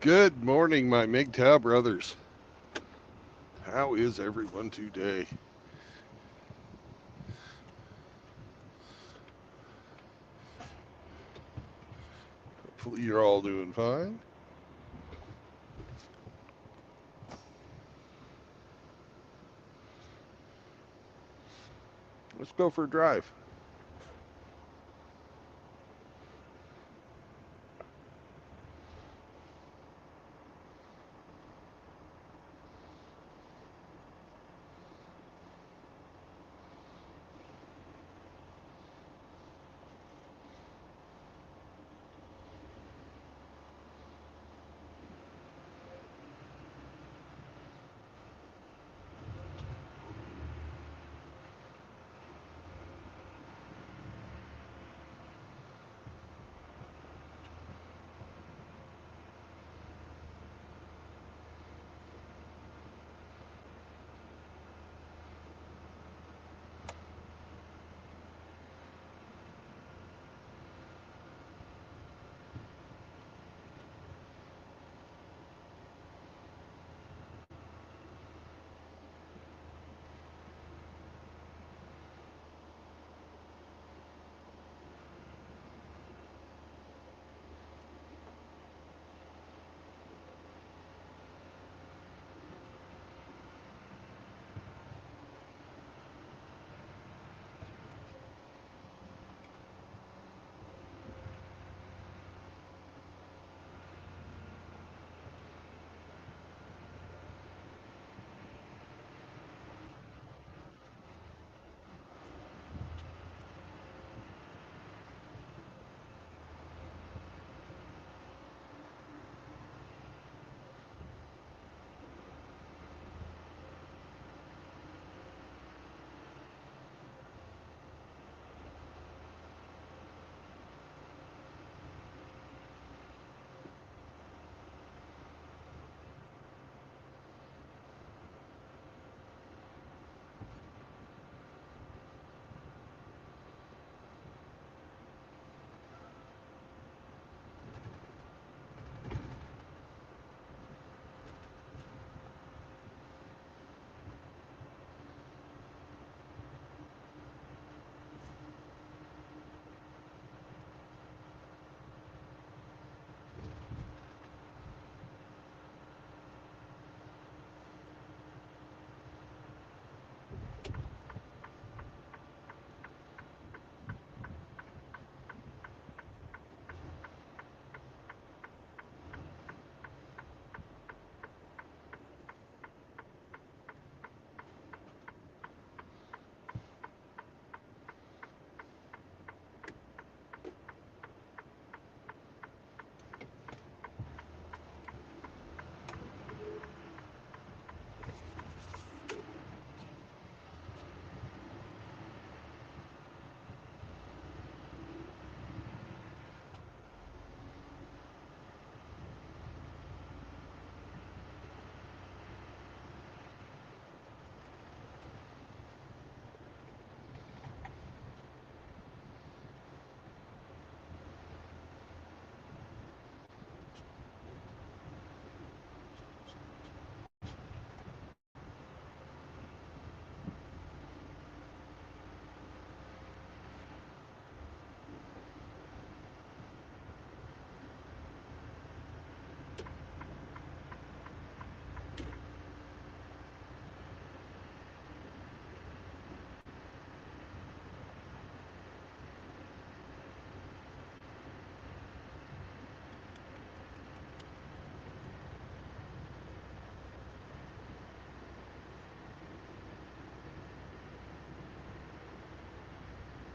Good morning, my MGTOW brothers. How is everyone today? Hopefully, you're all doing fine. Let's go for a drive.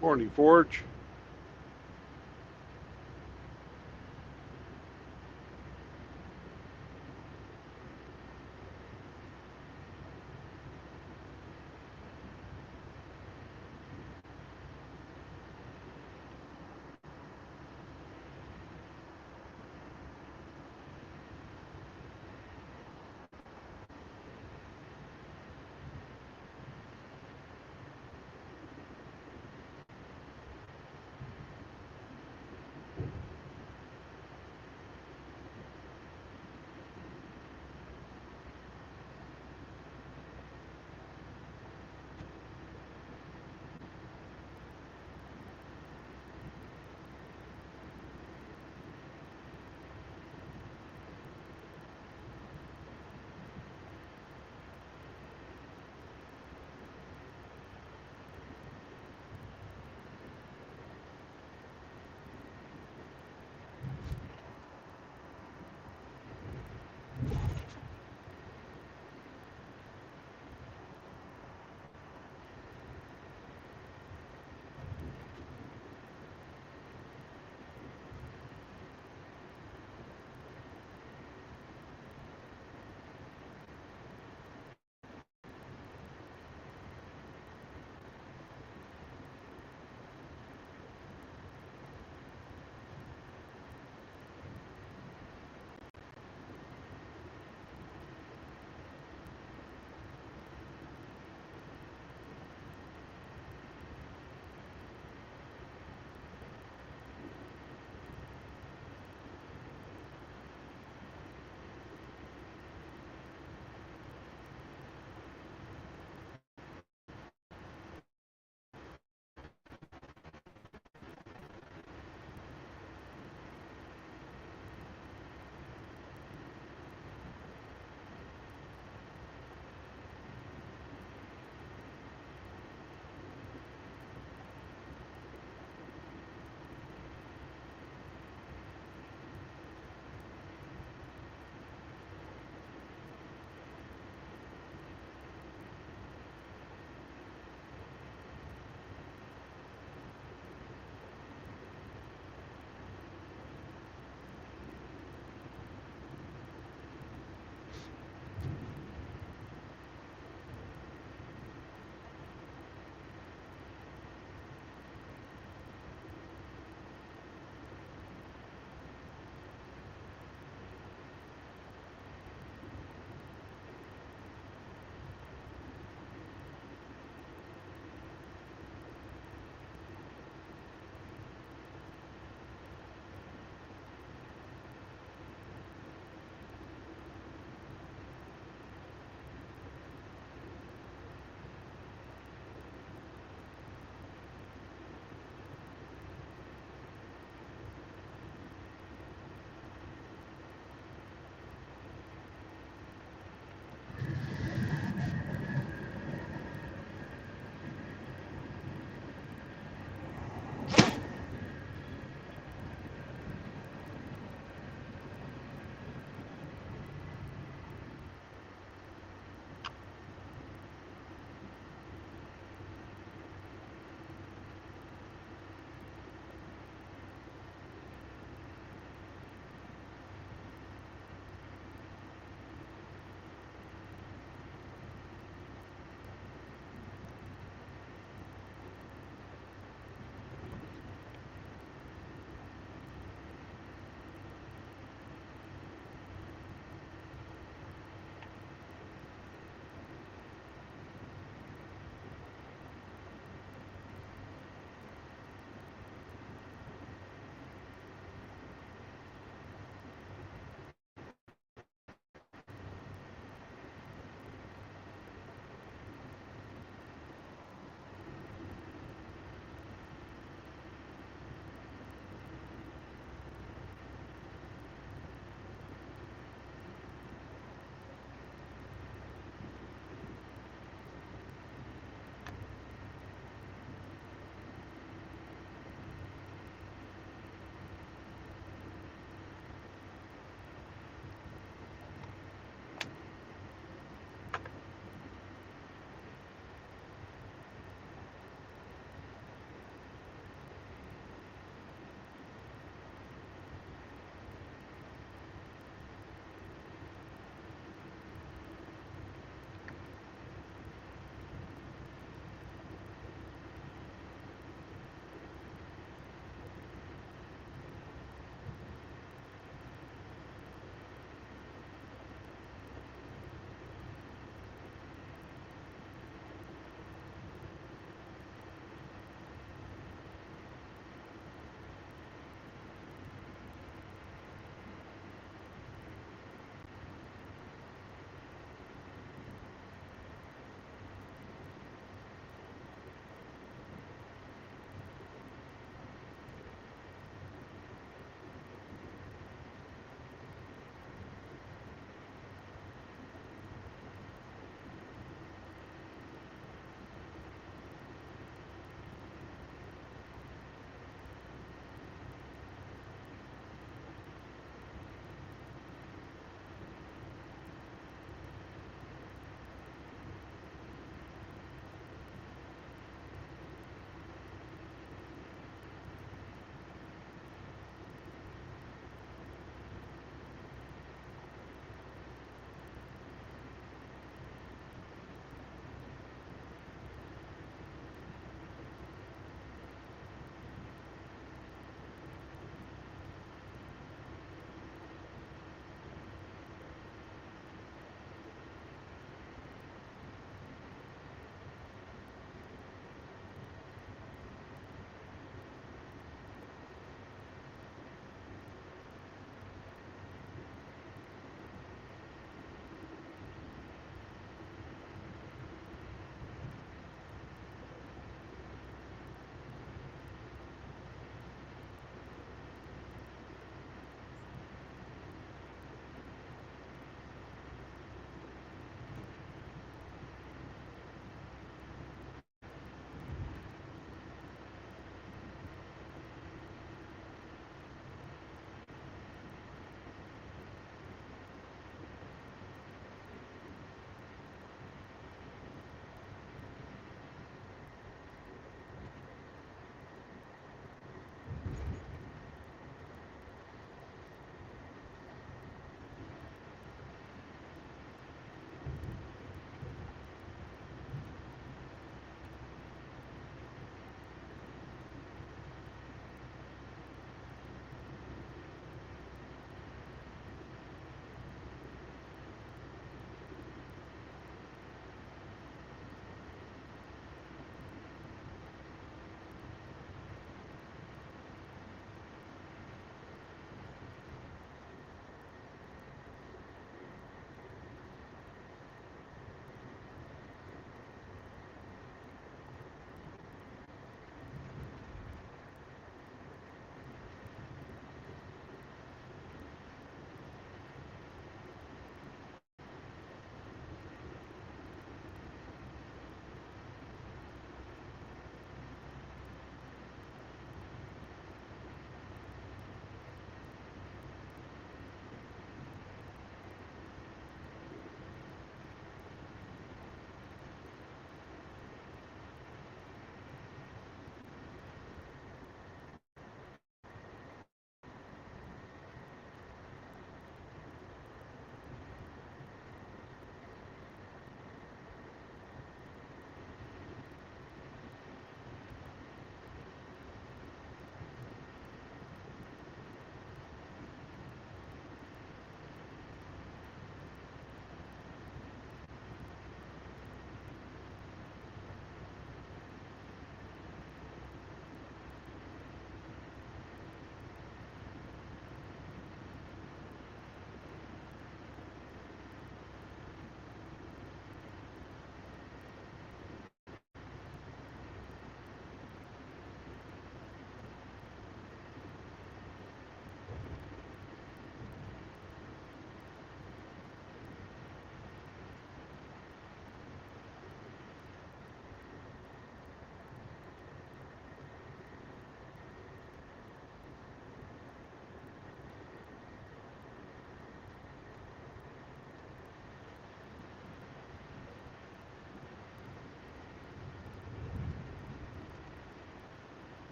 Morning, Forge.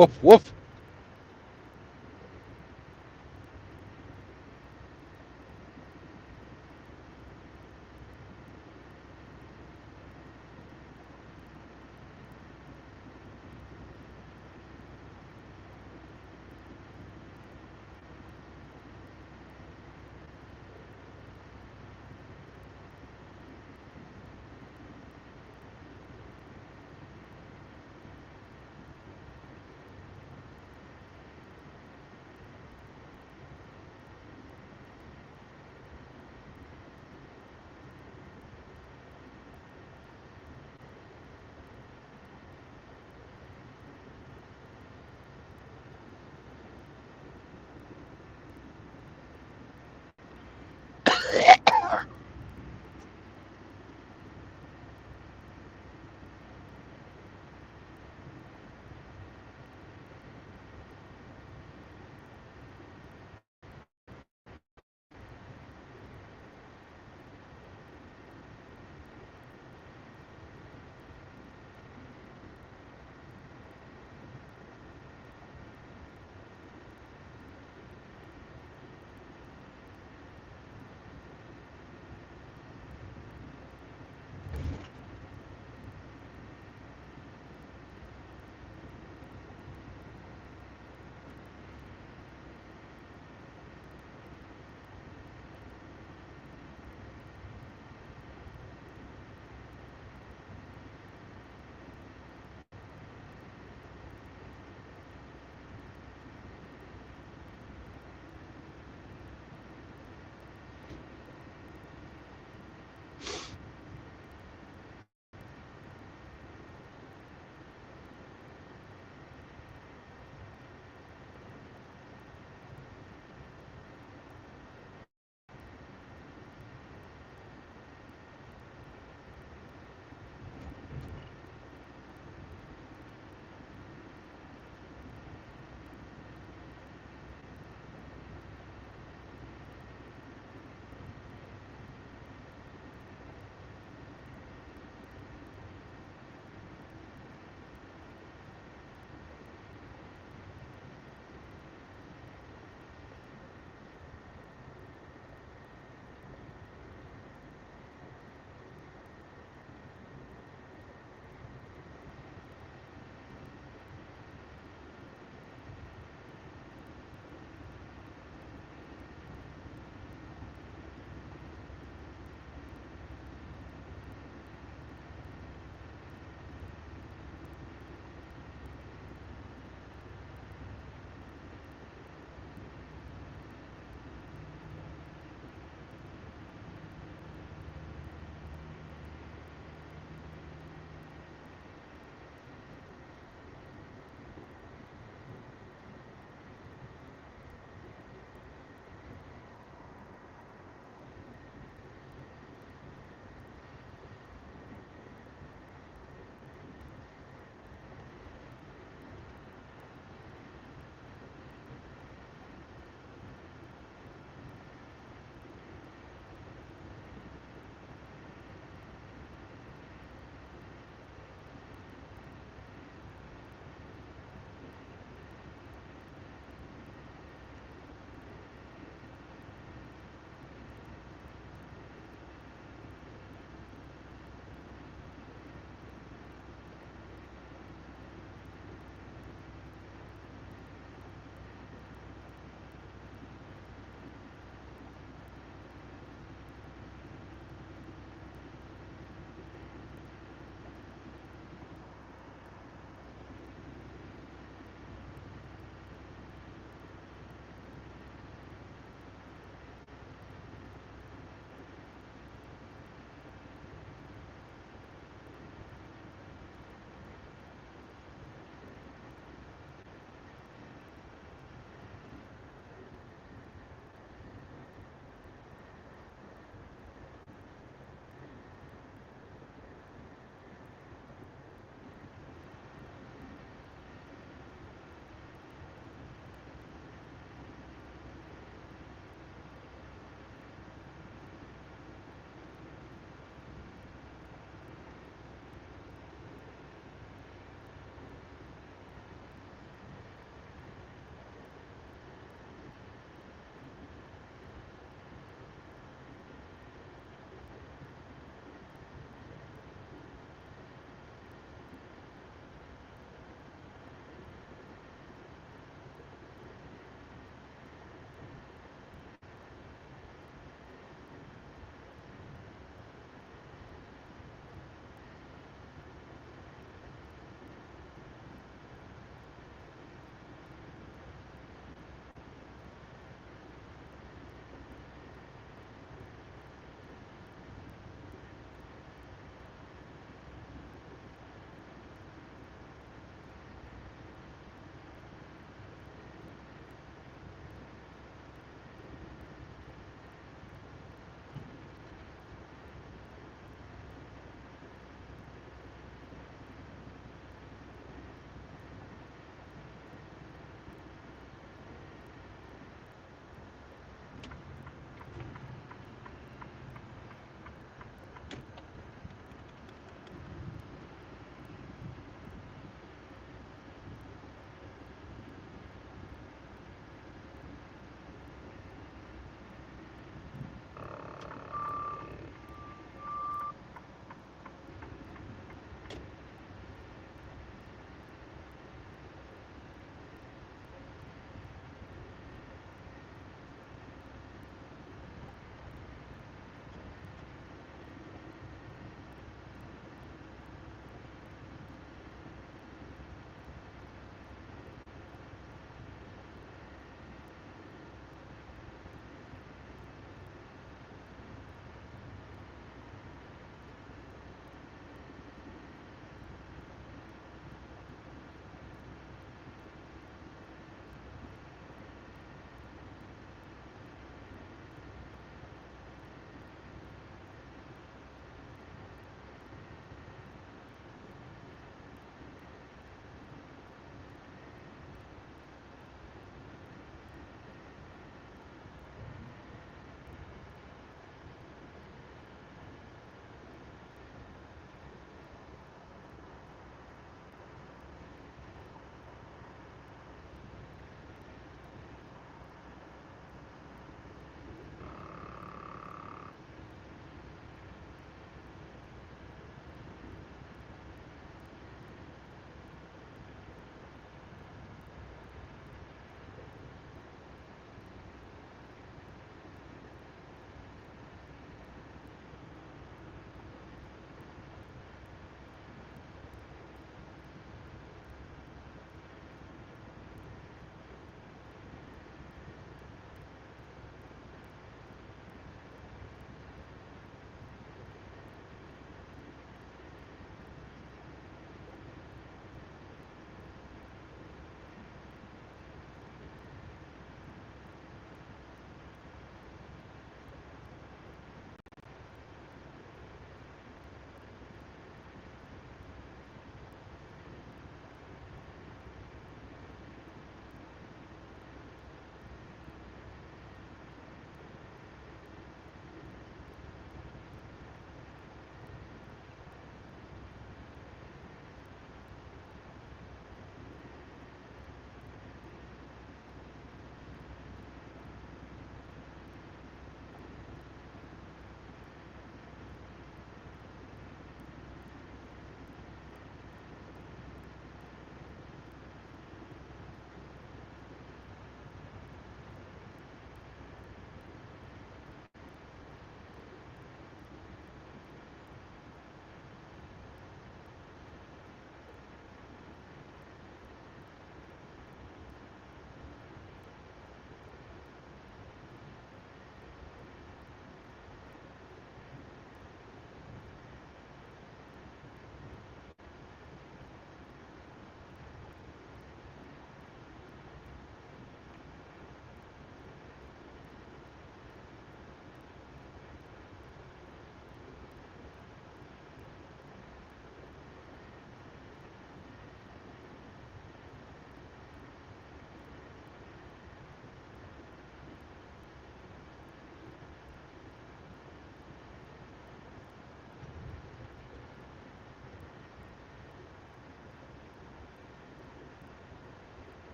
Woof, woof.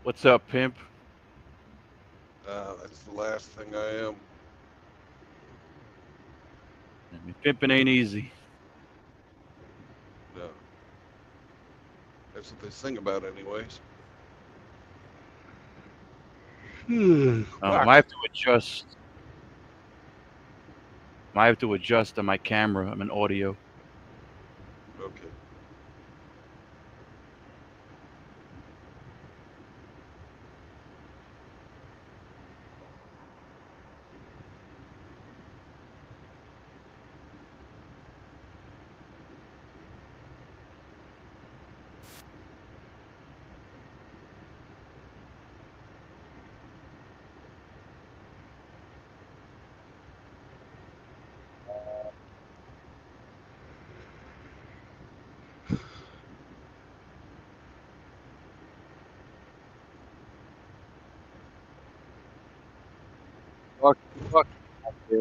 What's up, pimp? That's the last thing I am. I mean, pimping ain't easy. No. That's what they sing about, anyways. I Fuck. have to adjust. I have to adjust on my camera. I'm in audio. Okay. Fuck, fuck. Yeah.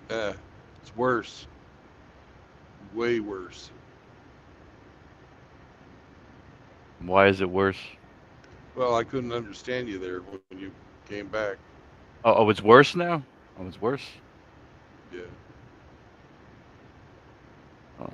Yeah. It's worse. Way worse. Why is it worse? Well, I couldn't understand you there when you came back. Oh, it's worse now. Oh, it's worse. Yeah. Oh.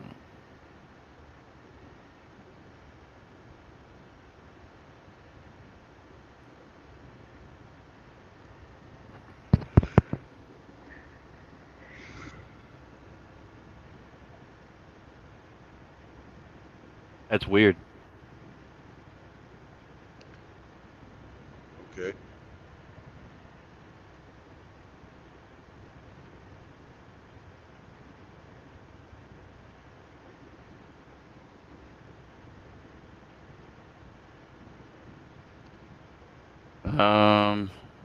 That's weird. Okay.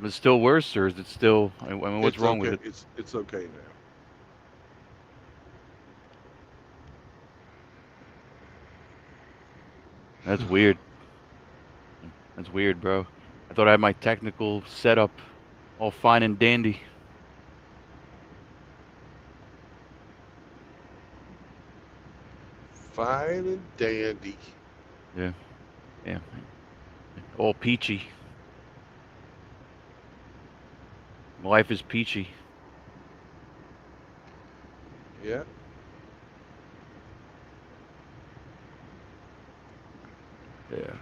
Is it still worse, or is it still? I mean, what's It's wrong okay. with it? It's okay now. That's weird. That's weird, bro. I thought I had my technical setup all fine and dandy. Fine and dandy. Yeah, yeah, all peachy. Life is peachy. Yeah. Yeah.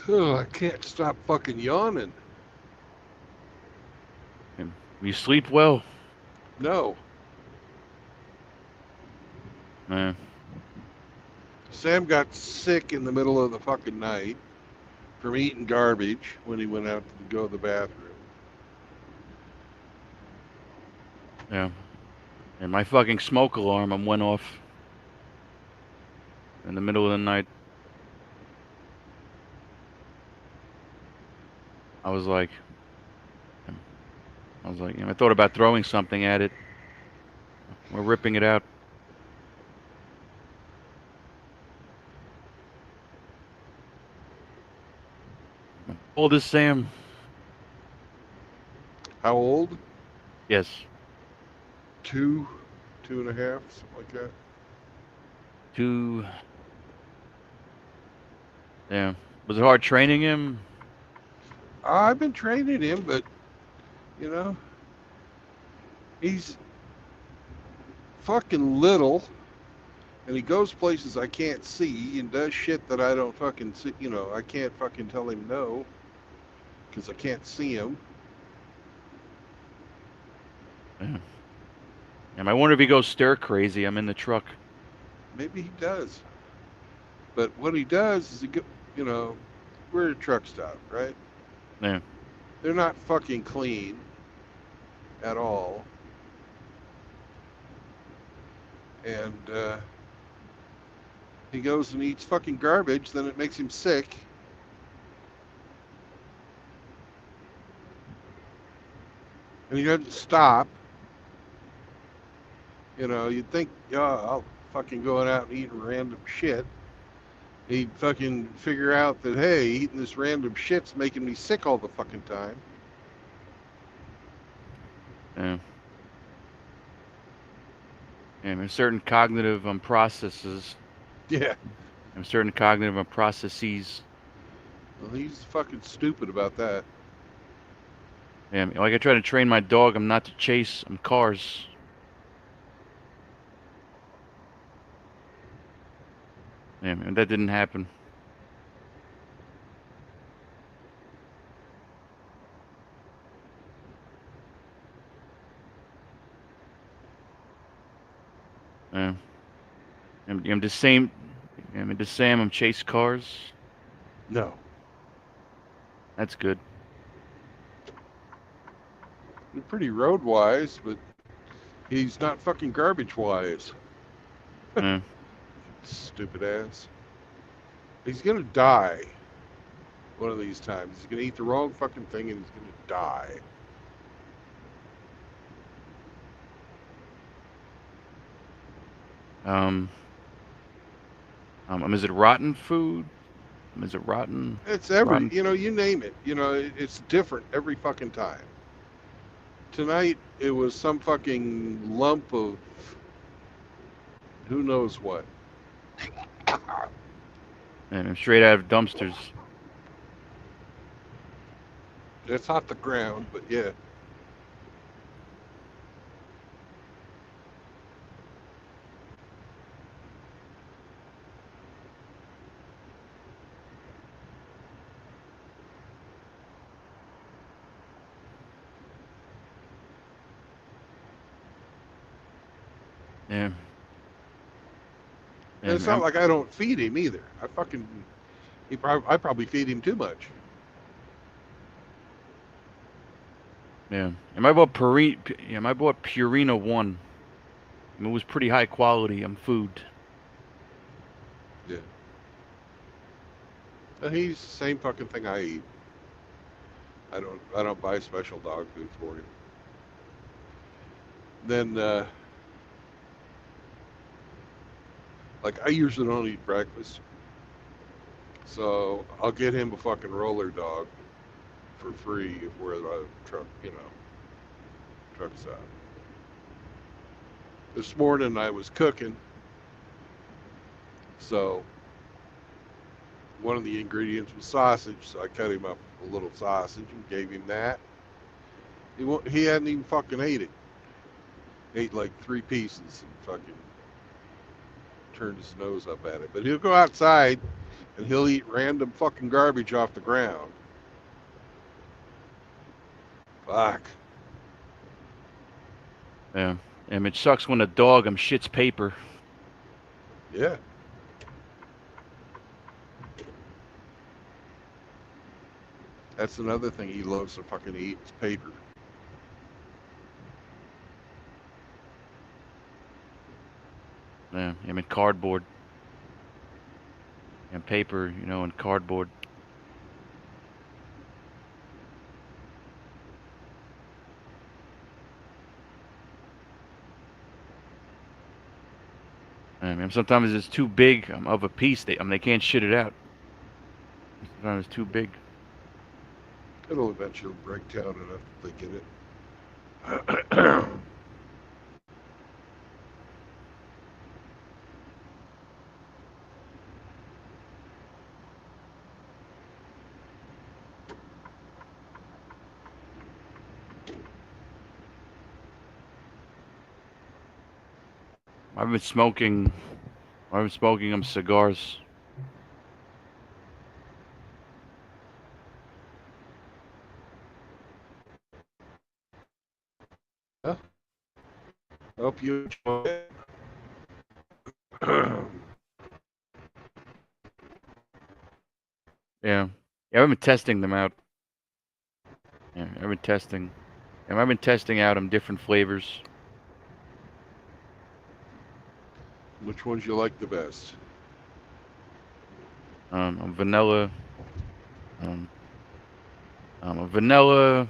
Oh, I can't stop fucking yawning. And you sleep well, No. man. Sam got sick in the middle of the fucking night from eating garbage when he went out to go to the bathroom. Yeah. And my fucking smoke alarm went off in the middle of the night. I was like, I thought about throwing something at it. We're ripping it out. All this, Sam. How old? Yes. Two, 2.5, something like that. Two. Yeah. Was it hard training him? I've been training him, but you know, he's fucking little, and he goes places I can't see and does shit that I don't fucking see. You know, I can't fucking tell him no because I can't see him. Yeah. And I wonder if he goes stir crazy. I'm in the truck. Maybe he does, but what he does is you know, we're a truck stop, right? Yeah. They're not fucking clean at all, and he goes and eats fucking garbage. Then it makes him sick. And he doesn't stop. You know, you'd think, yeah, I'll fucking going out and eating random shit. He'd fucking figure out that, hey, eating this random shit's making me sick all the fucking time. Yeah. And there's certain cognitive processes Yeah. and certain cognitive processes Well, he's fucking stupid about that. Yeah, like I try to train my dog, I'm not to chase cars. Yeah, and that didn't happen. Yeah, I'm the same. I'm the same. I'm chase cars. No. That's good. He's pretty road wise, but he's not fucking garbage wise. Yeah, Stupid ass. He's gonna die one of these times. He's gonna eat the wrong fucking thing and he's gonna die. um, is it rotten food? Is it rotten? It's Rotten. you name it. It's different every fucking time. Tonight it was some fucking lump of who knows what. And straight out of dumpsters. It's not the ground, but yeah. Yeah. And Yeah. it's not like I don't feed him either. I probably feed him too much. Yeah. And I bought I bought Purina 1. It was pretty high quality food. Yeah. And he's the same fucking thing I eat. I don't buy special dog food for him. Then like I usually don't eat breakfast. So I'll get him a fucking roller dog for free if we're at a truck stop. This morning I was cooking, so one of the ingredients was sausage, so I cut him up a little sausage and gave him that. He hadn't even fucking ate it. Ate like 3 pieces and fucking turned his nose up at it. But he'll go outside and he'll eat random fucking garbage off the ground. Fuck. Yeah. And it sucks when a dog shits paper. Yeah. That's another thing he loves to fucking eat is paper. Yeah. Cardboard. And paper, and cardboard. Sometimes it's too big of a piece. They can't shit it out. Sometimes it's too big. It'll eventually break down enough that they get it. I've been smoking. I've been smoking cigars. Yeah. Hope you enjoy it. Yeah. Yeah, I've been testing them out. Yeah, I've been testing. And I've been testing out different flavors. Which ones you like the best? Vanilla. Vanilla.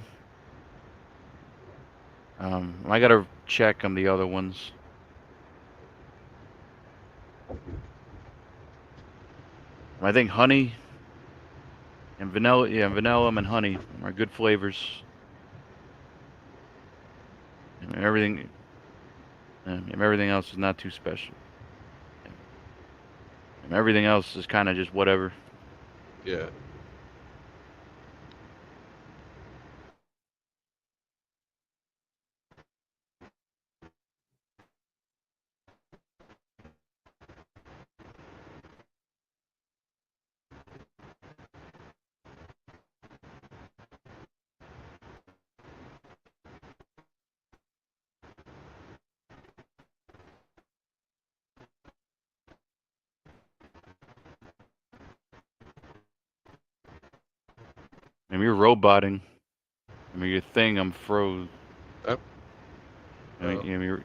I gotta check on the other ones. I think honey and vanilla. Yeah, vanilla and honey are good flavors. And everything. And everything else is not too special. And everything else is kind of just whatever. Yeah. I mean, you're roboting. I mean, your thing, I'm froze. Oh, I mean, oh. you're,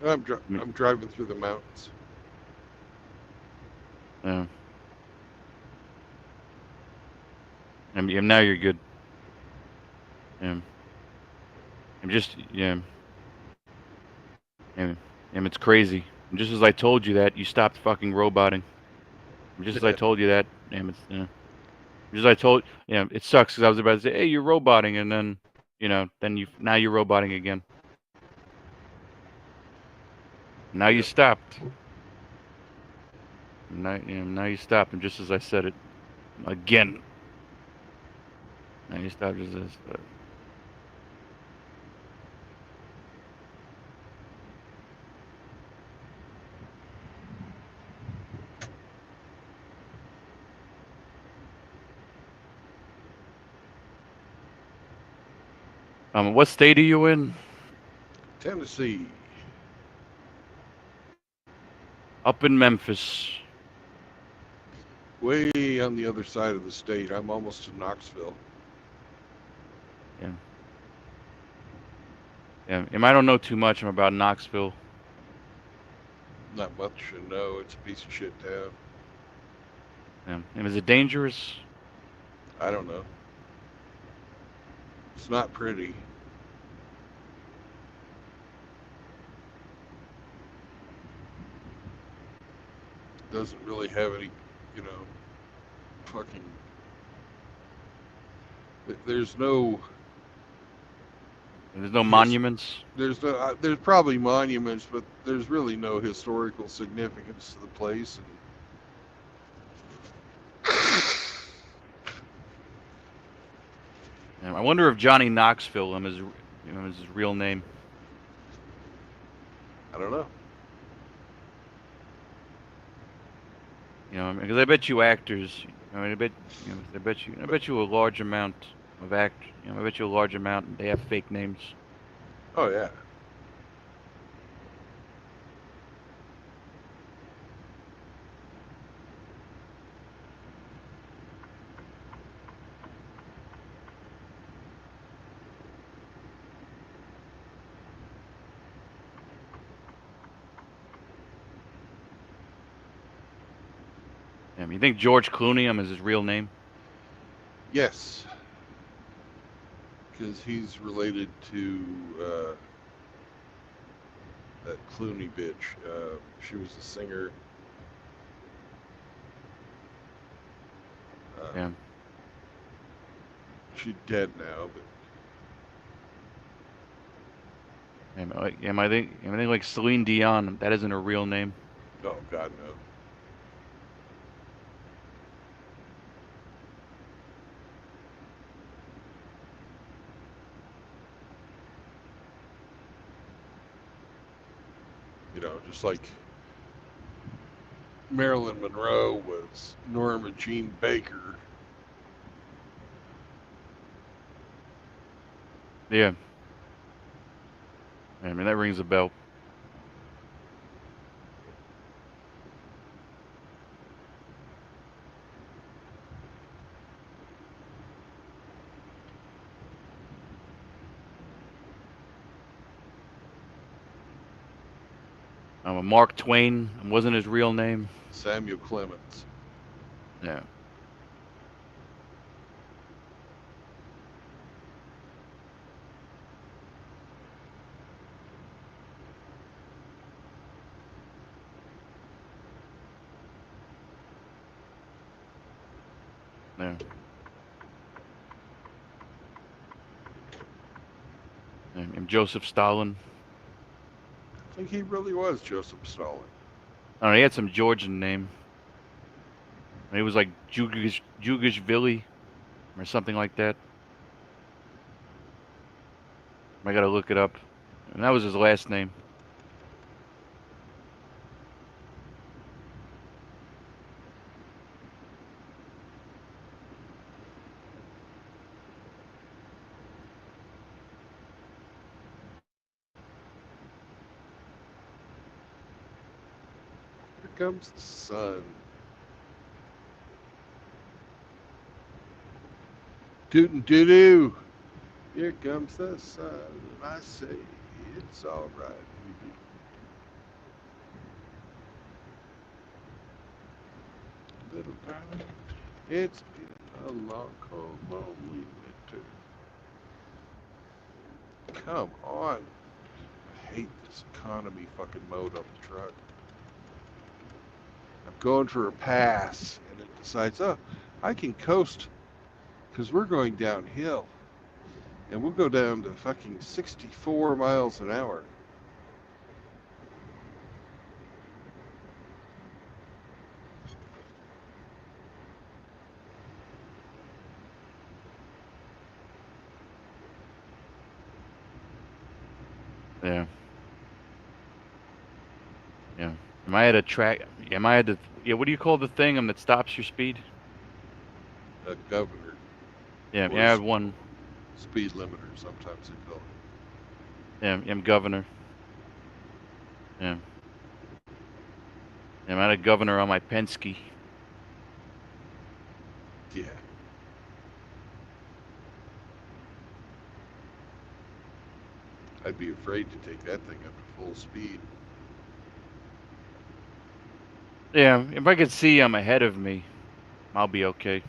I'm driving through the mountains. uh, I mean, now you're good. I'm just, yeah. It's crazy. And just as I told you that, you stopped fucking roboting. And just as I told you that, just as I told, it sucks because I was about to say, hey, you're roboting, and then, now you're roboting again. Now you Yep. stopped. Now you stopped, and just as I said it, again. Now you stopped just as. What state are you in? Tennessee. Up in Memphis. Way on the other side of the state. I'm almost to Knoxville. Yeah. Yeah. I don't know too much about Knoxville. Not much to know. It's a piece of shit town. Yeah. And is it dangerous? I don't know. It's not pretty. Doesn't really have any, you know, fucking. There's no. There's no His, monuments. there's no. There's probably monuments, but there's really no historical significance to the place. Yeah, I wonder if Johnny Knoxville is his real name. I don't know. Because I bet you actors. I bet I bet you a large amount of I bet you a large amount they have fake names. Oh yeah. You think George Clooney is his real name? Yes. Because he's related to that Clooney bitch. She was a singer. Yeah. She's dead now, but I think like Celine Dion. That isn't her real name. oh god no. Just like Marilyn Monroe was Norma Jean Baker. Yeah. That rings a bell. Mark Twain wasn't his real name. Samuel Clemens. Yeah. Yeah. And Joseph Stalin. I think he really was Joseph Stalin. I don't know, he had some Georgian name. He was like Jugishvili or something like that. I gotta look it up. And that was his last name. Here comes the sun. Tootin' doo-doo. Here comes the sun. I say it's all right. Little darling, it's been a long, cold, lonely winter. Come on. I hate this economy fucking mode on the truck. I'm going for a pass, and it decides, oh, I can coast because we're going downhill. And we'll go down to fucking 64 miles an hour. Yeah. Yeah. Am I at a track? Am I at the? Yeah. What do you call the thing that stops your speed? A governor, Yeah. or Yeah. I had one. speed limiter, sometimes they call Yeah. I'm governor. Yeah. I'm at a governor on my Penske. it. Yeah. I'd be afraid to take that thing up to full speed. Yeah. If I could see him ahead of me, I'll be okay.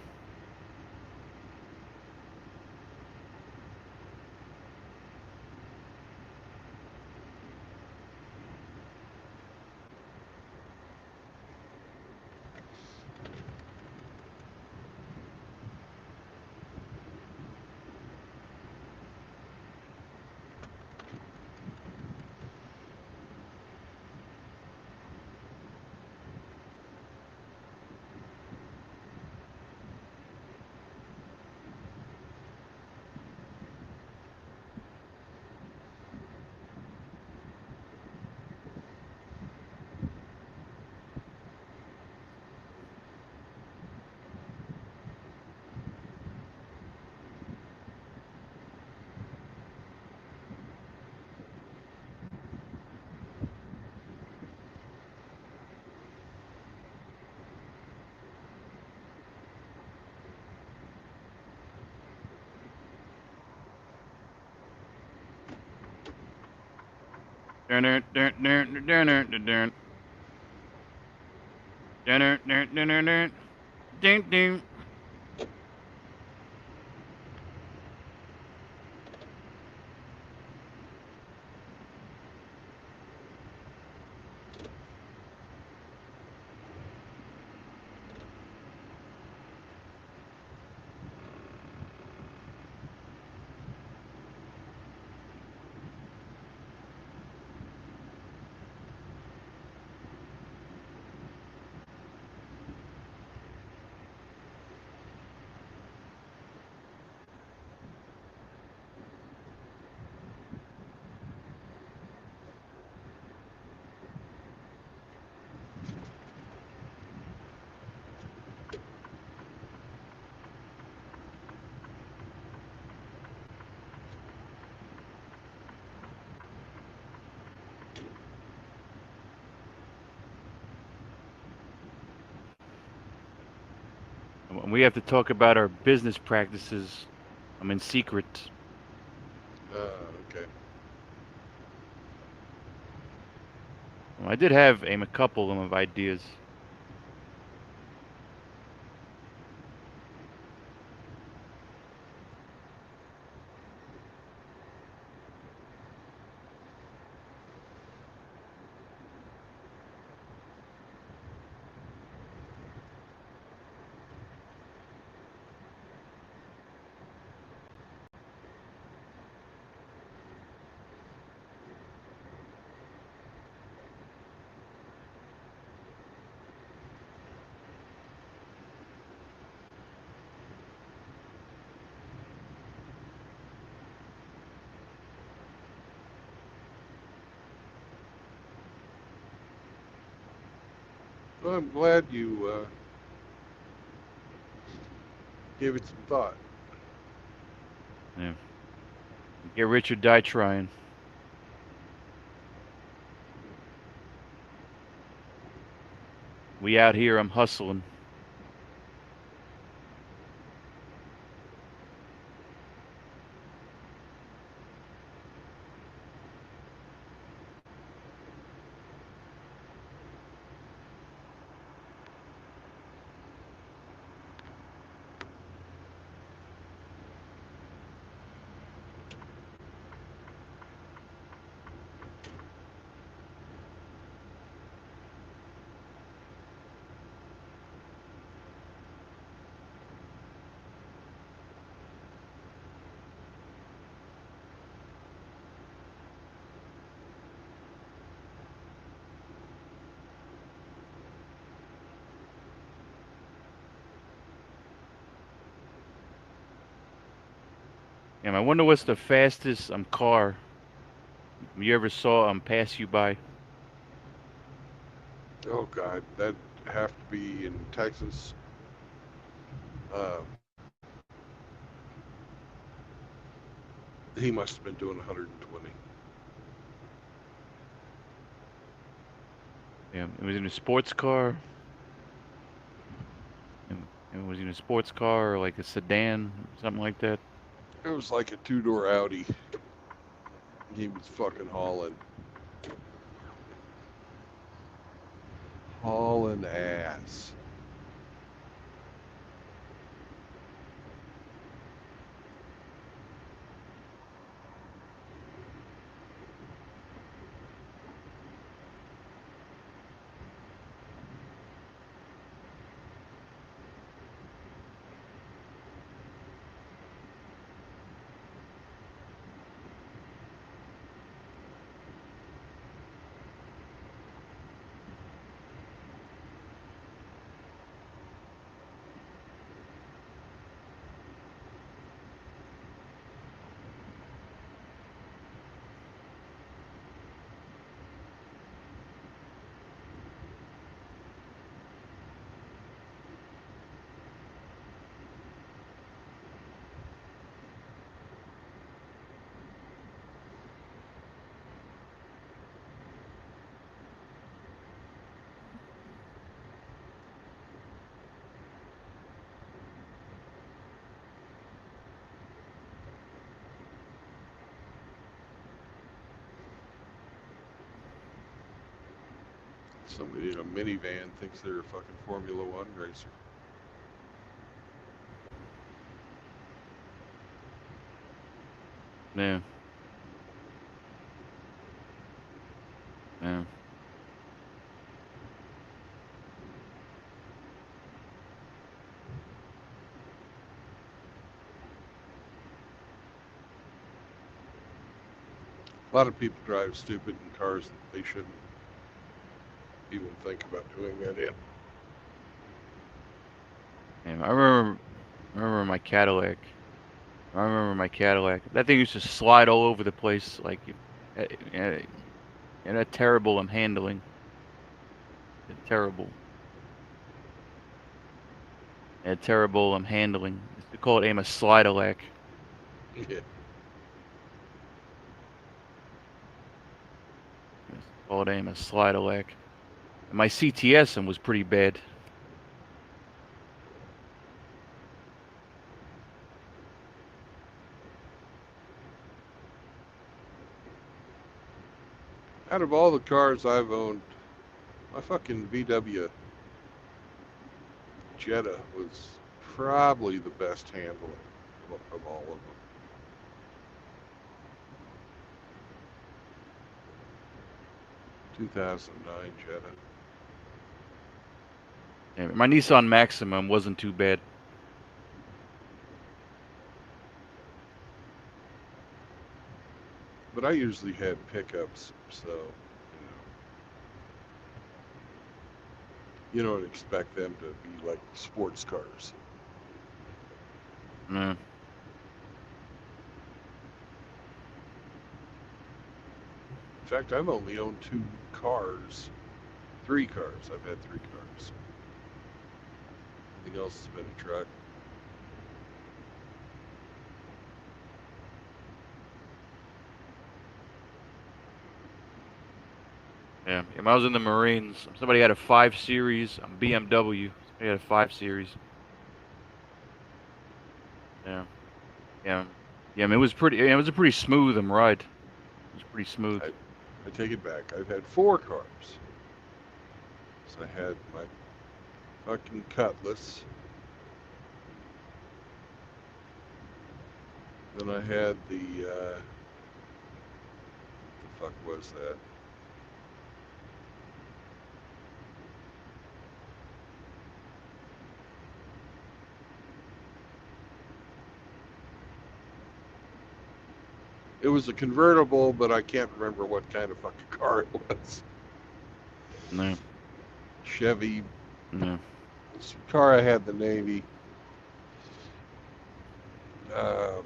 Dun dun dun dun dun dun dun dun. Dun dun dun dun dun dun. Dun dun. We have to talk about our business practices. I'm in secret. Okay. I did have a couple of ideas. Well, I'm glad you gave it some thought. Yeah. Get rich or die trying. We out here, I'm hustling. Yeah, I wonder what's the fastest car you ever saw pass you by. Oh God, that'd have to be in Texas. Uh, he must have been doing 120. Yeah, it was in a sports car. It was in a sports car or like a sedan, something like that. It was like a two-door Audi. He was fucking hauling ass. Somebody in a minivan thinks they're a fucking Formula One racer. Yeah. Yeah. A lot of people drive stupid in cars that they shouldn't even think about doing that in. Yeah. I remember my Cadillac. That thing used to slide all over the place, like, and a terrible handling. Terrible. And terrible handling. They call it a Slidelac. Yeah. Call it a Slidelac. And my CTS was pretty bad. Out of all the cars I've owned, my fucking VW Jetta was probably the best handling of all of them. 2009 Jetta. Yeah, my Nissan Maximum wasn't too bad. But I usually had pickups, so you don't expect them to be like sports cars. Yeah. In fact, I've only owned three cars. I've had three cars. Everything else has been a truck. Yeah. When I was in the Marines, somebody had a 5 Series BMW. Somebody had a 5 Series. Yeah. Yeah. Yeah. It was pretty. It was a pretty smooth ride. It was pretty smooth. I take it back. I've had four cars. So I had my fucking Cutlass. Then I had what the fuck was that? It was a convertible, but I can't remember what kind of fucking car it was. No. Chevy. No. It's a car I had in the Navy. Um,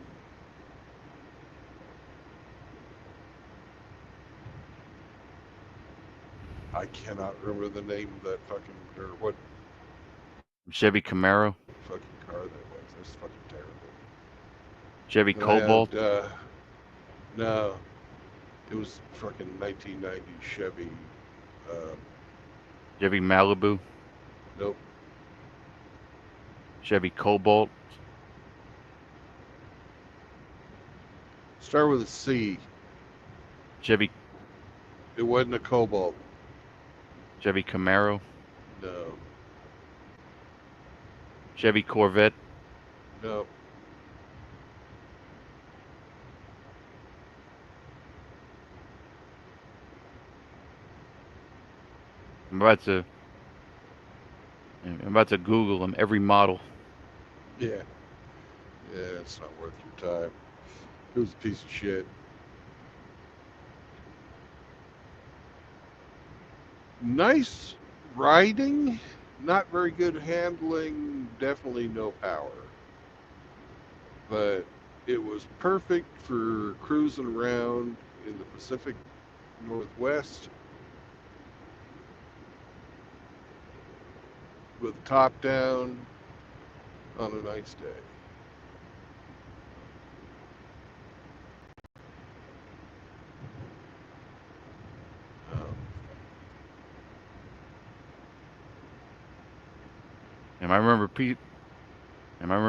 I cannot remember the name of that fucking, or what Chevy Camaro. fucking car that was. That's fucking terrible. Chevy And I Cobalt. had, no, it was fucking 1990 Chevy. Uh, Chevy Malibu. nope. Chevy Cobalt. Start with a C. Chevy It wasn't a Cobalt. Camaro. No, Chevy Corvette. no. I'm about to Google them, every model. Yeah. Yeah, it's not worth your time. It was a piece of shit. Nice riding, not very good handling, definitely no power. But it was perfect for cruising around in the Pacific Northwest with top down on a nice day. Um, And I remember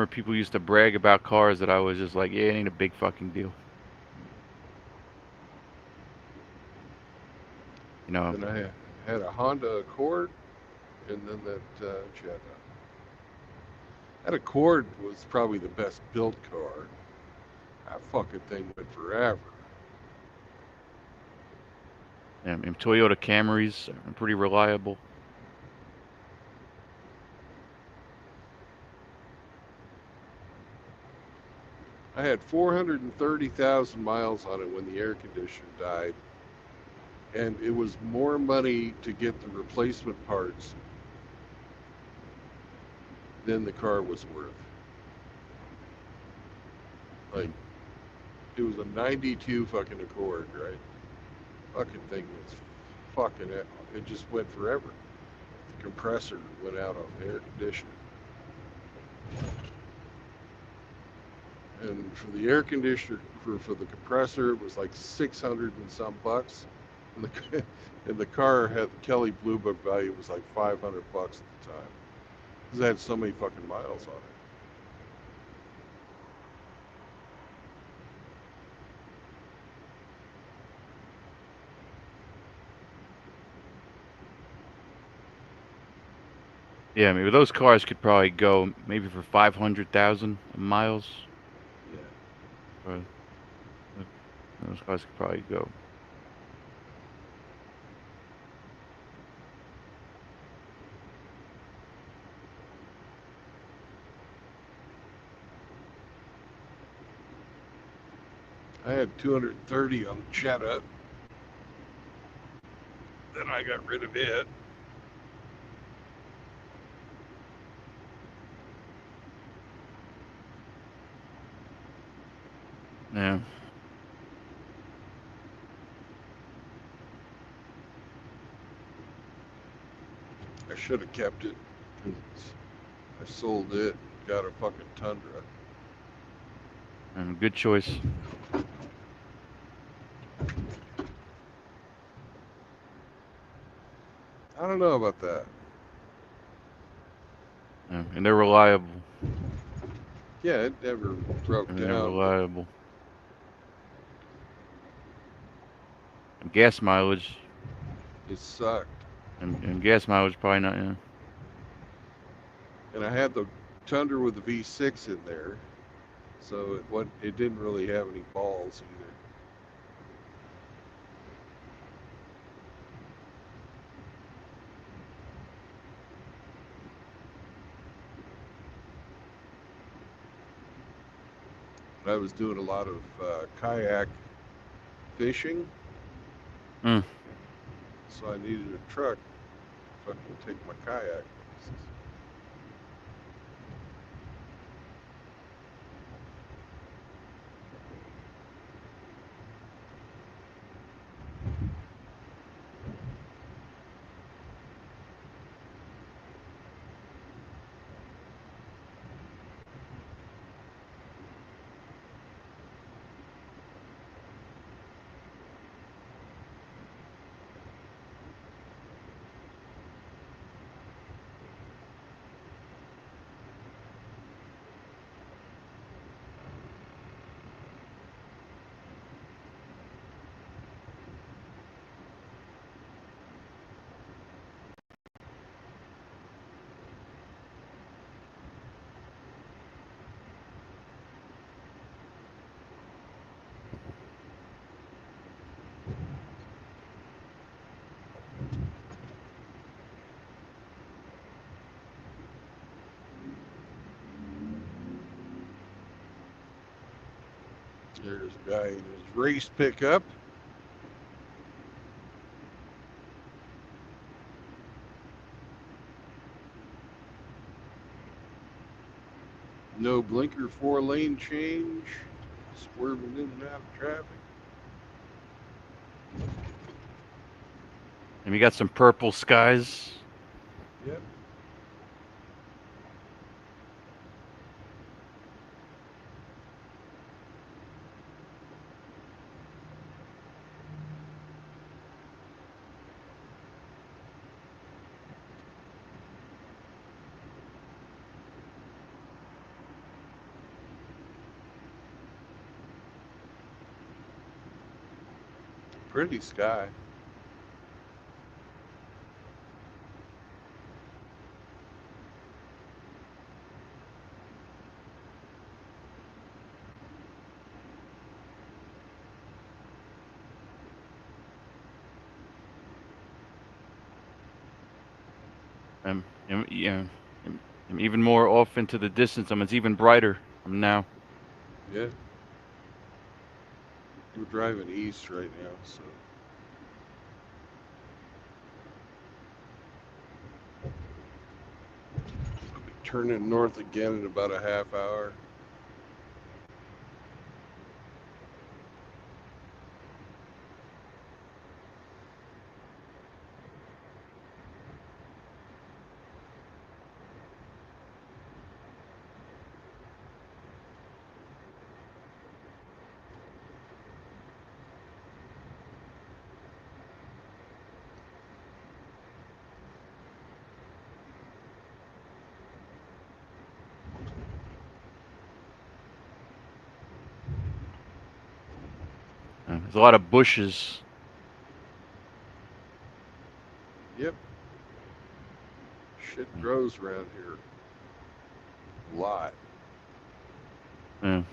people used to brag about cars that I was just like, yeah, it ain't a big fucking deal. You know, then I had a Honda Accord, and then that Jetta. That Accord was probably the best built car. That fucking thing went forever. and Toyota Camrys are pretty reliable. I had 430,000 miles on it when the air conditioner died, and it was more money to get the replacement parts than the car was worth. Like, it was a 92 fucking Accord, right? Fucking thing was fucking it just went forever. The compressor went out on the air conditioner. And for the air conditioner, for the compressor, it was like 600 and some bucks. And the, and the car had the Kelly Blue Book value was like 500 bucks at the time. Because it had so many fucking miles on it. Yeah, I mean, those cars could probably go maybe for 500,000 miles. Yeah. Or those cars could probably go. I had 230 on the Jetta. Then I got rid of it. Yeah. I should have kept it. I sold it, got a fucking Tundra. And good choice. I don't know about that. Yeah, and they're reliable. Yeah, it never broke And they're down. reliable. And gas mileage. It sucked. And gas mileage probably not. Yeah. And I had the Tundra with the V6 in there, so it didn't really have any balls either. I was doing a lot of kayak fishing, Mm. so I needed a truck so I could take my kayak. There's a guy in his race pickup. No blinker, 4-lane change. Swerving in and out of traffic. And we got some purple skies. Yep. Pretty sky. Yeah, I'm even more off into the distance. It's even brighter now. Yeah. We're driving east right now, so. I'll be turning north again in about a half hour. There's a lot of bushes. Yep. Shit grows around here. A lot. Yeah.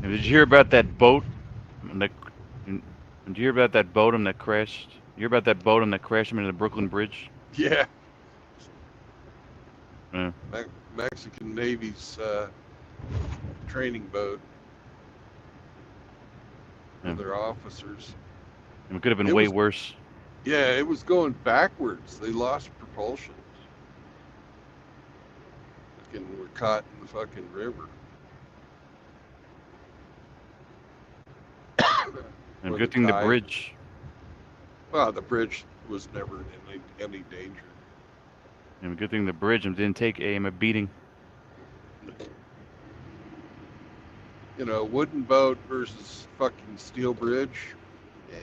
Did you hear about that boat? Did you hear about that boat that crashed? You hear about that boat that crashed into the Brooklyn Bridge? Yeah. Yeah. Mexican Navy's training boat. For their officers. It could have been way worse. Yeah, it was going backwards. They lost propulsion. Fucking were caught in the fucking river. And good thing the bridge. Well, the bridge was never in any danger. And good thing the bridge didn't take a beating. You know, wooden boat versus fucking steel bridge. Yeah.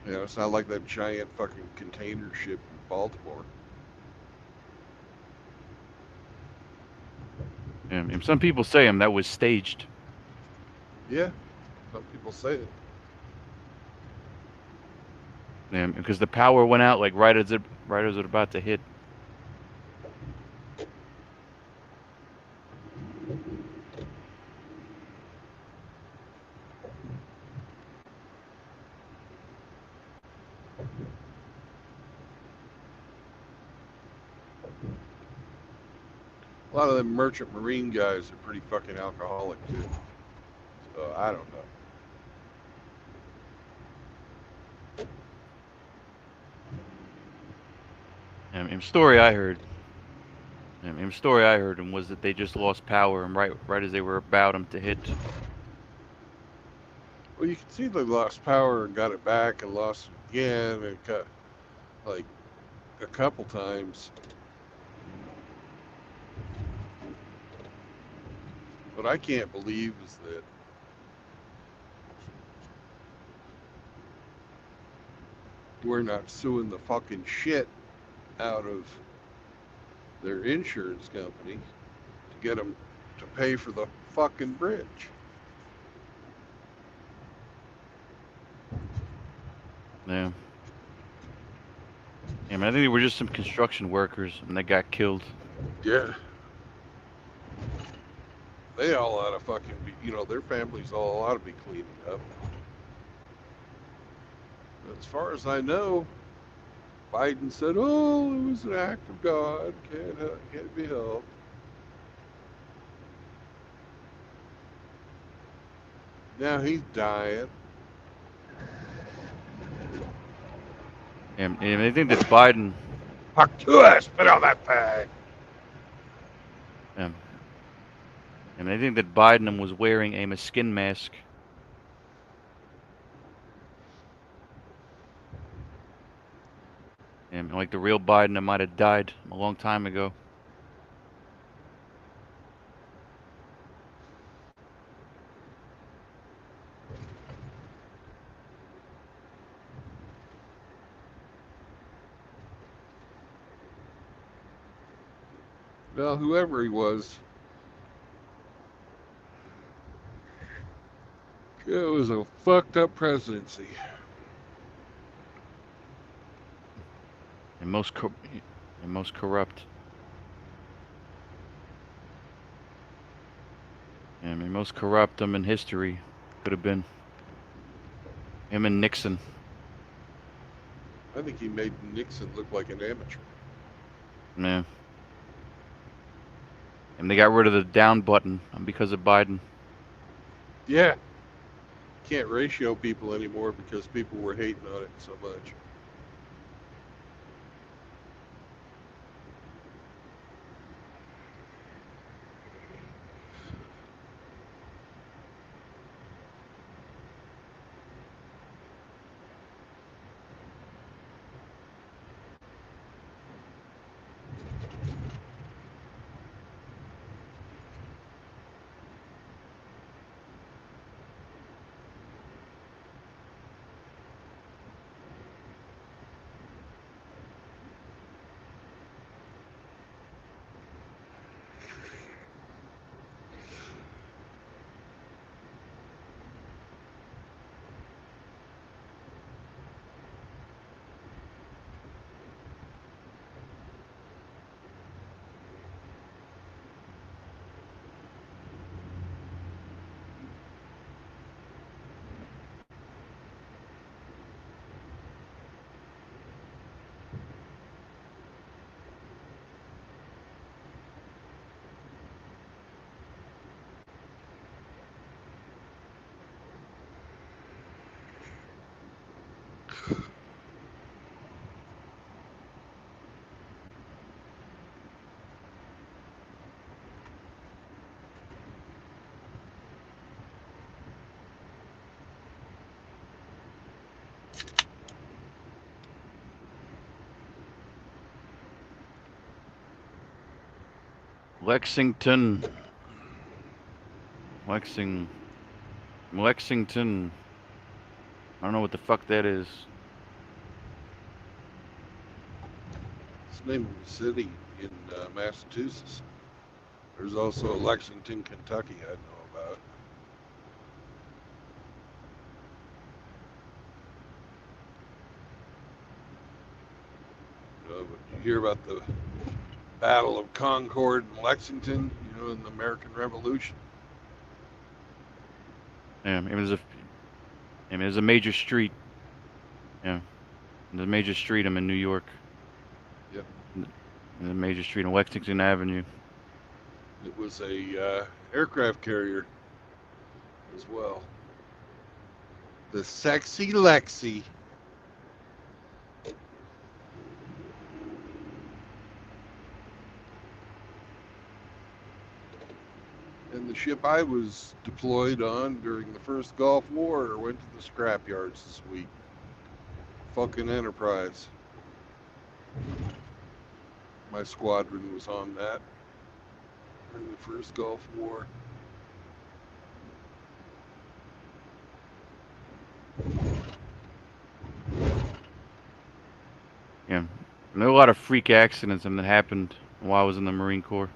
You know, it's not like that giant fucking container ship in Baltimore. And some people say that was staged. Yeah, some people say it. And because the power went out like right as it about to hit. A lot of them merchant marine guys are pretty fucking alcoholic too. So I don't know. And story I heard. And story I heard was that they just lost power, and right as they were about them to hit. Well, you can see they lost power and got it back and lost it again and cut like a couple times. What I can't believe is that we're not suing the fucking shit out of their insurance company to get them to pay for the fucking bridge. Yeah. I mean, I think they were just some construction workers, and they got killed. Yeah. They all ought to fucking be, their families all ought to be cleaning up. As far as I know, Biden said, "Oh, it was an act of God. Can't be helped." Now he's dying. And I think that Biden. Fuck to us, spit on that thing. And I think that Biden was wearing a skin mask. And like the real Biden might have died a long time ago. Well, whoever he was, it was a fucked up presidency. And most corrupt. I mean, most corrupt in history could have been him and Nixon. I think he made Nixon look like an amateur. Yeah. And they got rid of the down button because of Biden. Yeah. Can't ratio people anymore because people were hating on it so much. Lexington. Lexington. I don't know what the fuck that is. It's the name of a city in Massachusetts. There's also Lexington, Kentucky, I know about. But you hear about the Battle of Concord and Lexington, in the American Revolution? Yeah, it was a major street. Yeah, the major street. I'm in New York. Yep. The major street on Lexington Avenue. It was a aircraft carrier as well. The Sexy Lexi. And the ship I was deployed on during the first Gulf War went to the scrapyards this week. Fucking Enterprise. My squadron was on that during the first Gulf War. Yeah. And there were a lot of freak accidents that happened while I was in the Marine Corps.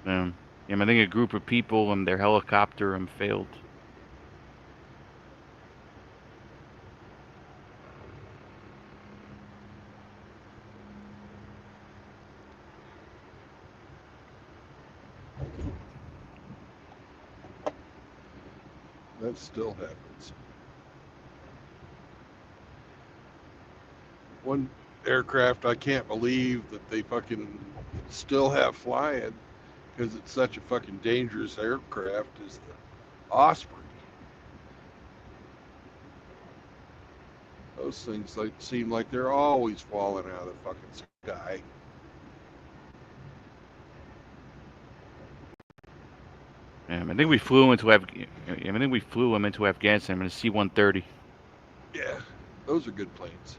Yeah, I think a group of people and their helicopter failed. That still happens. One aircraft I can't believe that they fucking still have flying because it's such a fucking dangerous aircraft is the Osprey. Those things seem like they're always falling out of the fucking sky. I think we flew into I think we flew them into Afghanistan in a C-130. Yeah, those are good planes.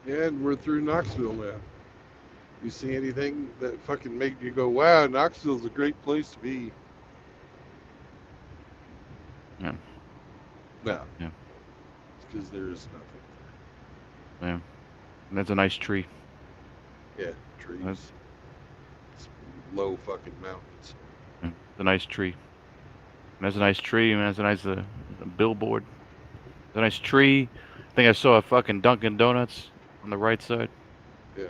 And we're through Knoxville now. You see anything that fucking made you go, wow, Knoxville's a great place to be? Yeah. No. Yeah. It's because there's nothing. Yeah. And that's a nice tree. Yeah, trees. It's low fucking mountains. Yeah. It's a nice tree. And that's a nice tree, and that's a nice billboard. It's a nice tree. I think I saw a fucking Dunkin' Donuts on the right side. Yeah.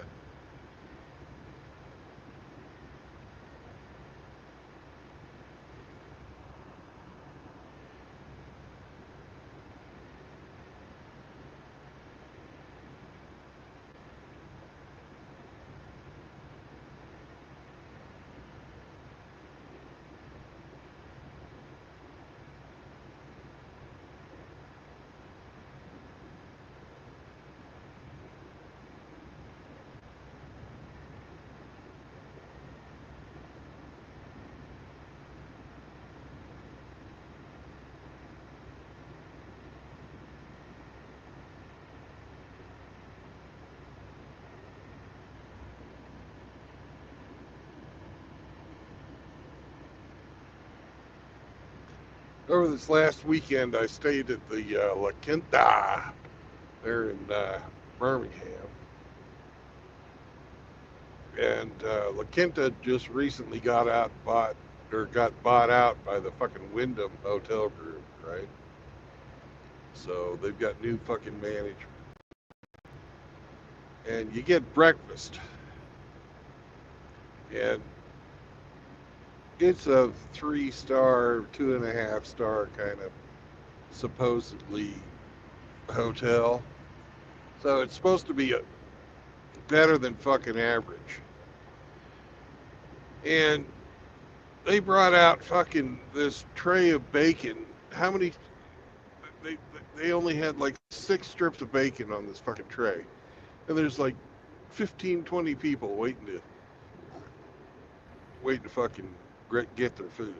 Over this last weekend, I stayed at the La Quinta there in Birmingham. And La Quinta just recently got bought out by the fucking Wyndham Hotel Group, right? So they've got new fucking management. And you get breakfast. And it's a 3-star, 2.5-star kind of supposedly hotel. So it's supposed to be better than fucking average. And they brought out fucking this tray of bacon. How many? They they only had like 6 strips of bacon on this fucking tray, and there's like 15, 20 people waiting to fucking get their food.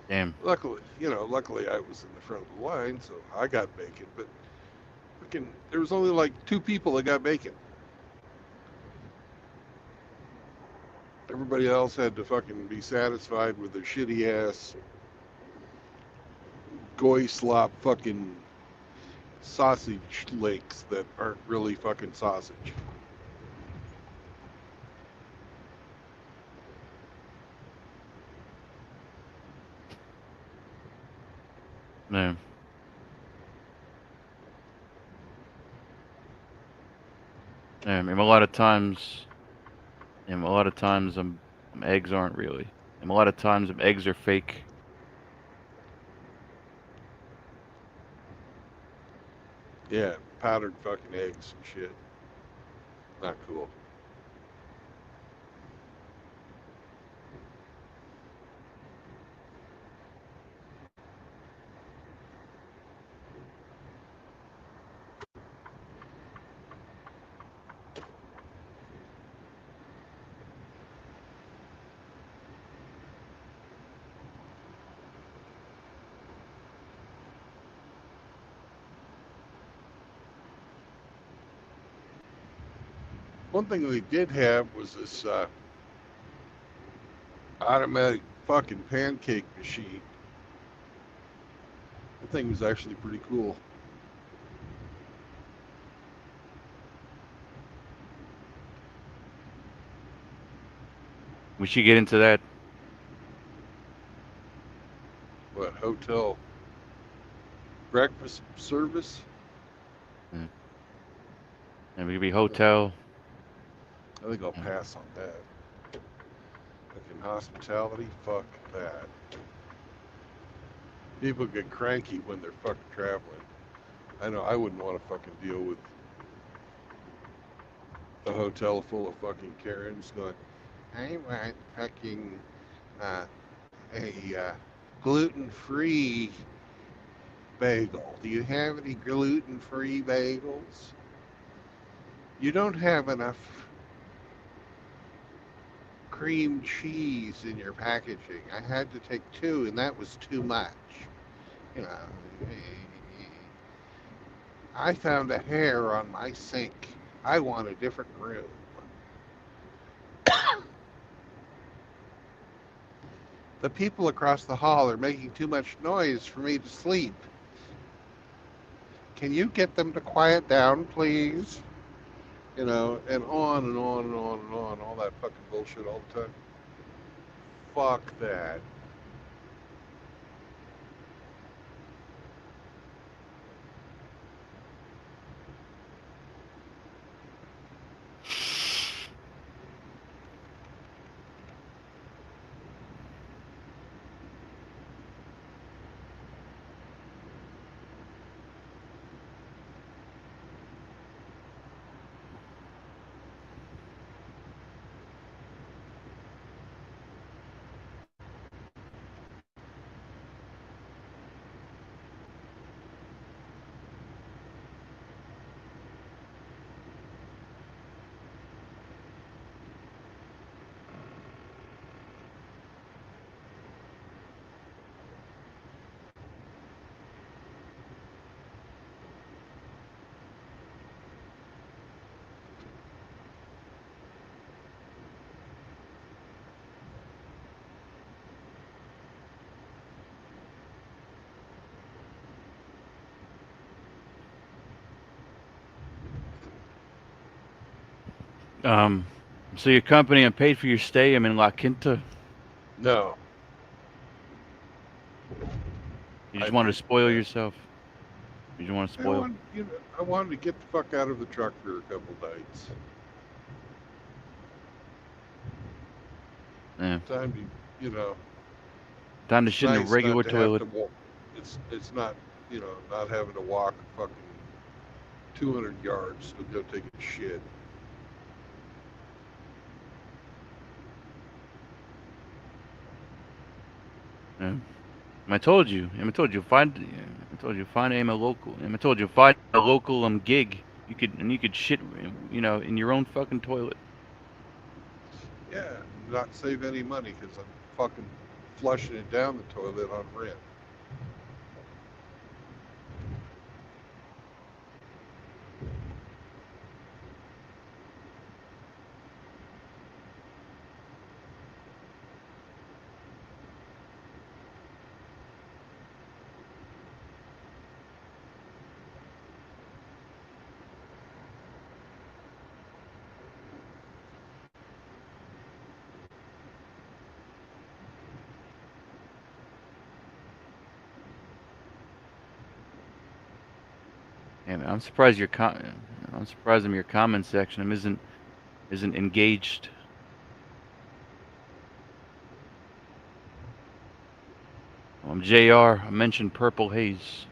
Damn. Luckily I was in the front of the line, so I got bacon. But fucking, there was only like 2 people that got bacon. Everybody else had to fucking be satisfied with their shitty ass goy slop fucking sausage links that aren't really fucking sausage. Man. Yeah, I mean, a lot of times, eggs aren't really. And a lot of times, eggs are fake. Yeah, powdered fucking eggs and shit. Not cool. One thing they did have was this automatic fucking pancake machine. The thing was actually pretty cool. We should get into that. What, hotel breakfast service? And we could be hotel. I think I'll pass on that. Fucking hospitality, fuck that. People get cranky when they're fucking traveling. I know I wouldn't want to fucking deal with a hotel full of fucking Karens going, I want fucking a gluten-free bagel. Do you have any gluten-free bagels? You don't have enough cream cheese in your packaging. I had to take 2, and that was too much. You know, I found a hair on my sink. I want a different room. The people across the hall are making too much noise for me to sleep. Can you get them to quiet down, please? And on and on and on and on, all that fucking bullshit all the time. Fuck that. So your company and paid for your stay. I'm in La Quinta. No, You I just wanted to paid for spoil that. yourself. You just want to I spoil. wanted, I wanted to get the fuck out of the truck for a couple nights. Yeah. Time to, Time to it's shit in a nice not regular to have toilet. to walk. It's not, not having to walk fucking 200 yards to go take a shit. Yeah. I told you. I told you find. I told you find aim a local. I told you find a local gig. You could shit. In your own fucking toilet. Yeah, not save any money because I'm fucking flushing it down the toilet on rent. And I'm surprised I'm surprised your comment section isn't engaged. I'm Jr. I mentioned Purple Haze.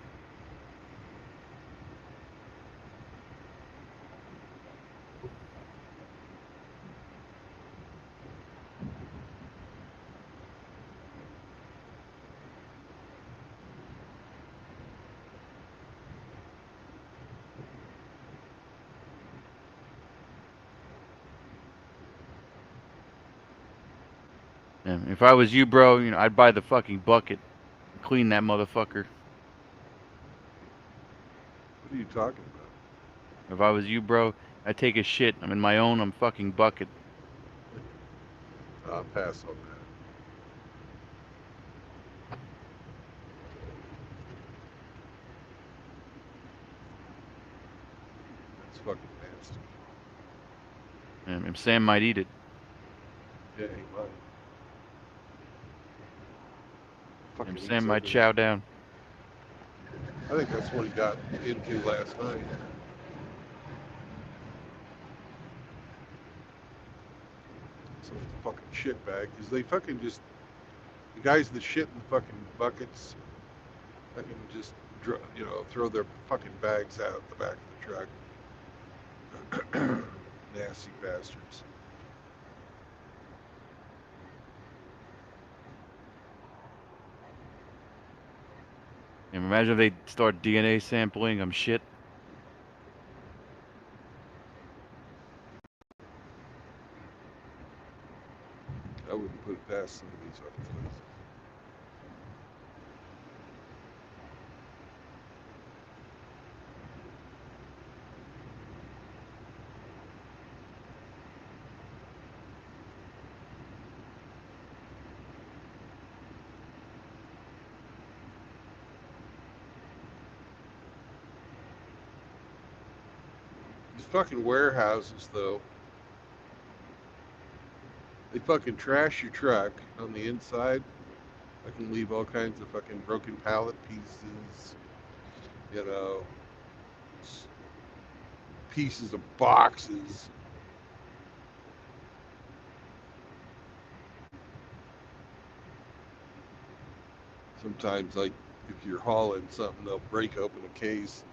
And if I was you, bro, I'd buy the fucking bucket and clean that motherfucker. What are you talking about? If I was you, bro, I'd take a shit. I'm in my own fucking bucket. I'll pass on that. That's fucking nasty. And Sam might eat it. Yeah, he might. Fucking And Sam eats might everything. chow down. I think that's what he got into last night. Some fucking shit bag. Because they fucking just, the guys that shit in the fucking buckets, fucking just, throw their fucking bags out the back of the truck. Nasty bastards. And imagine if they start DNA sampling. I'm shit. I wouldn't put it past some of these fucking places. These fucking warehouses, though, they fucking trash your truck on the inside. I can leave all kinds of fucking broken pallet pieces, you know, pieces of boxes. Sometimes, like, if you're hauling something, they'll break open a case.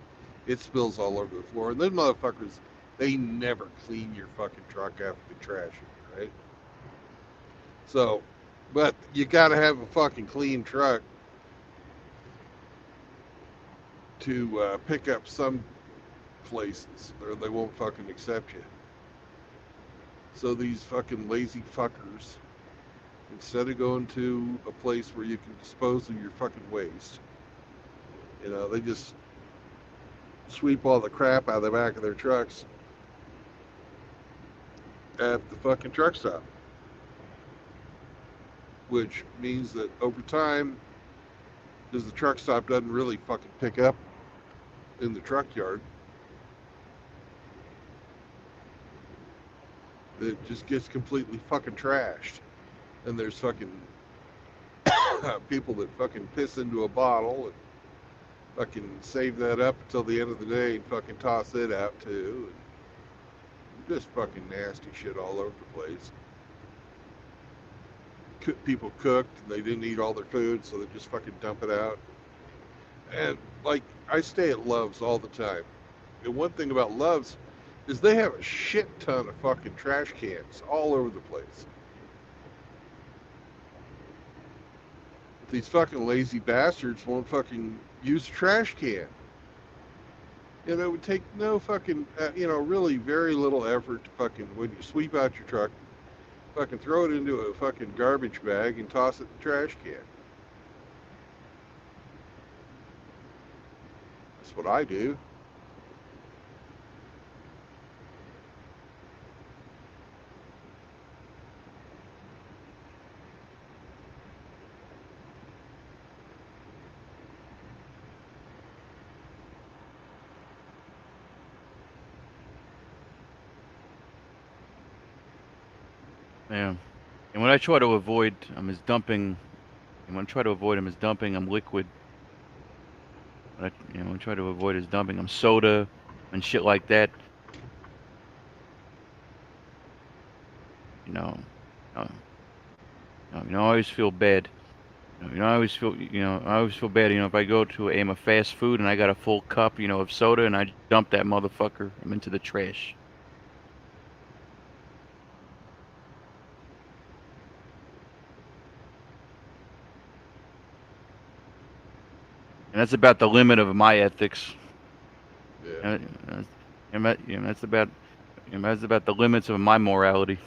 It spills all over the floor. And then motherfuckers, they never clean your fucking truck after they trash it, right? So, but you gotta have a fucking clean truck to pick up some places, or they won't fucking accept you. So these fucking lazy fuckers, instead of going to a place where you can dispose of your fucking waste, they just sweep all the crap out of the back of their trucks at the fucking truck stop. Which means that over time, because the truck stop doesn't really fucking pick up in the truck yard, that just gets completely fucking trashed. And there's fucking people that fucking piss into a bottle and fucking save that up until the end of the day and fucking toss it out too. And just fucking nasty shit all over the place. People cooked and they didn't eat all their food, so they just fucking dump it out. And like, I stay at Love's all the time. And one thing about Love's is they have a shit ton of fucking trash cans all over the place. These fucking lazy bastards won't fucking use a trash can. You know, it would take no fucking, really very little effort to fucking, when you sweep out your truck, fucking throw it into a fucking garbage bag and toss it in the trash can. That's what I do. Yeah. And when I try to avoid his dumping, and when I try to avoid him his dumping, I'm liquid. When I try to avoid his dumping, I'm soda and shit like that. You know, uh, I always feel bad. I always feel, I always feel bad. If I go to aim a fast food and I got a full cup, of soda, and I dump that motherfucker, I'm into the trash. And that's about the limit of my ethics. Yeah. That's about, that's about the limits of my morality.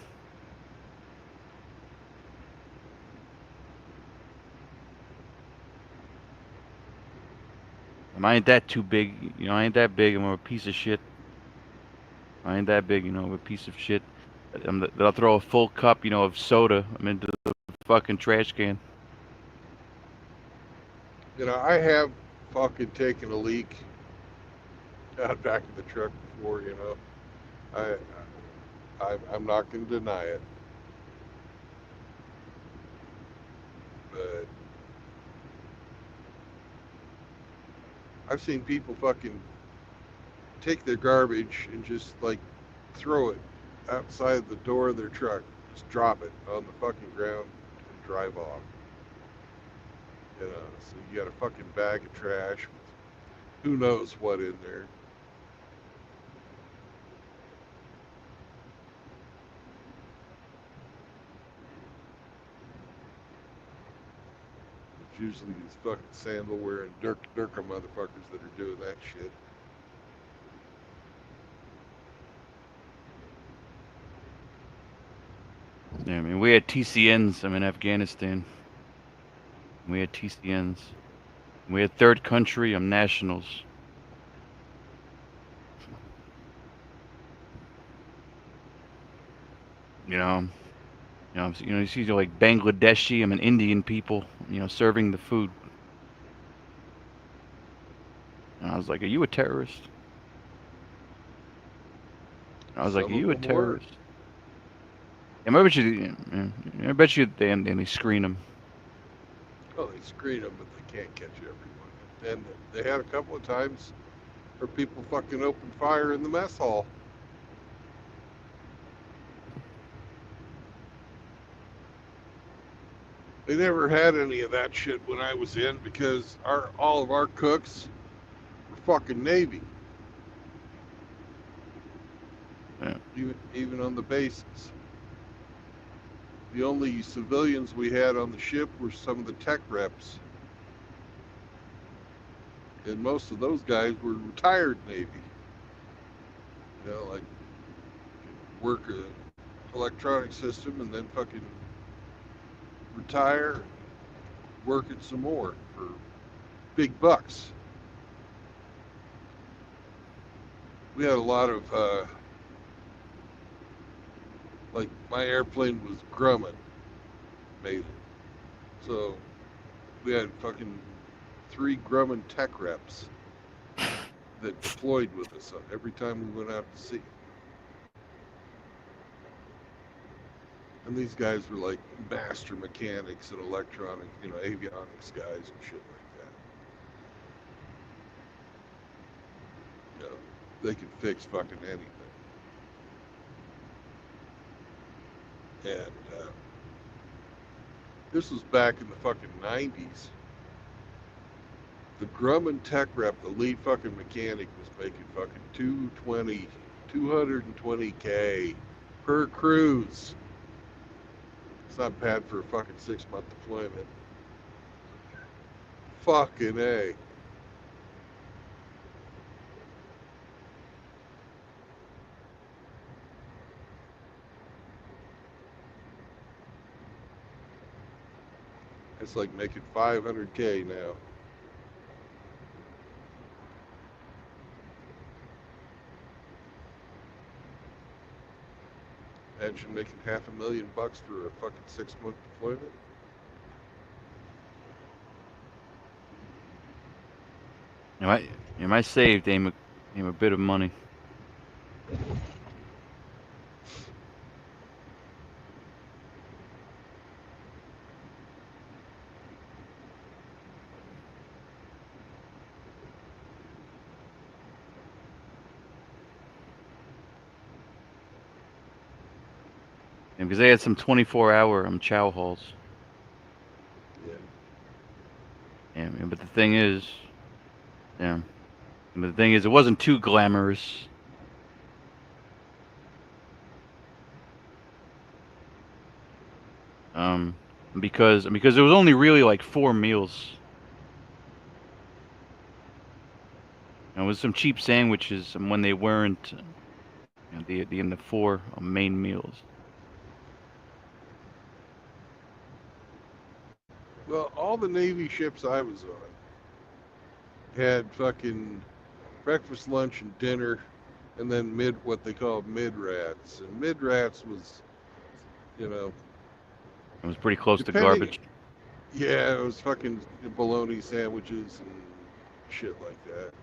I ain't that too big, I ain't that big. I'm a piece of shit. I ain't that big, I'm a piece of shit. I'll throw a full cup, of soda. I'm into the fucking trash can. I have fucking taken a leak out back of the truck before, I'm not going to deny it. But I've seen people fucking take their garbage and just like throw it outside the door of their truck. Just drop it on the fucking ground and drive off. So you got a fucking bag of trash with who knows what in there. It's usually these fucking sandal wearing Durka motherfuckers that are doing that shit. Yeah, we had TCNs. I'm in Afghanistan. We had TCNs. We had third country. I'm nationals. You see like Bangladeshi. I'm an Indian people. Serving the food. And I was like, "Are you a terrorist?" I was like, "Are Some of you a them were. terrorist?" And I bet you they screen them. Oh, they screen them, but they can't catch everyone. And they had a couple of times where people fucking opened fire in the mess hall. They never had any of that shit when I was in because all of our cooks were fucking Navy. Yeah. Even on the bases. The only civilians we had on the ship were some of the tech reps. And most of those guys were retired Navy. Like work a electronic system and then fucking retire, work it some more for big bucks. We had a lot of like my airplane was Grumman made it. So we had fucking 3 Grumman tech reps that deployed with us every time we went out to sea. And these guys were like master mechanics and electronic, avionics guys and shit like that. They can fix fucking anything. And this was back in the fucking 90s. The Grumman tech rep, the lead fucking mechanic, was making fucking 220K per cruise. It's not bad for a fucking 6-month deployment. Fucking A. It's like making 500K now. Imagine making $500,000 for a fucking 6-month deployment. I saved him a bit of money. Because they had some 24-hour chow halls. Yeah. But the thing is, but the thing is, it wasn't too glamorous. Because there was only really like 4 meals. And with some cheap sandwiches, and when they weren't, the 4 main meals. Well, all the Navy ships I was on had fucking breakfast, lunch, and dinner, and then what they call mid-rats. And mid-rats was, It was pretty close to garbage. Yeah, it was fucking bologna sandwiches and shit like that.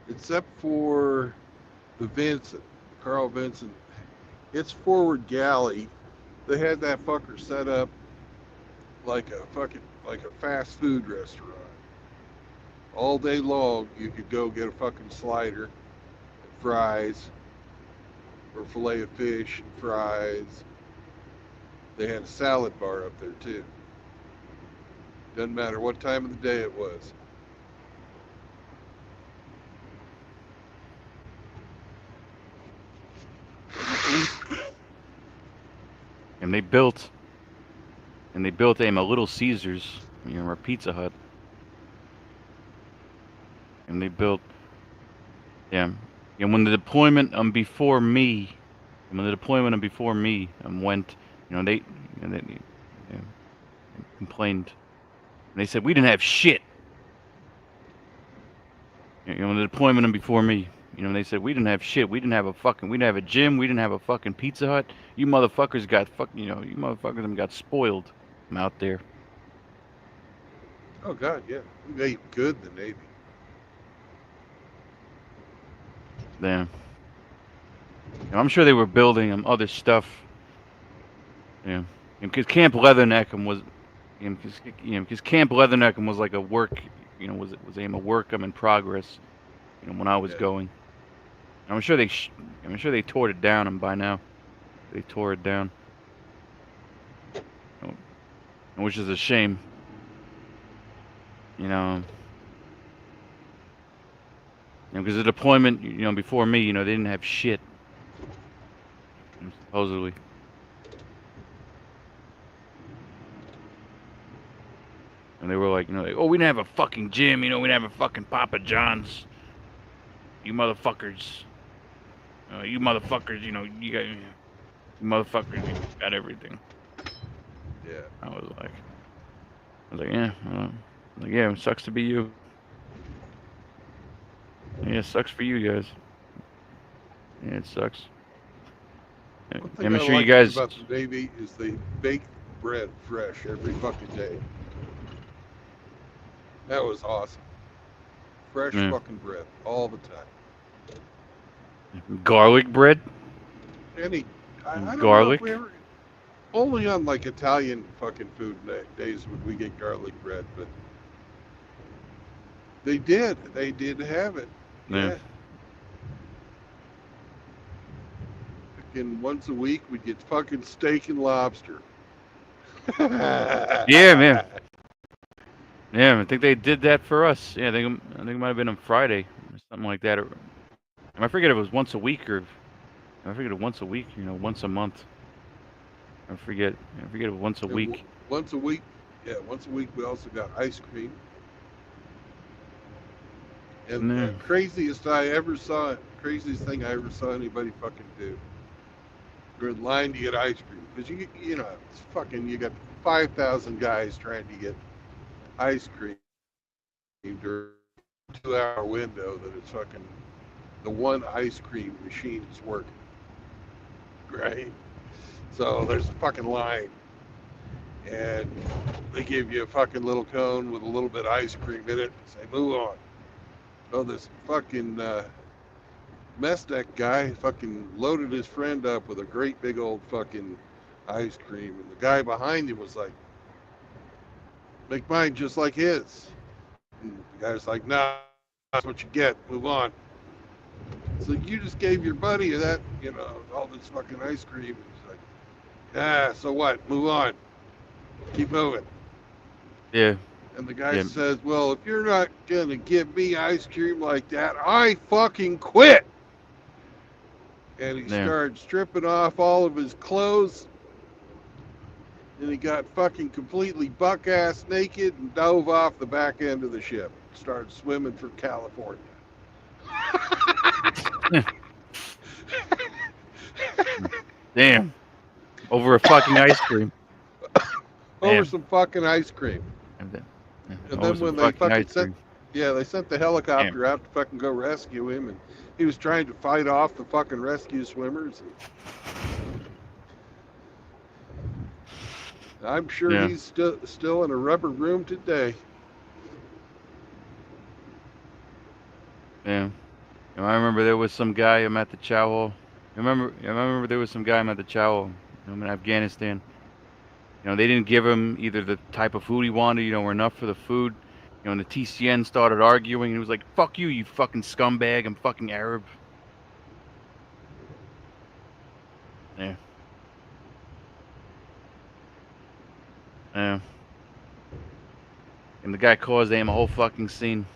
Except for the Vincent, Carl Vincent. Its forward galley, they had that fucker set up like a fast food restaurant. All day long, you could go get a fucking slider, and fries, or fillet of fish and fries. They had a salad bar up there too. Doesn't matter what time of the day it was. And they built a Little Caesars, or Pizza Hut. And they built, when the deployment before me went, they complained. And they said we didn't have shit. When the deployment before me, they said we didn't have shit. We didn't have a gym. We didn't have a fucking Pizza Hut. You motherfuckers got got spoiled out there. Oh God, yeah, we ate good in the Navy. Damn. I'm sure they were building other stuff. Because Camp Leatherneck was, because Camp Leatherneck was like a work, was a work in progress. When I was going. I'm sure they tore it down, and by now, they tore it down, which is a shame. Because the deployment, before me, they didn't have shit, supposedly. And they were like, oh, we didn't have a fucking gym, we didn't have a fucking Papa John's. You motherfuckers, you got everything. Yeah. I was like, yeah, yeah, it sucks to be you. Yeah, it sucks for you guys. Yeah, it sucks. One thing I'm I sure like you guys about the Navy is they bake bread fresh every fucking day. That was awesome. Fresh fucking bread all the time. Garlic bread Any, and I don't know if we garlic. ever, only on like Italian fucking food days would we get garlic bread, but they did have it. Yeah. Yeah. Fucking once a week we'd get fucking steak and lobster. Yeah, man. Yeah, I think they did that for us. Yeah, I think it might have been on Friday or something like that. Or, I forget if it was once a week or I forget if once a week. Once a month. I forget. I forget if once a And week. once a week, yeah, once a week we also got ice cream. And the Yeah. craziest thing I ever saw anybody fucking do. You're in line to get ice cream because it's fucking you got 5,000 guys trying to get ice cream during a 2 hour window that it's fucking the one ice cream machine is working, right? So there's a fucking line, and they give you a fucking little cone with a little bit of ice cream in it. And say move on. Oh, this fucking mess deck guy fucking loaded his friend up with a great big old fucking ice cream, and the guy behind him was like, "Make mine just like his." And the guy's like, "Nah, that's what you get. Move on." So you just gave your buddy that, all this fucking ice cream. He's like, "Ah, so what? Move on. Keep moving." Yeah. And the guy Yeah. says, "Well, if you're not gonna give me ice cream like that, I fucking quit." And he Yeah. started stripping off all of his clothes, and he got fucking completely buck ass naked and dove off the back end of the ship. Started swimming for California. Damn. Over a fucking ice cream. Over Damn. some fucking ice cream. And then, yeah, And over then some when they fucking fucking ice sent, cream. yeah, they sent the Damn. helicopter out to fucking go rescue him, and he was trying to fight off the fucking rescue swimmers. And I'm sure Yeah. he's still in a rubber room today. Yeah. I remember there was some guy I'm at the chow hall. I remember there was some guy I'm at the chow hall. I'm in Afghanistan. They didn't give him either the type of food he wanted, or enough for the food. And the TCN started arguing. And he was like, "Fuck you, you fucking scumbag! I'm fucking Arab." Yeah. Yeah. And the guy caused them a whole fucking scene.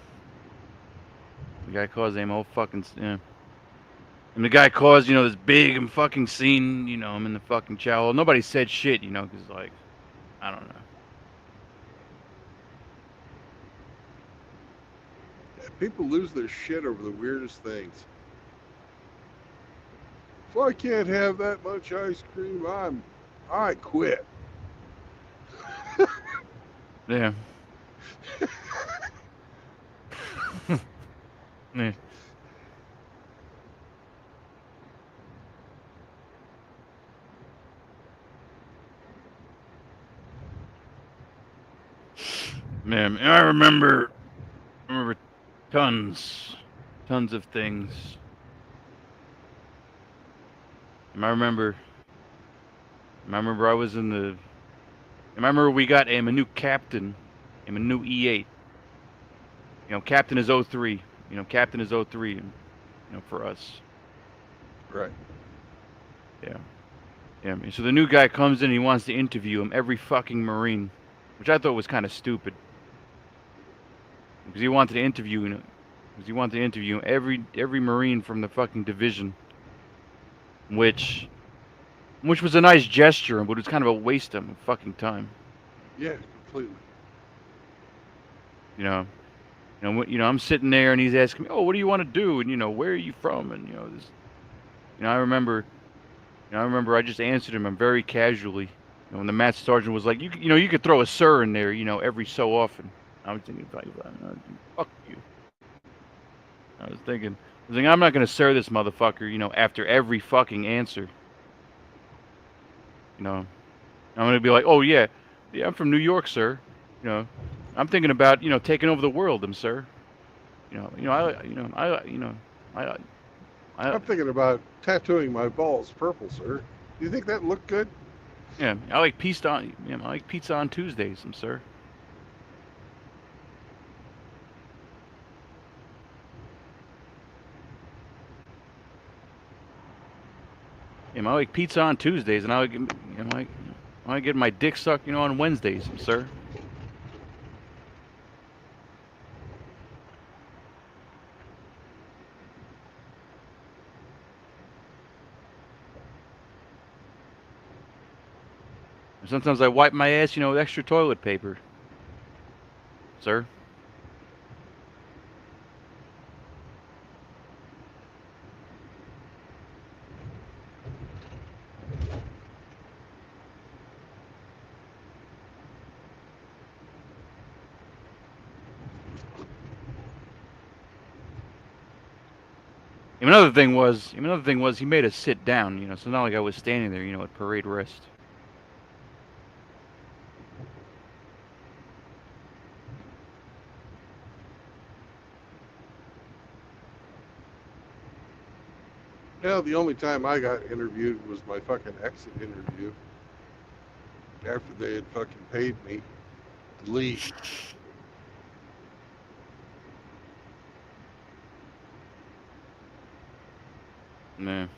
The guy caused them a whole fucking yeah. And the guy caused, this big and fucking scene. I'm in the fucking chow hall. Nobody said shit, because like, I don't know. People lose their shit over the weirdest things. If I can't have that much ice cream, I quit. Yeah. Yeah. Man, I remember tons of things. And I remember I was in the. I remember we got a new captain, a new E8. Captain is 03. Captain is 03. For us. Right. Yeah. Yeah. So the new guy comes in. He wants to interview him, every fucking Marine, which I thought was kind of stupid. Because he wanted to interview, every Marine from the fucking division, which was a nice gesture, but it was kind of a waste of fucking time. Yeah, completely. I'm sitting there and he's asking me, "Oh, what do you want to do?" And where are you from? And this. I remember I just answered him very casually. When the match sergeant was like, "You could throw a sir in there, every so often." I was thinking, "Fuck you." I was thinking, I'm not gonna sir this motherfucker, after every fucking answer. I'm gonna be like, "Oh yeah, I'm from New York, sir. I'm thinking about taking over the world, sir. I I'm thinking about tattooing my balls purple, sir. Do you think that look good? Yeah, I like pizza on. I like pizza on Tuesdays, sir. Yeah, I like pizza on Tuesdays, and I like get my dick sucked, on Wednesdays, sir. And sometimes I wipe my ass, with extra toilet paper, sir. And another thing was he made us sit down, so not like I was standing there, at parade rest. Yeah, the only time I got interviewed was my fucking exit interview. After they had fucking paid me to leave. Man.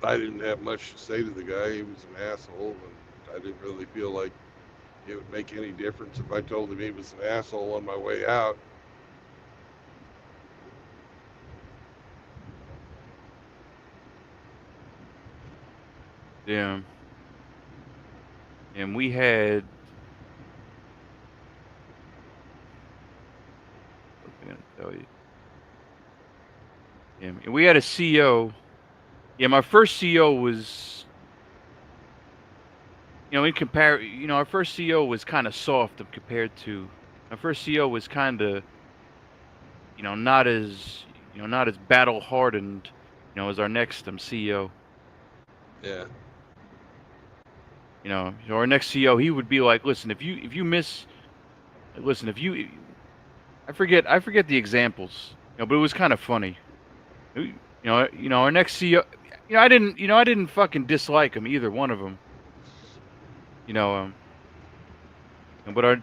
I didn't have much to say to the guy. He was an asshole, and I didn't really feel like it would make any difference if I told him he was an asshole on my way out. Yeah. And we had. What was I gonna tell you? Yeah, and we had a CO. Yeah, my first CO was, our first CO was kind of soft compared to. My first CO was kind of, not as battle hardened, as our next CO. Yeah. Our next CO, he would be like, listen, if you miss, listen, if you, I forget the examples, but it was kind of funny. Our next CEO, I didn't fucking dislike him, either one of them. But our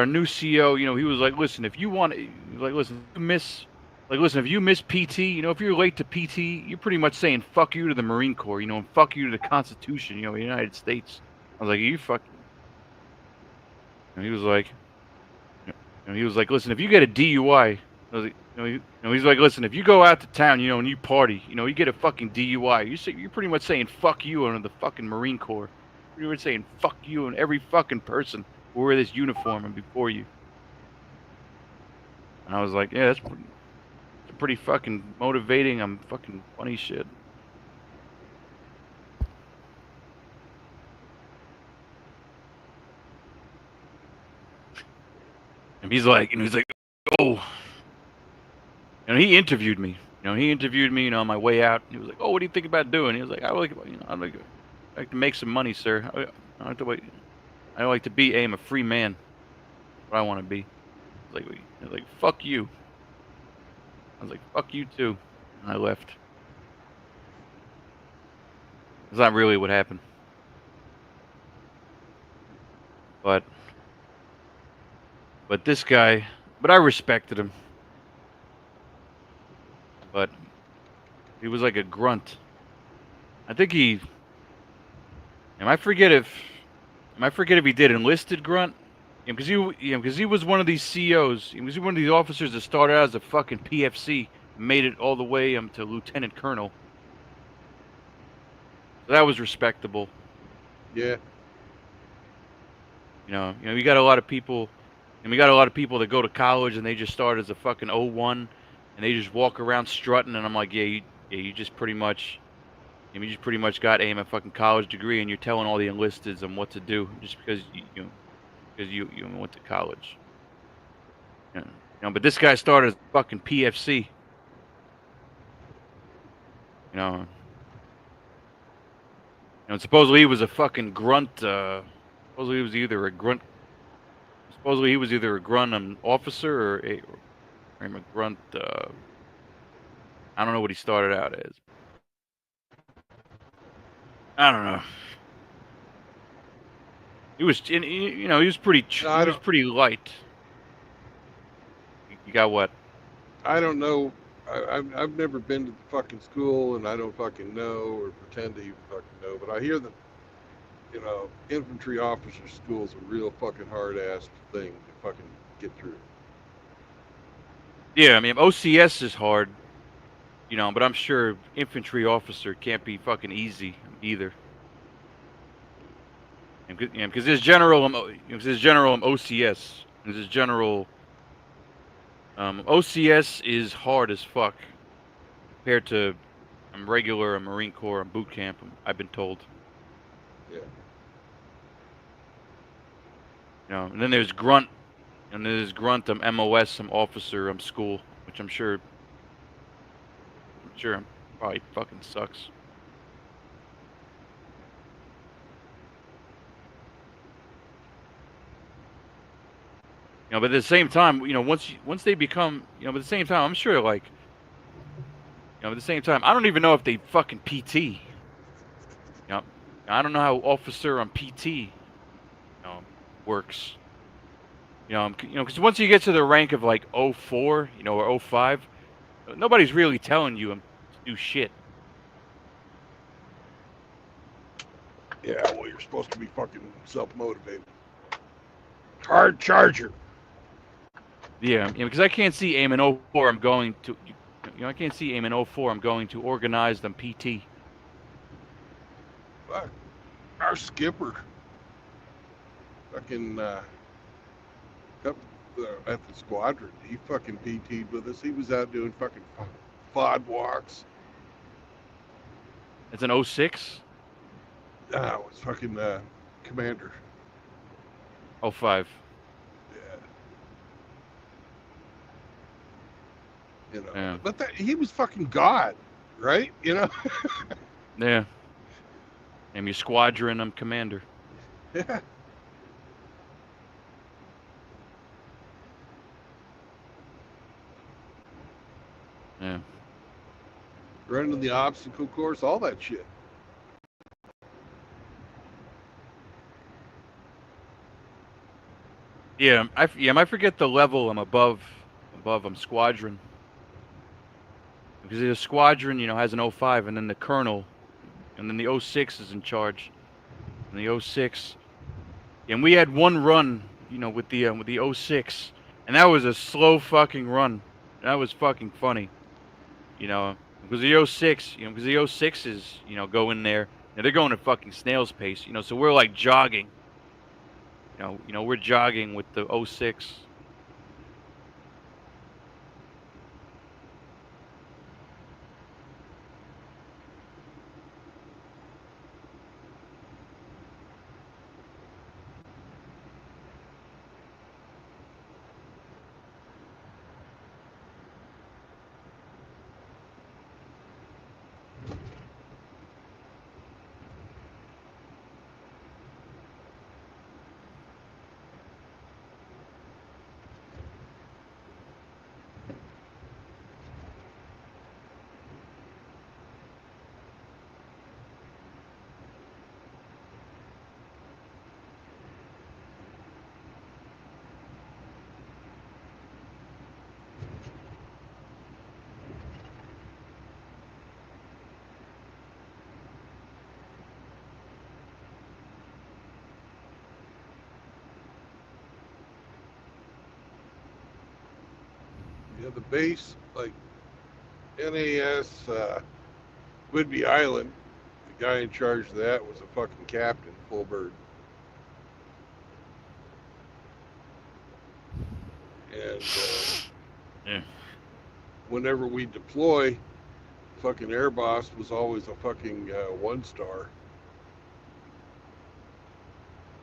new CEO, he was like, listen, if you want, like, listen, if you miss PT, if you're late to PT, you're pretty much saying fuck you to the Marine Corps, and fuck you to the Constitution, the United States. I was like, you fucking. And he was like, listen, if you get a DUI, I was like, he's like, listen, if you go out to town, and you party, you get a fucking DUI, you're pretty much saying fuck you under the fucking Marine Corps. You're pretty much saying fuck you and every fucking person who wear this uniform and before you. And I was like, yeah, that's pretty fucking motivating. I'm fucking funny shit. And he's like, oh, he interviewed me. He interviewed me, on my way out. He was like, oh, what do you think about doing? He was like, I'd like to make some money, sir. I like to be. I'm a free man. That's what I want to be. I was like, fuck you. I was like, fuck you too. And I left. That's not really what happened. But this guy, but I respected him. But he was like a grunt. I think he. I forget if he did enlisted grunt. Because he was one of these COs. He was one of these officers that started out as a fucking PFC, and made it all the way to lieutenant colonel. So that was respectable. Yeah. You got a lot of people, and we got a lot of people that go to college and they just start as a fucking 01, and they just walk around strutting. And I'm like, you just pretty much, got a fucking college degree, and you're telling all the enlisteds on what to do just because you went to college. But this guy started as fucking PFC. And supposedly he was a fucking grunt. Supposedly he was either a grunt. Supposedly he was either a grunt officer or a grunt. I don't know what he started out as. I don't know. He was, you know, he was pretty, No, he was pretty light. You got what? I don't know. I've never been to the fucking school, and I don't fucking know or pretend to even fucking know. But I hear that, you know, infantry officer school is a real fucking hard ass thing to fucking get through. Yeah, I mean, OCS is hard, you know, but I'm sure infantry officer can't be fucking easy either. Because there's general, there's general OCS. There's general. OCS is hard as fuck compared to regular Marine Corps and boot camp. I've been told. Yeah. You know, and then there's grunt, and there's grunt, MOS, officer, school, which I'm sure probably fucking sucks. You know, but at the same time, you know, once they become, you know, but at the same time, I'm sure, like, you know, at the same time, I don't even know if they fucking PT. You know, I don't know how officer on PT, you know, works. You know, because once you get to the rank of like 04, you know, or 05, nobody's really telling you to do shit. Yeah, well, you're supposed to be fucking self-motivated. Hard charger. Yeah, because I can't see aim in 04. I'm going to, you know, I can't see aim in 04. I'm going to organize them PT. Fuck. Our skipper fucking up at the squadron. He fucking PT'd with us. He was out doing fucking FOD walks. It's an 06? It was fucking commander. 05. Yeah. You know, Yeah. but he was fucking God, right? You know? Yeah. I'm your squadron, I'm commander. Yeah. Yeah. Running the obstacle course, all that shit. Yeah, I forget the level I'm above squadron. Because the squadron, you know, has an 05, and then the colonel, and then the 06 is in charge. And the 06, and we had one run, you know, with the 06, and that was a slow fucking run. That was fucking funny, you know, because the 06, you know, because the 06s, you know, go in there and they're going at fucking snail's pace, you know, so we're like jogging, you know, we're jogging with the 06. Yeah, the base, like NAS Whidbey Island, the guy in charge of that was a fucking captain, full bird. And Yeah. whenever we deploy, fucking air boss was always a fucking 1-star.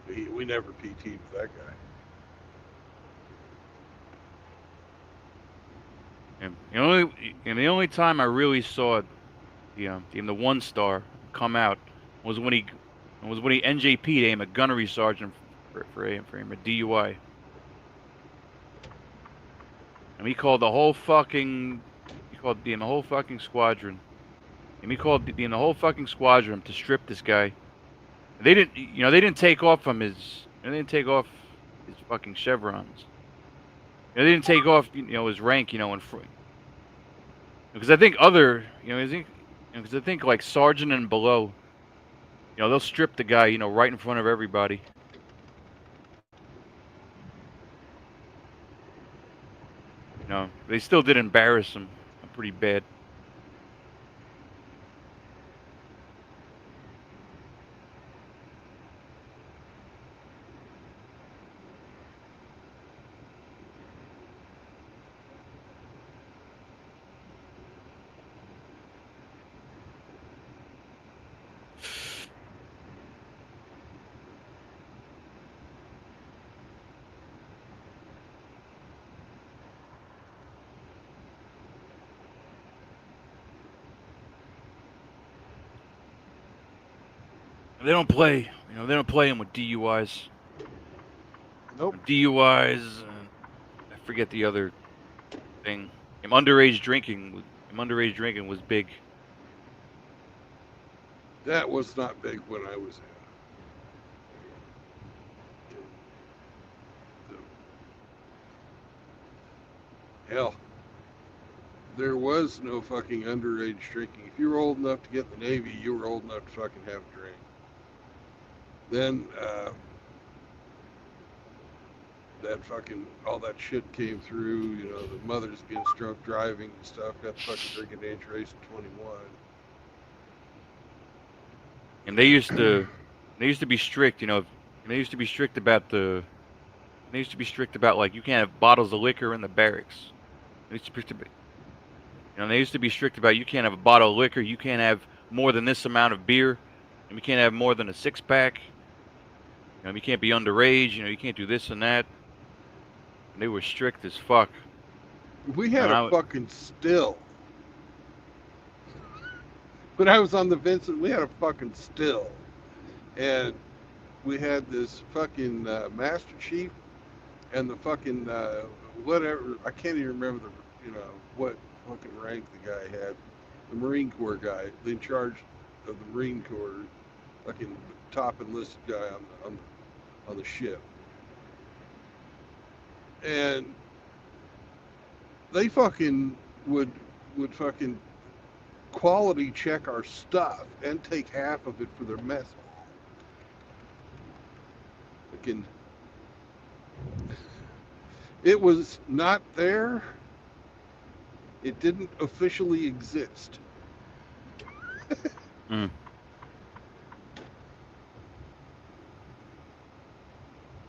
We never PT'd with that guy. And the only time I really saw the 1-star come out was when he NJP'd aim a gunnery sergeant for a DUI. And he called the whole fucking squadron. And we called the whole fucking squadron to strip this guy. They didn't, they didn't take off from his, they didn't take off his fucking chevrons. They didn't take off, his rank, in front. Because I think because I think like sergeant and below, they'll strip the guy, right in front of everybody. They still did embarrass him pretty bad. They don't play, they don't play him with DUIs. Nope. DUIs, I forget the other thing. Underage drinking was big. That was not big when I was in. Hell, there was no fucking underage drinking. If you were old enough to get in the Navy, you were old enough to fucking have a drink. Then, that fucking, all that shit came through, the mothers getting drunk driving and stuff, got the fucking drinking age raised to 21. And they used to be strict, they used to be strict about like you can't have bottles of liquor in the barracks. They used to be strict about you can't have a bottle of liquor, you can't have more than this amount of beer, and you can't have more than a 6-pack. You can't be underage, you can't do this and that. And they were strict as fuck. We had a fucking still. When I was on the Vincent, we had a fucking still. And we had this fucking Master Chief and the fucking whatever, I can't even remember what fucking rank the guy had. The Marine Corps guy, in charge of the Marine Corps, fucking top enlisted guy on the ship. And they fucking would fucking quality check our stuff and take half of it for their mess hall. Fucking, it was not there. It didn't officially exist. Mm.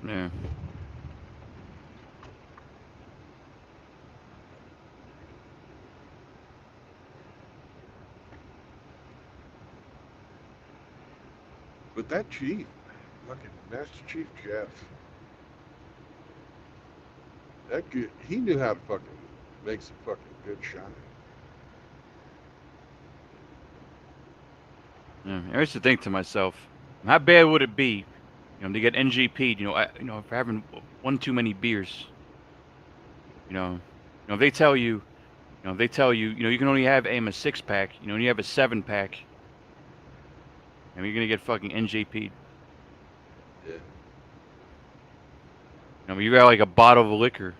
Yeah. But that chief, fucking Master Chief Jeff, that good, he knew how to fucking make some fucking good shine. Yeah. I used to think to myself, how bad would it be, to get NGP'd, for having one too many beers. If they tell you, you can only have aim a 6-pack, and you have a 7-pack, and you're gonna get fucking NGP'd. Yeah. You got like a bottle of liquor.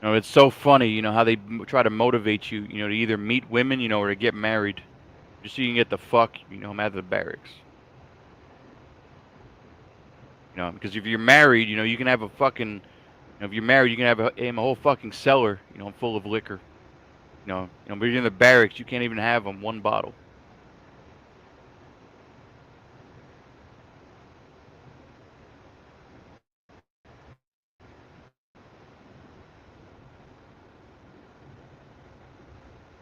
It's so funny, how they try to motivate you, to either meet women, or to get married, just so you can get the fuck, out of the barracks. Because if you're married, you can have a fucking, if you're married, you can have a whole fucking cellar, full of liquor. But you're in the barracks, you can't even have them one bottle.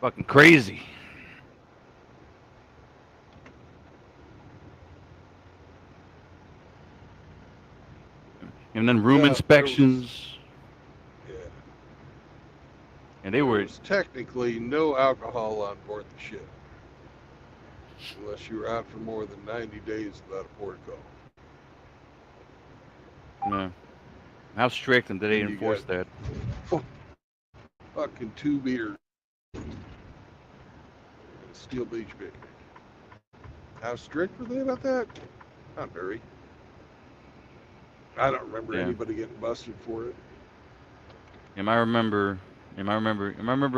Fucking crazy. And then room inspections. Yeah. And there was technically no alcohol on board the ship. Unless you were out for more than 90 days without a port call. Yeah. How strict and did they And you enforce got that? fucking 2 beers and a Steel Beach picnic. How strict were they about that? Not very. I don't remember Yeah. anybody getting busted for it. I remember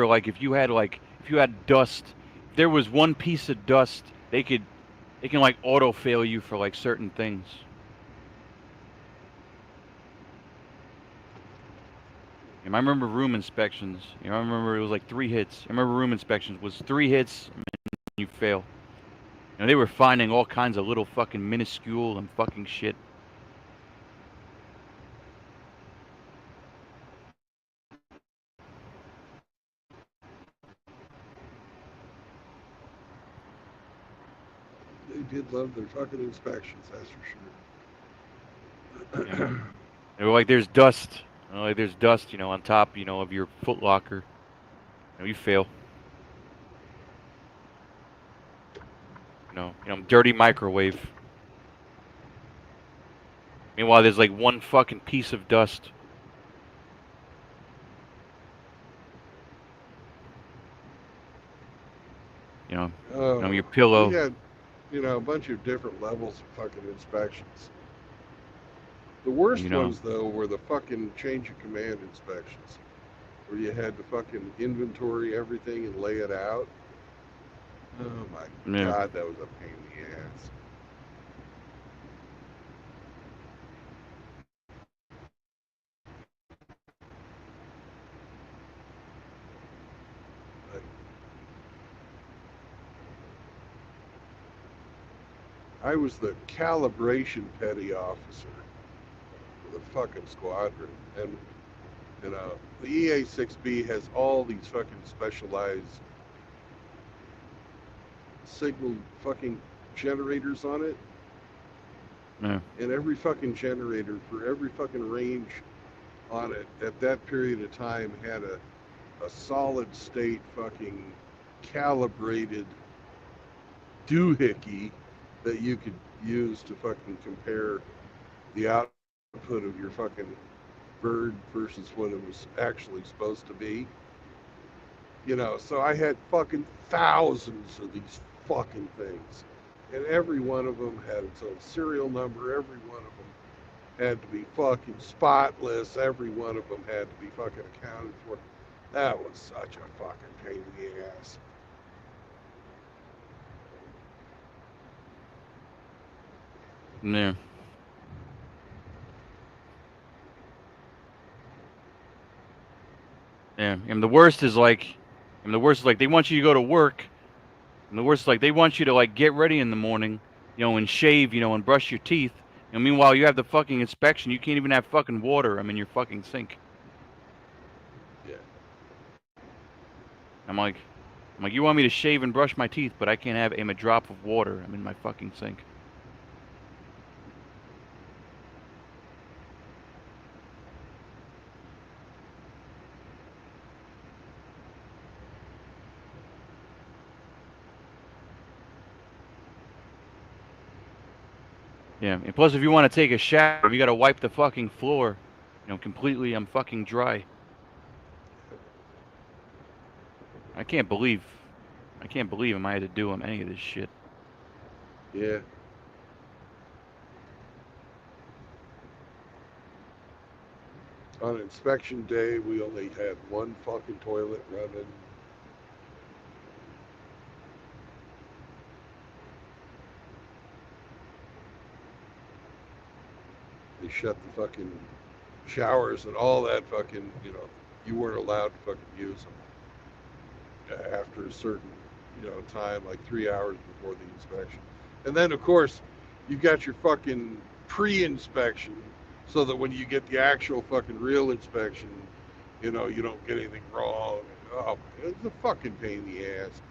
like if you had dust, if there was one piece of dust, they can like auto fail you for like certain things. I remember room inspections. I remember it was like 3 hits. I remember room inspections was 3 hits and you fail. They were finding all kinds of little fucking minuscule and fucking shit. They did love their fucking inspections, that's for Yeah. sure. They were like, there's dust. Like there's dust, on top, of your foot locker. You fail. Dirty microwave. Meanwhile, there's like one fucking piece of dust. Oh, Your we pillow. had, a bunch of different levels of fucking inspections. The worst ones, though, were the fucking change of command inspections, where you had to fucking inventory everything and lay it out. Oh my God, that was a pain in the ass. I was the calibration petty officer for the fucking squadron, and the EA-6B has all these fucking specialized signal fucking generators on it. Yeah. And every fucking generator for every fucking range on it at that period of time had a solid state fucking calibrated doohickey that you could use to fucking compare the output of your fucking bird versus what it was actually supposed to be. So I had fucking thousands of these fucking things. And every one of them had its own serial number. Every one of them had to be fucking spotless. Every one of them had to be fucking accounted for. That was such a fucking pain in the ass. Yeah. Yeah. And the worst is like they want you to go to work. And the worst is like they want you to like get ready in the morning, and shave, and brush your teeth. And meanwhile you have the fucking inspection. You can't even have fucking water. In your fucking sink. Yeah. I'm like, you want me to shave and brush my teeth, but I can't have a drop of water. I'm in my fucking sink. Yeah, and plus if you want to take a shower, you got to wipe the fucking floor, completely. I'm fucking dry. I can't believe I had to do any of this shit. Yeah. On inspection day, we only had one fucking toilet running. They shut the fucking showers and all that fucking, you weren't allowed to fucking use them after a certain, time, like 3 hours before the inspection. And then, of course, you got your fucking pre-inspection so that when you get the actual fucking real inspection, you don't get anything wrong. Oh, it was a fucking pain in the ass.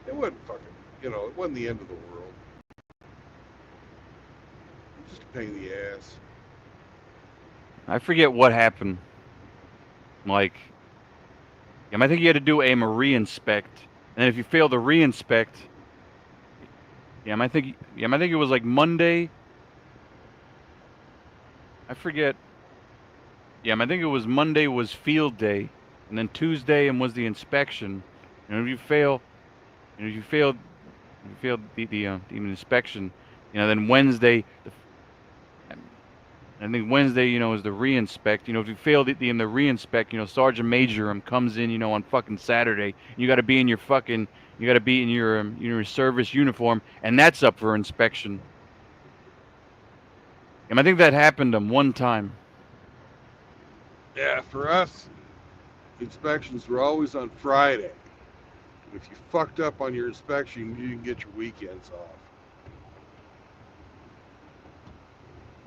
It wasn't fucking, it wasn't the end of the world. It was just a pain in the ass. I forget what happened. Like, I think you had to do a re-inspect, and then if you fail to re-inspect, I think it was like Monday. I forget. Yeah, I think it was Monday was field day, and then Tuesday and was the inspection. And if you fail, if you failed, if you failed the inspection, then Wednesday, I think Wednesday, is the re-inspect. If you failed in the re-inspect, Sergeant Major comes in, on fucking Saturday. You got to be in your fucking, you got to be in your service uniform, and that's up for inspection. And I think that happened one time. Yeah, for us, inspections were always on Friday. If you fucked up on your inspection, you didn't get your weekends off.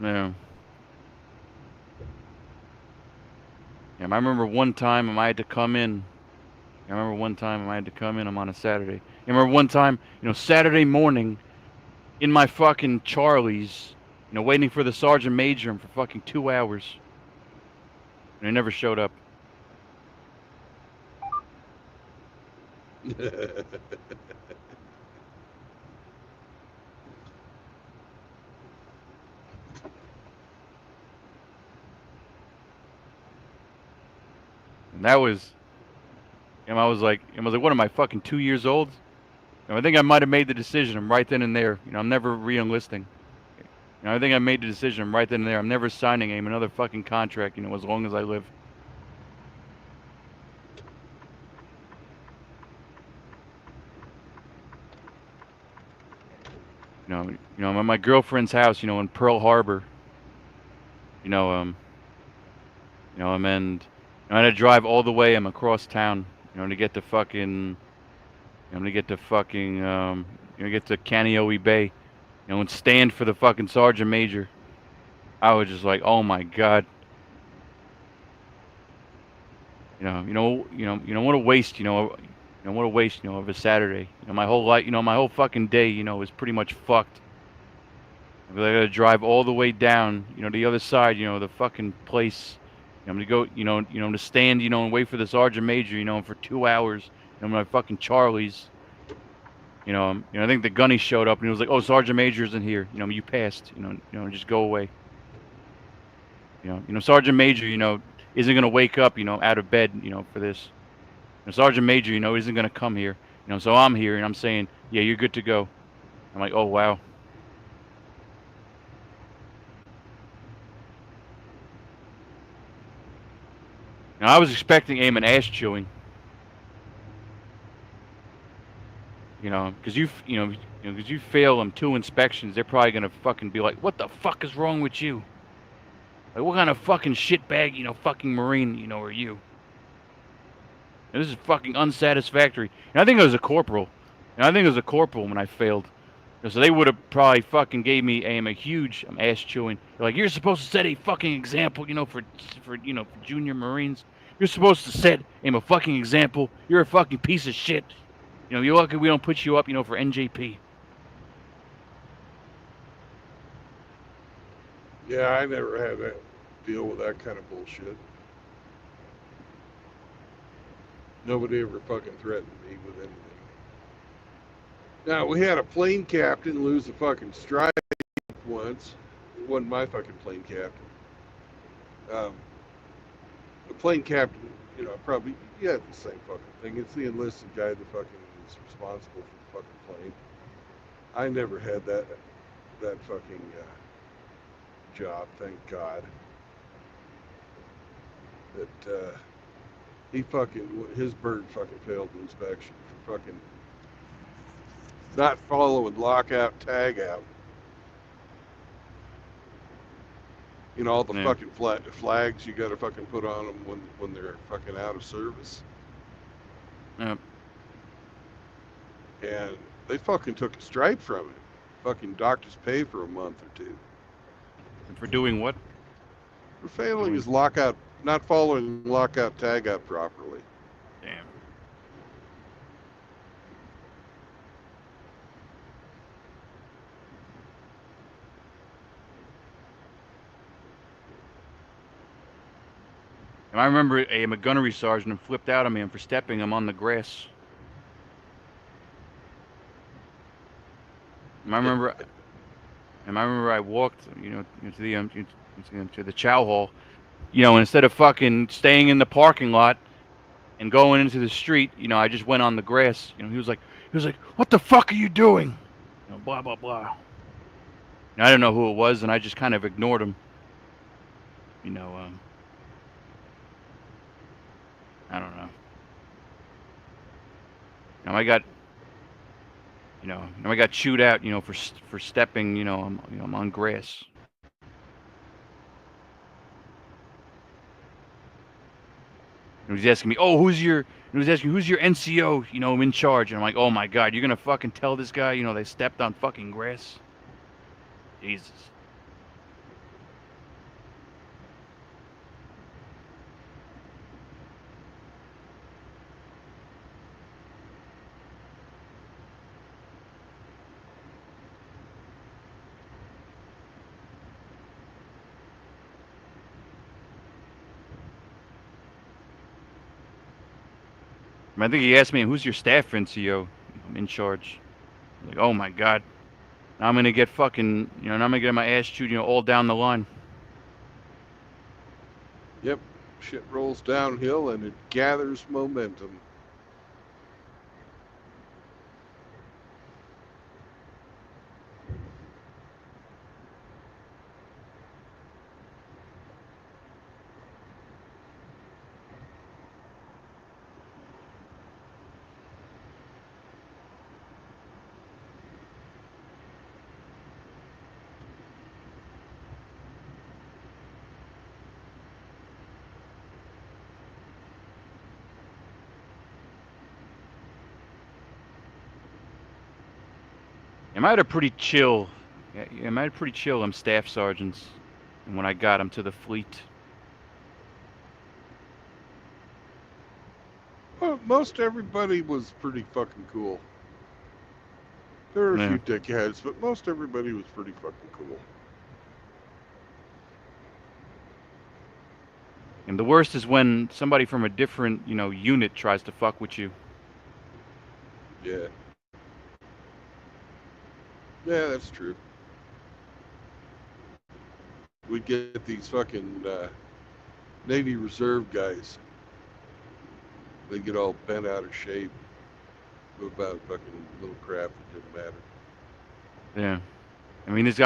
Yeah. Yeah, I remember one time I had to come in. I remember one time I had to come in. I'm on a Saturday. I remember one time, Saturday morning, in my fucking Charlie's, waiting for the sergeant major for fucking 2 hours, and he never showed up. And that was, I was like, what am I, fucking 2 years old? I think I might have made the decision right then and there. I'm never re-enlisting. I think I made the decision right then and there. I'm never signing another fucking contract, as long as I live. I'm at my girlfriend's house, in Pearl Harbor. And I had to drive all the way. I'm across town, to get to fucking, to get to fucking, get to Kaneohe Bay, and stand for the fucking sergeant major. I was just like, oh my god. What a waste, what a waste, of a Saturday. My whole life, my whole fucking day, was pretty much fucked. I gotta drive all the way down, the other side, the fucking place. I'm gonna go, to stand, and wait for the sergeant major, for 2 hours. My fucking Charlie's. I think the gunny showed up and he was like, "Oh, Sergeant Major isn't here. You passed. Just go away." Sergeant Major, isn't gonna wake up, out of bed, for this. Sergeant Major, isn't gonna come here. So I'm here and I'm saying, "Yeah, you're good to go." I'm like, "Oh wow." Now I was expecting aim and ass chewing. Because because you fail them 2 inspections, they're probably gonna fucking be like, "What the fuck is wrong with you? Like, what kind of fucking shitbag, fucking Marine, are you? And this is fucking unsatisfactory." And I think it was a corporal. When I failed. So they would have probably fucking gave me a huge ass chewing. They're like, "You're supposed to set a fucking example, for junior Marines. You're supposed to set a fucking example. You're a fucking piece of shit. You're lucky we don't put you up, for NJP." Yeah, I never had to deal with that kind of bullshit. Nobody ever fucking threatened me with anything. Now, we had a plane captain lose a fucking stripe once. It wasn't my fucking plane captain. The plane captain, probably, yeah, the same fucking thing. It's the enlisted guy that fucking is responsible for the fucking plane. I never had that fucking job, thank God. That his bird fucking failed the inspection for fucking not following lockout, tag out. All the Yeah. fucking flags you got to fucking put on them when they're fucking out of service. Yeah. And they fucking took a stripe from him. Fucking doctor's pay for a month or two. And for doing what? For failing his lockout, not following lockout, tag out properly. Damn. And I remember a gunnery sergeant flipped out on me for stepping him on the grass. And I remember I walked, to the chow hall, you know, instead of fucking staying in the parking lot and going into the street, you know, I just went on the grass. You know, he was like, "What the fuck are you doing?" You know, blah blah blah. And I didn't know who it was, and I just kind of ignored him. You know, I don't know. Now I got chewed out. You know, for stepping. I'm on grass. And he was asking me, "Oh, he was asking who's your NCO? You know, in charge." And I'm like, "Oh my god, you're gonna fucking tell this guy? You know, they stepped on fucking grass." Jesus. I think he asked me, "Who's your staff NCO? I'm in charge." I'm like, "Oh my god, now I'm gonna get fucking, now I'm gonna get my ass chewed, all down the line." Yep. Shit rolls downhill and it gathers momentum. Am I had a pretty chill? Yeah, am I pretty chill? I'm staff sergeants, and when I got him to the fleet, Well, most everybody was pretty fucking cool. There were a yeah. few dickheads, but most everybody was pretty fucking cool. And the worst is when somebody from a different, unit tries to fuck with you. Yeah. Yeah, that's true. We'd get these fucking Navy Reserve guys. They get all bent out of shape about fucking little crap that didn't matter. Yeah. This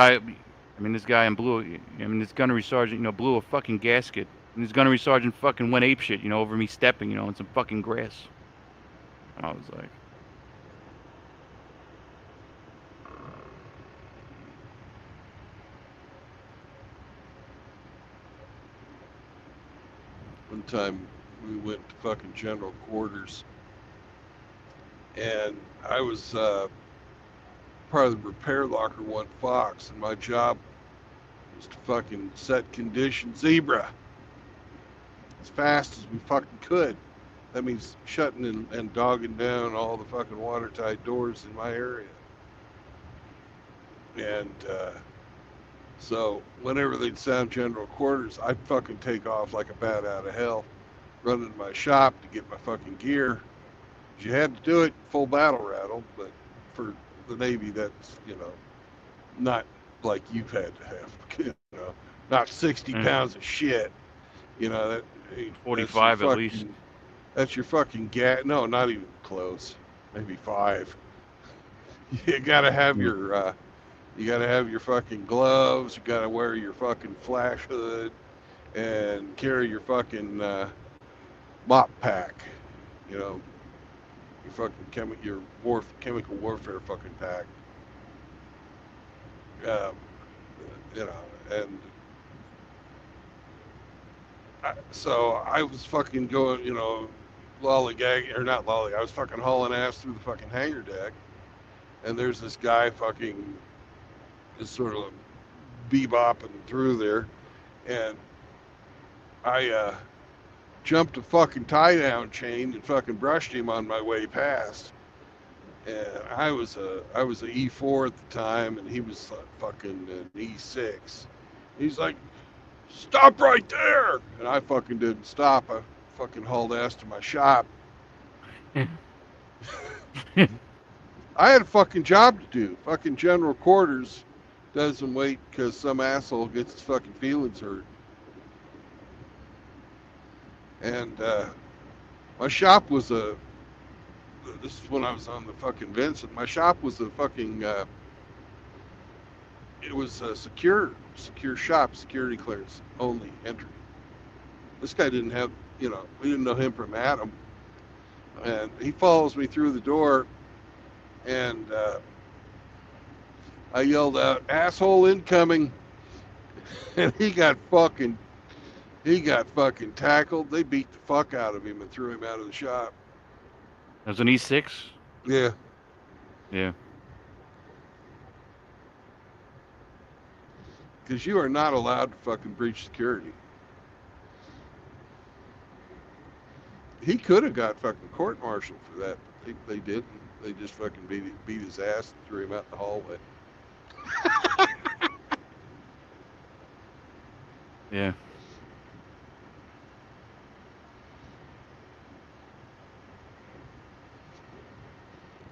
guy in blue. This gunnery sergeant, blew a fucking gasket. And this gunnery sergeant fucking went apeshit, over me stepping, in some fucking grass. And I was like, One time we went to fucking general quarters, and I was part of the repair locker 1 Fox, and my job was to fucking set condition zebra as fast as we fucking could. That means shutting and dogging down all the fucking watertight doors in my area. And so whenever they'd sound general quarters, I'd fucking take off like a bat out of hell, run into my shop to get my fucking gear. You had to do it full battle rattle, but for the Navy, that's, not like you've had to have, not 60 pounds of shit, that 45 at least. That's your fucking gas. No, not even close. Maybe 5. You gotta have your fucking gloves. You gotta wear your fucking flash hood, and carry your fucking mop pack. Your fucking chemical warfare fucking pack. And so I was fucking going, lollygag, or not lollygag, I was fucking hauling ass through the fucking hangar deck, and there's this guy fucking just sort of bebopping through there, and I jumped a fucking tie-down chain and fucking brushed him on my way past. And I was a E4 at the time, and he was fucking an E6. He's like, "Stop right there!" And I fucking didn't stop. I fucking hauled ass to my shop. I had a fucking job to do. Fucking general quarters doesn't wait because some asshole gets his fucking feelings hurt. And my shop was this is when I was on the fucking Vincent. My shop was a fucking, it was a secure shop, security clearance only entry. This guy didn't have, we didn't know him from Adam. And he follows me through the door, and I yelled out, "Asshole incoming!" And he got fucking tackled. They beat the fuck out of him and threw him out of the shop. That was an E6. Yeah. Yeah. Because you are not allowed to fucking breach security. He could have got fucking court-martialed for that, but they didn't. They just fucking beat his ass and threw him out the hallway. Yeah.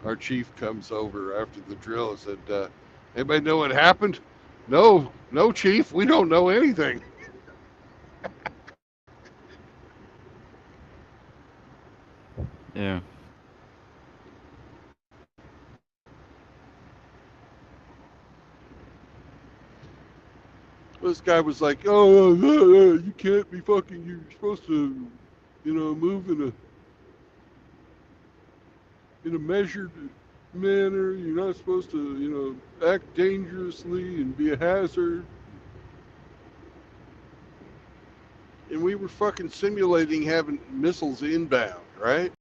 Our chief comes over after the drill and said, "Anybody know what happened?" No, chief, we don't know anything. Yeah. This guy was like, "Oh, you can't be fucking. You're supposed to, move in a measured manner. You're not supposed to, act dangerously and be a hazard." And we were fucking simulating having missiles inbound, right?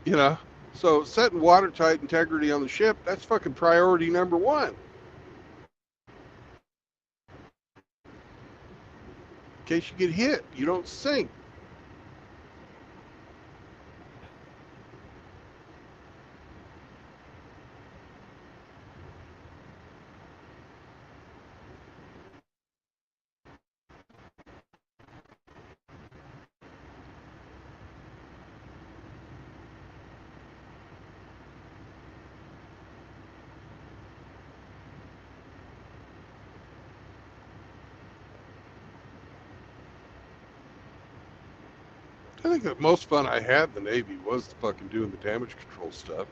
Yeah. So setting watertight integrity on the ship, that's fucking priority number one. In case you get hit, you don't sink. I think the most fun I had in the Navy was fucking doing the damage control stuff.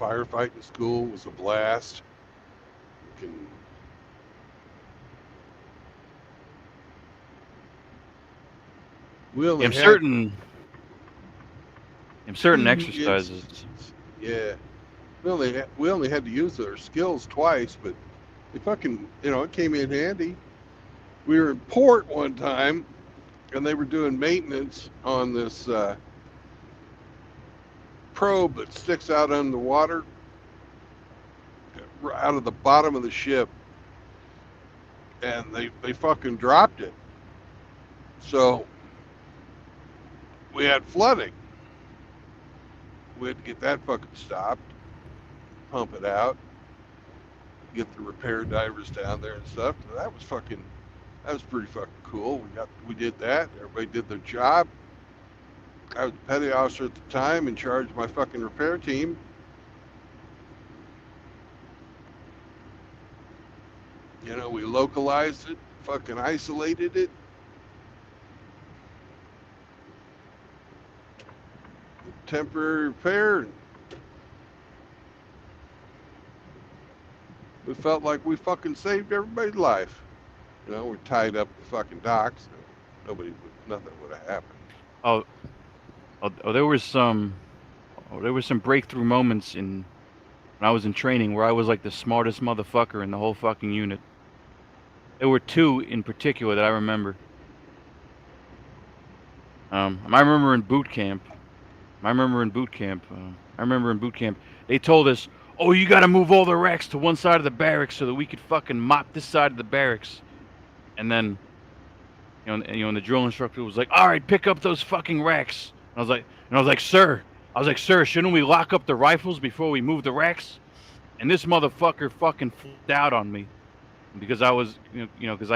Firefighting school was a blast. We only In had certain two exercises. instances. Yeah. We only had to use our skills twice, but it fucking, it came in handy. We were in port one time, and they were doing maintenance on this probe that sticks out under the water, out of the bottom of the ship, and they fucking dropped it. So we had flooding. We had to get that fucking stopped, pump it out, get the repair divers down there and stuff. That was pretty fucking cool. We did that. Everybody did their job. I was the petty officer at the time, in charge of my fucking repair team. We localized it, fucking isolated it. Temporary repair. We felt like we fucking saved everybody's life. We're tied up at the fucking docks. Nothing would have happened. There was some breakthrough moments when I was in training where I was like the smartest motherfucker in the whole fucking unit. There were two in particular that I remember. I remember in boot camp. They told us, "Oh, you got to move all the racks to one side of the barracks so that we could fucking mop this side of the barracks." And then, and the drill instructor was like, "All right, pick up those fucking racks." And I was like, "Sir," shouldn't we lock up the rifles before we move the racks? And this motherfucker fucking flipped out on me because I was, because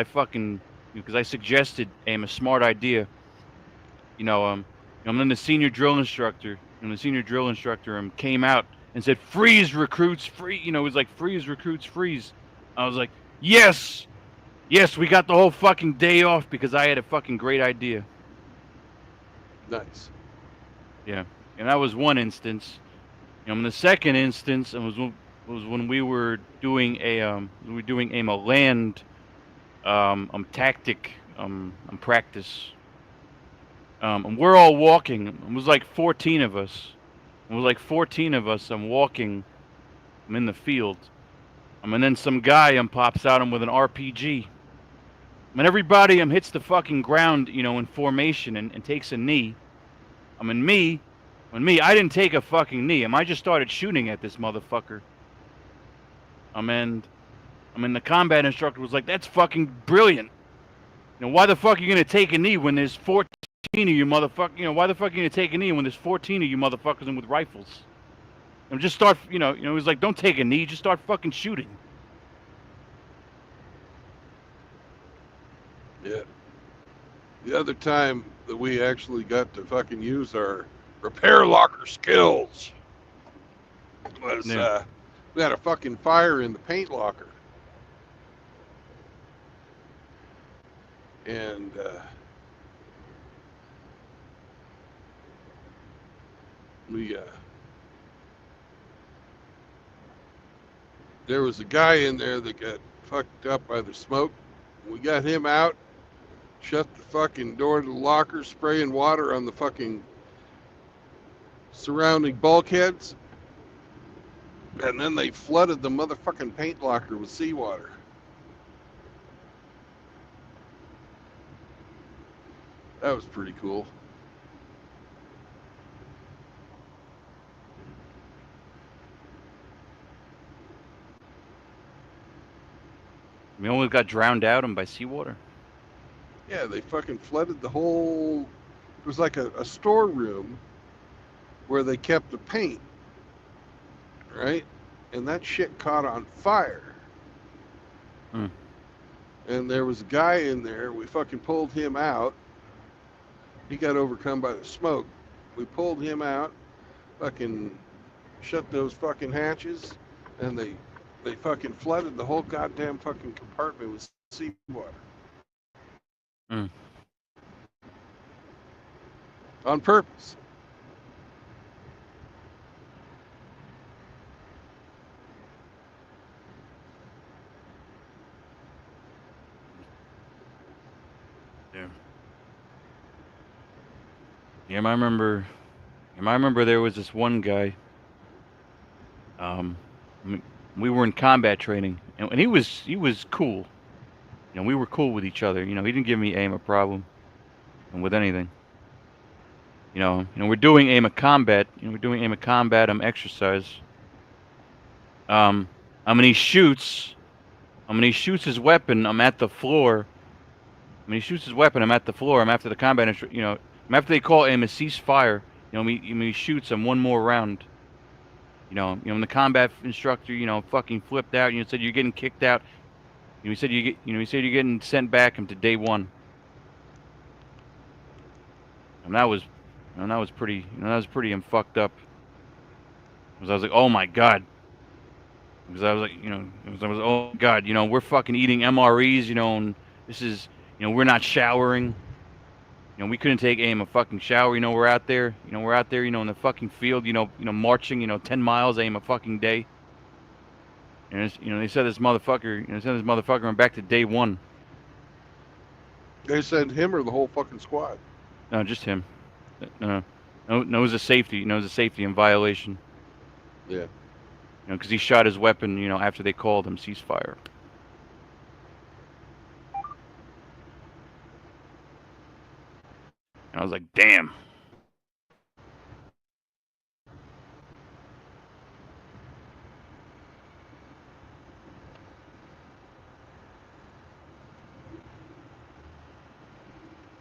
I suggested a smart idea. And then the senior drill instructor, came out and said, "Freeze, recruits, free." It was like, "Freeze, recruits, freeze." I was like, "Yes, Yes, we got the whole fucking day off because I had a fucking great idea. Nice. Yeah, and that was one instance. In the second instance, it was when we were doing a land tactic practice. And we're all walking. It was like 14 of us. It was like 14 of us. I'm walking. I'm in the field. And then some guy pops out with an RPG. And everybody hits the fucking ground, in formation and takes a knee. I didn't take a fucking knee. I just started shooting at this motherfucker. And the combat instructor was like, "That's fucking brilliant. Why the fuck are you gonna take a knee when there's 14 of you motherfuckers? Why the fuck are you gonna take a knee when there's 14 of you motherfuckers and with rifles? And just start, he was like, don't take a knee, just start fucking shooting." Yeah. The other time that we actually got to fucking use our repair locker skills was Yeah. we had a fucking fire in the paint locker. And we there was a guy in there that got fucked up by the smoke. We got him out, shut the fucking door to the locker, spraying water on the fucking surrounding bulkheads, and then they flooded the motherfucking paint locker with seawater. That was pretty cool. We almost got drowned out by seawater. Yeah, they fucking flooded the whole. It was like a storeroom where they kept the paint, right? And that shit caught on fire. Hmm. And there was a guy in there. We fucking pulled him out. He got overcome by the smoke. We pulled him out, fucking shut those fucking hatches, and they fucking flooded the whole goddamn fucking compartment with seawater. Hmm. On purpose. Yeah. Yeah, I remember. I remember there was this one guy. We were in combat training, and he was cool. We were cool with each other. He didn't give me aim a problem, and with anything. We're doing aim of combat. We're doing aim of combat. Exercise. He shoots. He shoots his weapon. I'm at the floor. He shoots his weapon. I'm at the floor. I'm after the combat. I'm after they call him a ceasefire. He shoots him one more round. When the combat instructor, fucking flipped out. Said you're getting kicked out. He said he said you're getting sent back into day one. And that was, pretty. That was pretty fucked up. Because I was like, oh my god. Because I was like, oh god, we're fucking eating MREs, and this is, we're not showering. We couldn't take aim a fucking shower. We're out there. We're out there. In the fucking field. Marching. 10 miles aim a fucking day. And they said this motherfucker. This motherfucker went back to day one. They sent him or the whole fucking squad? No, just him. No, it was a safety. It was a safety in violation. Yeah. Because he shot his weapon. After they called him ceasefire. And I was like, damn.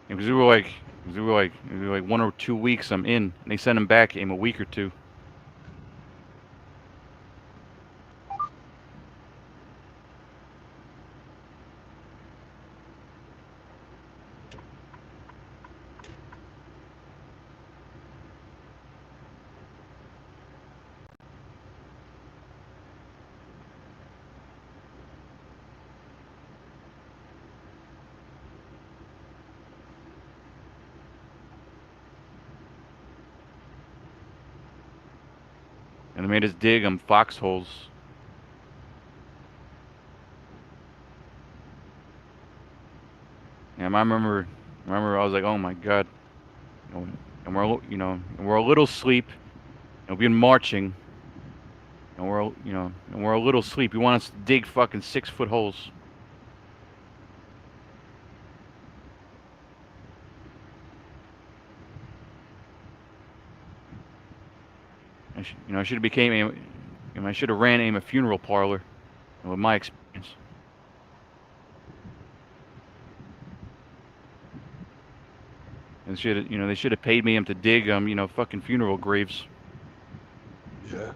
Because we were like 1 or 2 weeks I'm in, and they sent him back in a week or two. And they made us dig them foxholes. And I remember I was like, oh my god, you know, and we're a little asleep, and we've been marching, and we're a little asleep. You want us to dig fucking 6-foot holes? I should have became I should have ran a funeral parlor, with my experience. And they should have paid me to dig fucking funeral graves. Yeah.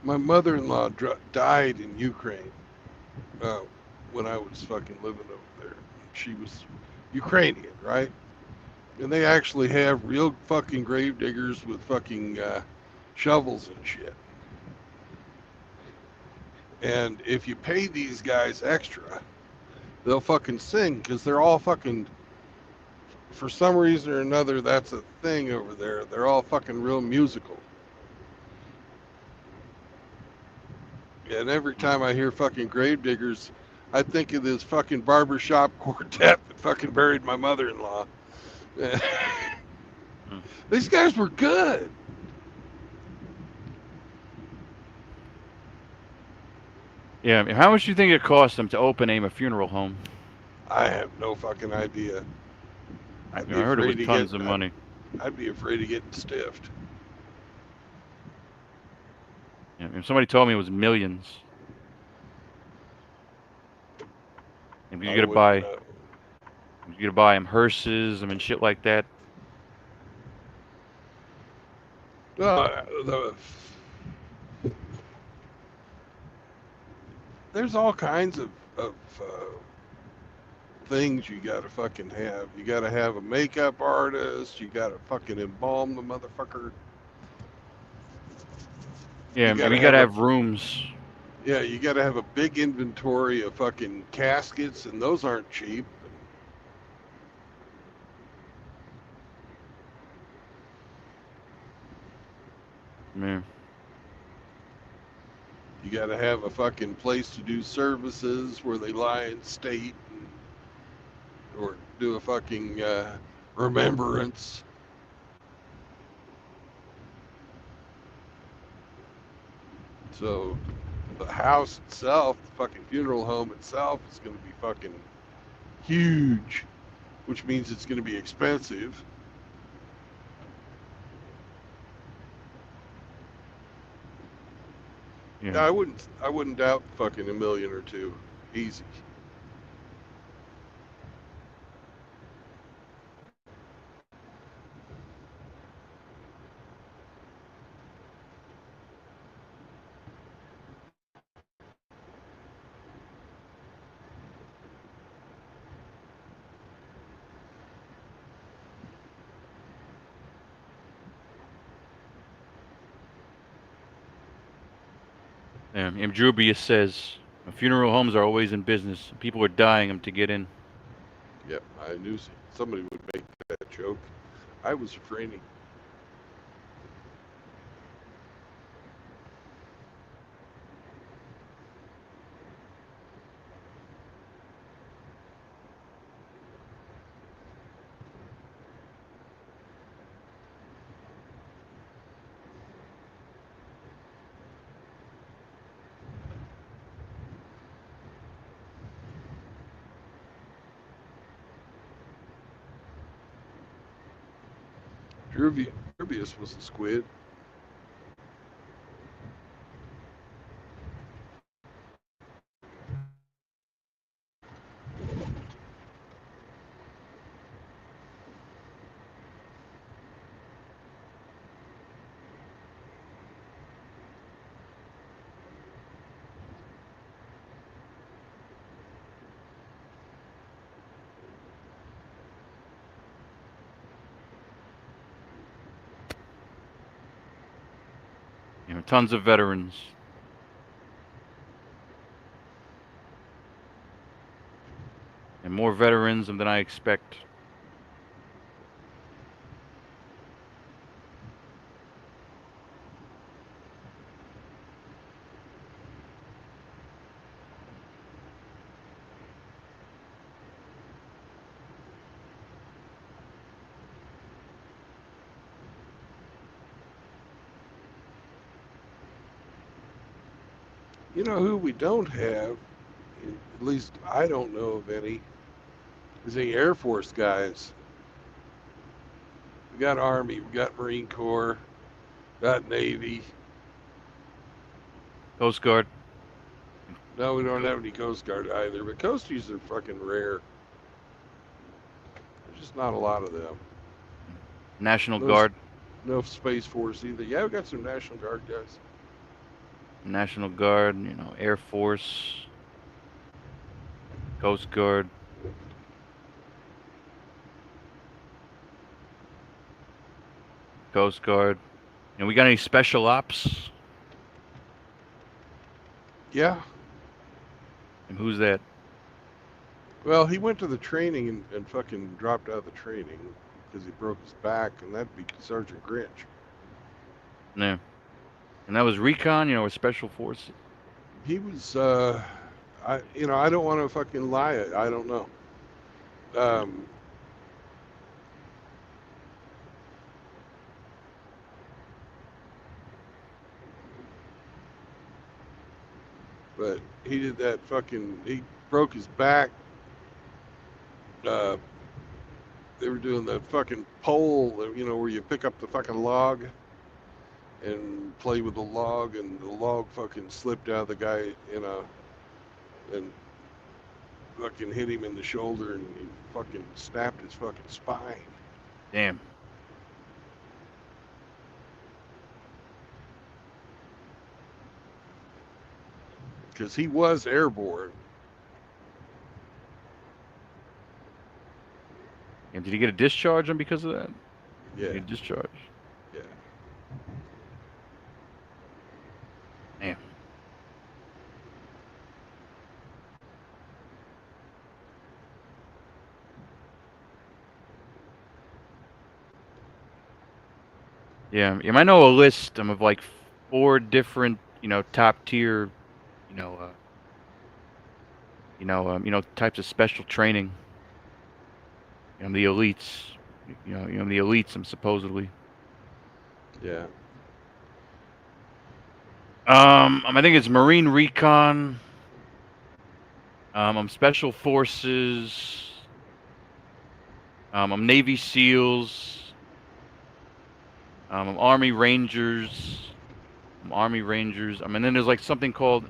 My mother-in-law died in Ukraine when I was fucking living over there. She was Ukrainian, right? And they actually have real fucking grave diggers with fucking shovels and shit. And if you pay these guys extra, they'll fucking sing because they're all fucking, for some reason or another, that's a thing over there. They're all fucking real musical. And every time I hear fucking grave diggers, I think of this fucking barbershop quartet that fucking buried my mother-in-law. These guys were good. Yeah, how much do you think it cost them to open a funeral home? I have no fucking idea. I heard it was tons of money. I'd be afraid of getting stiffed. Yeah, somebody told me it was millions. And you gotta buy them hearses and shit like that. There's all kinds of things you gotta fucking have. You gotta have a makeup artist. You gotta fucking embalm the motherfucker. Yeah, you gotta have rooms. Yeah, you gotta have a big inventory of fucking caskets, and those aren't cheap. Yeah. You gotta have a fucking place to do services where they lie in state, or do a fucking remembrance. So the house itself, the fucking funeral home itself, is going to be fucking huge, which means it's going to be expensive. Yeah, I wouldn't doubt fucking $1 million or $2 million, easy. And Drubius says funeral homes are always in business. People are dying them to get in. Yep, I knew somebody would make that joke. I was refraining. Drubius was a squid. Tons of veterans. And more veterans than I expect. You know who we don't have, at least I don't know of any, is the Air Force guys. We got Army, we got Marine Corps, got Navy. Coast Guard. No, we don't have any Coast Guard either, but Coasties are fucking rare. There's just not a lot of them. National No, Guard. no Space Force either. Yeah, we got some National Guard guys. National Guard. You know, Air Force. Coast Guard. Coast Guard. And we got any special ops? Yeah. And who's that? Well, he went to the training and fucking dropped out of the training because he broke his back, and that'd be Sergeant Grinch. Yeah. And that was recon, you know, or special forces. He was, I don't want to fucking lie. I don't know. Um, but he did that fucking. He broke his back. Uh, they were doing the fucking pole, you know, where you pick up the fucking log and play with the log, and the log fucking slipped out of the guy and fucking hit him in the shoulder, and he fucking snapped his fucking spine. Damn. Because he was airborne. And did he get a discharge on because of that? Yeah. He get a discharge. Yeah. Damn. Yeah, you might know a list of like 4 different, you know, top tier, you know, types of special training. You know, the elites. The elites. Supposedly. Yeah. I think it's Marine Recon. I'm Special Forces. I'm Navy SEALs. I'm Army Rangers. I'm Army Rangers. And then there's like something called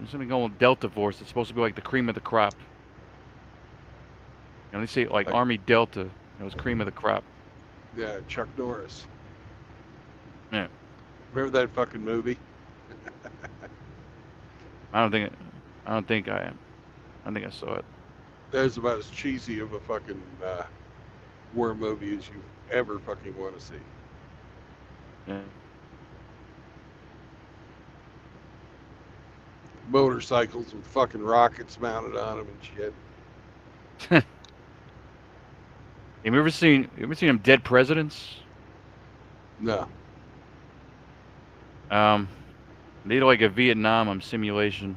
Delta Force. It's supposed to be like the cream of the crop. You know, they say like Army Delta. It was cream of the crop. Yeah, Chuck Norris. Yeah. Remember that fucking movie? I don't think I saw it. That's about as cheesy of a fucking war movie as you ever fucking want to see. Yeah. Motorcycles with fucking rockets mounted on them and shit. Have you ever seen them Dead Presidents? No. They did like a Vietnam simulation.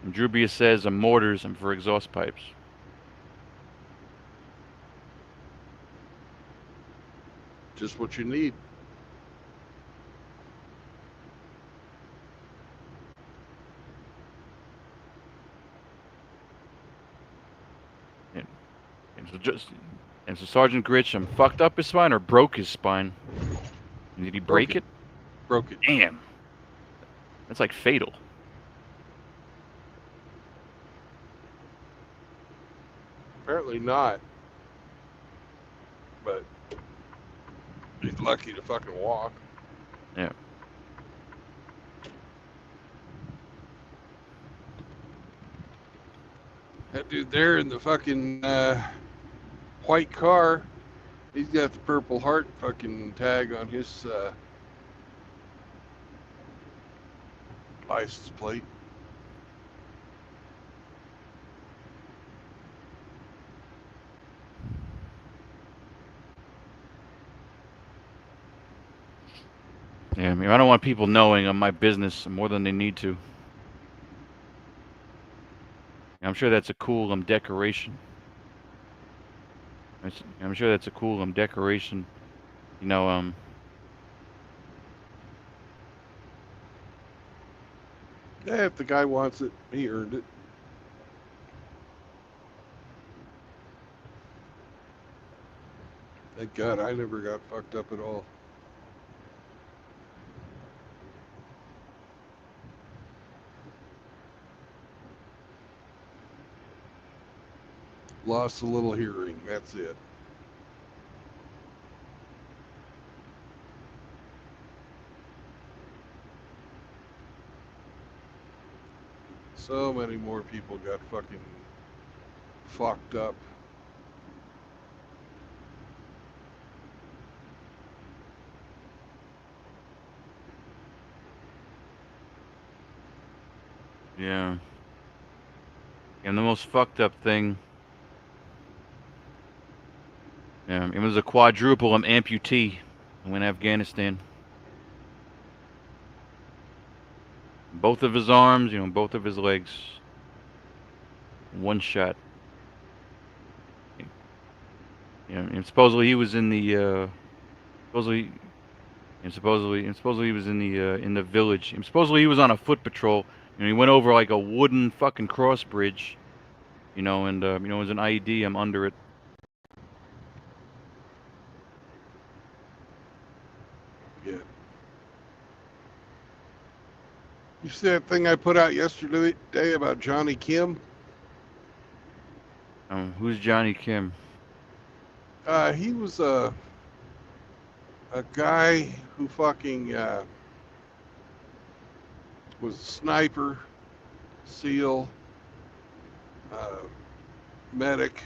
And Drubia says mortars and for exhaust pipes. Just what you need. And so Sergeant Gritcham fucked up his spine or broke his spine. And did he break it? Broke it. Damn. That's like fatal. Apparently not. But he's lucky to fucking walk. Yeah. That dude there in the fucking white car, he's got the Purple Heart fucking tag on his license plate. Yeah, I mean, I don't want people knowing of my business more than they need to. I'm sure that's a cool decoration. I'm sure that's a cool decoration You know, Yeah, if the guy wants it, he earned it. Thank God I never got fucked up at all. Lost a little hearing, that's it. So many more people got fucking fucked up. yeah. And the most fucked up thing, it was a quadruple amputee in Afghanistan. Both of his arms, both of his legs. One shot. And supposedly he was in the supposedly he was in the village. And supposedly he was on a foot patrol. He went over like a wooden fucking cross bridge. And it was an IED. I'm under it. Yeah. You see that thing I put out yesterday about Johnny Kim? Who's Johnny Kim? He was a guy who fucking was a sniper, SEAL, medic.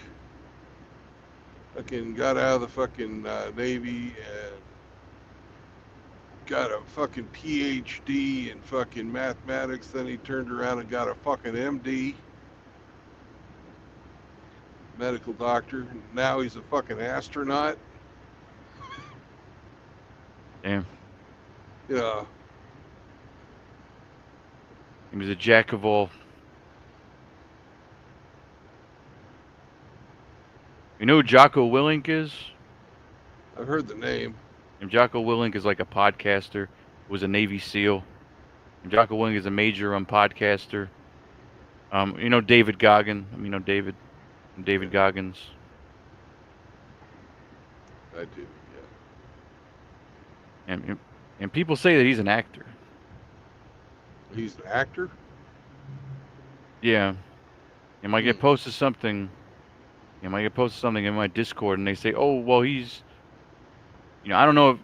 Fucking got out of the fucking Navy and got a fucking PhD in fucking mathematics. Then he turned around and got a fucking MD, medical doctor. Now he's a fucking astronaut. Damn. Yeah. He was a jack of all. You know who Jocko Willink is? I've heard the name. And Jocko Willink is like a podcaster. Was a Navy SEAL. And Jocko Willink is a major podcaster. David Goggin. David Goggins. I do, yeah. And people say that he's an actor. He's an actor? Yeah. And might get posted something. In my Discord, and they say, "Oh, well, he's." I don't know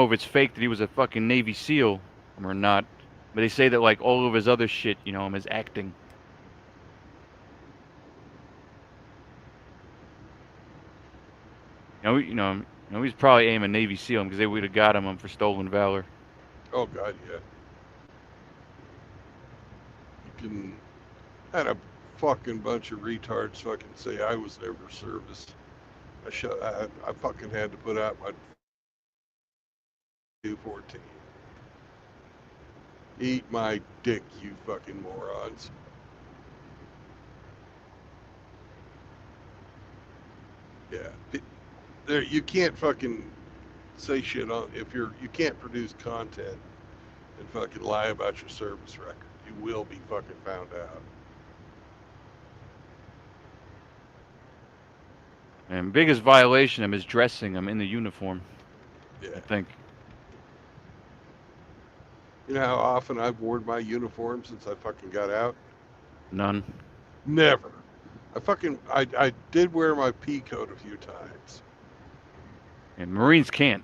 if it's fake that he was a fucking Navy SEAL or not, but they say that like all of his other shit, is acting. He's probably aiming Navy SEAL because they would have got him for stolen valor. Oh God, yeah. You can had a fucking bunch of retards fucking say I was never service. I fucking had to put out my 214. Eat my dick, you fucking morons. Yeah. There, you can't fucking say shit on if you can't produce content and fucking lie about your service record. You will be fucking found out. And biggest violation of him is dressing him in the uniform. Yeah. I think. You know how often I've worn my uniform since I fucking got out? None. Never. I did wear my pea coat a few times. And Marines can't.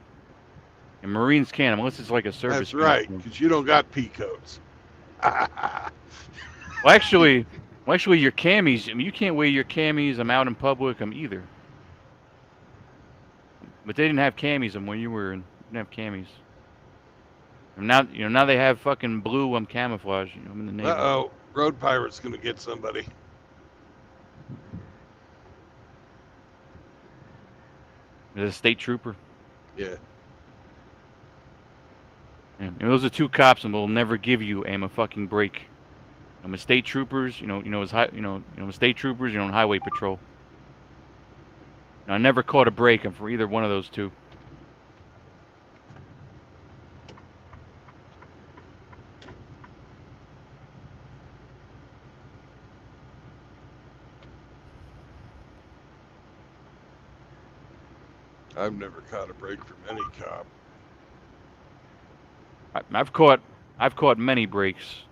Unless it's like a service. That's right, because you don't got pea coats. Well, actually, your camis. You can't wear your camis. I'm out in public. Either. But they didn't have camis when you were in. Didn't have camis. And now they have fucking blue camouflage. I'm in the Navy. Uh-oh, Road Pirate's gonna get somebody. There's a state trooper. Yeah. And those are two cops, and they'll never give you a fucking break. I'm a state troopers. State troopers. On highway patrol. I never caught a break for either one of those two. I've never caught a break from any cop. I've caught many breaks.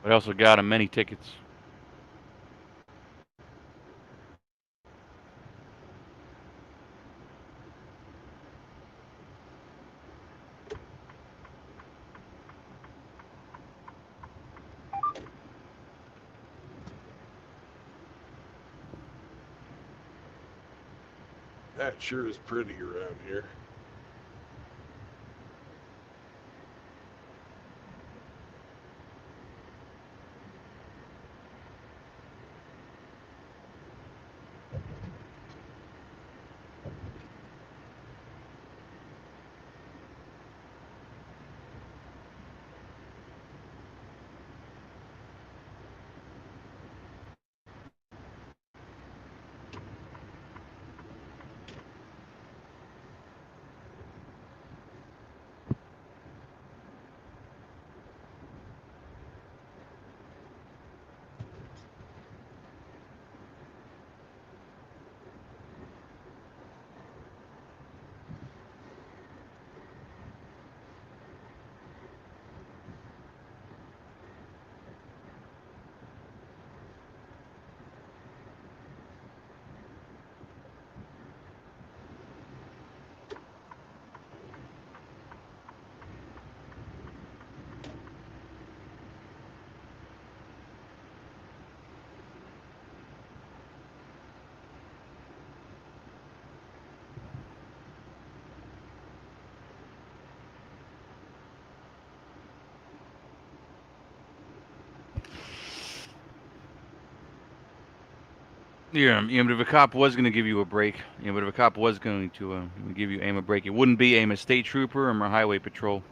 But I also got him many tickets. That sure is pretty around here. Yeah, but if a cop was going to give you a break, but if a cop was going to give you aim a break, it wouldn't be aim a state trooper or a highway patrol.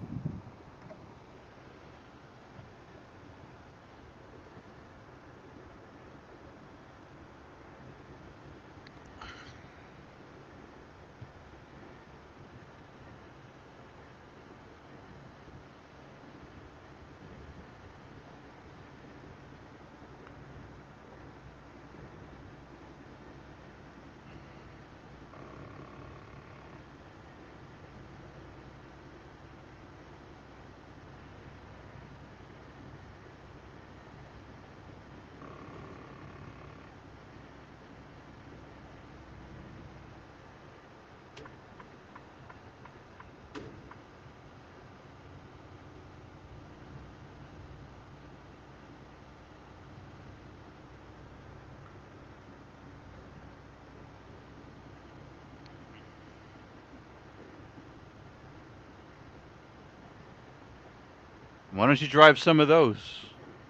Why don't you drive some of those?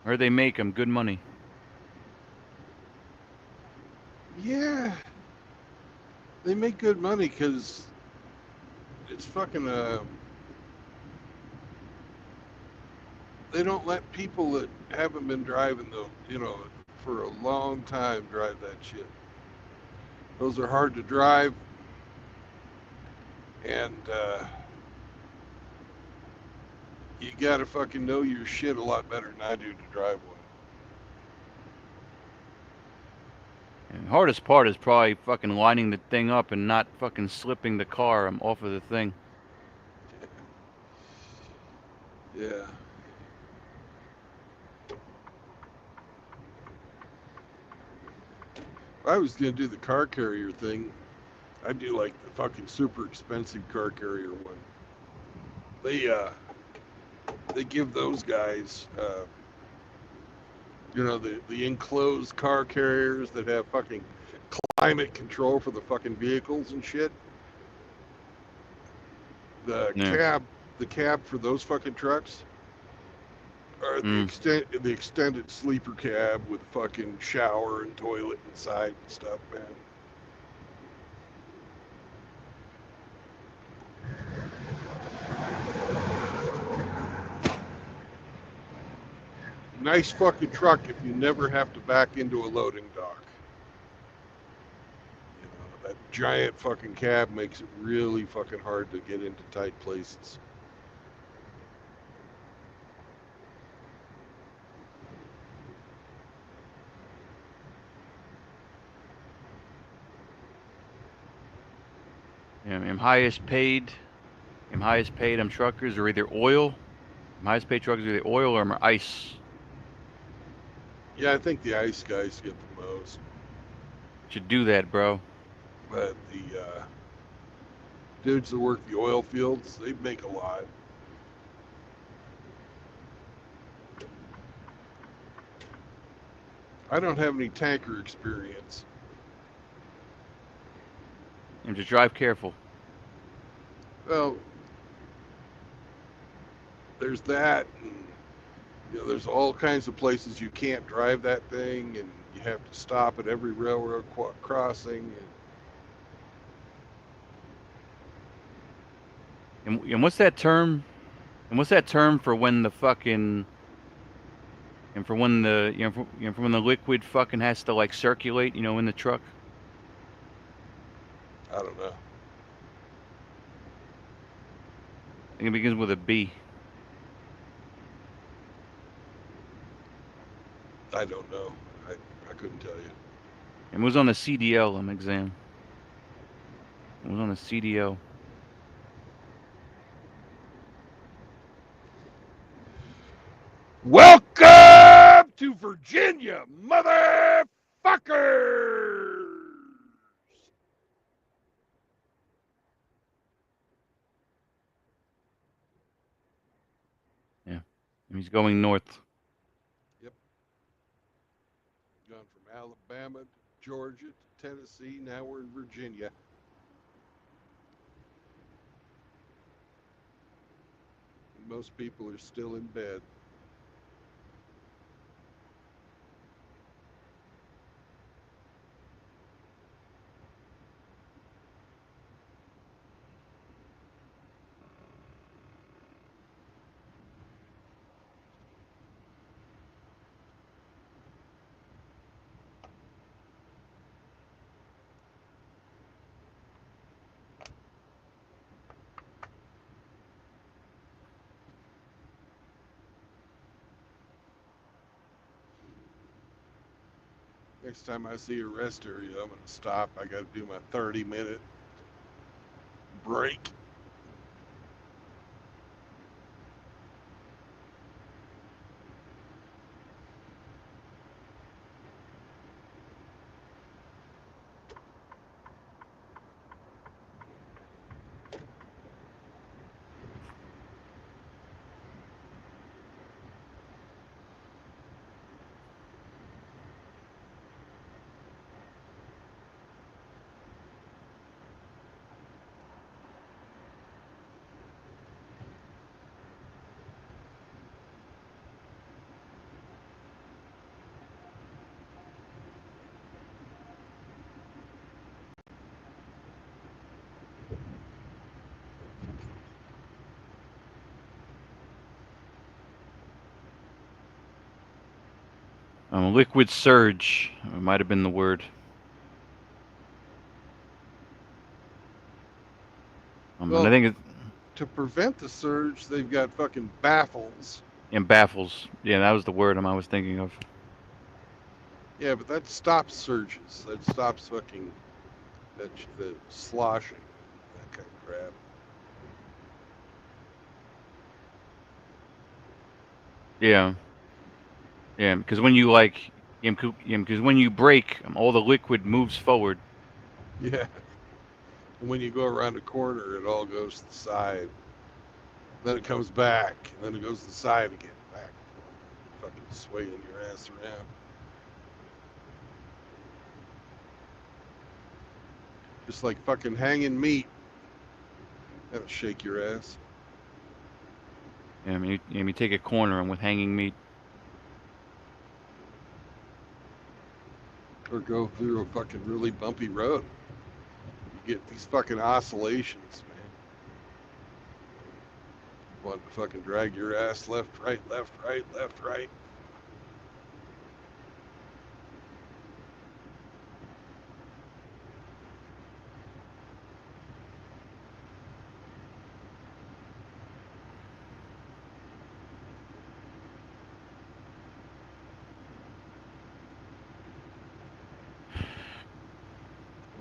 Or they make them good money. Yeah, they make good money because it's fucking. They don't let people that haven't been driving for a long time drive that shit. Those are hard to drive, and you gotta fucking know your shit a lot better than I do to drive one. And the hardest part is probably fucking lining the thing up and not fucking slipping the car off of the thing. Yeah. If I was gonna do the car carrier thing, I'd do like the fucking super expensive car carrier one. They give those guys the enclosed car carriers that have fucking climate control for the fucking vehicles and shit. The Yeah. cab the cab for those fucking trucks are the extended sleeper cab with fucking shower and toilet inside and stuff, man. Nice fucking truck if you never have to back into a loading dock. That giant fucking cab makes it really fucking hard to get into tight places. highest paid. Highest paid. Truckers are either oil. Highest paid truckers are either oil or ice. Yeah, I think the ice guys get the most. Should do that, bro. But the dudes that work the oil fields, they make a lot. I don't have any tanker experience. And just drive careful. Well, there's that, and there's all kinds of places you can't drive that thing, and you have to stop at every railroad crossing. And what's that term? And what's that term for when the fucking and for when the for when the liquid fucking has to like circulate, in the truck? I don't know. I think it begins with a B. I don't know. I couldn't tell you. It was on the CDL exam. It was on the CDL. Welcome to Virginia, motherfuckers! Yeah. And he's going north. Yep. Gone from Alabama to Georgia to Tennessee. Now we're in Virginia. Most people are still in bed. Next time I see a rest area, I'm going to stop. I got to do my 30-minute break. Liquid surge might have been the word. Well, and I think to prevent the surge, they've got fucking baffles. and baffles. Yeah, that was the word I was thinking of. Yeah, but that stops surges. That stops fucking the sloshing, that kind of crap. Yeah. Yeah, because when you because when you brake, all the liquid moves forward. Yeah. And when you go around a corner, it all goes to the side. Then it comes back, and then it goes to the side again. Back, fucking swaying your ass around. Just like fucking hanging meat. That'll shake your ass. Yeah, you take a corner and with hanging meat. Or go through a fucking really bumpy road. You get these fucking oscillations, man. Want to fucking drag your ass left, right, left, right, left, right.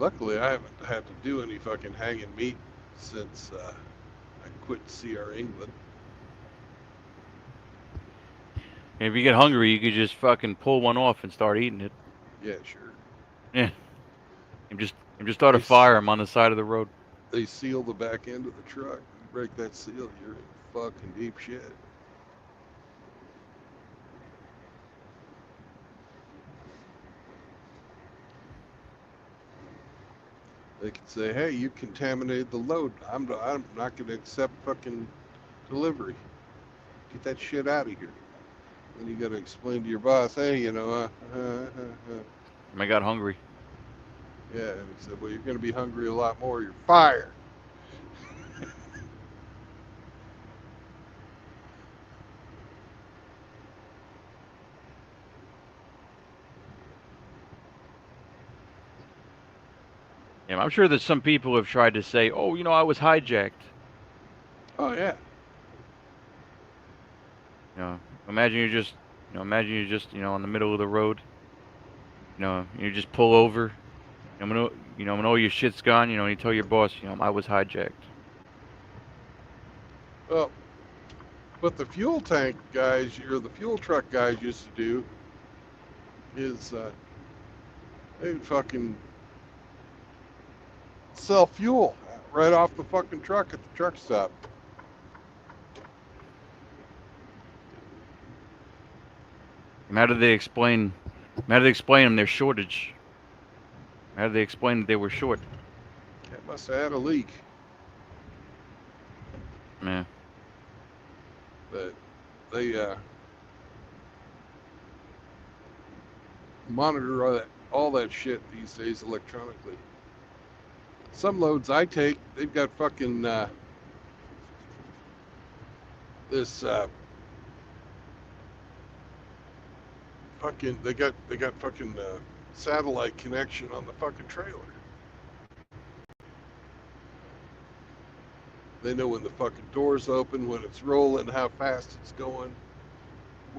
Luckily, I haven't had to do any fucking hanging meat since I quit CR England. And if you get hungry, you could just fucking pull one off and start eating it. Yeah, sure. Yeah. And just start a They s- fire 'em on the side of the road. They seal the back end of the truck. You break that seal, you're in fucking deep shit. They can say, "Hey, you contaminated the load. I'm not going to accept fucking delivery. Get that shit out of here." Then you got to explain to your boss, "Hey, you know, I got hungry. yeah." And he said, "Well, you're going to be hungry a lot more. You're fired." Yeah, I'm sure that some people have tried to say, "Oh, you know, I was hijacked." Oh yeah. You know, imagine you're just, on the middle of the road. You just pull over. When all your shit's gone, and you tell your boss, I was hijacked. Well, what the fuel tank guys or the fuel truck guys used to do is they'd fucking sell fuel right off the fucking truck at the truck stop. And how did they explain? How did they explain them their shortage? How did they explain that they were short? That must have had a leak. Yeah. But they monitor all that shit these days electronically. Some loads I take, they've got fucking this fucking they got fucking satellite connection on the fucking trailer. They know when the fucking door's open, when it's rolling, how fast it's going,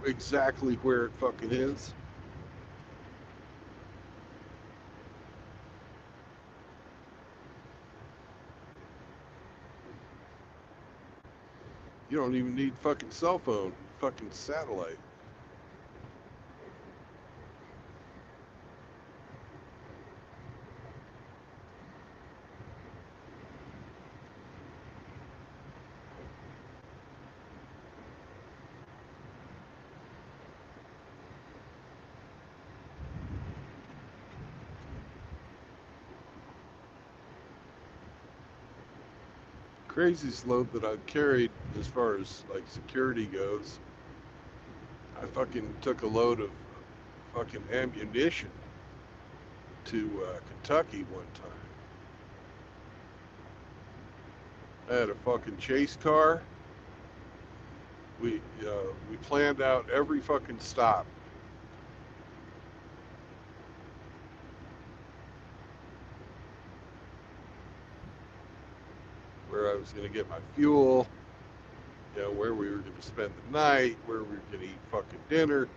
exactly where it fucking is. You don't even need fucking cell phone, fucking satellite. Craziest load that I've carried as far as like security goes, I fucking took a load of fucking ammunition to Kentucky one time. I had a fucking chase car. We planned out every fucking stop. Where I was going to get my fuel, where we were going to spend the night, where we were going to eat fucking dinner,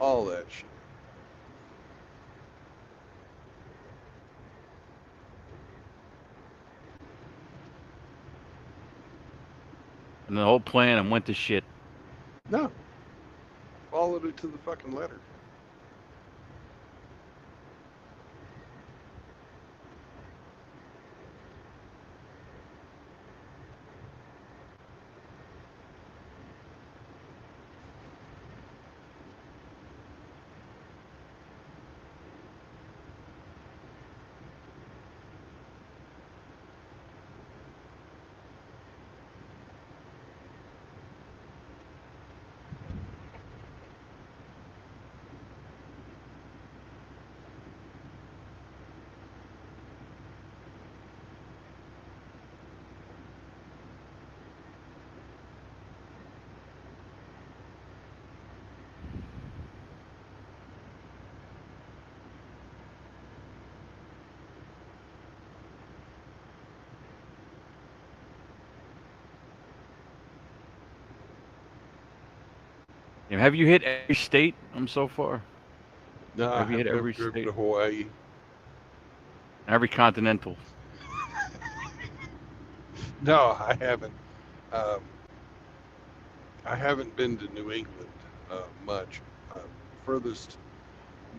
all that shit. And the whole plan and went to shit. No, followed it to the fucking letter. Have you hit every state so far? No, Have you hit I've never every driven state? to Hawaii. Every continental. No, I haven't. Um, I haven't been to New England much. Furthest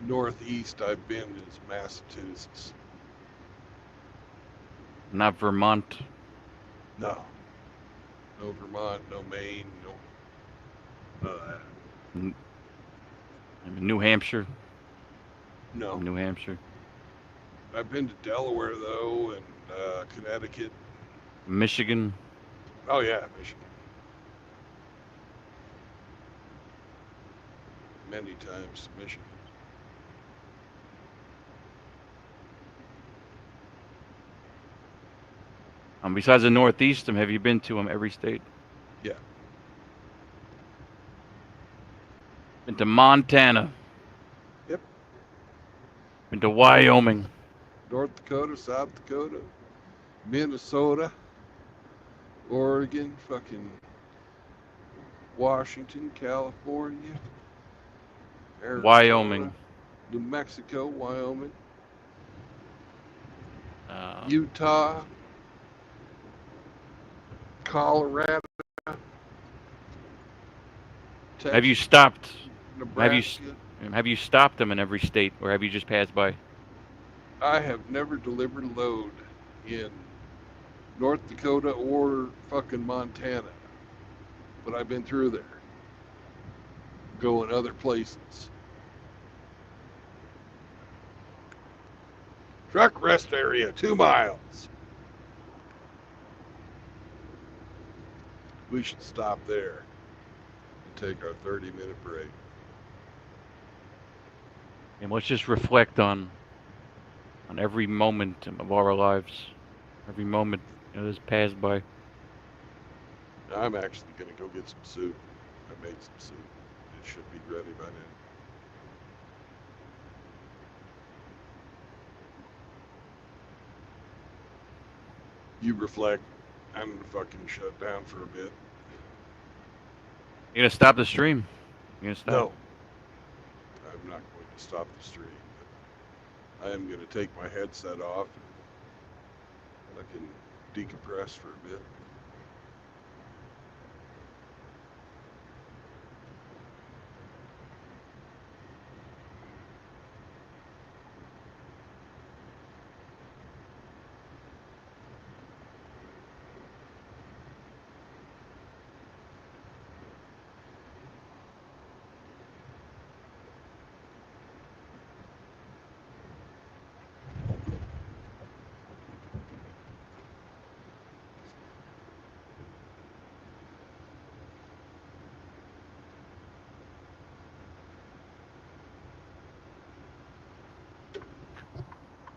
northeast I've been is Massachusetts. Not Vermont. No, no Vermont, no Maine, no none of that. N- New Hampshire. No, New Hampshire. I've been to Delaware though, and Connecticut. Michigan. Oh yeah, Michigan. Many times, Michigan. Besides the Northeast, have you been to every state? Yeah. Been to Montana. Yep. Been to Wyoming. North Dakota, South Dakota, Minnesota, Oregon, fucking Washington, California, Arizona, Wyoming. New Mexico, Wyoming, Uh, Utah, Colorado, Texas, have you stopped? Nebraska. Have you stopped them in every state, or have you just passed by? I have never delivered a load in North Dakota or fucking Montana, but I've been through there, going other places. Truck rest area, 2 miles. We should stop there and take our 30-minute break. And let's just reflect on every moment of our lives, every moment that's passed by. I'm actually going to go get some soup. I made some soup. It should be ready by then. You reflect. I'm going to fucking shut down for a bit. You're gonna stop the stream. You're gonna stop. No, I'm not going to stop the stream. I am going to take my headset off and I can decompress for a bit.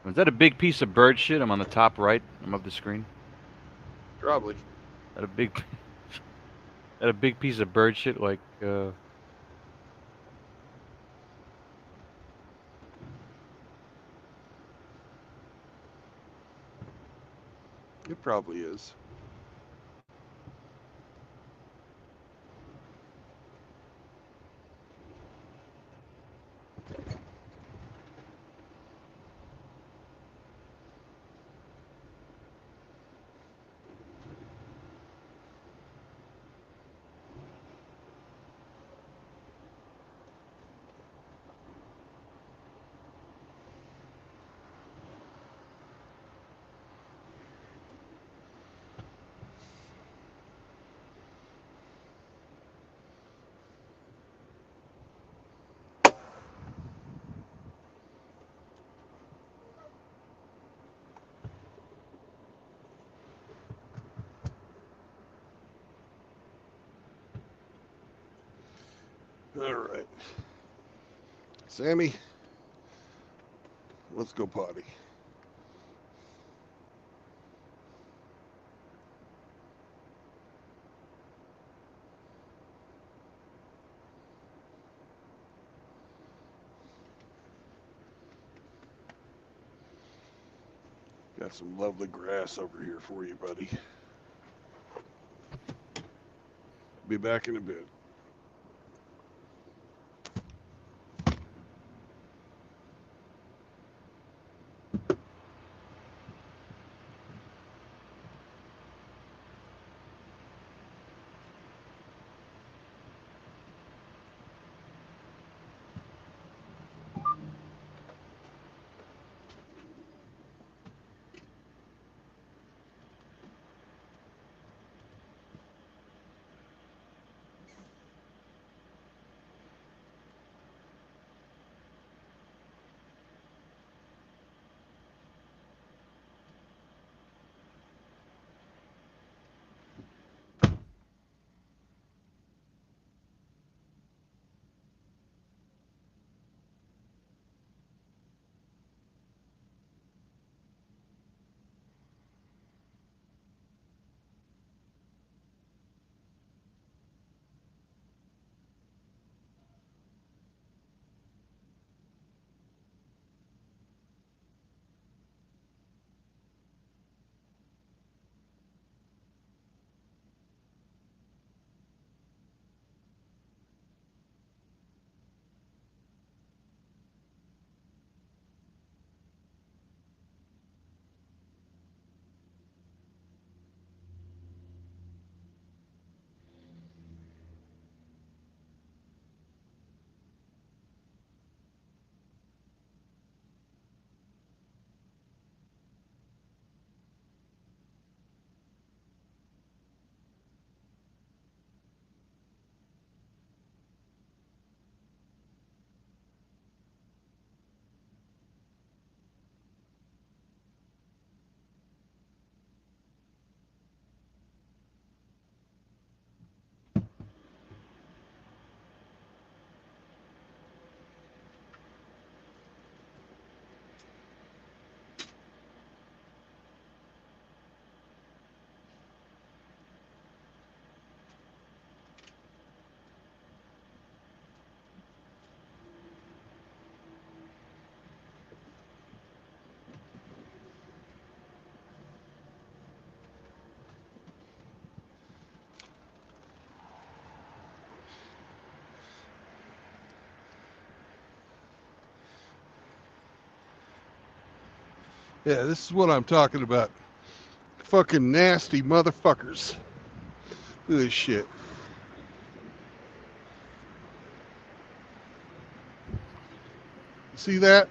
Is that a big piece of bird shit? I'm on the top right. I'm of the screen. Probably. That a big, that a big piece of bird shit like. It probably is. All right. Sammy, let's go potty. Got some lovely grass over here for you, buddy. Be back in a bit. Yeah, this is what I'm talking about. Fucking nasty motherfuckers. Look at this shit. See that?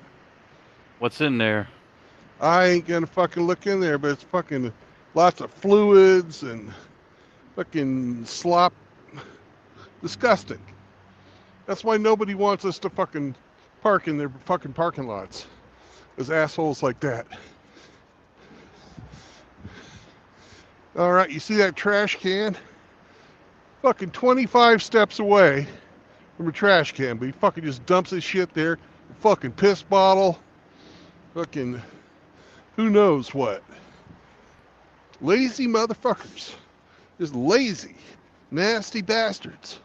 What's in there? I ain't gonna fucking look in there, but it's fucking lots of fluids and fucking slop. Disgusting. That's why nobody wants us to fucking park in their fucking parking lots. There's assholes like that. All right, you see that trash can? Fucking 25 steps away from a trash can, but he fucking just dumps his shit there. A fucking piss bottle. Fucking who knows what. Lazy motherfuckers. Just lazy. Nasty bastards.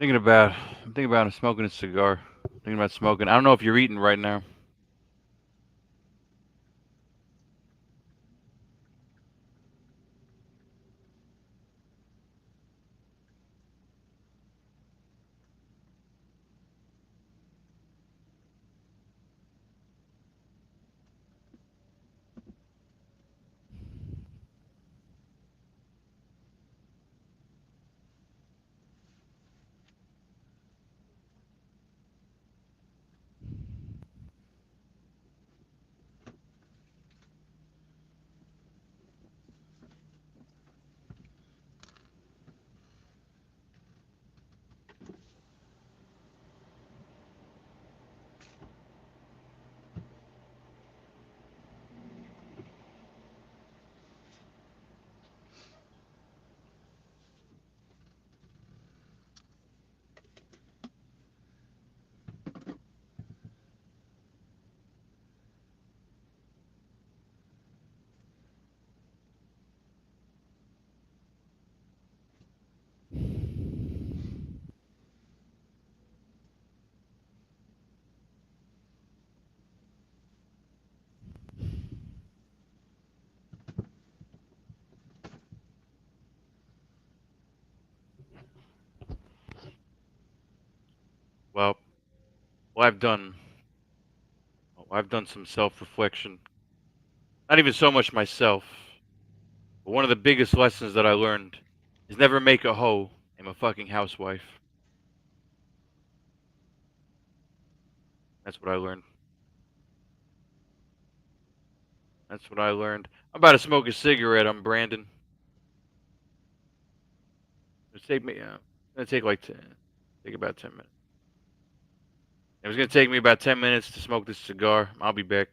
I'm thinking about smoking a cigar. Thinking about smoking. I don't know if you're eating right now. Well, well, I've done some self-reflection. Not even so much myself, but one of the biggest lessons that I learned is never make a hoe I'm a fucking housewife. That's what I learned. That's what I learned. I'm about to smoke a cigarette. I'm Brandon. It's take me. It's gonna take take about 10 minutes. It was gonna take me about 10 minutes to smoke this cigar. I'll be back.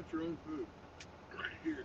got your own food right here.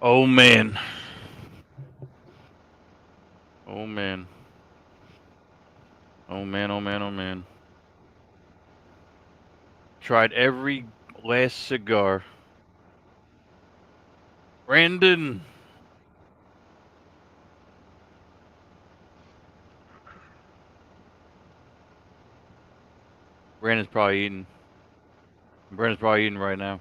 Oh man. Oh man. Oh man, oh man, oh man. Tried every last cigar. Brandon! Brandon's probably eating. Brandon's probably eating right now.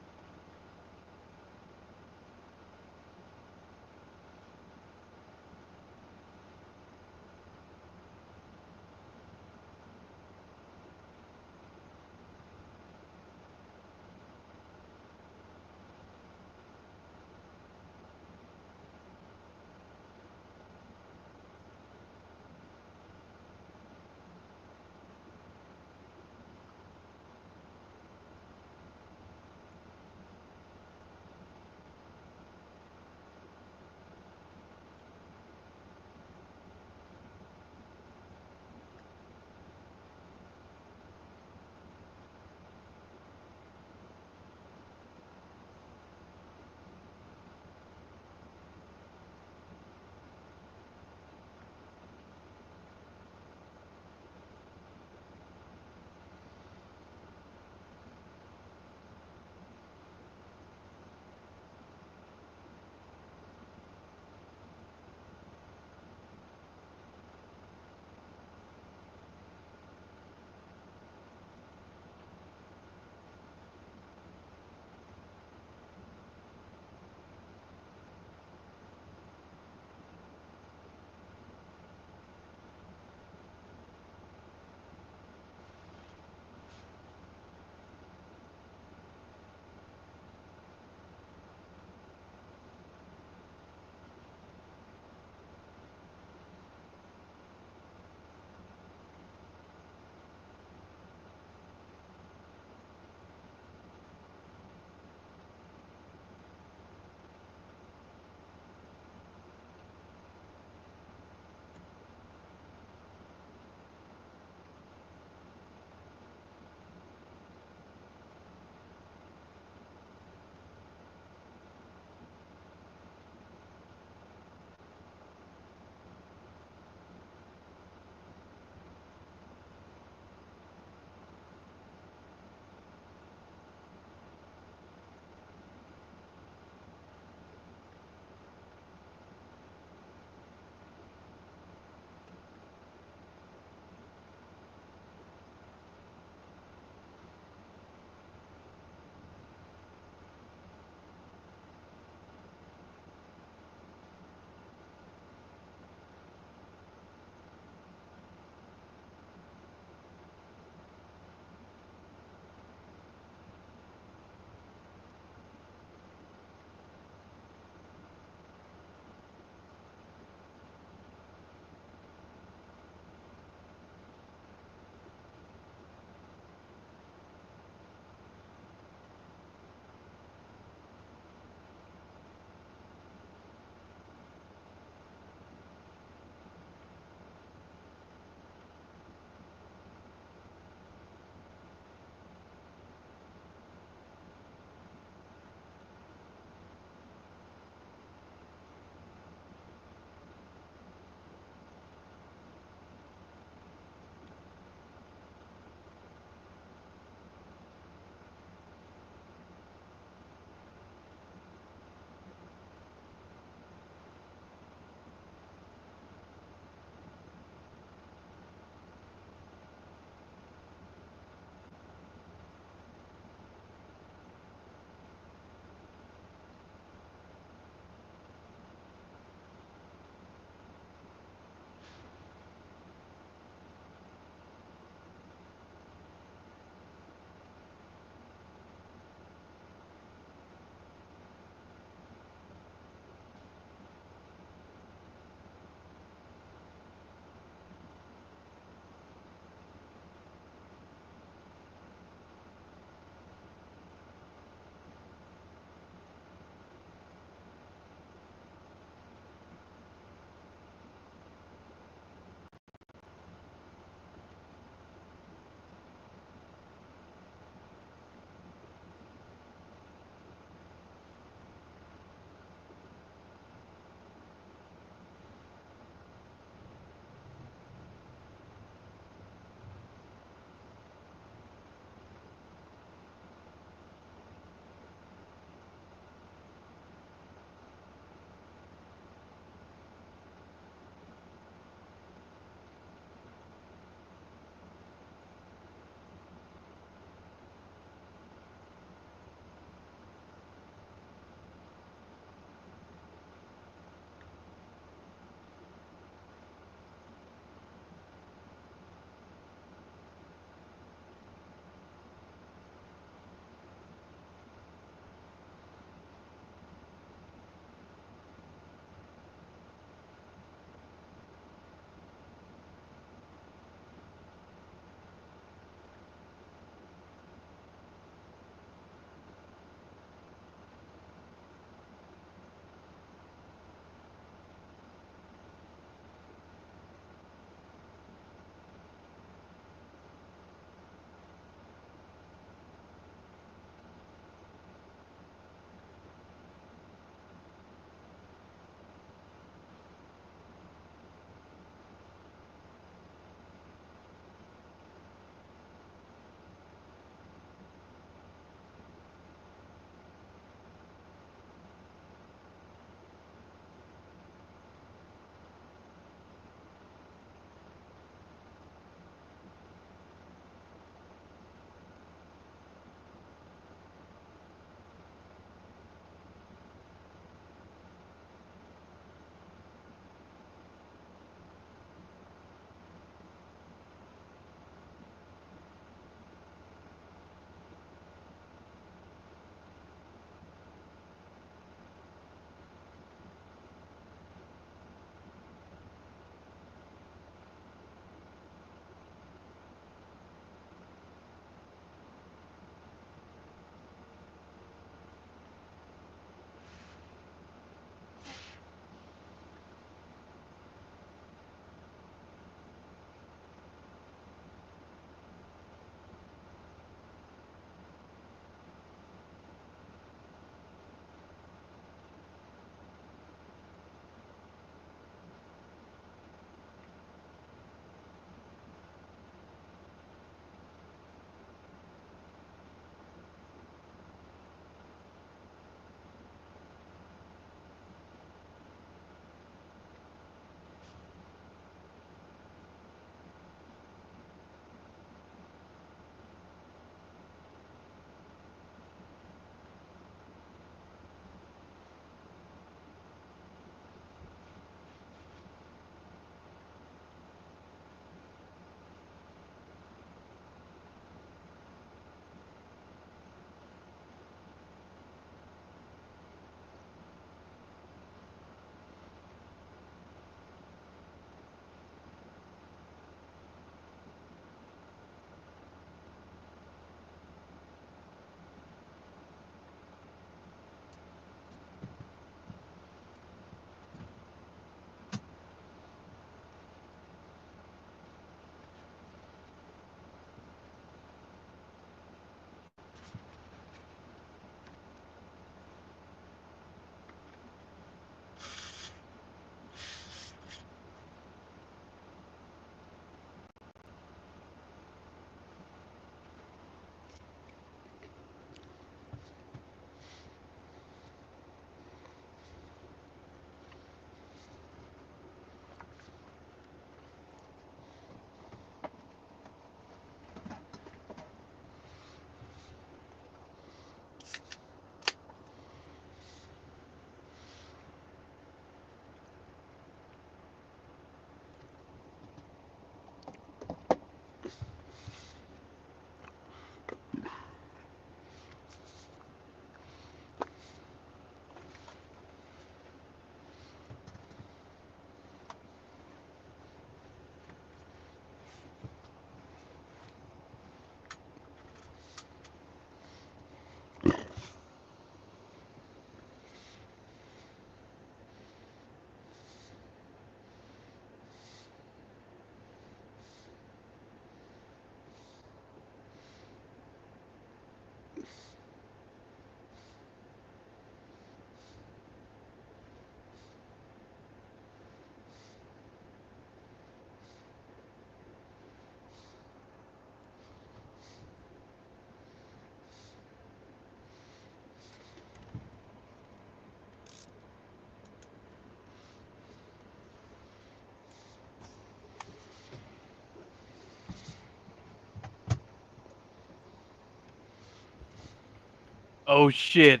Oh shit!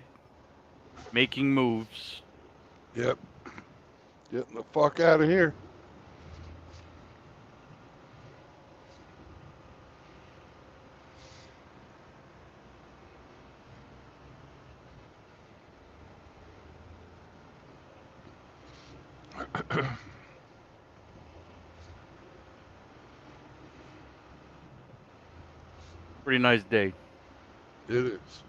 Making moves. Yep. Getting the fuck out of here. Pretty nice day. It is.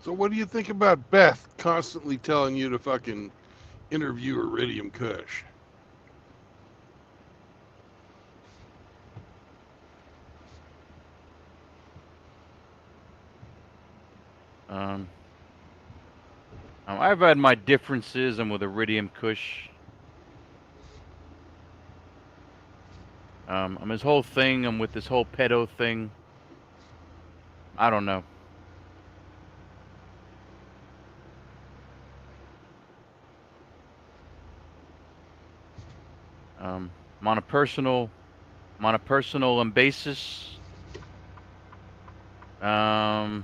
So what do you think about Beth constantly telling you to fucking interview Iridium Kush? I've had my differences. I'm with Iridium Kush. I'm his whole thing. I'm with this whole pedo thing. I don't know. I'm on a personal basis. How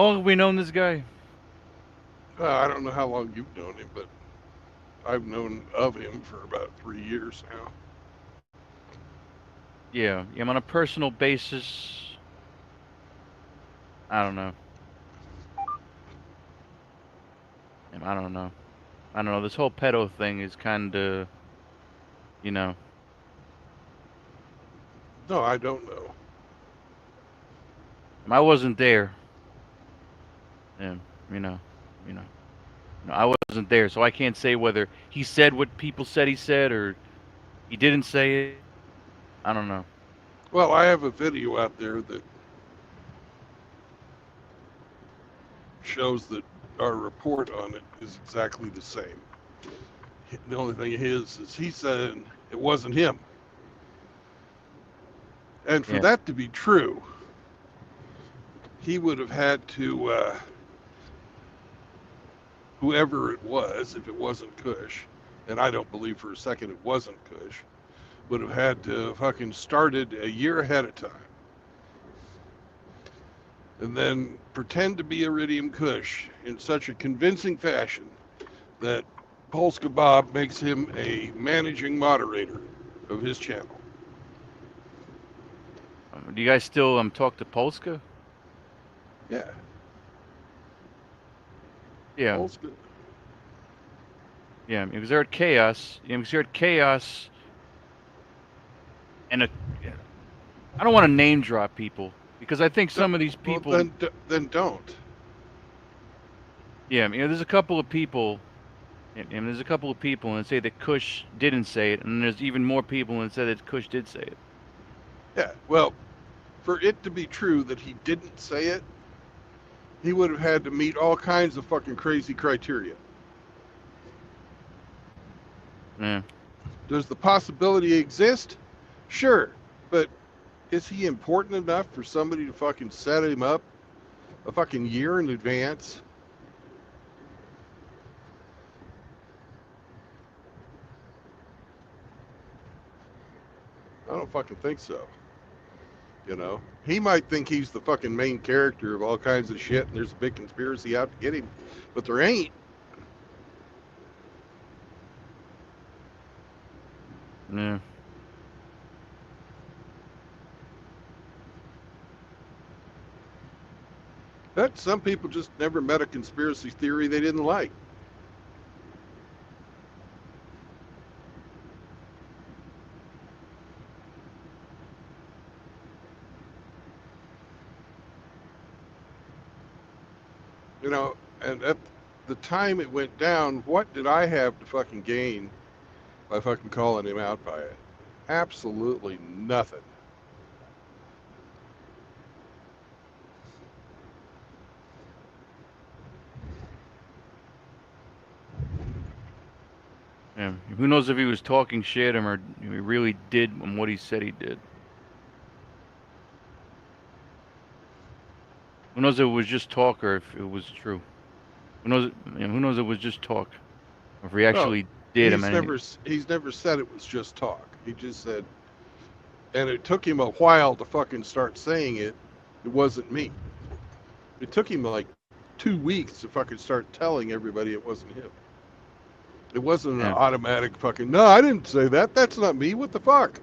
long have we known this guy? I don't know how long you've known him, but I've known of him for about 3 years now. Yeah, I'm on a personal basis. I don't know. I don't know. I don't know. This whole pedo thing is kind of, you know. No, I don't know. I wasn't there. And you know, you know, I wasn't there, so I can't say whether he said what people said he said or he didn't say it. I don't know. Well, I have a video out there that shows that our report on it is exactly the same. The only thing is he said it wasn't him. And for Yeah. that to be true, he would have had to, whoever it was, if it wasn't Kush, and I don't believe for a second it wasn't Kush, would have had to fucking started a year ahead of time. And then pretend to be Iridium Kush in such a convincing fashion that Polska Bob makes him a managing moderator of his channel. Do you guys still talk to Polska? Yeah, Yeah. Polska. Yeah, because they're at Chaos. Because they're at Chaos, and I don't want to name drop people because I think some of these Well, people. then don't. Yeah, there's a couple of people, and there's a couple of people that say that Kush didn't say it, and there's even more people that say that Kush did say it. Yeah, well, for it to be true that he didn't say it, he would have had to meet all kinds of fucking crazy criteria. Yeah. Does the possibility exist? Sure, but is he important enough for somebody to fucking set him up a fucking year in advance? I don't fucking think so. You know, he might think he's the fucking main character of all kinds of shit, and there's a big conspiracy out to get him, but there ain't. Yeah. But some people just never met a conspiracy theory they didn't like. You know, and the time it went down, what did I have to fucking gain by fucking calling him out by it? Absolutely nothing. Yeah. Who knows if he was talking shit or he really did what he said he did. Who knows if it was just talk or if it was true. Who knows? Who knows if it was just talk, or if he Well, actually did him. he's never said it was just talk. He just said, and it took him a while to fucking start saying it. It wasn't me. It took him like 2 weeks to fucking start telling everybody it wasn't him. It wasn't an automatic fucking, no, I didn't say that. That's not me. What the fuck?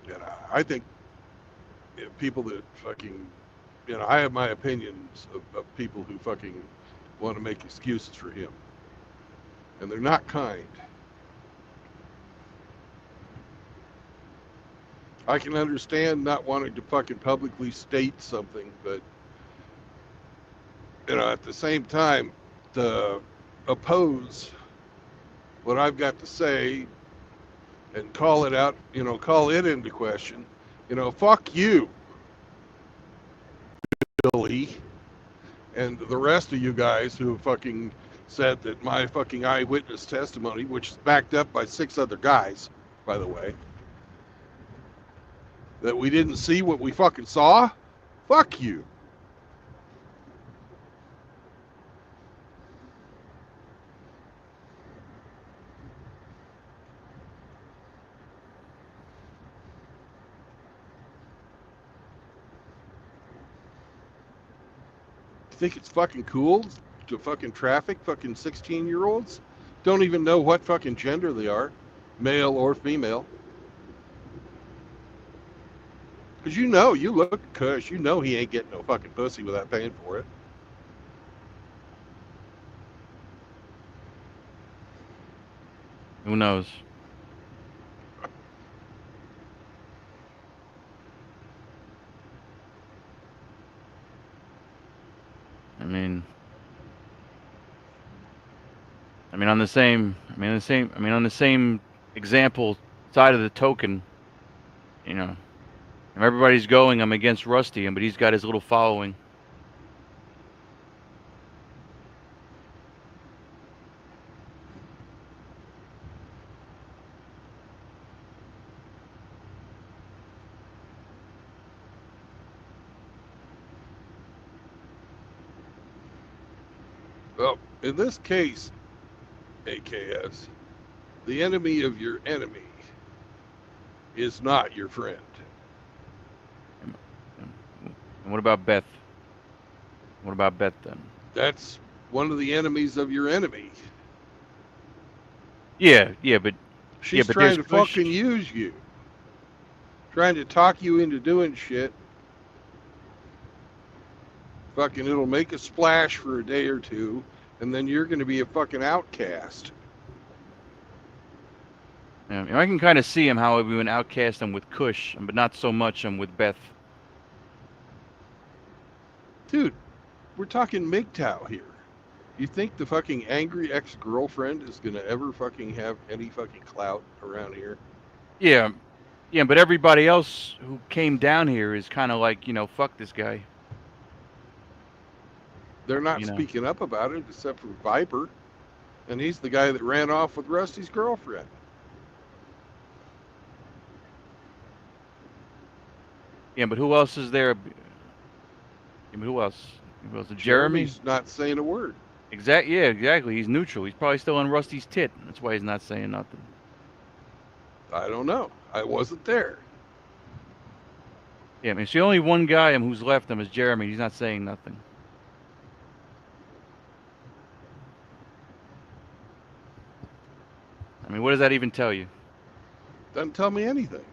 And I think people that fucking, I have my opinions of people who fucking want to make excuses for him. And they're not kind. I can understand not wanting to fucking publicly state something, but at the same time, to oppose what I've got to say and call it out, call it into question, fuck you, Billy, and the rest of you guys who fucking said that my fucking eyewitness testimony, which is backed up by 6 other guys, by the way, that we didn't see what we fucking saw, fuck you. Think it's fucking cool to fucking traffic fucking 16-year-olds? Don't even know what fucking gender they are, male or female. Because you look at Kush, he ain't getting no fucking pussy without paying for it. Who knows? On the same example side of the token, if everybody's going, I'm against Rusty, but he's got his little following. Well, in this case, AKS, the enemy of your enemy is not your friend. And what about Beth? What about Beth then? That's one of the enemies of your enemy. Yeah, but she's trying to fucking use you, trying to talk you into doing shit. Fucking, it'll make a splash for a day or two, and then you're going to be a fucking outcast. Yeah, I can kind of see him how we would outcast him with Kush, but not so much with Beth. Dude, we're talking MGTOW here. You think the fucking angry ex-girlfriend is going to ever fucking have any fucking clout around here? Yeah, but everybody else who came down here is kind of like, fuck this guy. They're not speaking up about it except for Viper, and he's the guy that ran off with Rusty's girlfriend. Yeah, but who else is there? Who else? Jeremy's not saying a word. Exactly. Yeah, exactly. He's neutral. He's probably still on Rusty's tit. That's why he's not saying nothing. I don't know. I wasn't there. Yeah, it's the only one guy who's left him is Jeremy. He's not saying nothing. What does that even tell you? Doesn't tell me anything.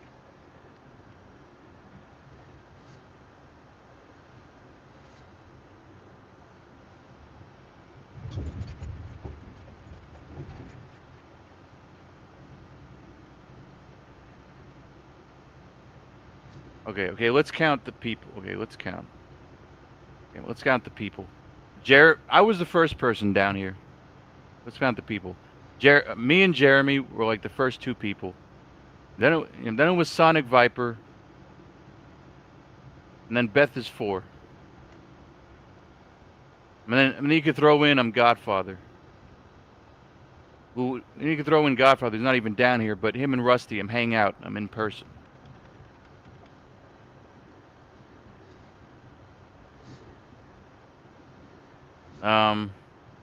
Okay, let's count the people. Okay, let's count. Okay, let's count the people. I was the first person down here. Let's count the people. Me and Jeremy were like the first two people. And then it was Sonic Viper, and then Beth is 4. And then you could throw in Godfather. Who you could throw in Godfather. He's not even down here, but him and Rusty, I'm hanging out. I'm in person.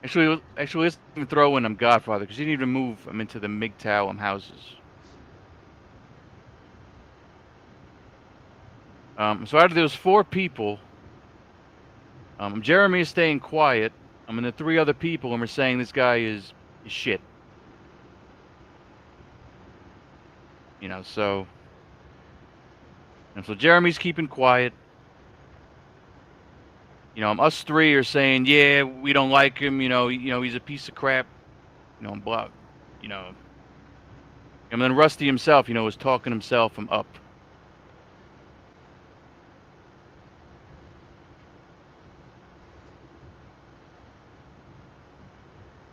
Actually, let's even throw in Godfather because he didn't even move him into the MGTOW houses. So out of those 4 people, Jeremy is staying quiet. And the 3 other people, and we're saying this guy is shit. You know, so. And so Jeremy's keeping quiet. You know, us 3 are saying, yeah, we don't like him. You know, he's a piece of crap. You know, blah. You know. And then Rusty himself, you know, was talking himself up.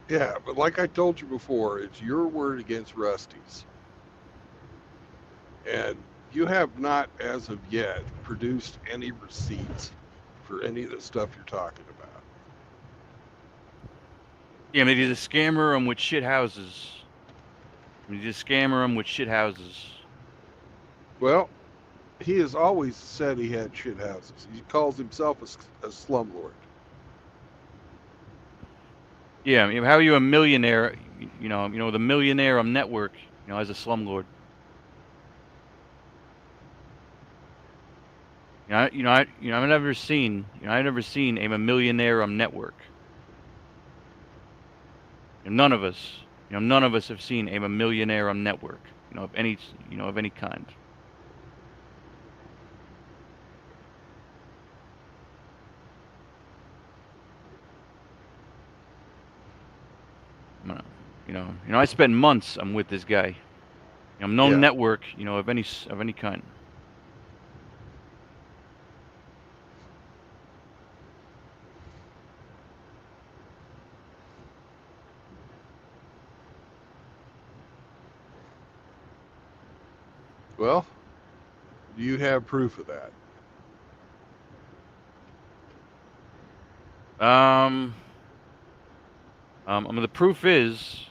Yeah, but like I told you before, it's your word against Rusty's. And you have not, as of yet, produced any receipts for any of the stuff you're talking about. Yeah, I mean, he's a scammer with shit houses. He's a scammer with shit houses. Well, he has always said he had shit houses. He calls himself a slumlord. Yeah, I mean, how are you a millionaire? You know, the millionaire network. You know, as a slumlord. I've never seen. I've never seen a millionaire network. And none of us. None of us have seen a millionaire network. Of any. Of any kind. I spent months. I'm with this guy. No Yeah. network. Of any kind. Well, do you have proof of that? The proof is.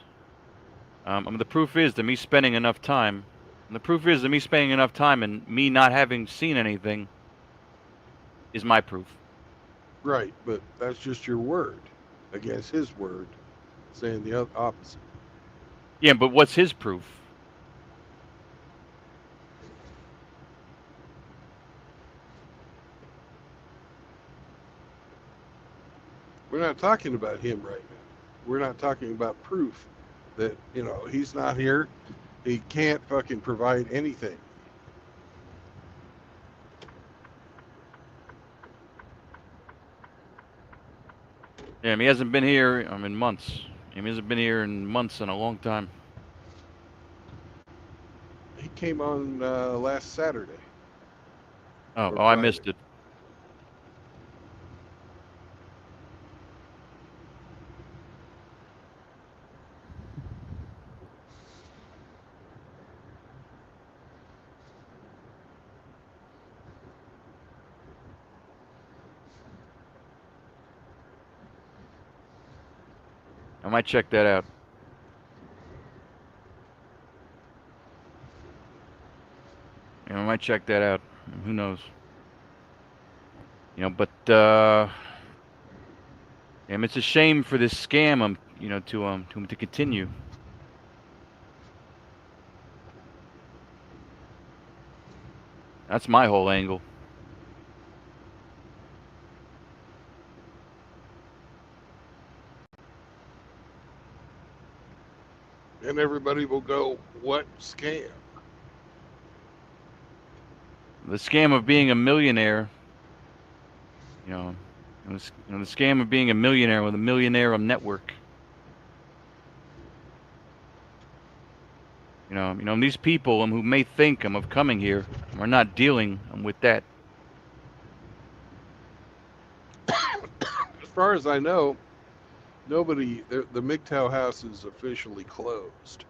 The proof is that me spending enough time. And the proof is that me spending enough time and me not having seen anything is my proof. Right, but that's just your word against his word, saying the opposite. Yeah, but what's his proof? We're not talking about him right now. We're not talking about proof that, he's not here. He can't fucking provide anything. Yeah, he hasn't been here in months. He hasn't been here in months in a long time. He came on last Saturday. Oh, Or I Friday. missed it. I might check that out. Yeah, I might check that out. Who knows? But it's a shame for this scam to continue. That's my whole angle. And everybody will go, what scam? The scam of being a millionaire. The scam of being a millionaire with a millionaire network. And these people who may think of coming here are not dealing with that. As far as I know, nobody. The MGTOW house is officially closed.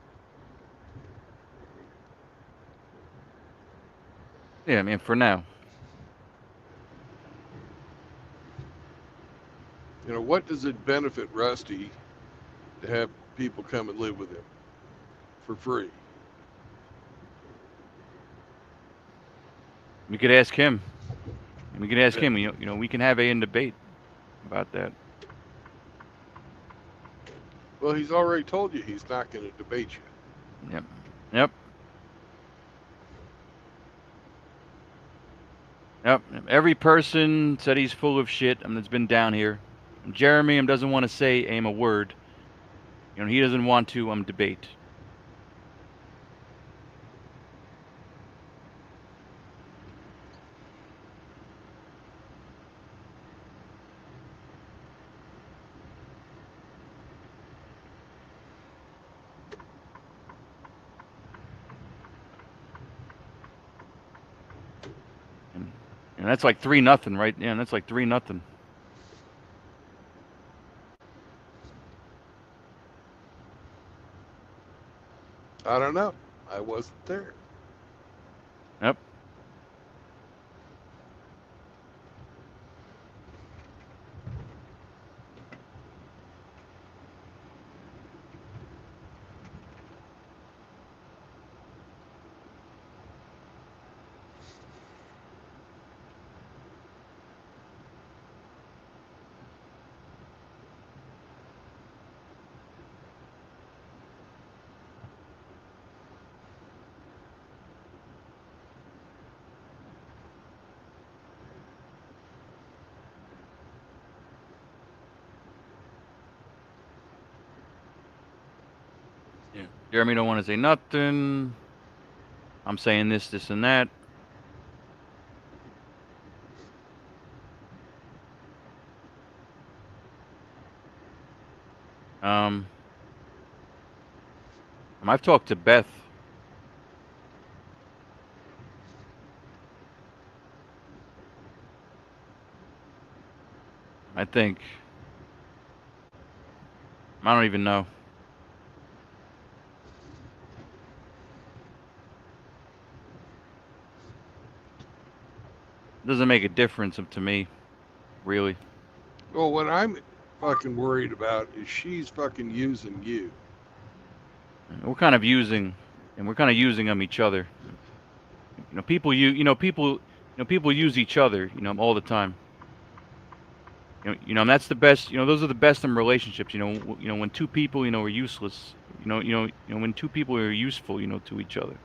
Yeah, I mean, for now. What does it benefit Rusty to have people come and live with him for free? We could ask him. We could ask him. We can have a debate about that. Well, he's already told you he's not going to debate you. Yep. Yep. Yep. Every person said he's full of shit that's been down here. Jeremy doesn't want to say a word. He doesn't want to debate. And that's like 3-0, right? Yeah, that's like 3-0. I don't know. I wasn't there. Yep. Yeah. Jeremy don't want to say nothing. I'm saying this, and that. I've talked to Beth. I think. I don't even know. It doesn't make a difference to me, really. Well, what I'm fucking worried about is she's fucking using you. We're kind of using each other. People use each other, all the time. And that's the best. Those are the best in relationships. When two people, are useless. When two people are useful, to each other.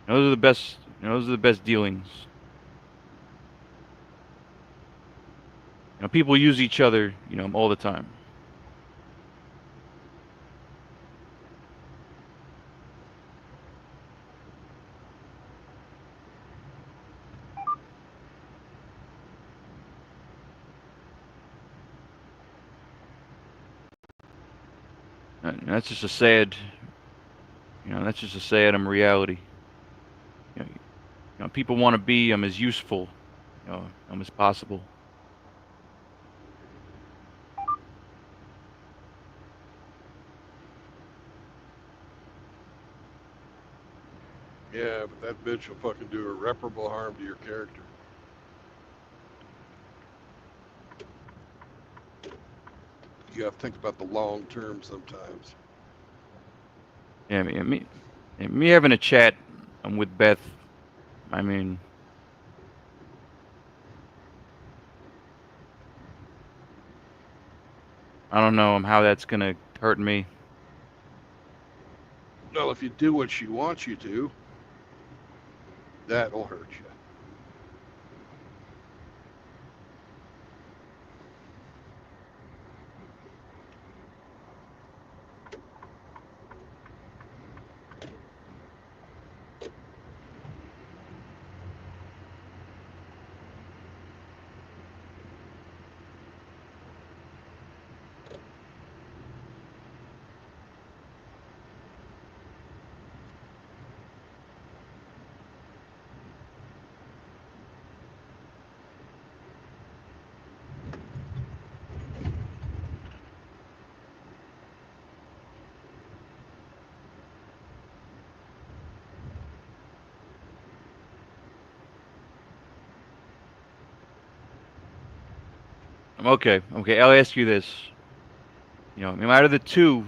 Those are the best. Those are the best dealings. People use each other, all the time. That's just a sad. That's just a sad reality. People want to be as useful, as possible. Yeah, but that bitch will fucking do irreparable harm to your character. You have to think about the long term sometimes. Yeah, me having a chat with Beth. I mean, I don't know how that's gonna hurt me. Well, if you do what she wants you to, that'll hurt you. Okay. Okay. I'll ask you this. You know, no matter the two,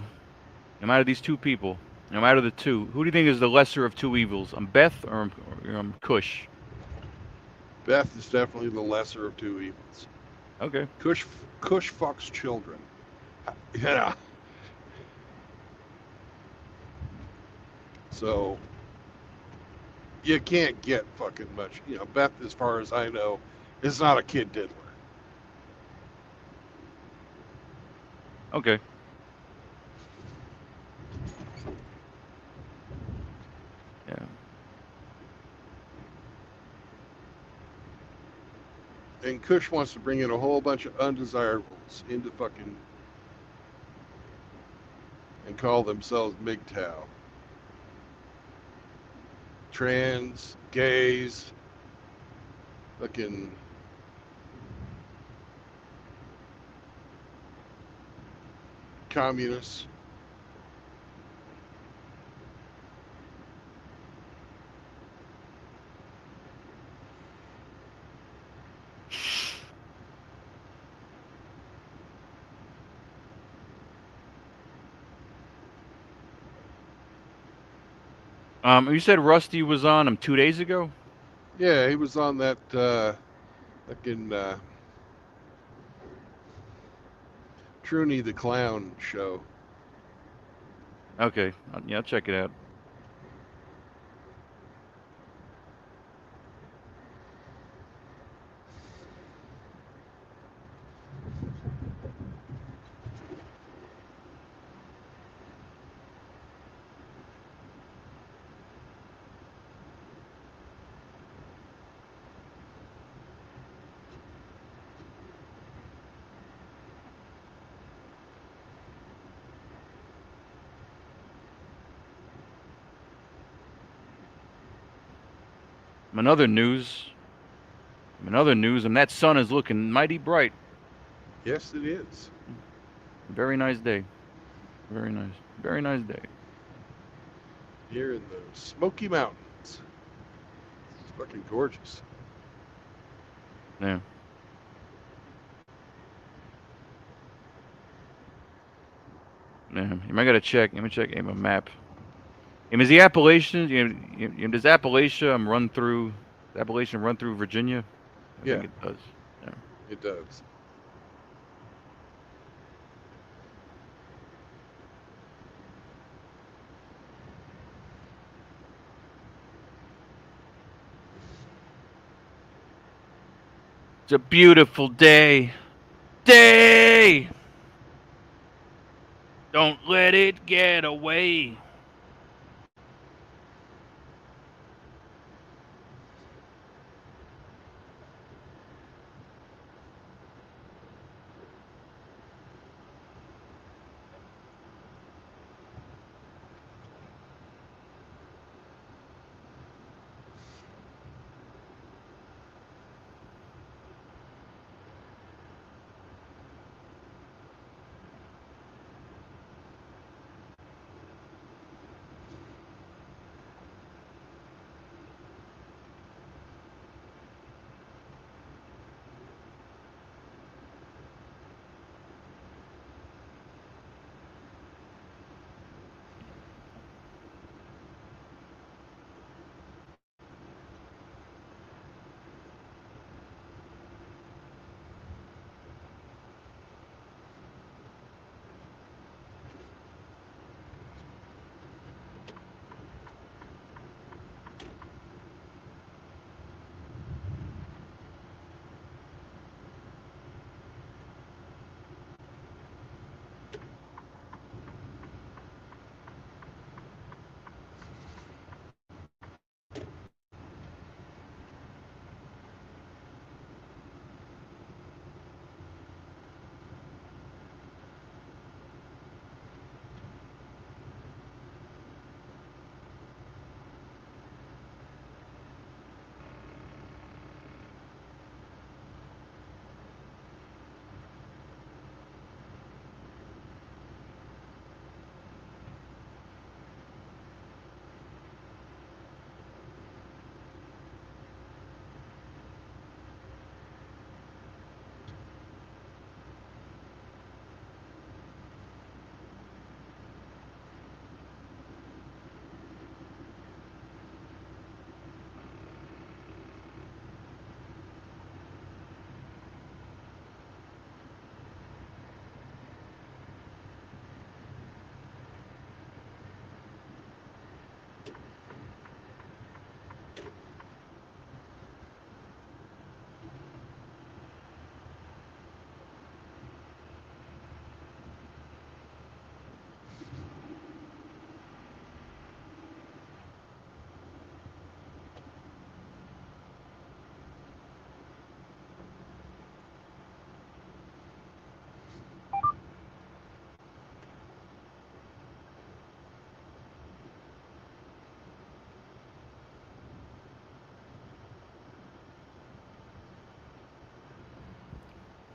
no matter these two people, no matter the two, who do you think is the lesser of two evils? Beth or Kush? Beth is definitely the lesser of two evils. Okay. Kush, Kush fucks children. Yeah. So you can't get fucking much. You know, Beth, as far as I know, is not a kid diddler. Okay. Yeah. And Kush wants to bring in a whole bunch of undesirables into fucking and call themselves MGTOW. Trans, gays, fucking communists. You said Rusty was on him 2 days ago. Yeah, he was on that fucking Truny the Clown show. Okay. Yeah, I'll check it out. Another news. And that sun is looking mighty bright. Yes, it is. Very nice day. Very nice. Very nice day. Here in the Smoky Mountains. It's fucking gorgeous. Yeah. Yeah. You might gotta check. Let me check my map. Is the Appalachian? Does Appalachia run through? Does Appalachian run through Virginia? I Yeah, think it does. Yeah. it does. It's a beautiful day. Day. Don't let it get away.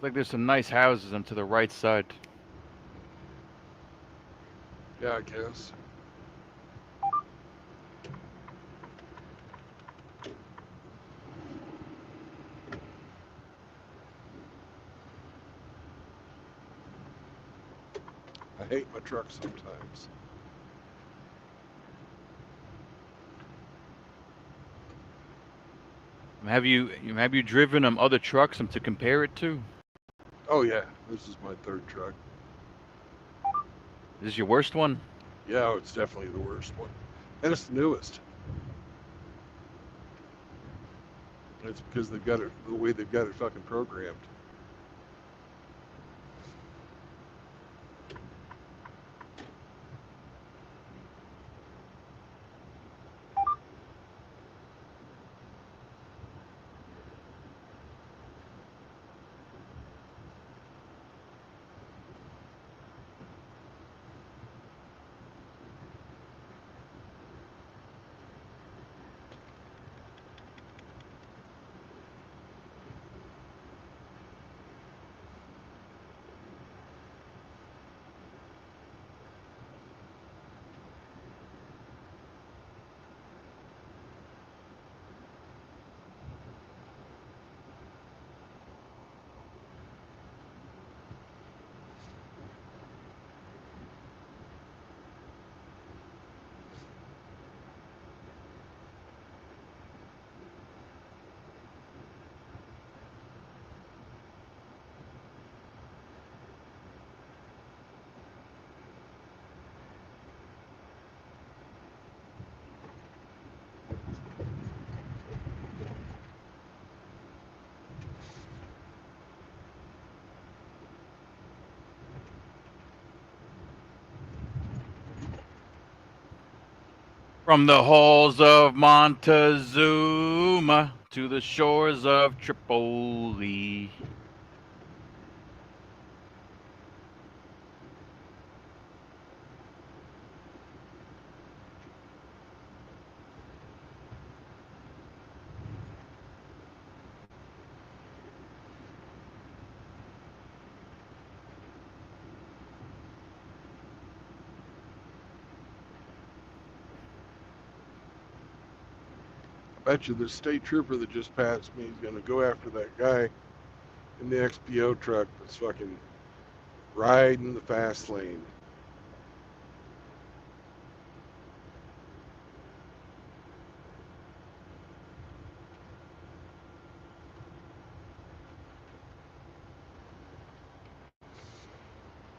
like there's some nice houses on to the right side. Yeah, I guess. I hate my truck sometimes. Have you driven other trucks to compare it to? Oh yeah, this is my third truck. Is this your worst one? Yeah, oh, it's definitely the worst one. And it's the newest. It's because they've got it the way they've got it fucking programmed. From the halls of Montezuma to the shores of Tripoli. I bet you the state trooper that just passed me is gonna go after that guy in the XPO truck that's fucking riding the fast lane.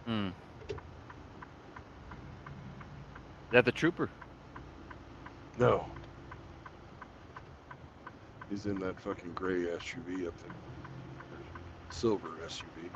Hmm. Is that the trooper? No. He's in that fucking gray SUV up there. Silver SUV.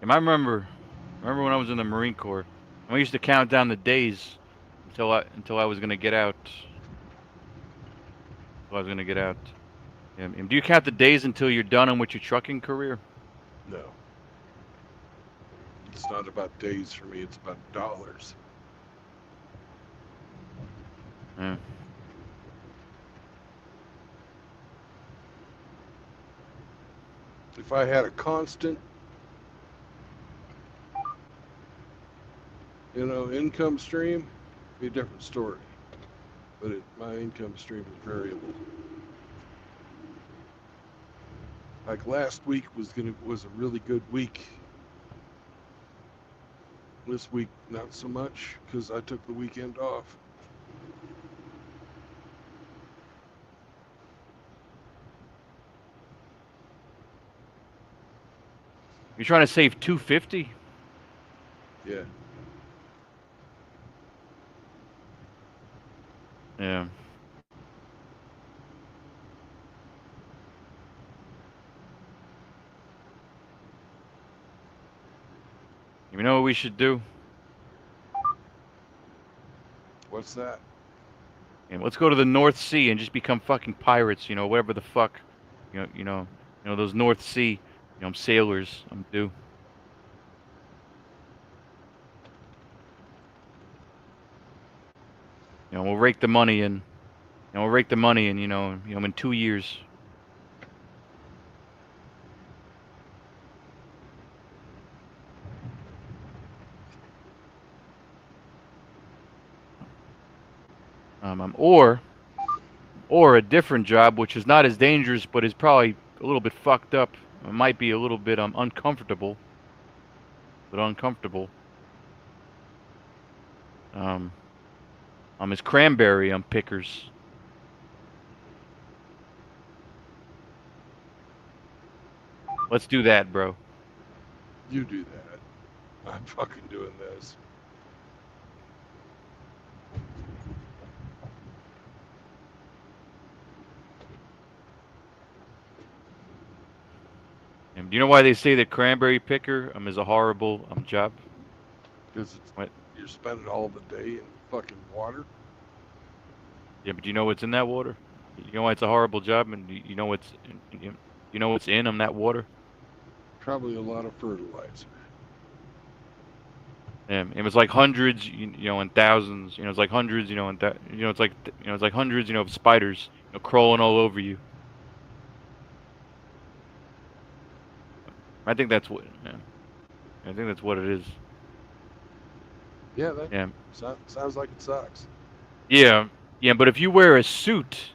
And I remember when I was in the Marine Corps, and we used to count down the days until I was gonna get out. Until I was gonna get out. And do you count the days until you're done with your trucking career? No. It's not about days for me, it's about dollars. Yeah. If I had a constant, income stream, it'd be a different story. But my income stream is variable. Like last week was a really good week. This week, not so much, because I took the weekend off. You're trying to save 250? Yeah. Yeah. You know what we should do? What's that? And let's go to the North Sea and just become fucking pirates. You know, whatever the fuck. Those North Sea. Sailors. I'm due. We'll rake the money in. We'll rake the money in. In 2 years. Or a different job, which is not as dangerous, but is probably a little bit fucked up. It might be a little bit uncomfortable, but uncomfortable. Is cranberry pickers. Let's do that, bro. You do that. I'm fucking doing this. And do you know why they say that cranberry picker is a horrible job? Because What? you're spending all the day in fucking water. Yeah, but do you know what's in that water? You know why it's a horrible job, and you know what's in that water? Probably a lot of fertilizer. And it's like hundreds, and thousands. It's like hundreds, it's like hundreds, of spiders, crawling all over you. I think that's what. Yeah, I think that's what it is. Yeah, that Yeah. sounds like it sucks. Yeah. Yeah. But if you wear a suit,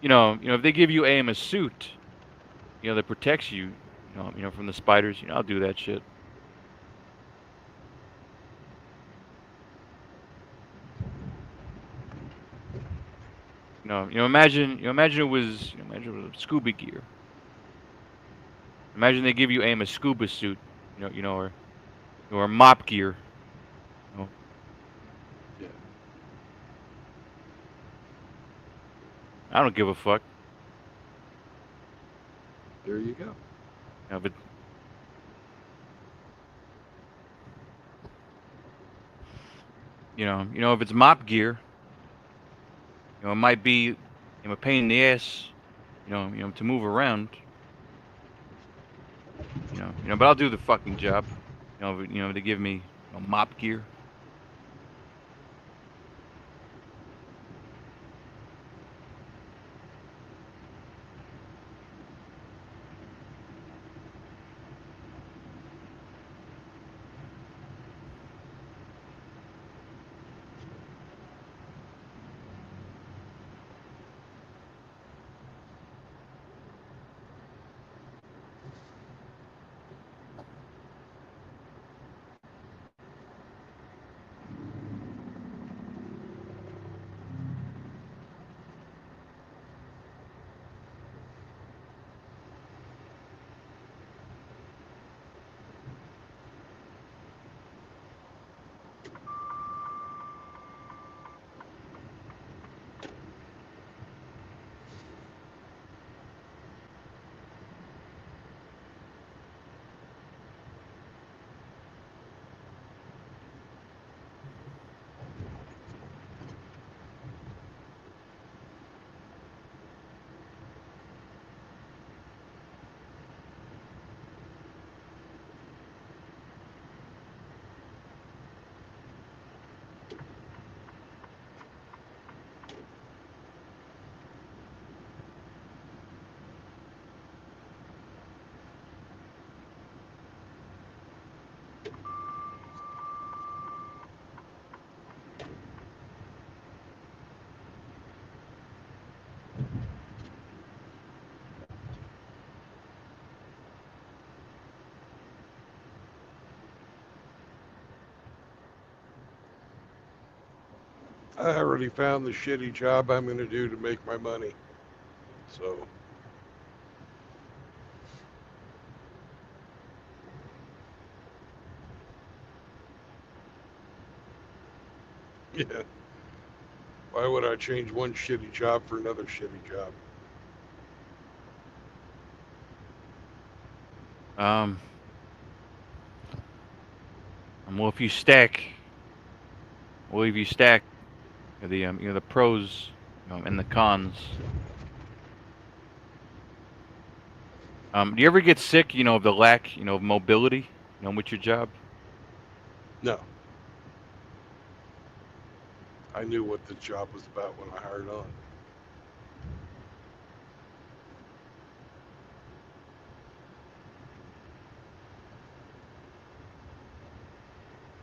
if they give you a suit, that protects you, from the spiders, I'll do that shit. Imagine it was, imagine it was scuba gear. Imagine they give you a scuba suit, or mop gear. Yeah. I don't give a fuck. There you go. But if it's mop gear, it might be a pain in the ass, to move around. But I'll do the fucking job. They give me mop gear. I already found the shitty job I'm going to do to make my money. So Yeah. Why would I change one shitty job for another shitty job? Well, if you stack, the the pros, and the cons. Do you ever get sick, of the lack, of mobility, with your job? No. I knew what the job was about when I hired on.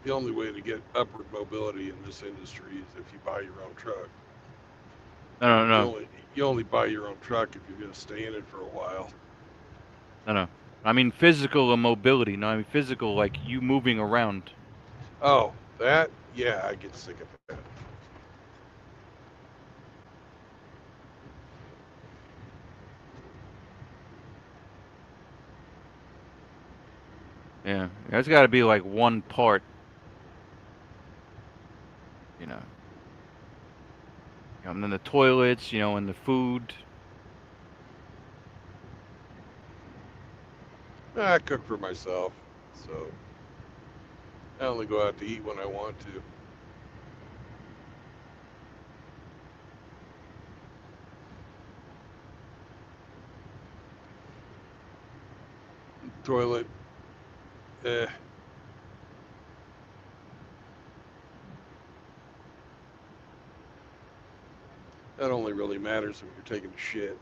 The only way to get upward mobility in this industry is if you buy your own truck. No, no, You no, only you only buy your own truck if you're going to stay in it for a while. no, no. I mean physical mobility. No, I mean physical, like you moving around. Oh, that? Yeah, I get sick of that. Yeah, there's got to be like one part, you know. And then the toilets, and the food. I cook for myself, so I only go out to eat when I want to. Toilet, eh. That only really matters if you're taking a shit.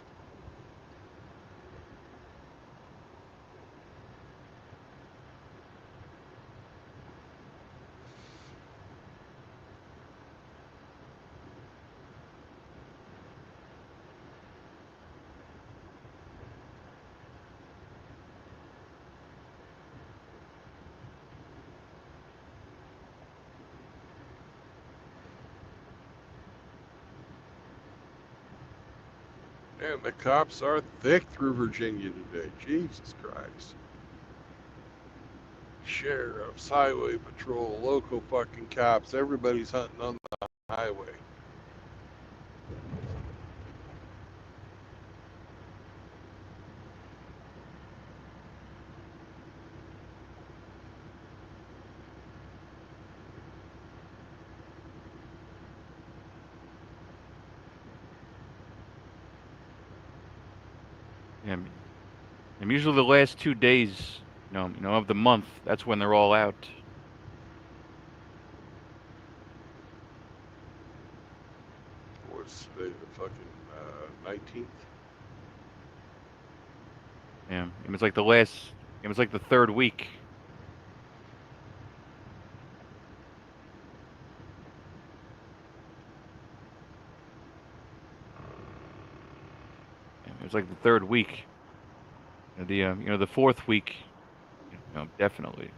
And the cops are thick through Virginia today. Jesus Christ. Sheriffs, highway patrol, local fucking cops, everybody's hunting on the highway. Yeah, and usually the last 2 days, of the month, that's when they're all out. What's today, the fucking 19th? Yeah, and it's like the last. It was like the third week. Yeah, it was like the third week. The fourth week, definitely.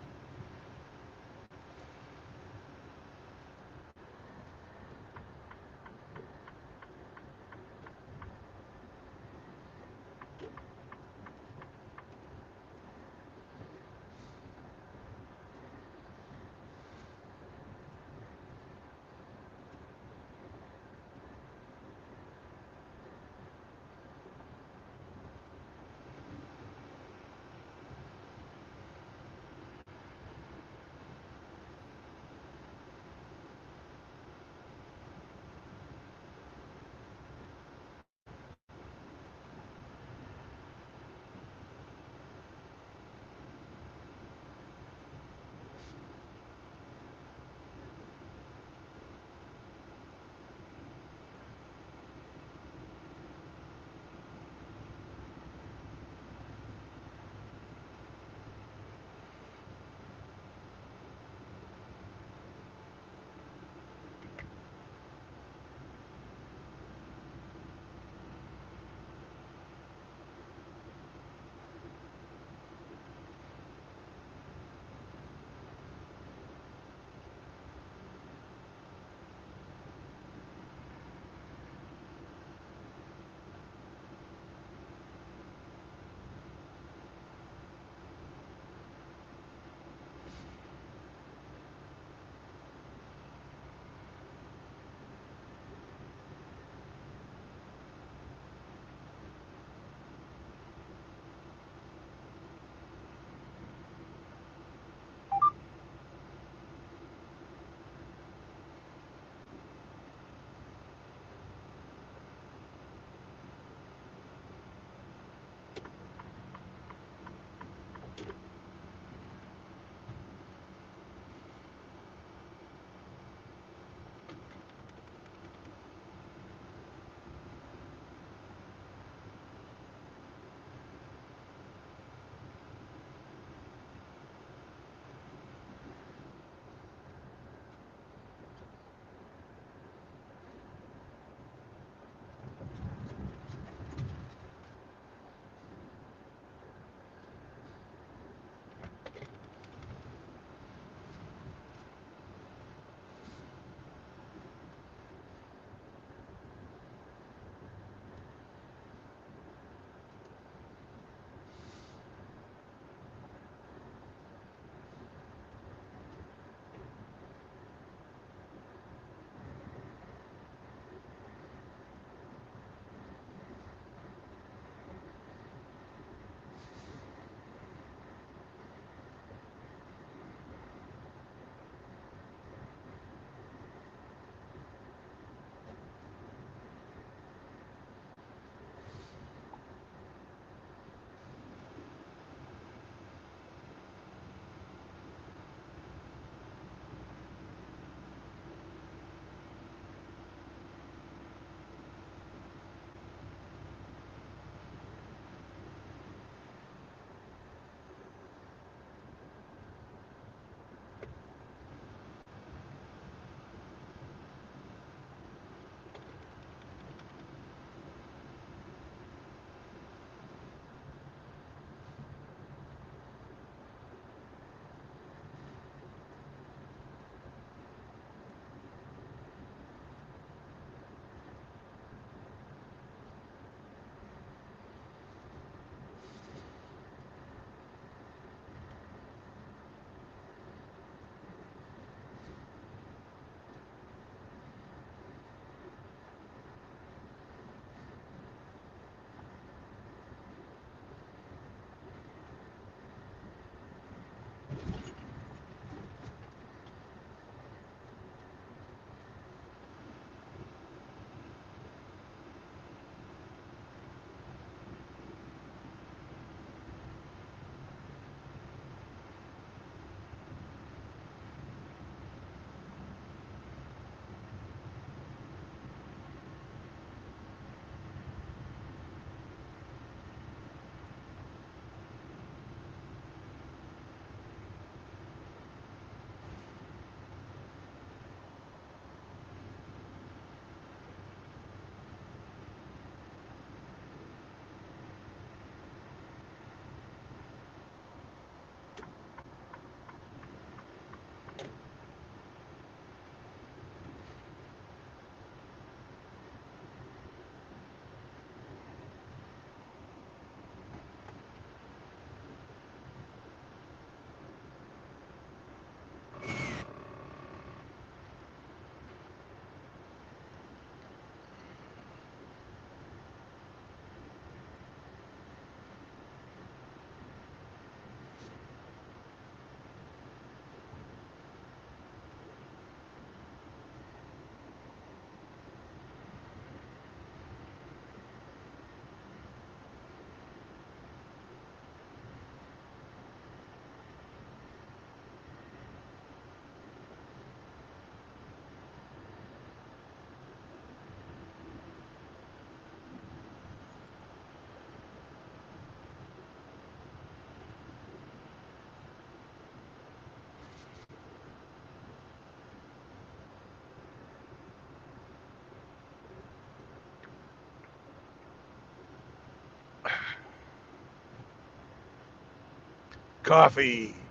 Coffee.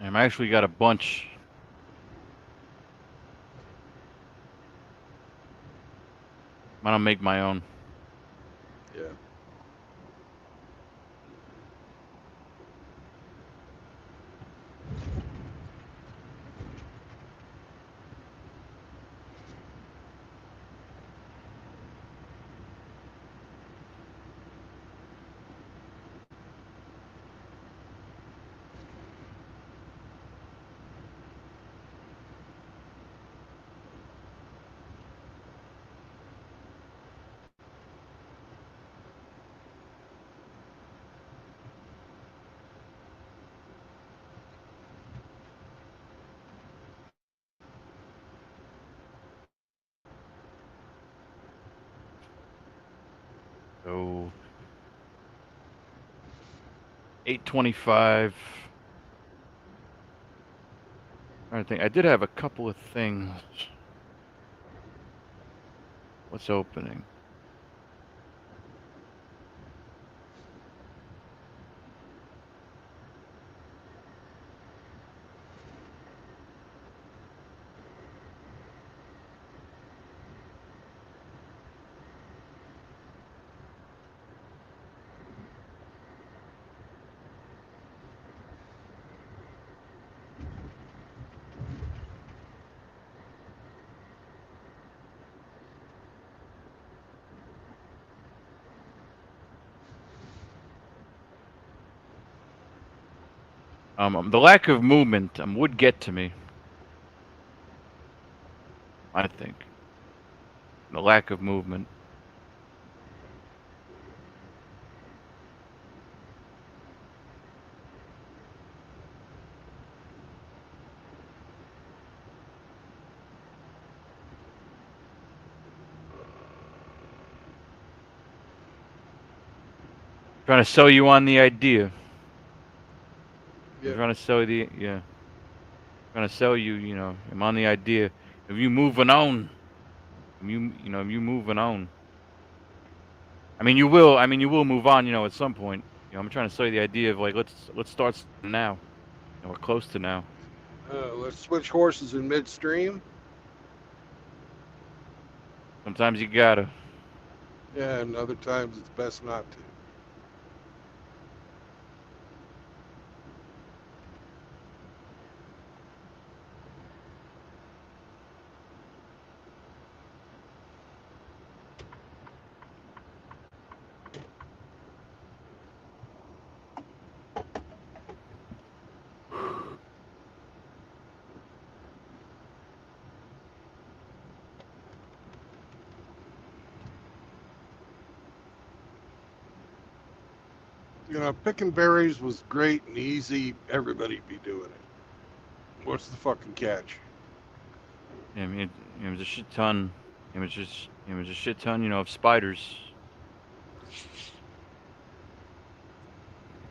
I'm actually got a bunch. I'm gonna make my own. Yeah. So 825. I think I did have a couple of things. What's opening? The lack of movement would get to me. I think the lack of movement. Trying to sell you on the idea. I'm Yep. trying to sell you the trying to sell you. You know, I'm on the idea of you moving on. Of you moving on. I mean, you will. I mean, you will move on. You know, at some point. You know, I'm trying to sell you the idea of like let's start now. You know, we're close to now. Let's switch horses in midstream. Sometimes you gotta. Yeah, and other times it's best not to. You know, picking berries was great and easy. Everybody'd be doing it. What's the fucking catch? Yeah, I mean, it was a shit ton. It was just. It was a shit ton. You know, of spiders.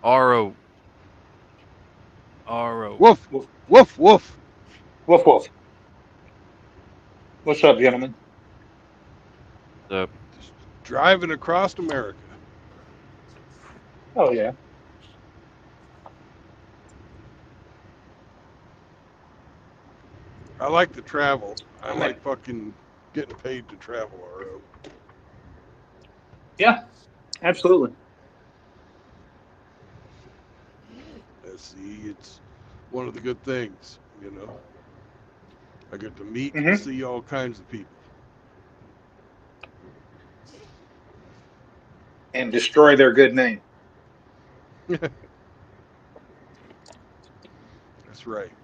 Ro. Ro. Woof, Woof, woof, woof. woof, woof. What's up, gentlemen? The Just driving across America. Oh, yeah. I like to travel. I I'm in. like fucking getting paid to travel, RO. Yeah, absolutely. See, it's one of the good things, you know. I get to meet and Hmm. see all kinds of people. And destroy their good name. That's right.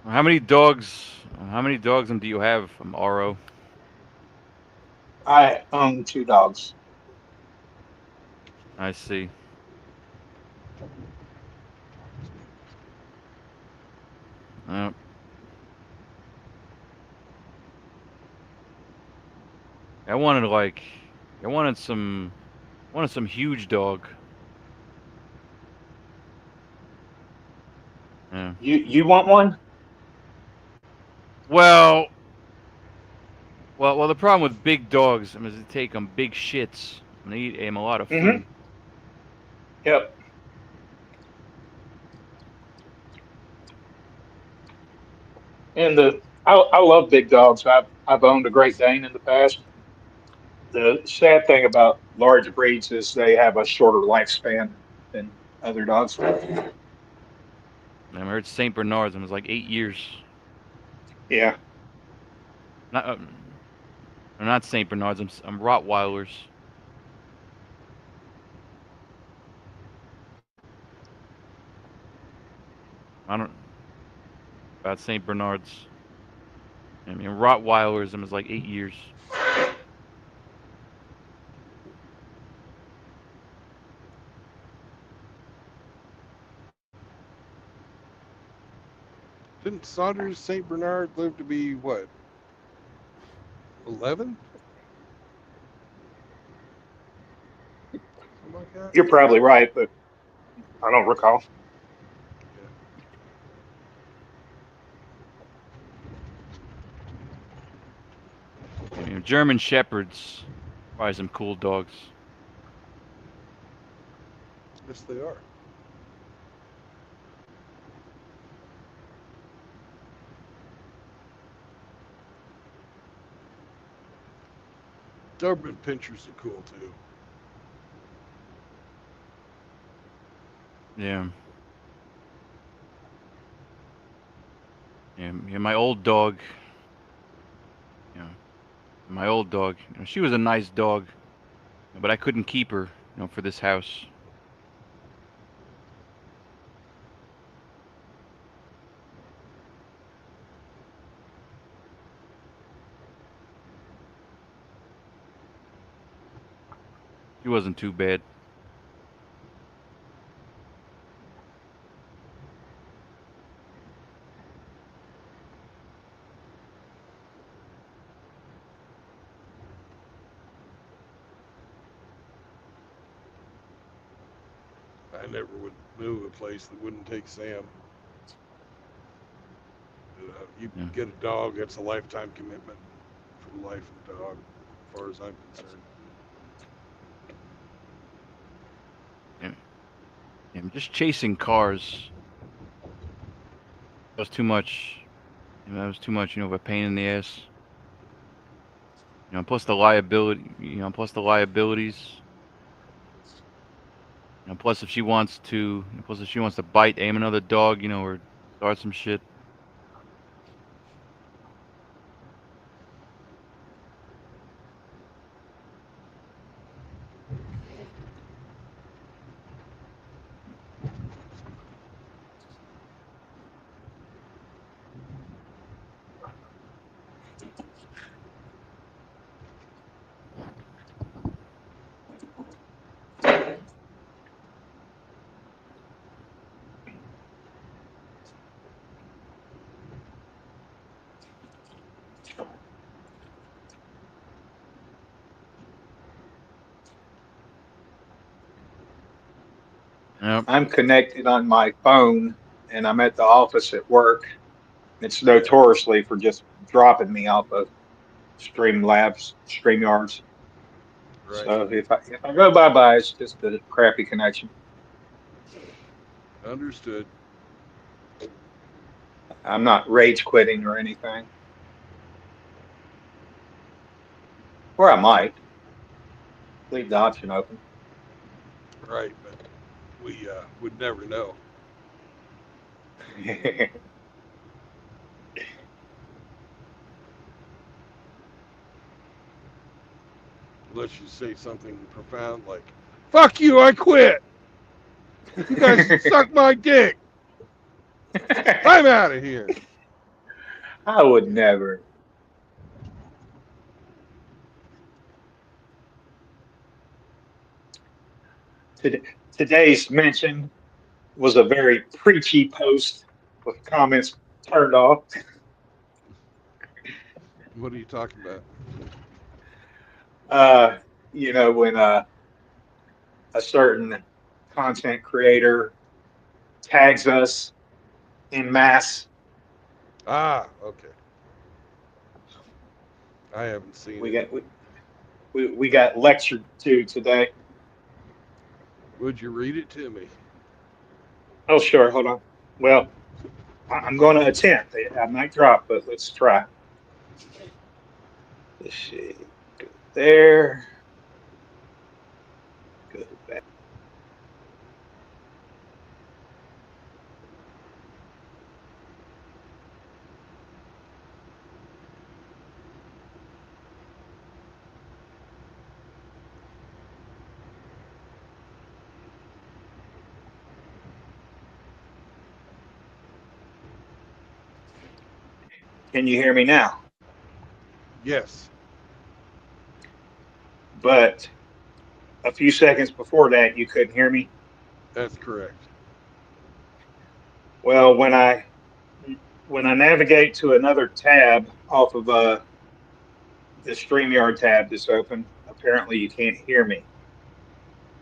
How many dogs? How many dogs do you have, RO? I own 2 dogs. I see. Uh, I wanted like, I wanted some huge dog. Yeah. You want one? Well, the problem with big dogs, I mean, is they take them big shits. And they eat a lot of Mm-hmm. food. Yep. And I love big dogs. I've owned a Great Dane in the past. The sad thing about large breeds is they have a shorter lifespan than other dogs. I heard Saint Bernards, and it was like 8 years. Yeah. Not, they're not Saint Bernards. I'm Rottweilers. I don't about Saint Bernards. I mean, Rottweilers. It was like 8 years. Didn't Saunders St. Bernard live to be what? 11? Something like that. You're probably right, but I don't recall. I mean, German Shepherds, probably some cool dogs. Yes, they are. Doberman Pinschers are cool too. Yeah. Yeah, my old dog. You know, my old dog. You know, she was a nice dog, but I couldn't keep her. You know, for this house. She wasn't too bad. I never would move a place that wouldn't take Sam. You Yeah. get a dog, that's a lifetime commitment for the life of the dog, as far as I'm concerned. Yeah, just chasing cars. That was too much. You know, that was too much. You know, of a pain in the ass. You know, plus the liability. You know, plus the liabilities. You know, plus if she wants to, plus if she wants to bite, aim another dog, you know, or start some shit. Yep. I'm connected on my phone and I'm at the office at work. It's notoriously for just dropping me off of Streamlabs, StreamYards. Right. So if I go bye, it's just a crappy connection. Understood. I'm not rage quitting or anything. Or I might leave the option open. Right, but we would never know. unless you say something profound like, "Fuck you, I quit. You guys should suck my dick. I'm out of here." I would never. Tod- Today's mention was a very preachy post with comments turned off. What are you talking about? Uh, when a certain content creator tags us in mass, Ah, okay. I haven't seen we it. got we got lectured to today. Would you read it to me? Oh, sure. Hold on. Well, I'm going to attempt. I might drop, but let's try. Let's see. Go there. Go back. Can you hear me now? Yes, But a few seconds before that, you couldn't hear me. that's correct. Well, when I navigate to another tab off of the StreamYard tab that's open, apparently you can't hear me,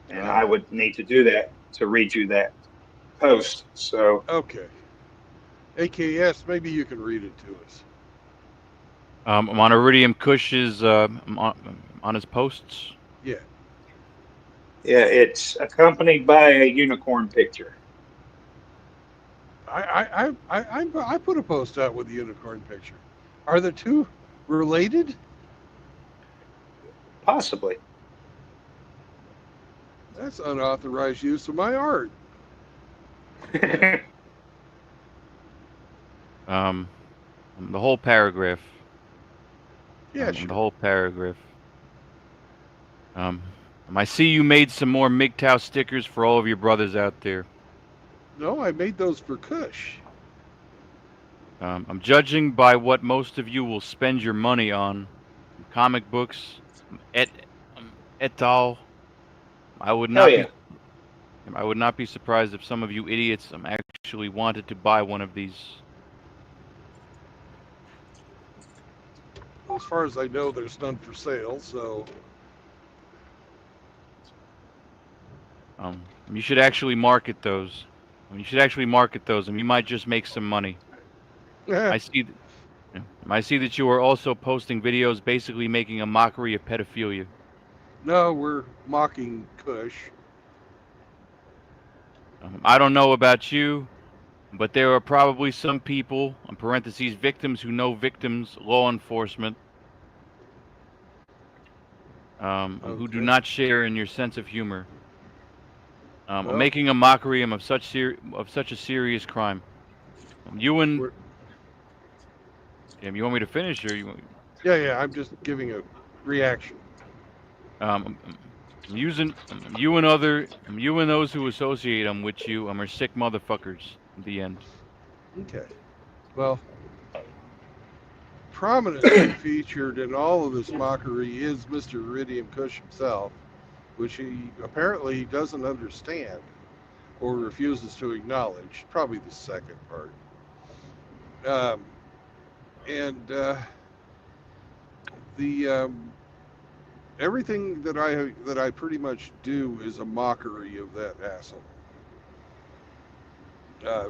and I Ah, would need to do that to read you that post. So okay. AKS, maybe you can read it to us. I'm on Iridium Kush's on his posts. Yeah. yeah, it's accompanied by a unicorn picture. I put a post out with the unicorn picture. Are the two related? Possibly. That's unauthorized use of my art. Um, the whole paragraph. Yeah, The sure. whole paragraph. Um, I see you made some more MGTOW stickers for all of your brothers out there. No, I made those for Kush. I'm judging by what most of you will spend your money on. Comic books, et, et al. I would Hell not be yeah. I would not be surprised if some of you idiots actually wanted to buy one of these. As far as I know, there's none for sale, so You should actually market those. You should actually market those, and you might just make some money. I see. I see that you are also posting videos, basically making a mockery of pedophilia. no, we're mocking Kush. I don't know about you, but there are probably some people, in parentheses, victims who know victims, law enforcement, who do Okay. not share in your sense of humor. Well, Making a mockery of such a serious crime. You and we're you want me to finish, or you? yeah. I'm just giving a reaction. I'm using you and those who associate them with you. Are sick motherfuckers. In the end. Okay. Well, prominently featured in all of this mockery is Mr. Iridium Kush himself, which he apparently doesn't understand or refuses to acknowledge. Probably the second part. Um, and the everything that I pretty much do is a mockery of that asshole.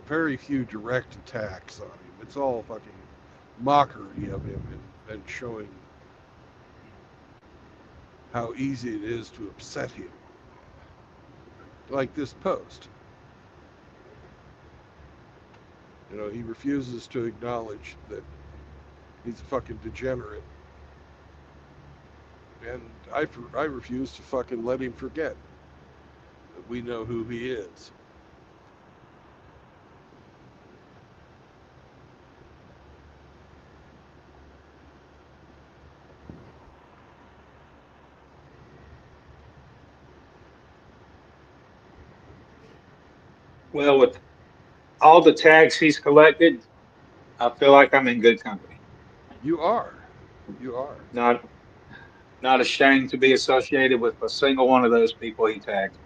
Very few direct attacks on him. It's all fucking mockery of him and showing how easy it is to upset him. Like this post. You know, he refuses to acknowledge that he's a fucking degenerate. And I refuse to fucking let him forget that we know who he is. Well, with all the tags he's collected, I feel like I'm in good company. You are. You are. Not not ashamed to be associated with a single one of those people he tagged.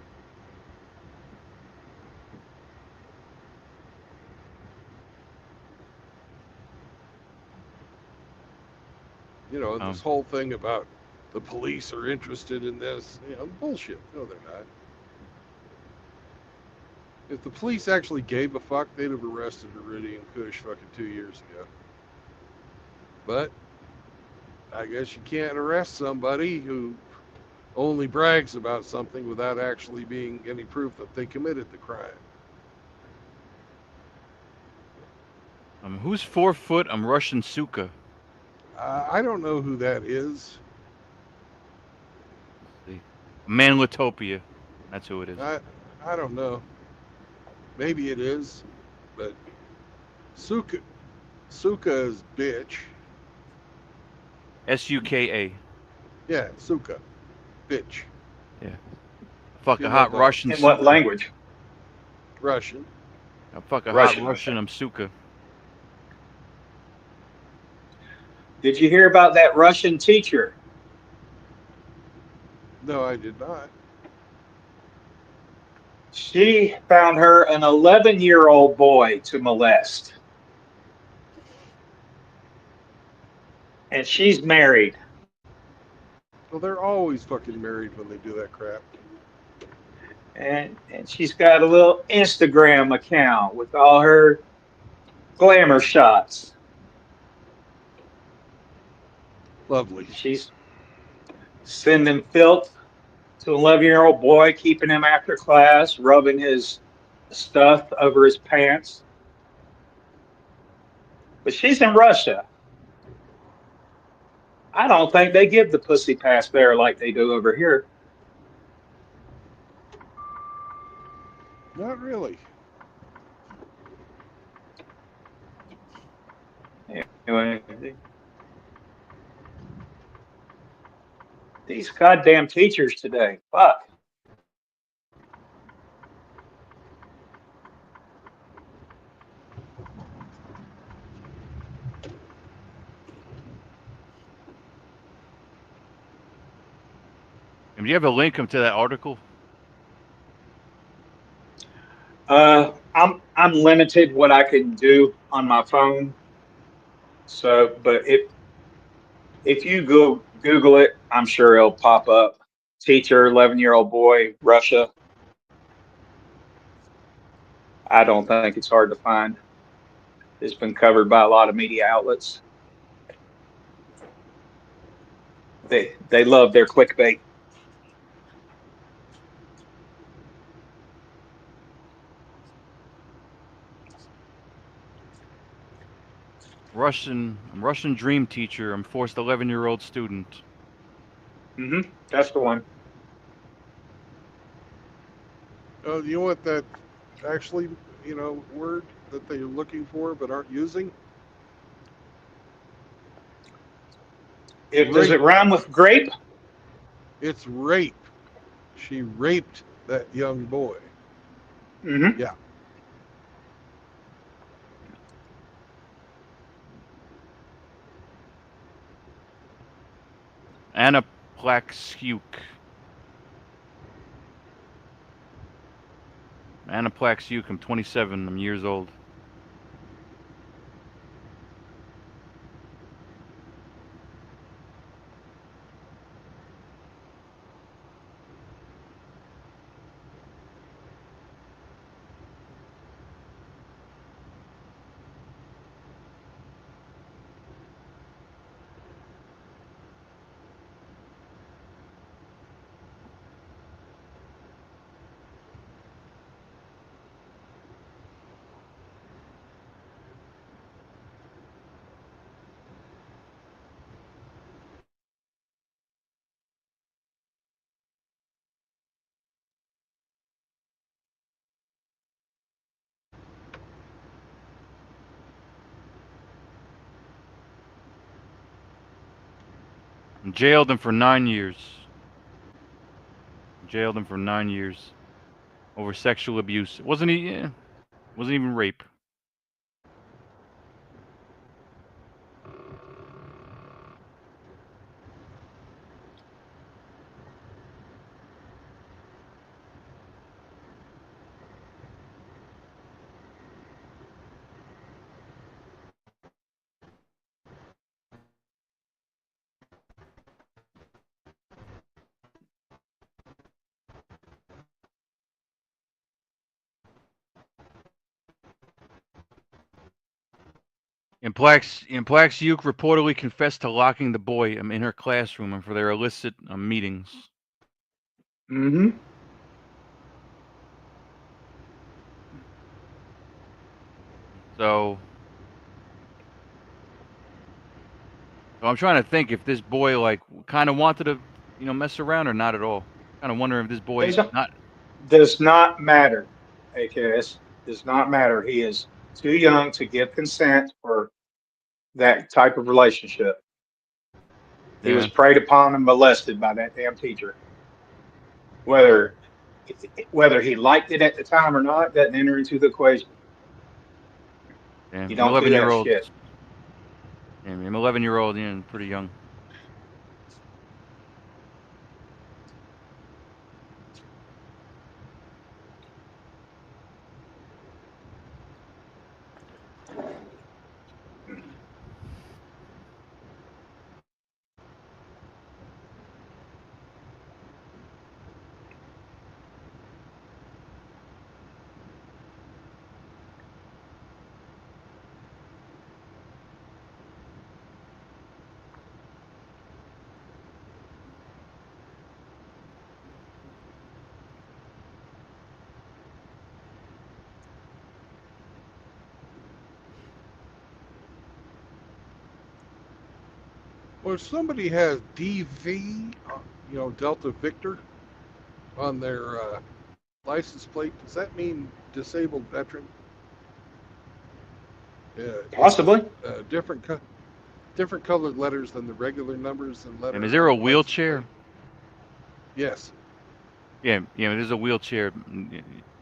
You know, and this Um, whole thing about the police are interested in this, you know, bullshit. No, they're not. If the police actually gave a fuck, they'd have arrested Iridium Kush fucking 2 years ago. But I guess you can't arrest somebody who only brags about something without actually being any proof that they committed the crime. who's 4 foot? I'm Russian Suka. I don't know who that is. Let's see. Manlatopia. That's who it is. I don't know. Maybe it is, but Suka is bitch. SUKA. Yeah, Suka, bitch. Yeah. Fuck a Female hot dog. Russian In what Suka. language? Russian. I fuck a Russian, hot Russian. okay. I'm Suka. Did you hear about that Russian teacher? No, I did not. She found her an 11-year-old boy to molest, and she's married. Well, they're always fucking married when they do that crap. And she's got a little Instagram account with all her glamour shots. Lovely. She's sending filth to an 11-year-old boy, keeping him after class, rubbing his stuff over his pants. But she's in Russia. I don't think they give the pussy pass there like they do over here. Not really. Anyway, these goddamn teachers today. Fuck. And do you have a link to that article? I'm limited what I can do on my phone. So, but if you Google it, I'm sure it'll pop up. Teacher, 11-year-old boy, Russia. I don't think it's hard to find. It's been covered by a lot of media outlets. They love their clickbait. I'm Russian dream teacher. I'm forced 11-year-old student. That's the one. Oh, you know what that actually, you know, word that they're looking for but aren't using? Does it Rape. rhyme with grape? It's rape. She raped that young boy. Mm-hmm. Yeah. Anna Plaxuk. Anna Plaxuk. I'm 27. I'm years old. I'm jailed him for 9 years. Jailed him for 9 years. over sexual abuse. It wasn't wasn't even rape. And Plaxiuk reportedly confessed to locking the boy in her classroom and for their illicit meetings. Mm-hmm. So I'm trying to think if this boy like kind of wanted to, mess around or not at all. Kind of wondering if this boy not. Does not matter, AKS. Does not matter. He is too young to give consent for that type of relationship. He was Yeah. preyed upon and molested by that damn teacher. Whether he liked it at the time or not doesn't enter into the equation. Yeah. You I'm don't do that 11-year-old. shit. Yeah, I'm 11-year-old. Pretty young. Well, if somebody has DV, Delta Victor, on their license plate, does that mean disabled veteran? Yeah, Possibly. it's different colored letters than the regular numbers and letters. And is there a wheelchair? Yes. Yeah, there's a wheelchair.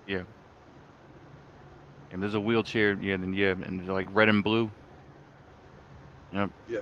Yeah. And there's a wheelchair. Yeah, and they're like red and blue. Yep. Yeah.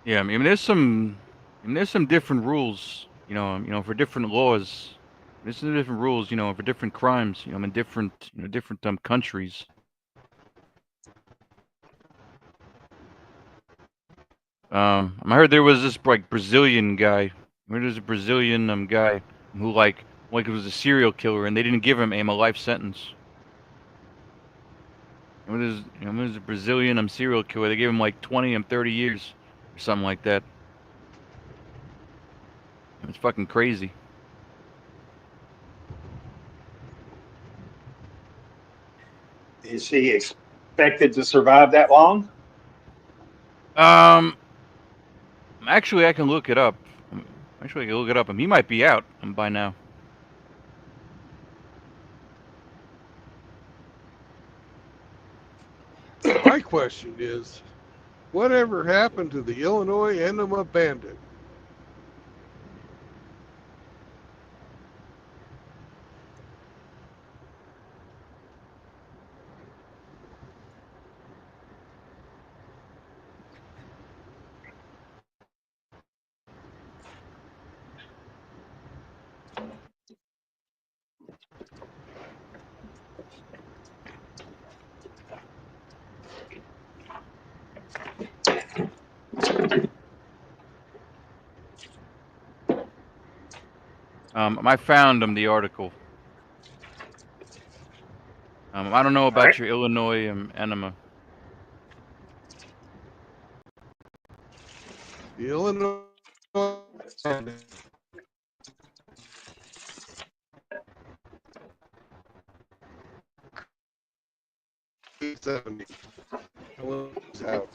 Yeah, there's some different rules, for different laws. There's some different rules, for different crimes, in different countries. I heard there was this like Brazilian guy. I heard there's a Brazilian guy who like it was a serial killer, and they didn't give him a life sentence. There's a Brazilian serial killer. They gave him like 20 and 30 years or something like that. It's fucking crazy. Is he expected to survive that long? Actually, I can look it up. Actually, I can look it up. He might be out by now. My question is, whatever happened to the Illinois Enema Bandit? I found the article. I don't know about your Illinois enema. The Illinois 70 was out.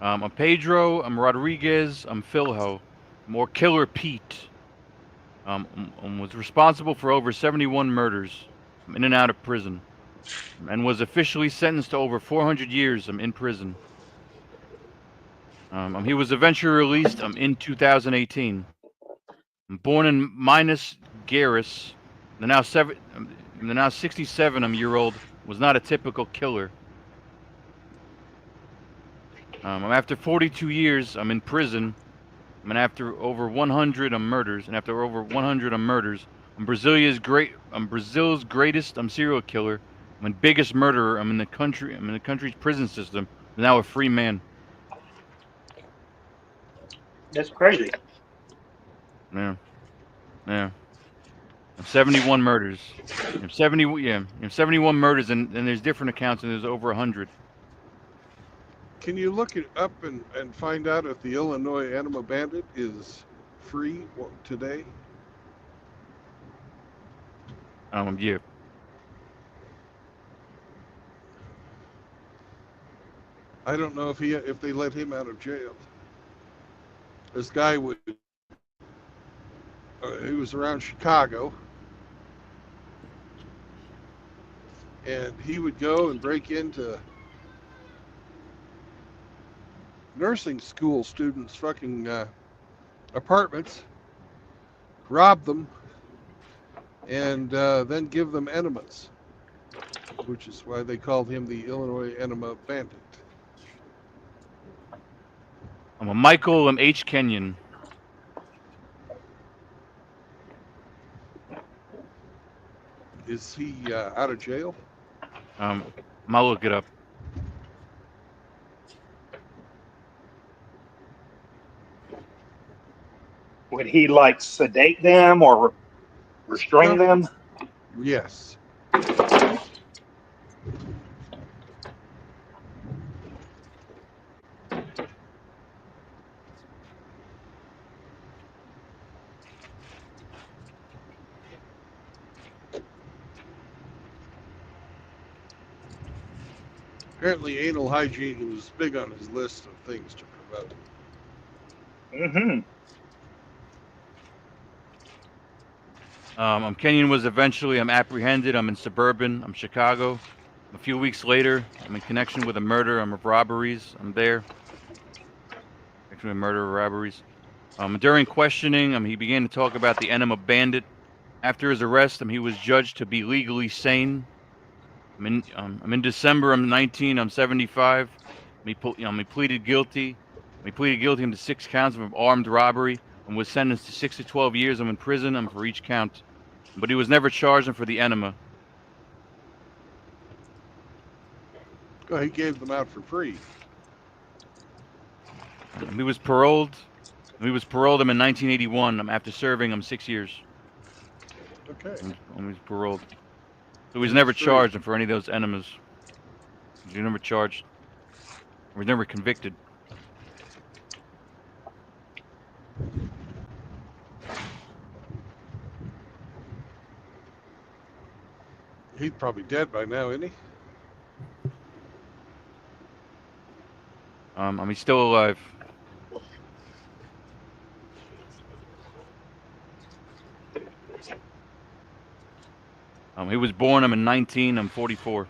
I'm Pedro. I'm Rodriguez. I'm Philho. More Killer Pete. Was responsible for over 71 murders. I'm in and out of prison. And was officially sentenced to over 400 years. I'm in prison. He was eventually released. I'm in 2018. I'm born in Minas Gerais. The now 67 year old was not a typical killer. After 42 years, I'm in prison. And after over 100 murders, I'm Brazil's greatest serial killer. I'm the biggest murderer. I'm in the country's prison system. I'm now a free man. That's crazy. Yeah. I'm 71 murders. I'm 71 murders, and there's different accounts, and there's over 100. Can you look it up and find out if the Illinois Enema Bandit is free today? Yeah. I don't know if they let him out of jail. This guy would. He was around Chicago, and he would go and break into nursing school students' fucking apartments, rob them, and then give them enemas, which is why they called him the Illinois Enema Bandit. I'm a Michael H. Kenyon. Is he out of jail? I'll look it up. Would he like sedate them or restrain them? Yes. Apparently, anal hygiene was big on his list of things to promote. Mm-hmm. Kenyon was eventually. I'm apprehended. I'm in suburban. I'm Chicago. A few weeks later, I'm in connection with a murder. I'm of robberies. I'm there. Actually, murder or robberies. During questioning, he began to talk about the Enema Bandit. After his arrest, he was judged to be legally sane. I'm in December. I'm 19. I'm 75. He pleaded guilty. He pleaded guilty to 6 counts of armed robbery and was sentenced to 6 to 12 years. I'm in prison. For each count, but he was never charged for the enema. Oh, he gave them out for free. He was paroled. He was paroled in 1981. After serving 6 years. Okay. He was paroled. So he was never charged for any of those enemas. He was never charged. He was never convicted. He's probably dead by now, isn't he? He's still alive. He was born. I'm in 19. I'm 44.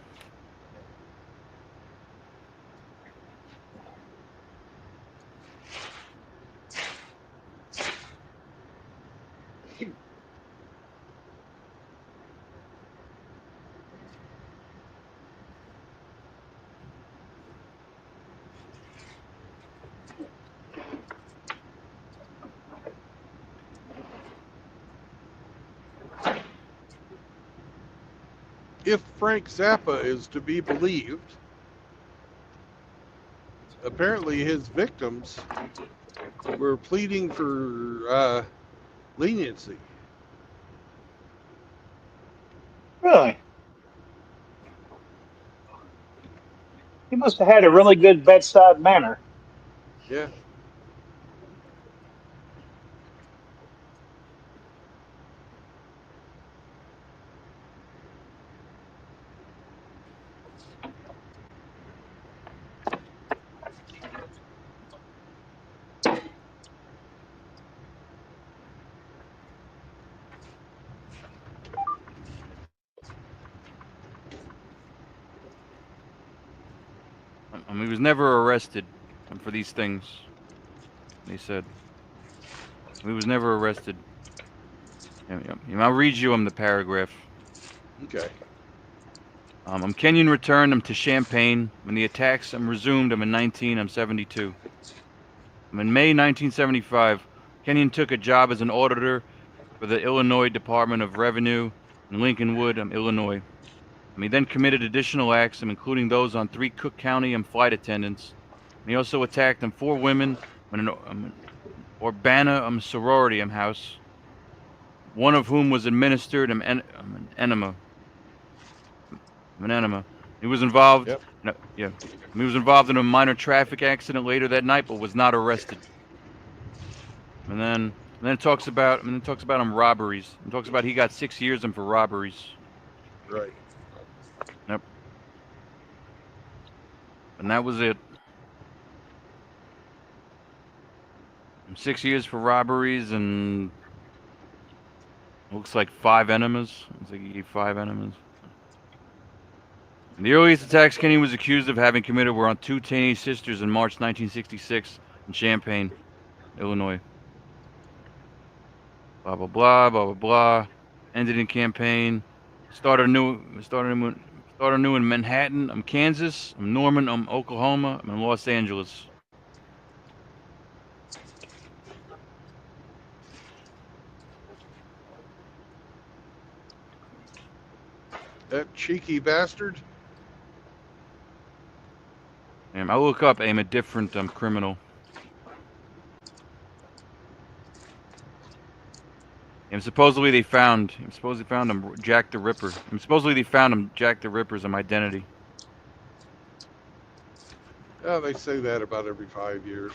If Frank Zappa is to be believed, apparently his victims We're pleading for leniency. Really? He must have had a really good bedside manner. Yeah. I mean, he was never arrested for these things. They said he was never arrested. I'll read you the paragraph. Okay. I'm Kenyon returned. I'm to Champaign. When the attacks resumed, I'm in 19. I'm 72. I'm in May 1975. Kenyon took a job as an auditor for the Illinois Department of Revenue in Lincolnwood, Illinois. He then committed additional acts, including those on 3 Cook County flight attendants. He also attacked 4 women in an Urbana sorority house, one of whom was administered an enema. He was involved. Yep. He was involved in a minor traffic accident later that night, but was not arrested. And then it talks about robberies. It talks about he got 6 years for robberies. Right. Yep. And that was it. 6 years for robberies and looks like 5 enemas. Looks like he gave 5 enemas. The earliest attacks Kenny was accused of having committed were on 2 teenage sisters in March 1966 in Champaign, Illinois. Blah blah blah blah blah blah. Ended in campaign. Started new in Manhattan. I'm Kansas. I'm Norman. I'm Oklahoma. I'm in Los Angeles. That cheeky bastard. I look up a different criminal. And supposedly they found him Jack the Ripper. And supposedly they found him Jack the Ripper's identity. Oh, they say that about every 5 years.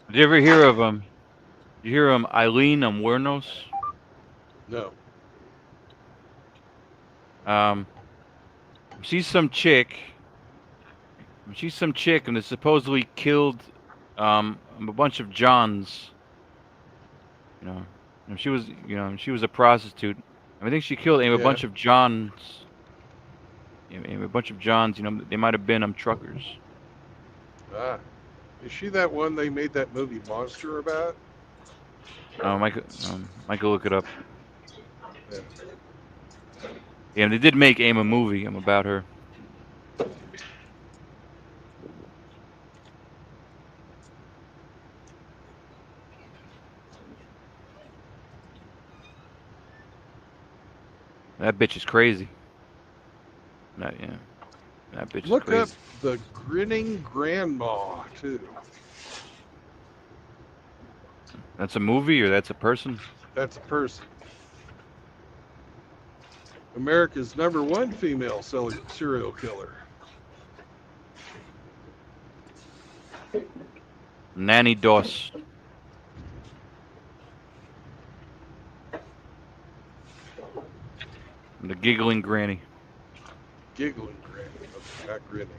Did you ever hear of You hear Eileen Wuornos? No. She's some chick. And that supposedly killed a bunch of Johns. And she was a prostitute. I think she killed a bunch of Johns. A bunch of Johns. They might have been truckers. Ah. Is she that one they made that movie Monster about? Oh, Michael, look it up. Yeah. Yeah, they did make AIM a movie. About her. That bitch is crazy. Yeah, that bitch is Look up crazy. the Grinning Grandma too. That's a movie or that's a person? That's a person. America's #1 female serial killer. Nanny Doss. The giggling granny. Giggling granny. Okay, not grinning.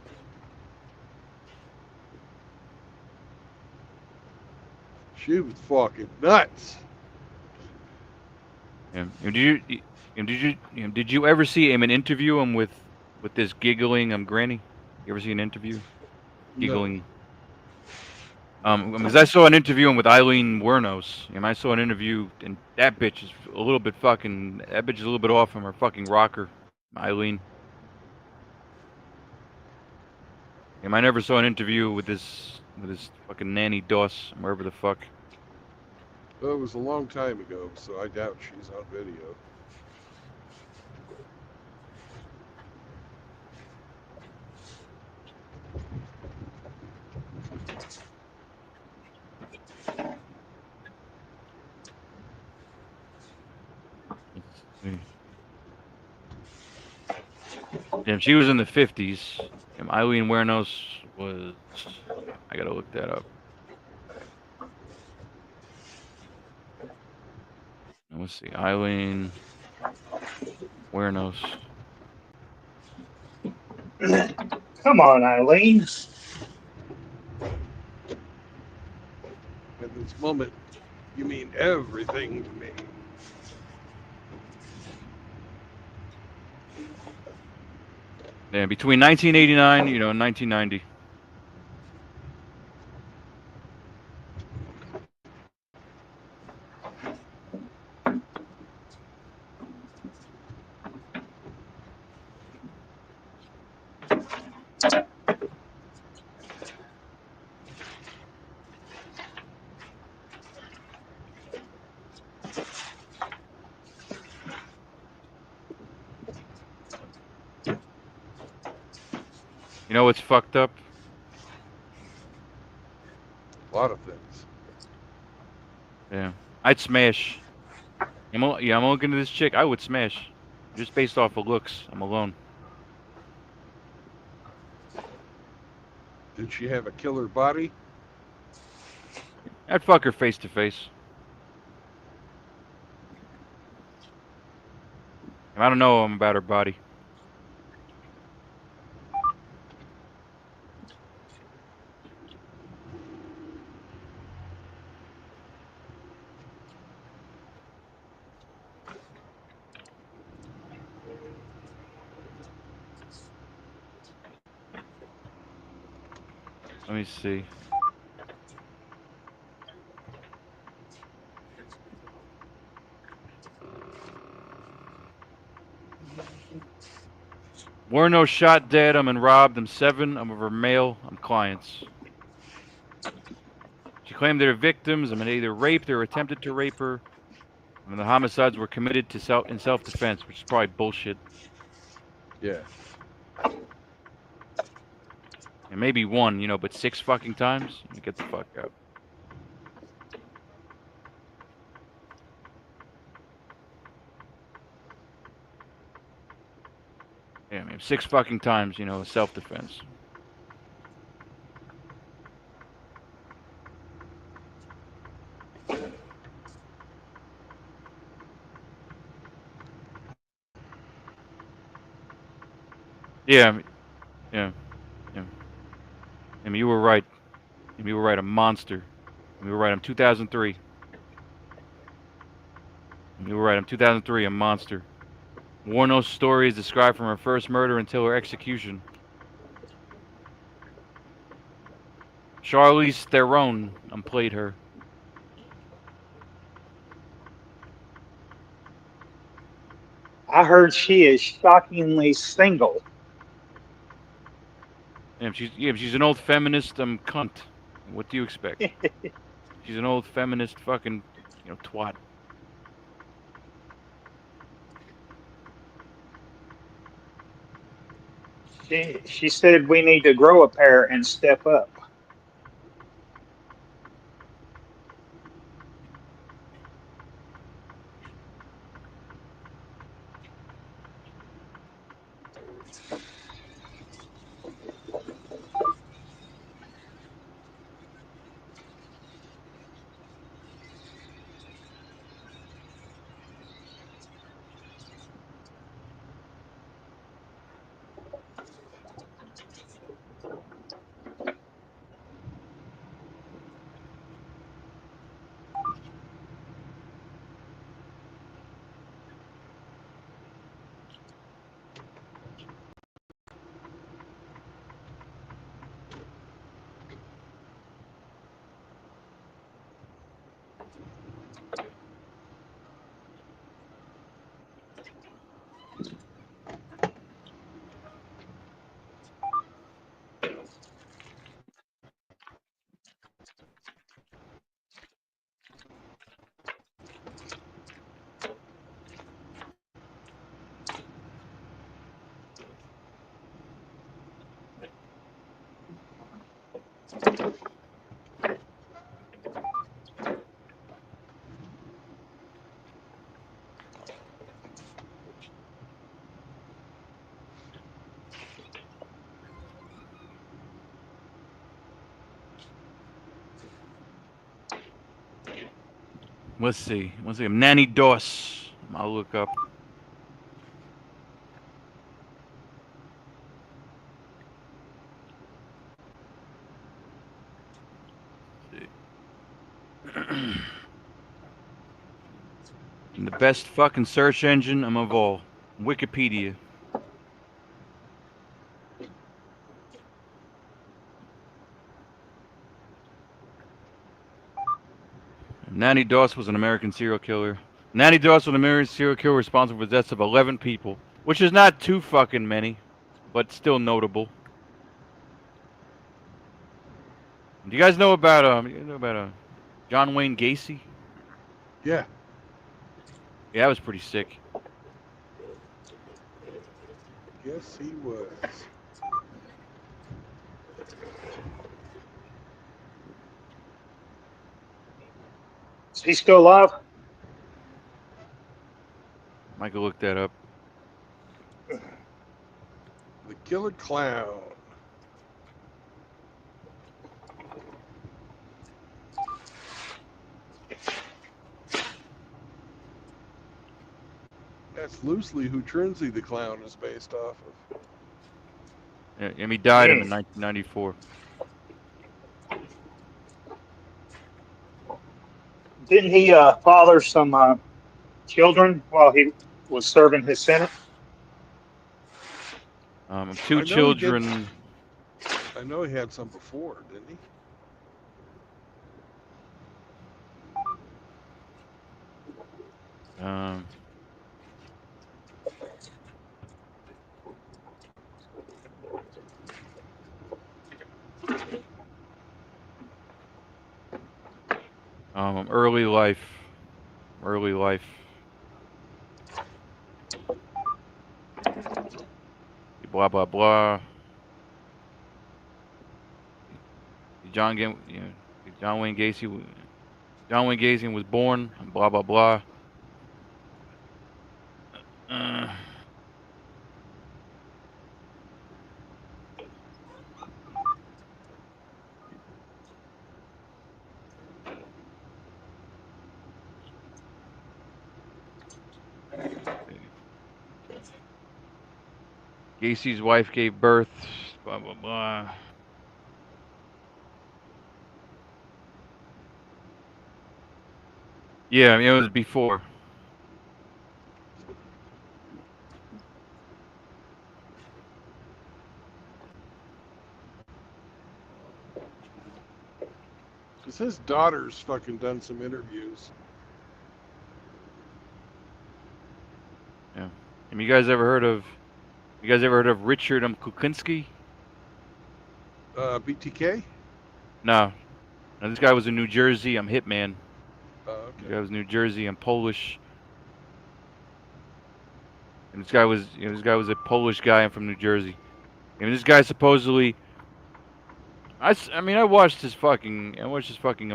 She was fucking nuts. Yeah. Did you ever see him and interview him with this giggling granny? You ever see an interview? No. Giggling. Because I saw an interview with Eileen Wuornos, and I saw an interview, and that bitch is a little bit fucking. That bitch is a little bit off from her fucking rocker, Eileen. And I never saw an interview with this fucking Nanny Doss, wherever the fuck. Well, it was a long time ago, so I doubt she's on video. Yeah, she was in the 50s. And Eileen Wuornos was. I gotta look that up. Let's see, Eileen Wuornos. Come on, Eileen. At this moment, you mean everything to me. Yeah, between 1989, and 1990. You know what's fucked up? A lot of things. Yeah, I'd smash. I'm looking at this chick. I would smash, just based off of looks. I'm alone. Did she have a killer body? I'd fuck her face to face. I don't know about her body. Let me see. Wuornos shot dead and robbed 7 of her male clients. She claimed their victims had either raped or attempted to rape her. And the homicides were committed in self-defense, which is probably bullshit. Yeah. And maybe one, but 6 fucking times? Get the fuck out. Yeah, 6 fucking times, self-defense. Yeah, yeah. You were right. You were right, a monster. You were right, I'm 2003. You were right, I'm 2003, a monster. Wuornos' story is described from her first murder until her execution. Charlize Theron played her. I heard she is shockingly single. She's an old feminist cunt. What do you expect? She's an old feminist fucking twat. She said we need to grow a pair and step up. Let's see. Nanny Doss. I'll look up. The best fucking search engine of all, Wikipedia. Nanny Doss was an American serial killer. Nanny Doss was an American serial killer responsible for the deaths of 11 people, which is not too fucking many, but still notable. Do you guys know about John Wayne Gacy? Yeah. Yeah, that was pretty sick. Yes, he was. Is he still alive? Michael looked that up. The Killer Clown. That's loosely who Trinzy the Clown is based off of. Yeah, and he died in 1994. Didn't he father some children while he was serving his sentence? Two children. I know he had some before, didn't he? Early life. Blah blah blah. John Wayne Gacy. John Wayne Gacy was born. Blah blah blah. Gacy's wife gave birth. Blah blah blah. Yeah, it was before. Because his daughter's fucking done some interviews. Yeah. I mean, you guys ever heard of? You guys ever heard of Richard Kuklinski? BTK? No. No, this guy was in New Jersey. I'm Hitman. This Okay. guy was New Jersey. I'm Polish. And this guy was, this guy was a Polish guy. I'm from New Jersey. And this guy supposedly, I mean, I watched his fucking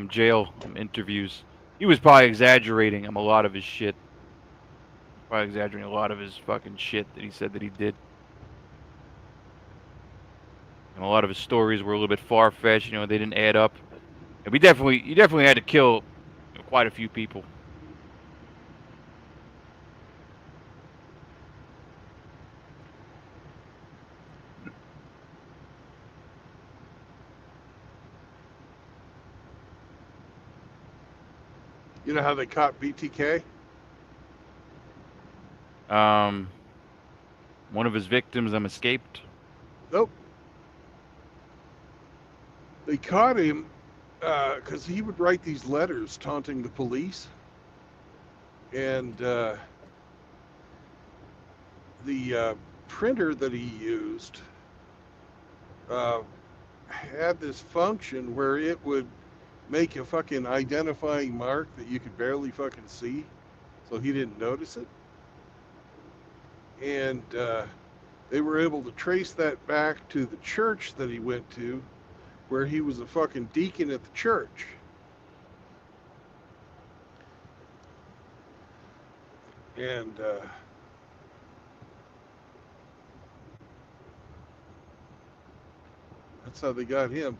jail interviews. He was probably exaggerating a lot of his shit. Probably exaggerating a lot of his fucking shit that he said that he did. And a lot of his stories were a little bit far-fetched. They didn't add up. And he definitely had to kill quite a few people. You know how they caught BTK? One of his victims escaped. Nope. They caught him because he would write these letters taunting the police. And the printer that he used had this function where it would make a fucking identifying mark that you could barely fucking see, so he didn't notice it. And they were able to trace that back to the church that he went to, where he was a fucking deacon at the church. And that's how they got him.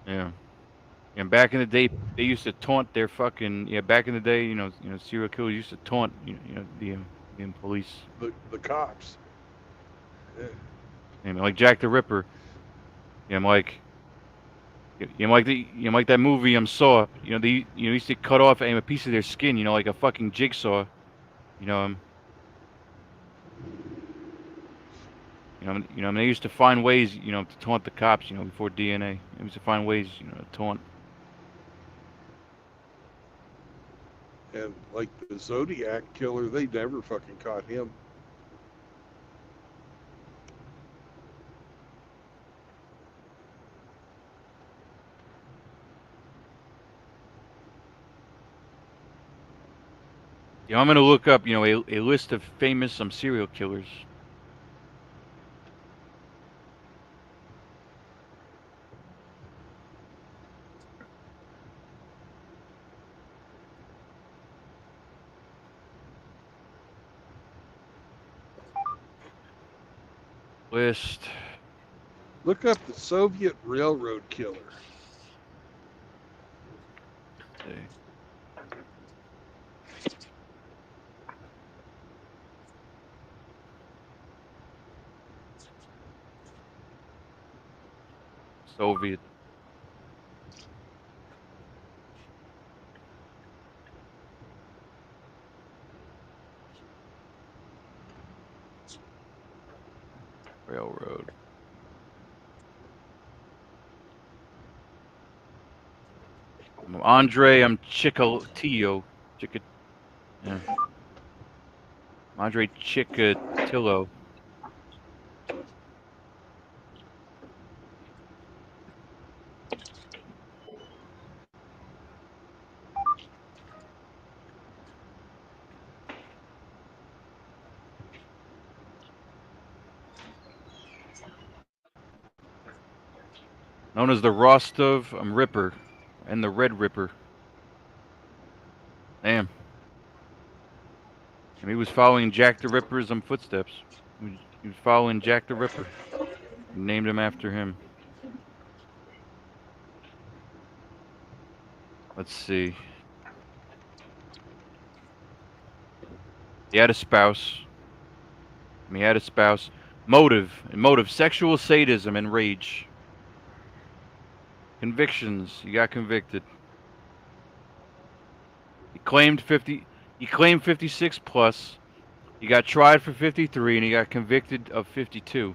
Yeah. And back in the day, they used to taunt their fucking back in the day, serial killers used to taunt the police. The cops. Yeah. Like Jack the Ripper. Like like that movie Saw. They used to cut off a piece of their skin, like a fucking jigsaw. They used to find ways, to taunt the cops, before DNA. They used to find ways, to taunt. And like the Zodiac killer, they never fucking caught him. I'm gonna look up, a list of famous serial killers. List. Look up the Soviet railroad killer. Okay. Soviet. Railroad. Andre Chikatilo. Yeah. Andre Chikatilo. Known as the Rostov Ripper and the Red Ripper. Damn. And he was following Jack the Ripper's footsteps. He was following Jack the Ripper. He named him after him. Let's see. He had a spouse. Motive. Sexual sadism and rage. Convictions. He got convicted. He claimed 56 plus. He got tried for 53 and he got convicted of 52.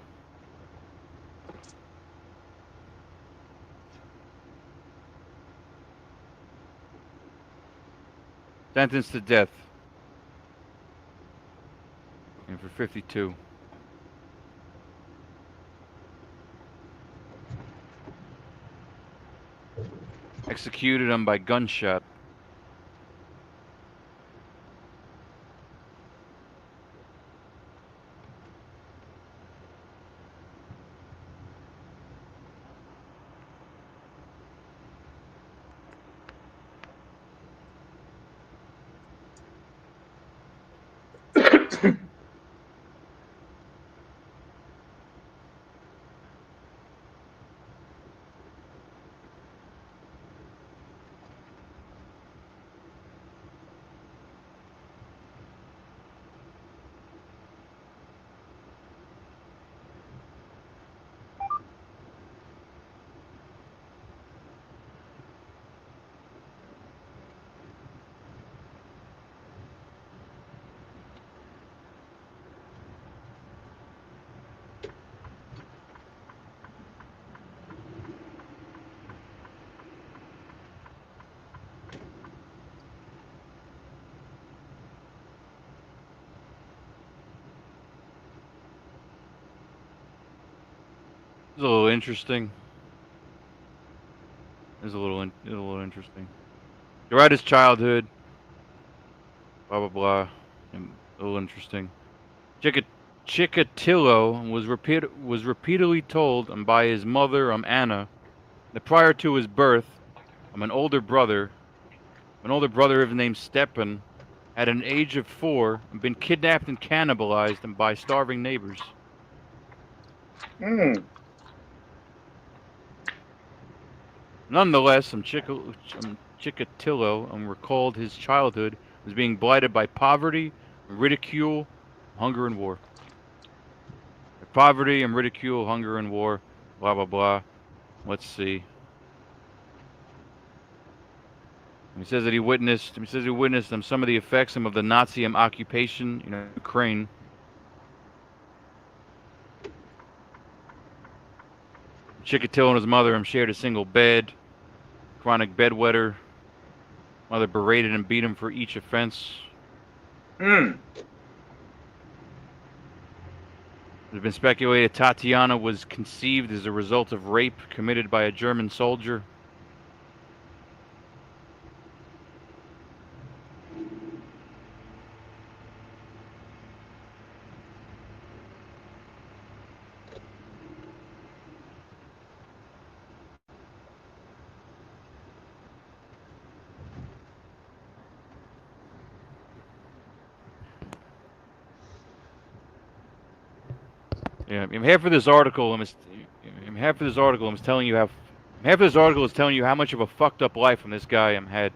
Sentenced to death. And for 52. Executed him by gunshot. It's a little interesting. It's a little interesting. Throughout his childhood, blah blah blah, and a little interesting. Chikatilo was repeatedly told by his mother, Anna, that prior to his birth, an older brother of his name Stepan, at an age of 4, been kidnapped and cannibalized by starving neighbors. Nonetheless, Chikatilo recalled his childhood as being blighted by poverty, ridicule, hunger, and war. Poverty and ridicule, hunger, and war, blah blah blah. Let's see. He says that he witnessed some of the effects of the Nazi occupation in Ukraine. Chikatilo and his mother shared a single bed. Chronic bedwetter. Mother berated and beat him for each offense. There's been speculated Tatiana was conceived as a result of rape committed by a German soldier. Yeah, I'm half of this article. I'm telling you how much of a fucked up life this guy had.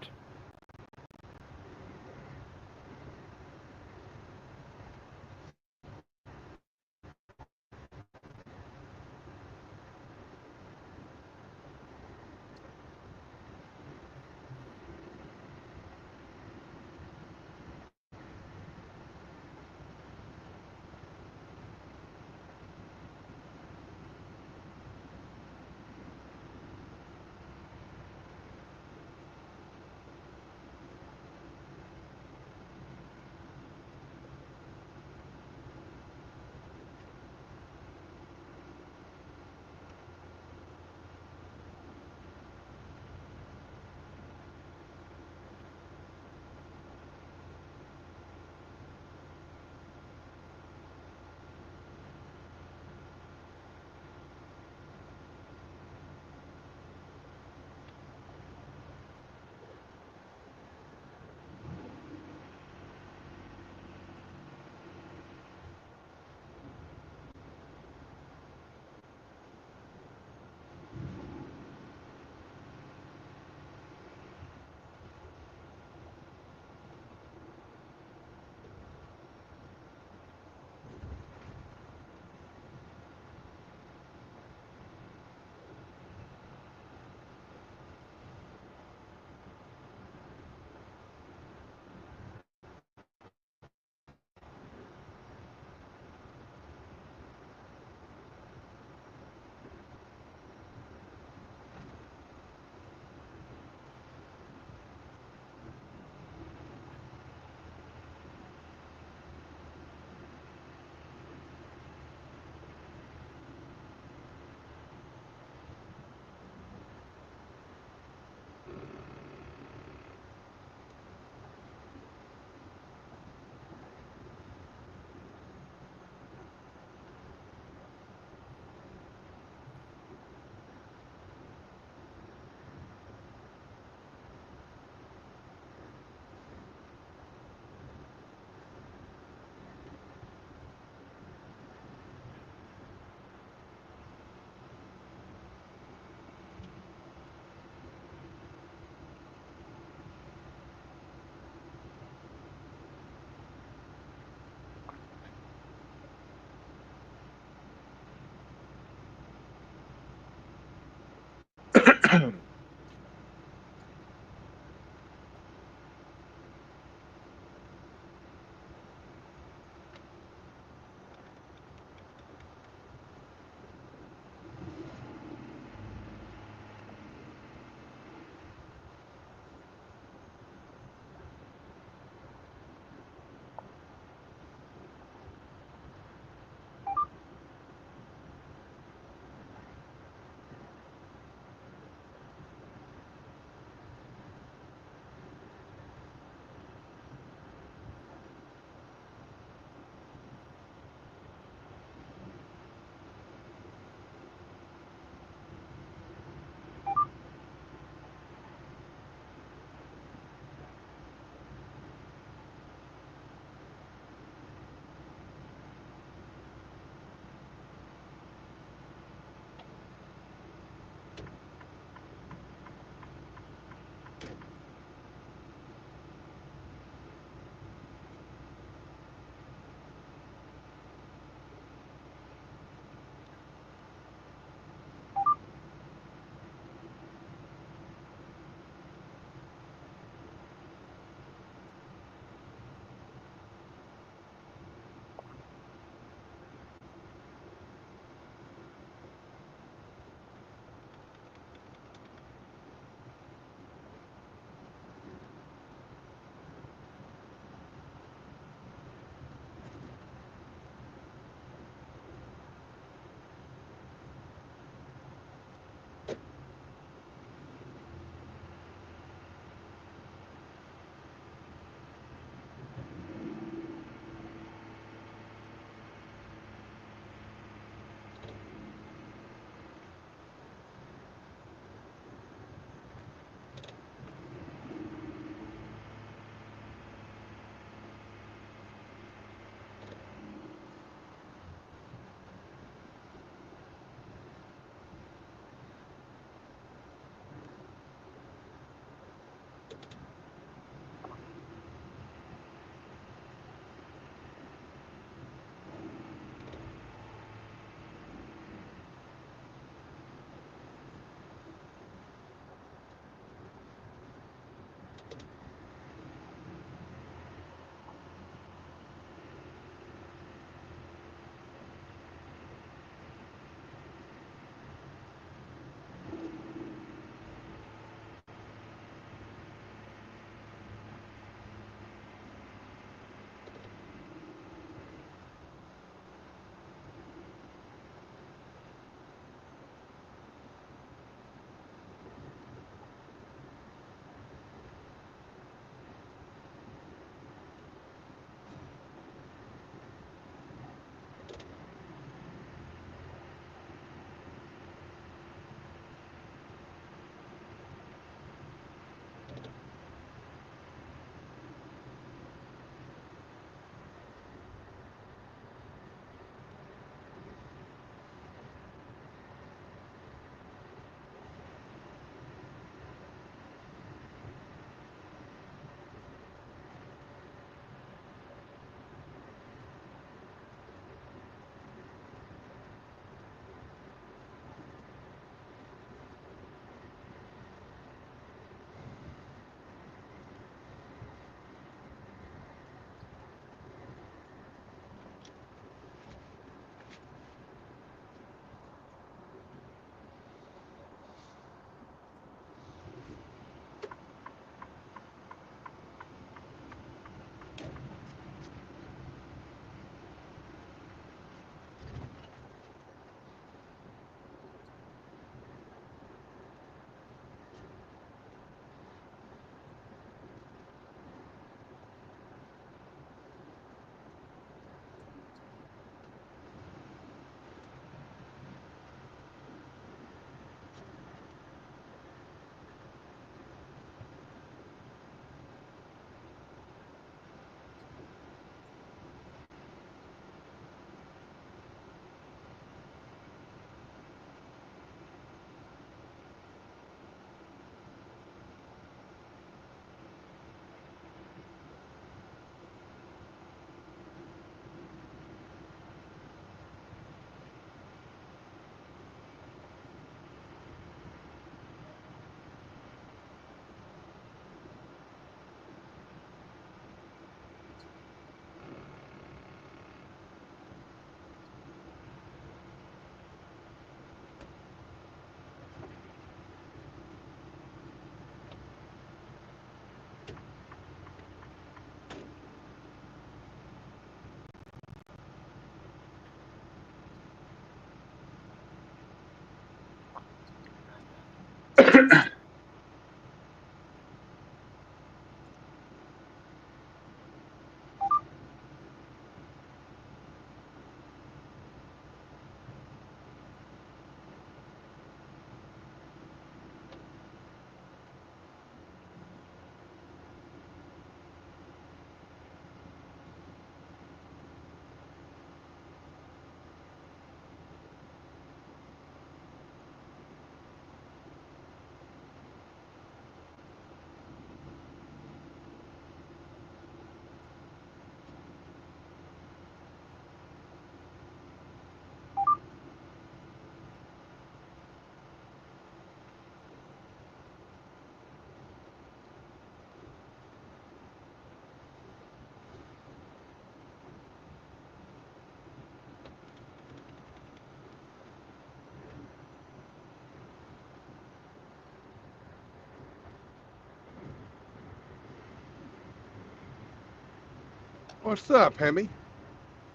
What's up, Hemi?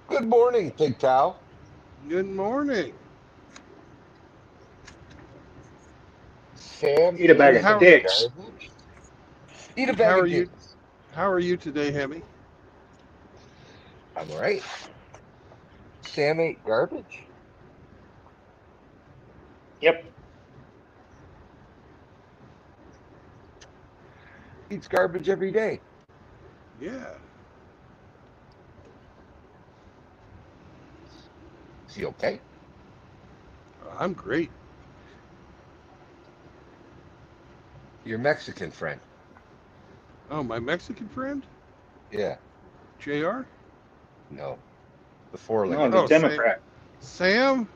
Good morning, Pig Cow. Good morning. Sam, Eat a bag And of how dicks. garbage. Eat a and bag how of are you? dicks. How are you today, Hemi? I'm all right. Sam ate garbage. Yep. Eats garbage every day. Yeah. Is he okay? I'm great. Your Mexican friend. Oh, my Mexican friend, Yeah. Jr. No. The No, four-legged. the Oh, Democrat. Sam.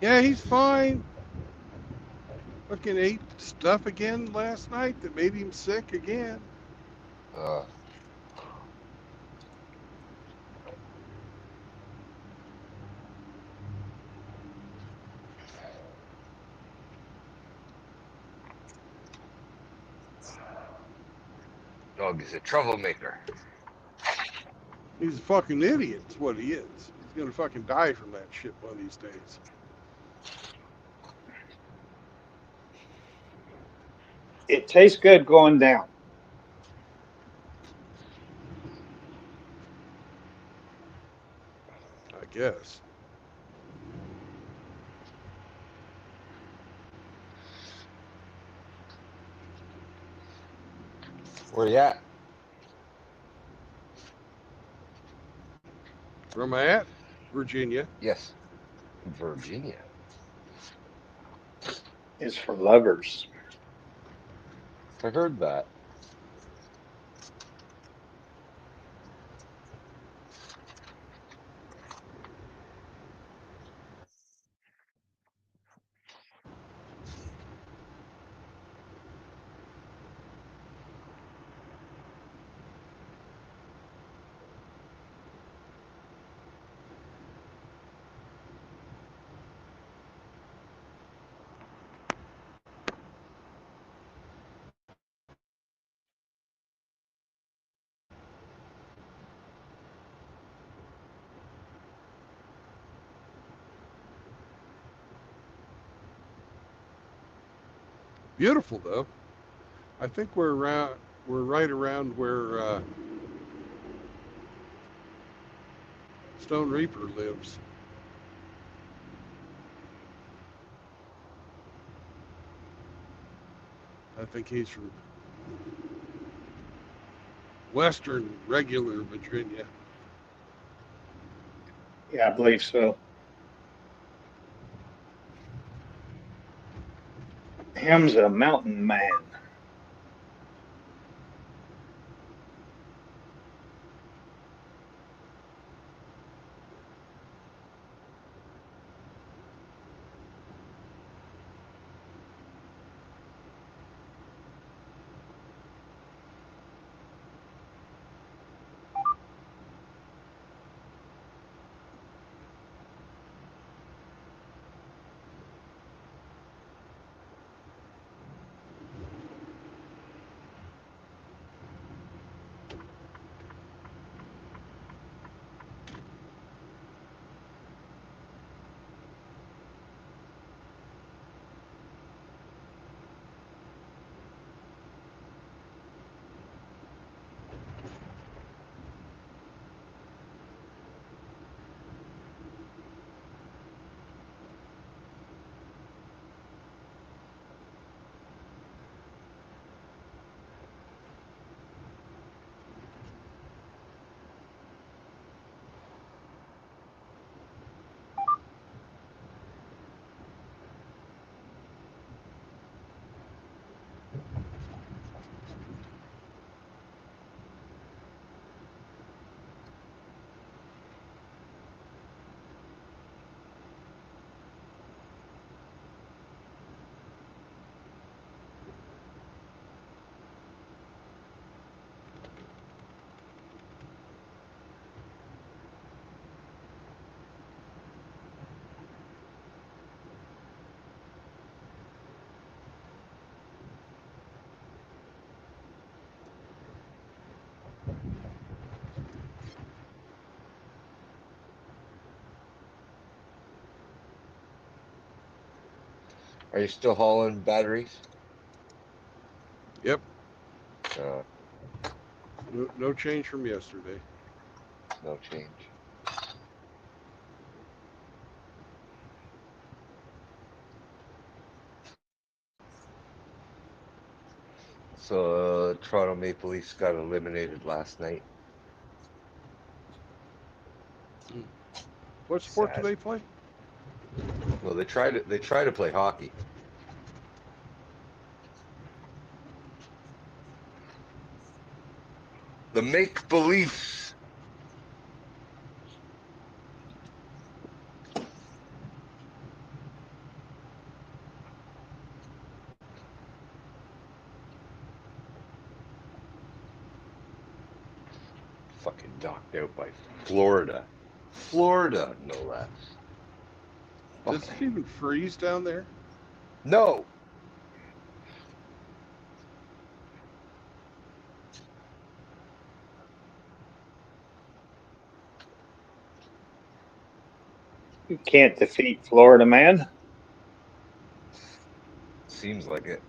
Yeah, he's fine. Fucking ate stuff again last night that made him sick again. Uh, dog is a troublemaker. He's a fucking idiot. That's what he is. He's gonna fucking die from that shit one of these days. It tastes good going down. I guess. Where you at? Where am I at? Virginia. Yes. Virginia. It's for lovers. I heard that. Beautiful though. I think we're around. We're right around where Stone Reaper lives. I think he's from Western regular Virginia. Yeah, I believe so. Him's a mountain man. Are you still hauling batteries? Yep. Uh, No change from yesterday. no change. So Toronto Maple Leafs got eliminated last night. What sport do Sad. they play? Well, they try to play hockey. The Make Beliefs. Fucking knocked out by Florida. Florida, no less. Does Fuck. it even freeze down there? No. You can't defeat Florida, man. Seems like it.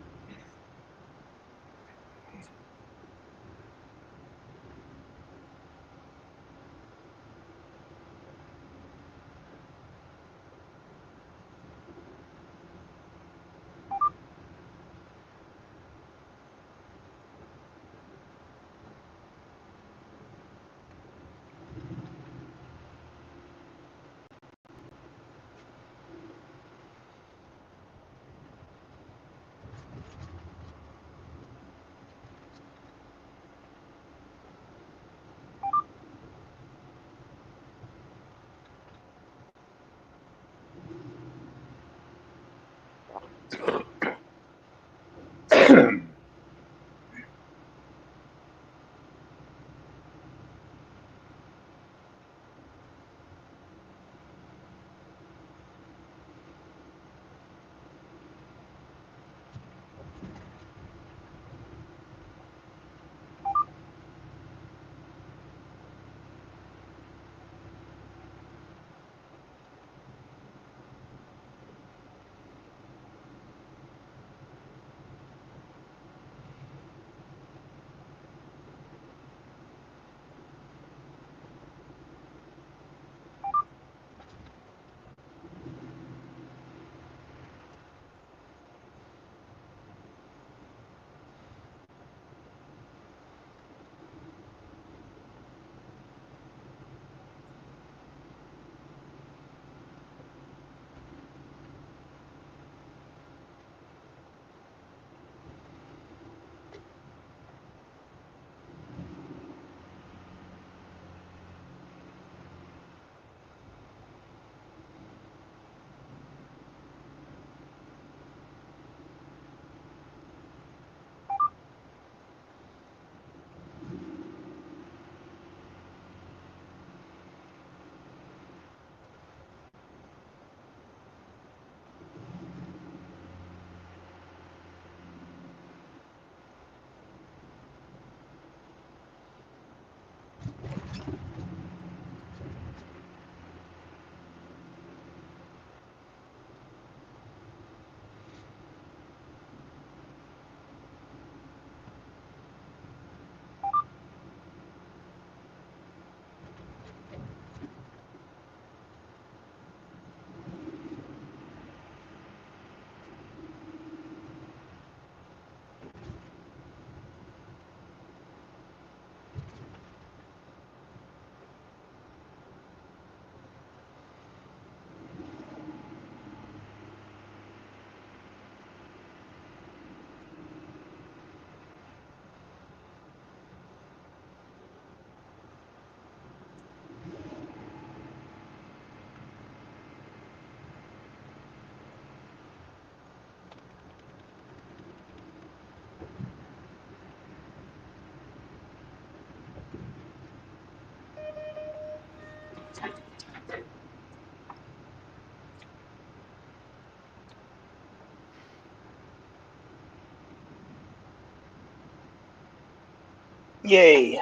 Yay.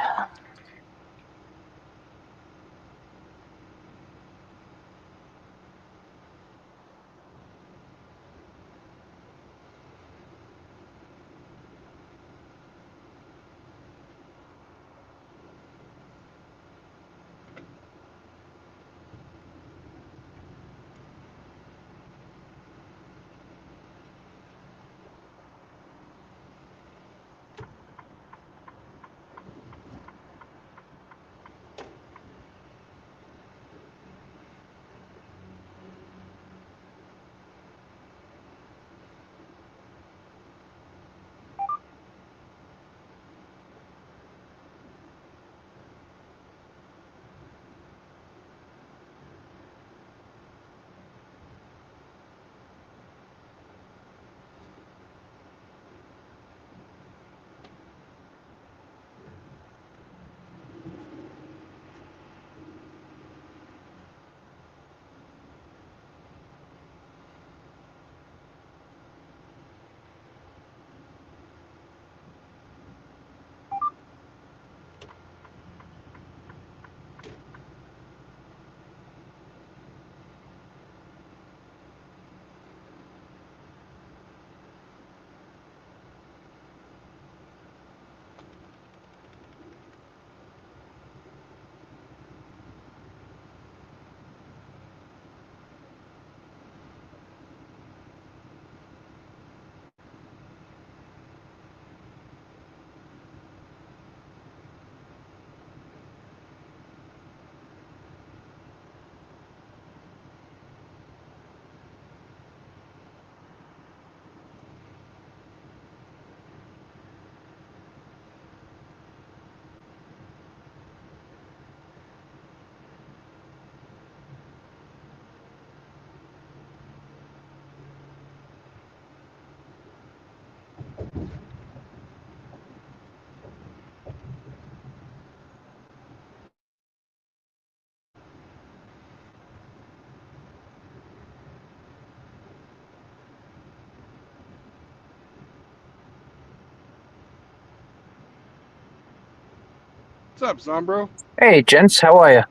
What's up, Zombro? Hey, gents, how are you?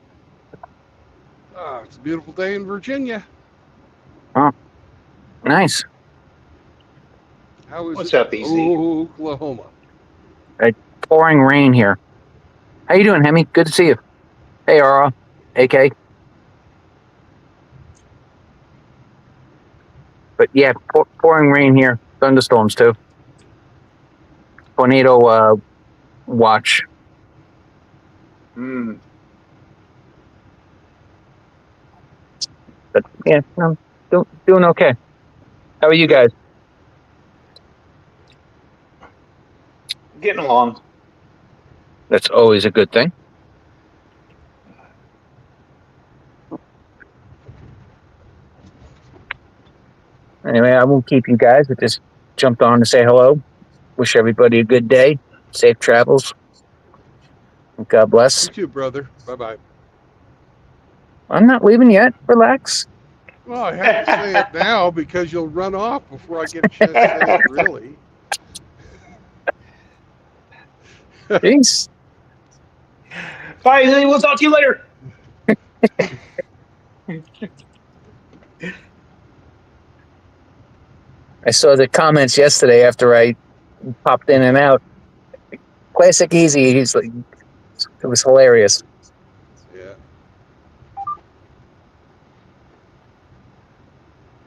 Ah, it's a beautiful day in Virginia. Nice. How is What's it? up, EZ? Oklahoma. Pouring rain here. How you doing, Hemi? Good to see you. Hey, Ara, AK. But yeah, pouring rain here. Thunderstorms too. Tornado watch. Mm. But yeah, I'm doing okay. How are you Good. guys? Getting along. That's always a good thing. Anyway, I won't keep you guys. I just jumped on to say hello. Wish everybody a good day. Safe travels. God bless. You too, brother. Bye bye. I'm not leaving yet. Relax. Well, I have to say it now because you'll run off before I get a chance to say it, really. Peace. Bye, EZ. We'll talk to you later. I saw the comments yesterday after I popped in and out. Classic Easy. He's like, it was hilarious. Yeah.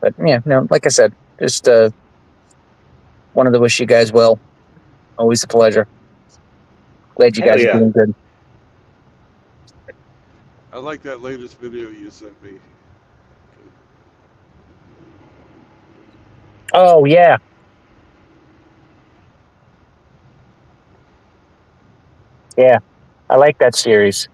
But yeah, no, like I said, just wanted to wish you guys well. Always a pleasure. Glad you Hell guys are yeah. doing good. I like that latest video you sent me. Oh yeah, yeah. I like that series.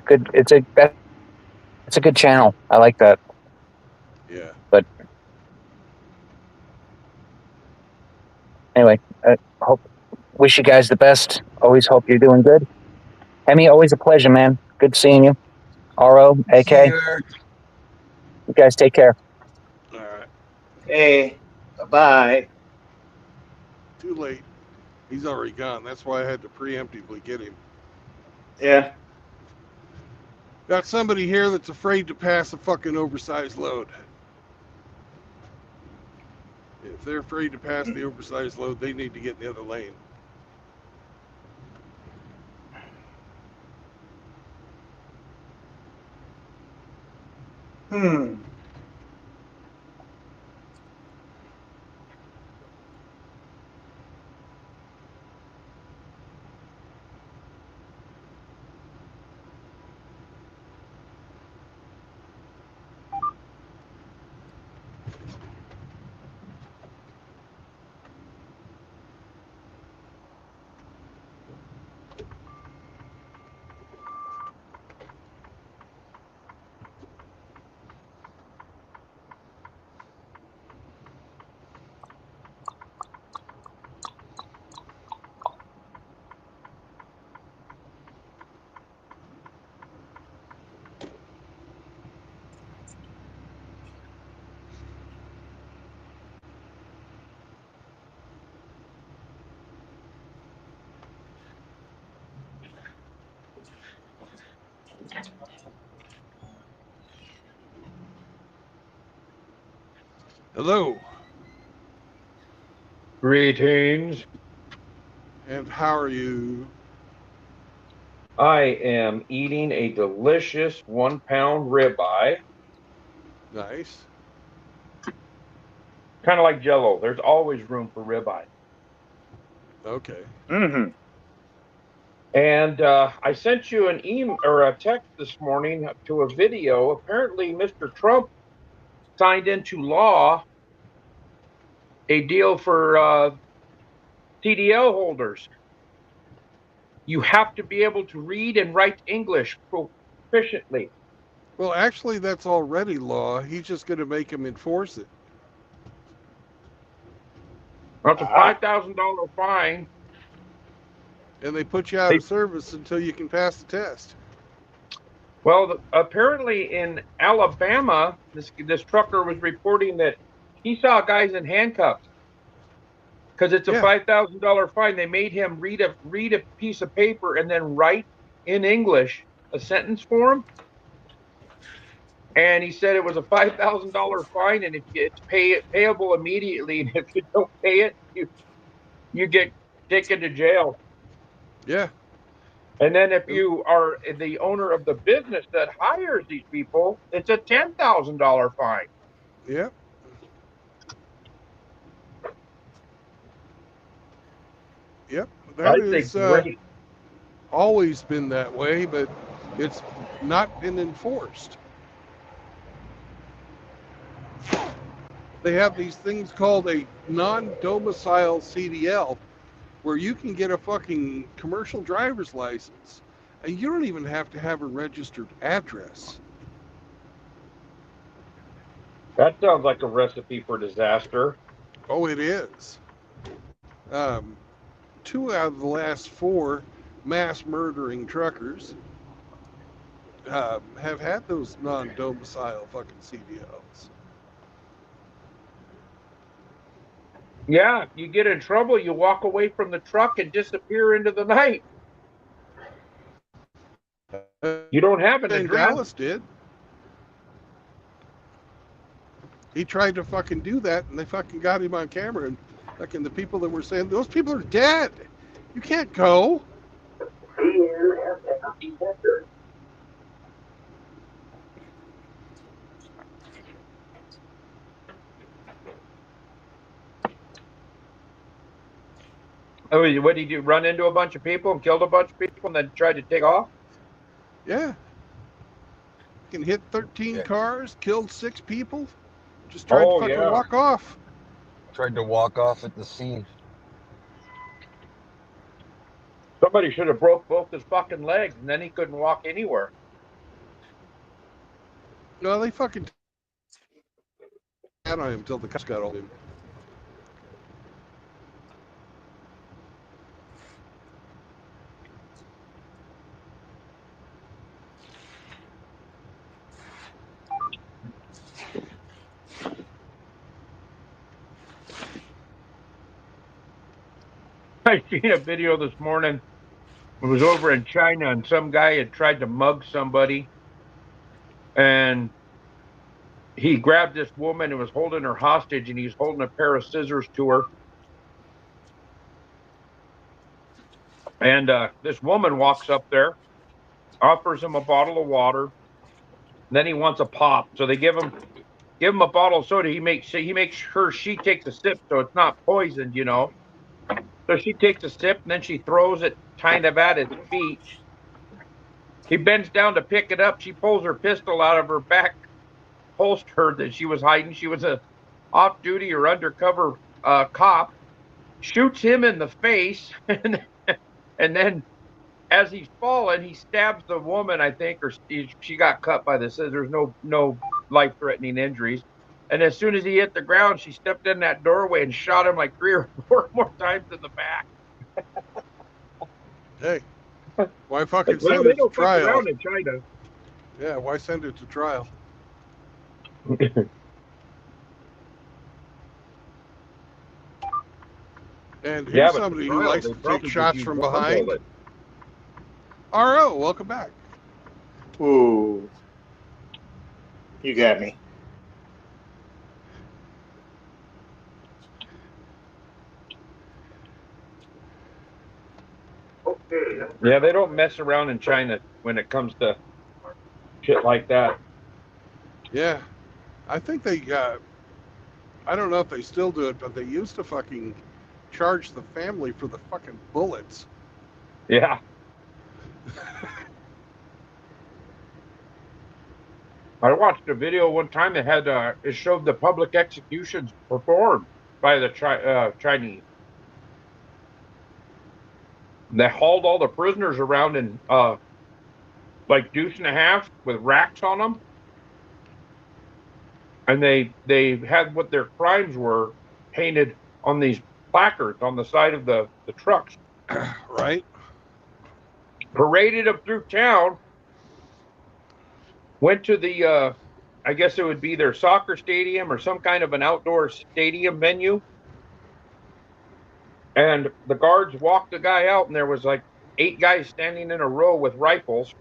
It's a good channel. I like that. Yeah. But anyway, wish you guys the best. Always hope you're doing good. Emmy, always a pleasure, man. Good seeing you. RO, AK, you guys take care. All right. Hey, bye-bye. Too late. He's already gone. That's why I had to preemptively get him. Yeah. Got somebody here that's afraid to pass a fucking oversized load. If they're afraid to pass the oversized load, they need to get in the other lane. Hmm. Hello. Greetings. And how are you? I am eating a delicious 1 pound ribeye, Nice. kind of like Jello. There's always room for ribeye. Okay. Mm-hmm. And I sent you an email or a text this morning to a video. Apparently, Mr. Trump signed into law a deal for TDL holders. You have to be able to read and write English proficiently. Well, actually, that's already law. He's just going to make him enforce it. That's a $5,000 fine. And they put you out of service until you can pass the test. Well, apparently in Alabama, this trucker was reporting that he saw guys in handcuffs because it's a Yeah. $5,000 fine. They made him read a piece of paper and then write in English a sentence for him. And he said it was a $5,000 fine, and if it's payable immediately, and if you don't pay it, you get taken to jail. Yeah. And then if you are the owner of the business that hires these people, it's a $10,000 fine. Yeah. Yep. That is Great. always been that way, but it's not been enforced. They have these things called a non-domicile CDL, where you can get a fucking commercial driver's license, and you don't even have to have a registered address. That sounds like a recipe for disaster. Oh, it is. 2 out of the last 4 mass murdering truckers have had those non-domicile fucking CDLs. Yeah, you get in trouble, you walk away from the truck and disappear into the night. You don't have an And address. Dallas did. He tried to fucking do that, and they fucking got him on camera. And fucking the people that were saying, those people are dead. You can't go. Oh, what did he do? Run into a bunch of people and killed a bunch of people and then tried to take off? Yeah. Can hit 13 Yeah. cars, killed 6 people. Just tried Oh, to fucking yeah. walk off. Tried to walk off at the scene. Somebody should have broke both his fucking legs, and then he couldn't walk anywhere. No, they fucking had on him until the cops got on him. I seen a video this morning. It was over in China, and some guy had tried to mug somebody, and he grabbed this woman and was holding her hostage, and he's holding a pair of scissors to her. And this woman walks up there, offers him a bottle of water. Then he wants a pop, so they give him a bottle of soda. He makes sure she takes a sip, so it's not poisoned, you know. So she takes a sip, and then she throws it kind of at his feet. He bends down to pick it up. She pulls her pistol out of her back holster that she was hiding. She was a off-duty or undercover cop. Shoots him in the face, and then as he's falling, he stabs the woman, I think, or she got cut by the scissors. No life-threatening injuries. And as soon as he hit the ground, she stepped in that doorway and shot him like 3 or 4 more times in the back. Hey, why fucking Well, send they it to don't fuck trial? around in China. Yeah, why send it to trial? And here's Yeah, but somebody who trial, likes they to probably take just shots use from one behind. bullet. RO, welcome back. Ooh. You got me. Yeah, they don't mess around in China when it comes to shit like that. Yeah, I think they, I don't know if they still do it, but they used to fucking charge the family for the fucking bullets. Yeah. I watched a video one time that had it showed the public executions performed by the Chinese. They hauled all the prisoners around in like deuce and a half with racks on them, and they had what their crimes were painted on these placards on the side of the trucks. Right? Paraded them through town. Went to the, I guess it would be their soccer stadium or some kind of an outdoor stadium venue. And the guards walked the guy out, and there was like 8 guys standing in a row with rifles.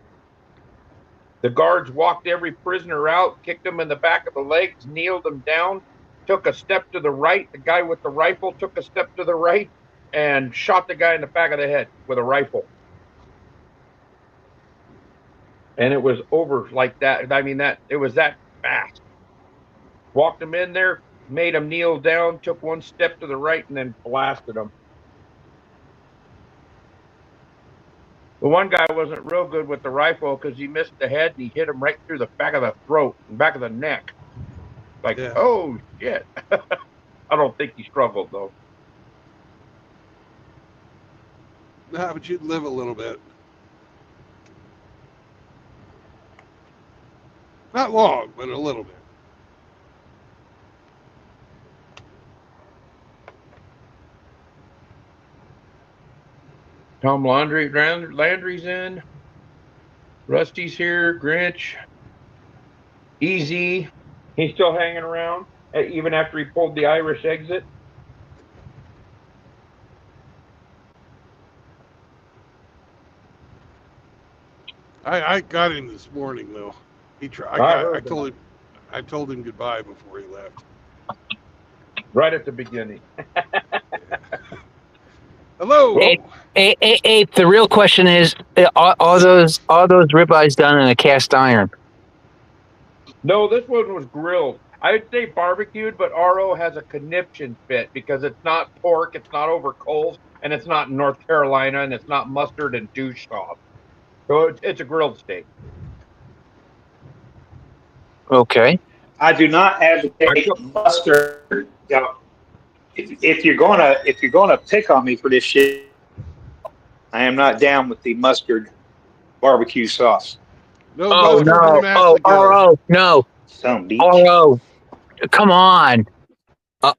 The guards walked every prisoner out, kicked them in the back of the legs, kneeled them down, took a step to the right. The guy with the rifle took a step to the right and shot the guy in the back of the head with a rifle. And it was over like that. I mean, it was that fast. Walked him in there, made him kneel down, took 1 step to the right, and then blasted him. The one guy wasn't real good with the rifle because he missed the head and he hit him right through the back of the throat and back of the neck. Like, Yeah. oh, shit. I don't think he struggled, though. Nah, but you'd live a little bit. Not long, but a little bit. Tom Landry's in. Rusty's here. Grinch. Easy. He's still hanging around, even after he pulled the Irish exit. I got him this morning though. He tried. I told him goodbye before he left. Right at the beginning. Hello. Hey, the real question is, are those ribeyes done in a cast iron? No, this one was grilled. I'd say barbecued, but RO has a conniption fit because it's not pork, it's not over coals, and it's not in North Carolina, and it's not mustard and douche sauce. So it's a grilled steak. Okay. I do not advocate mustard. Now, if you're gonna pick on me for this shit, I am not down with the mustard barbecue sauce. No Oh mustard in no! Massacre. Oh no! Some beach. Oh, come on!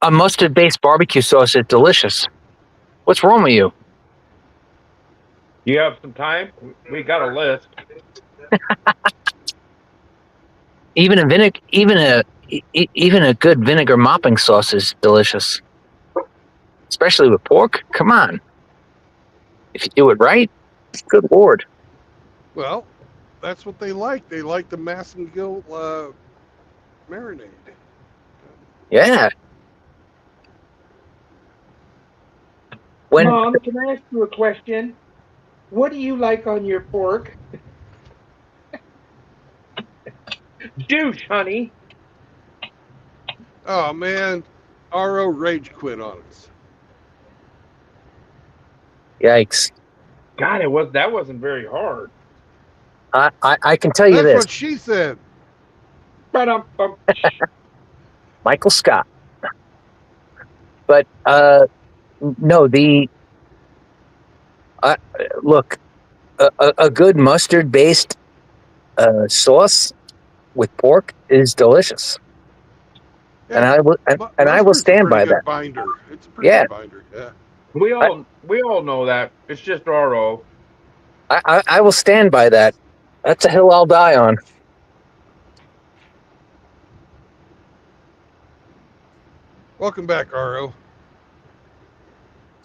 A mustard-based barbecue sauce is delicious. What's wrong with you? You have some time? We got a list. Even a good vinegar mopping sauce is delicious, especially with pork. Come on, if you do it right, good lord. Well, that's what they like. They like the Massengill marinade. Yeah. When Mom, can I ask you a question? What do you like on your pork? Douche, honey. Oh man, RO rage quit on us. yikes, God, that wasn't very hard. I can tell you That's this, what she said. Ba-dum-bum. Michael Scott. But no, look, a good mustard-based sauce with pork is delicious, and I will Mustard's stand a by pretty good that. binder. It's a pretty Yeah. good binder. Yeah. We all know that. It's just RO. I will stand by that. That's a hill I'll die on. Welcome back, RO.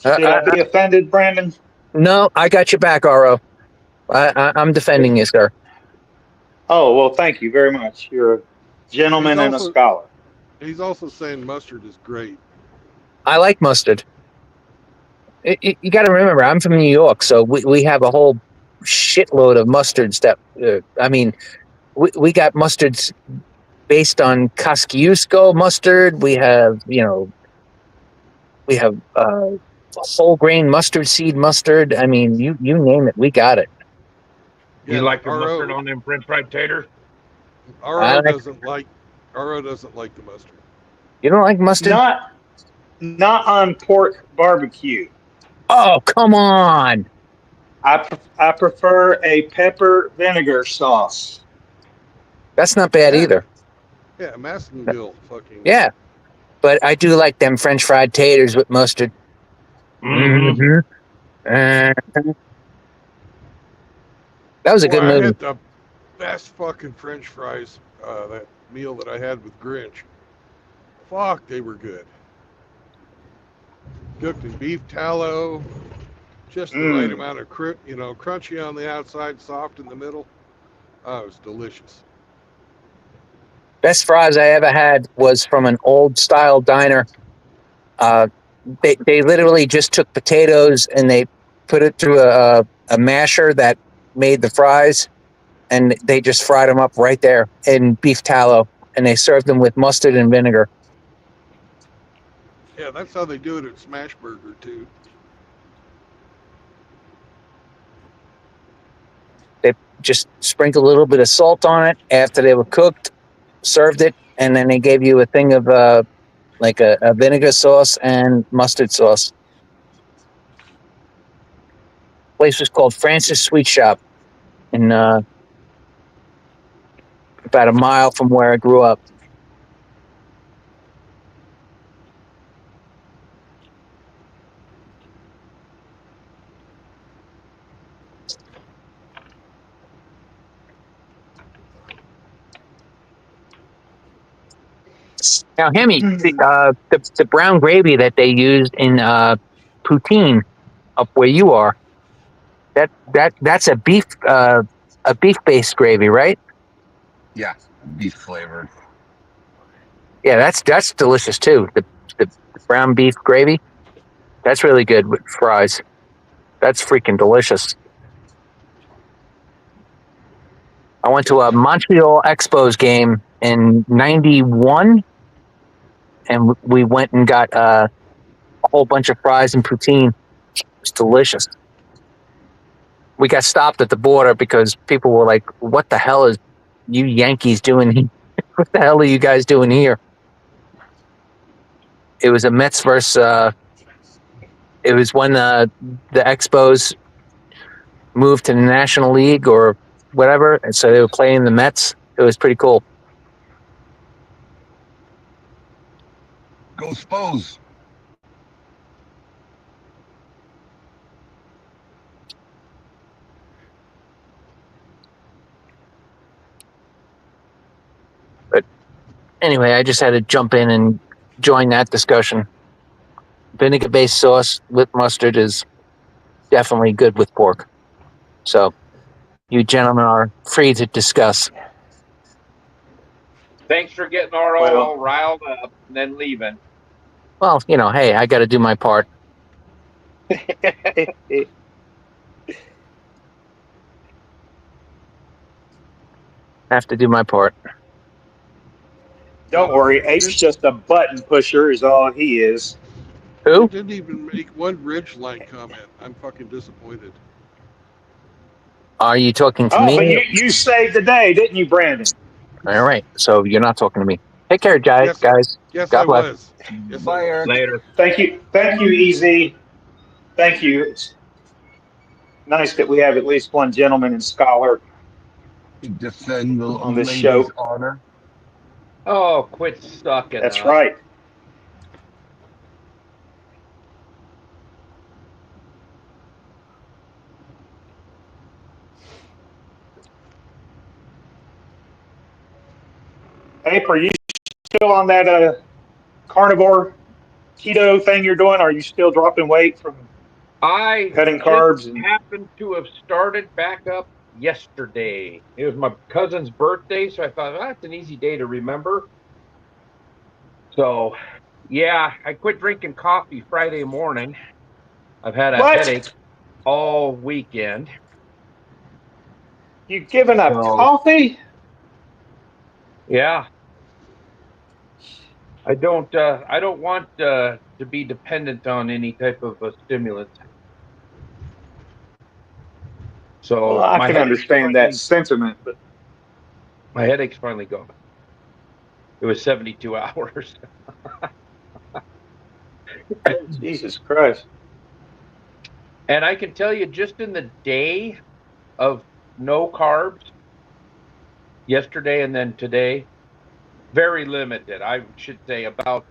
Should I be offended, Brandon? No, I got your back, RO. I'm defending you, sir. Oh, well, thank you very much. You're a gentleman and a scholar. He's also saying mustard is great. I like mustard. You got to remember, I'm from New York, so we have a whole shitload of mustards that, I mean, we got mustards based on Kosciuszko mustard. We have, whole grain mustard seed mustard. I mean, you name it, we got it. You like the mustard on them French fried taters? RO doesn't like the mustard. You don't like mustard? Not on pork barbecue. Oh, come on. I prefer a pepper vinegar sauce. That's not bad either. Yeah, Massengill fucking. Yeah, but I do like them French fried taters with mustard. Mm-hmm. That was a good I movie. had the best fucking French fries, that meal that I had with Grinch. Fuck, they were good. cooked in beef tallow, just the right amount of crunchy on the outside, soft in the middle. Oh, it was delicious. Best fries I ever had was from an old style diner. They literally just took potatoes and they put it through a masher that made the fries, and they just fried them up right there in beef tallow, and they served them with mustard and vinegar. Yeah, that's how they do it at Smash Burger too. They just sprinkled a little bit of salt on it after they were cooked, served it, and then they gave you a thing of like a vinegar sauce and mustard sauce. Place was called Francis Sweet Shop in about a mile from where I grew up. Now, Hemi, the brown gravy that they used in poutine up where you are, that's a beef based gravy, right? Yeah, beef flavored. Yeah, that's delicious too. The brown beef gravy, that's really good with fries. That's freaking delicious. I went to a Montreal Expos game in '91, and we went and got a whole bunch of fries and poutine. It's delicious. We got stopped at the border because people were like, "What the hell is you Yankees doing here? What the hell are you guys doing here?" It was a Mets versus. It was when the Expos moved to the National League or whatever, and so they were playing the Mets. It was pretty cool. Go Spos. But anyway, I just had to jump in and join that discussion. Vinegar-based sauce with mustard is definitely good with pork. So you gentlemen are free to discuss. Thanks for getting our all riled up and then leaving. Well, hey, I got to do my part. Have to do my part. Don't worry, Ape's just a button pusher is all he is. Who? You didn't even make one Ridgeline comment. I'm fucking disappointed. Are you talking to me? But you saved the day, didn't you, Brandon? All right. So you're not talking to me. Take care, guys. Yes, God I bless. was. Yes, Bye, I was. Eric. Later. Thank you, Easy. Thank you. It's nice that we have at least one gentleman and scholar Defend the on this lady's show. honor. Oh, quit sucking. That's up. right. Ape, are you still on that carnivore keto thing you're doing? Are you still dropping weight from I cutting carbs? just happened to have started back up yesterday. It was my cousin's birthday, so I thought that's an easy day to remember. So, yeah, I quit drinking coffee Friday morning. I've had a What? headache all weekend. You giving up coffee? Yeah. I don't want to be dependent on any type of a stimulant. So Well, I my can headache's understand finally- that sentiment, but My headache's finally gone. It was 72 hours. Jesus Christ. And I can tell you, just in the day of no carbs, yesterday and then today, very limited. I should say about,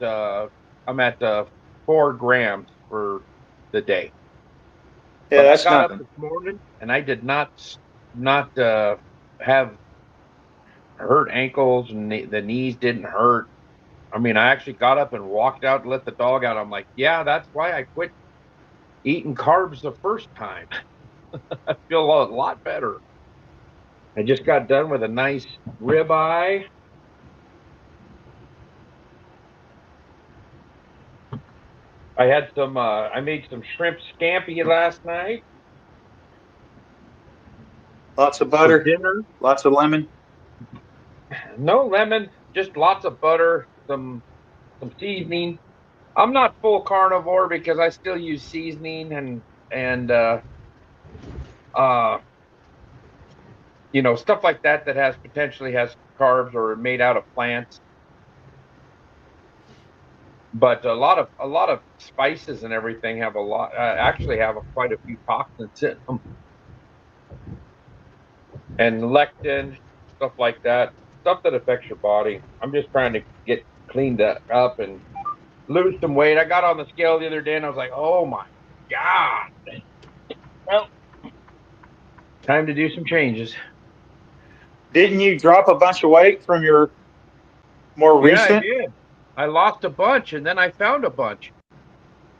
I'm at 4 grams for the day. Yeah, But that's I got nothing. up this morning and I did not have hurt ankles, and the knees didn't hurt. I mean, I actually got up and walked out and let the dog out. I'm like, yeah, that's why I quit eating carbs the first time. I feel a lot better. I just got done with a nice ribeye. I had some, I made some shrimp scampi last night Lots of for butter, dinner. lots of lemon. No lemon, just lots of butter, some seasoning. I'm not full carnivore because I still use seasoning and you know, stuff like that that has potentially has carbs or made out of plants. But a lot of spices and everything have a lot actually have quite a few toxins in them, and lectin, stuff like that, stuff that affects your body. I'm just trying to get cleaned up and lose some weight. I got on the scale the other day and I was like, oh my God. Well, time to do some changes. Didn't you drop a bunch of weight from your more Yeah, I recent? did. I lost a bunch and then I found a bunch.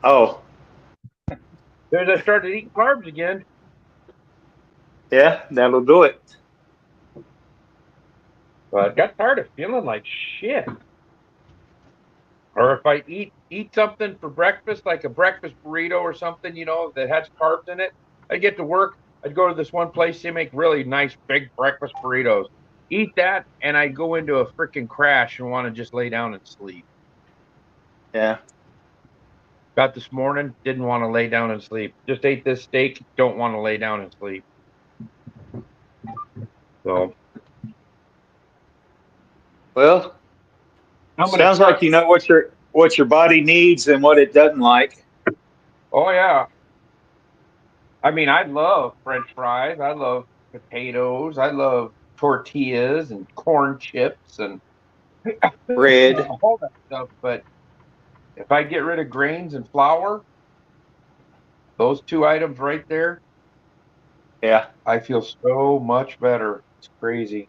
Oh, As I started eating carbs again. yeah, that'll do it. But I got tired of feeling like shit. Or if I eat something for breakfast, like a breakfast burrito or something, you know, that has carbs in it, I get to work. I'd go to this one place, they make really nice big breakfast burritos. Eat that, and I go into a freaking crash and want to just lay down and sleep. Yeah. Got this morning, didn't want to lay down and sleep. Just ate this steak, don't want to lay down and sleep. So, Well, sounds like you know what your body needs and what it doesn't like. oh yeah. I mean, I love French fries. I love potatoes. I love tortillas and corn chips and Bread. all that stuff. But if I get rid of grains and flour, those two items right there, Yeah. I I feel so much better. It's crazy.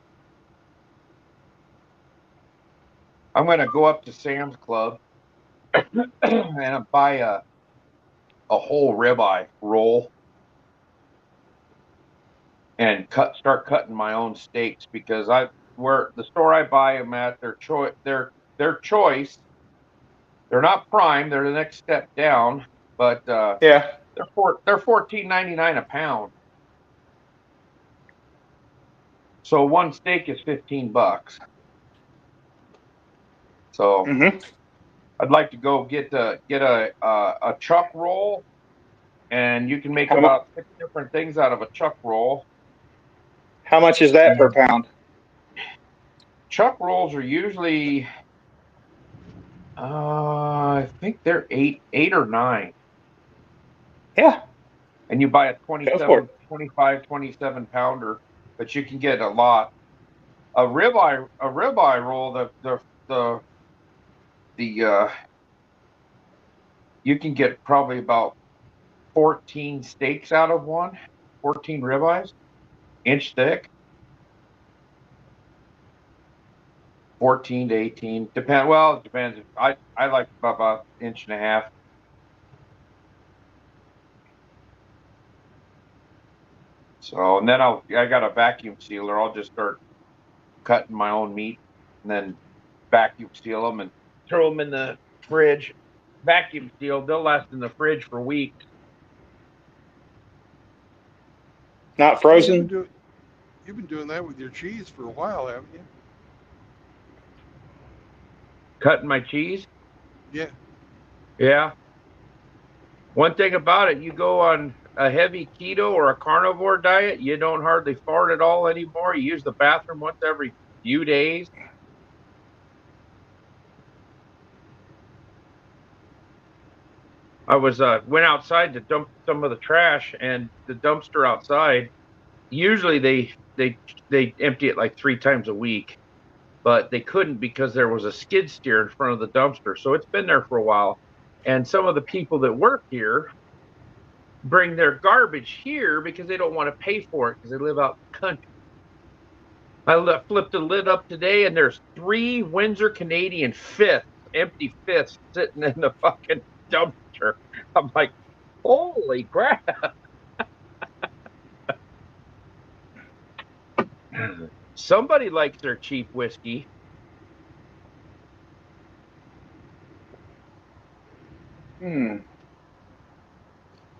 I'm going to go up to Sam's Club and buy a whole ribeye roll and start cutting my own steaks because where the store I buy them at, their choice, they're not prime, they're the next step down, but Yeah. they're $14.99 a pound. So one steak is $15. So Mm-hmm. I'd like to go get a chuck roll, and you can make How, about 6 different things out of a chuck roll. how much is that per pound? Chuck rolls are usually, I think they're eight or nine. Yeah. And you buy a Go for it. 27 pounder, but you can get a lot. A ribeye roll, you can get probably about 14 steaks out of one, 14 ribeyes, inch thick. 14 to 18, well, it depends. I like about inch and a half. So, and then I got a vacuum sealer. I'll just start cutting my own meat and then vacuum seal them and throw them in the fridge. Vacuum sealed, they'll last in the fridge for weeks. Not frozen? You've been doing that with your cheese for a while, haven't you? Cutting my cheese? Yeah. Yeah. One thing about it, you go on a heavy keto or a carnivore diet, you don't hardly fart at all anymore. You use the bathroom once every few days. I went outside to dump some of the trash, and the dumpster outside, usually they empty it like 3 times a week, but they couldn't because there was a skid steer in front of the dumpster. So it's been there for a while. And some of the people that work here bring their garbage here because they don't want to pay for it because they live out in the country. I flipped the lid up today, and there's 3 Windsor Canadian Fifth empty fist sitting in the fucking dumpster. I'm like, holy crap. Somebody likes their cheap whiskey.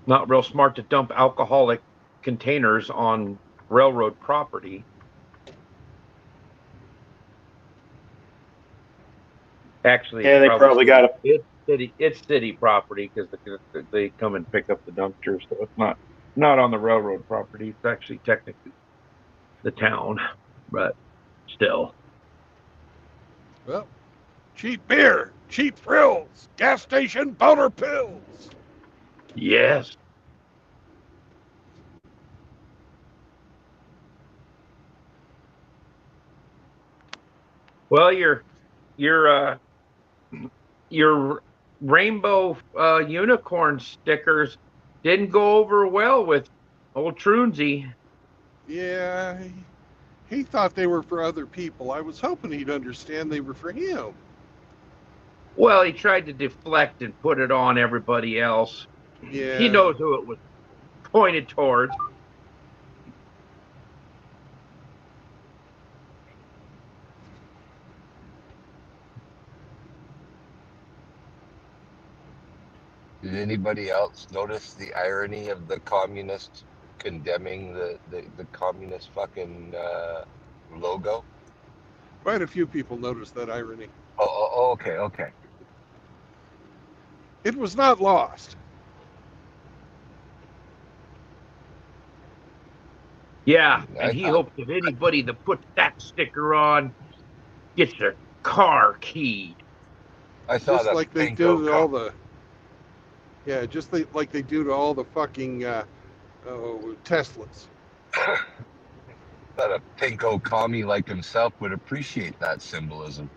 Not real smart to dump alcoholic containers on railroad property. Actually, Yeah, they probably got a. it's city property because they come and pick up the dumpsters, so it's not on the railroad property. It's actually technically the town, but still. Well, cheap beer, cheap thrills, gas station boner pills. Yes. Well, your rainbow unicorn stickers didn't go over well with old Trunsey. Yeah, he thought they were for other people. I was hoping he'd understand they were for him. Well, he tried to deflect and put it on everybody else. Yeah. He knows who it was pointed towards. Did anybody else notice the irony of the communists condemning the communist fucking logo? Quite a few people noticed that irony. Oh, okay. It was not lost. Yeah, I and he thought- hopes if anybody that puts that sticker on gets their car keyed. I thought Just a like they Pinko do to all com- the. Yeah, like they do to all the fucking Teslas. thought a Pinko commie like himself would appreciate that symbolism.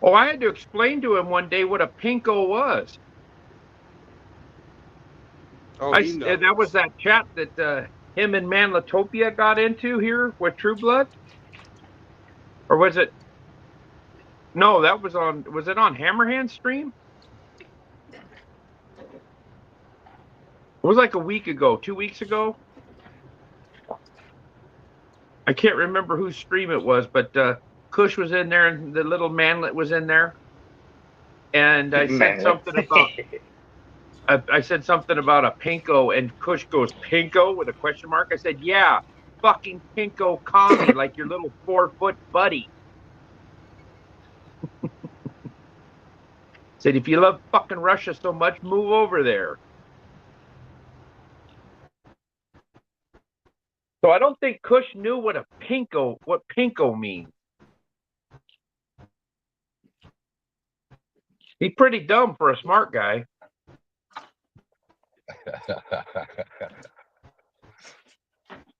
Oh, I had to explain to him one day what a pinko was. Oh, he knows. That was that chat that him and Manlatopia got into here with True Blood, or was it? No, that was on. Was it on Hammerhand stream? It was like a week ago, 2 weeks ago. I can't remember whose stream it was, but Kush was in there and the little manlet was in there. And I said something about I said something about a pinko, and Kush goes, "Pinko?" with a question mark. I said, "Yeah, fucking pinko commie, like your little 4-foot buddy." Said, "If you love fucking Russia so much, move over there." So I don't think Kush knew what pinko means. He's pretty dumb for a smart guy.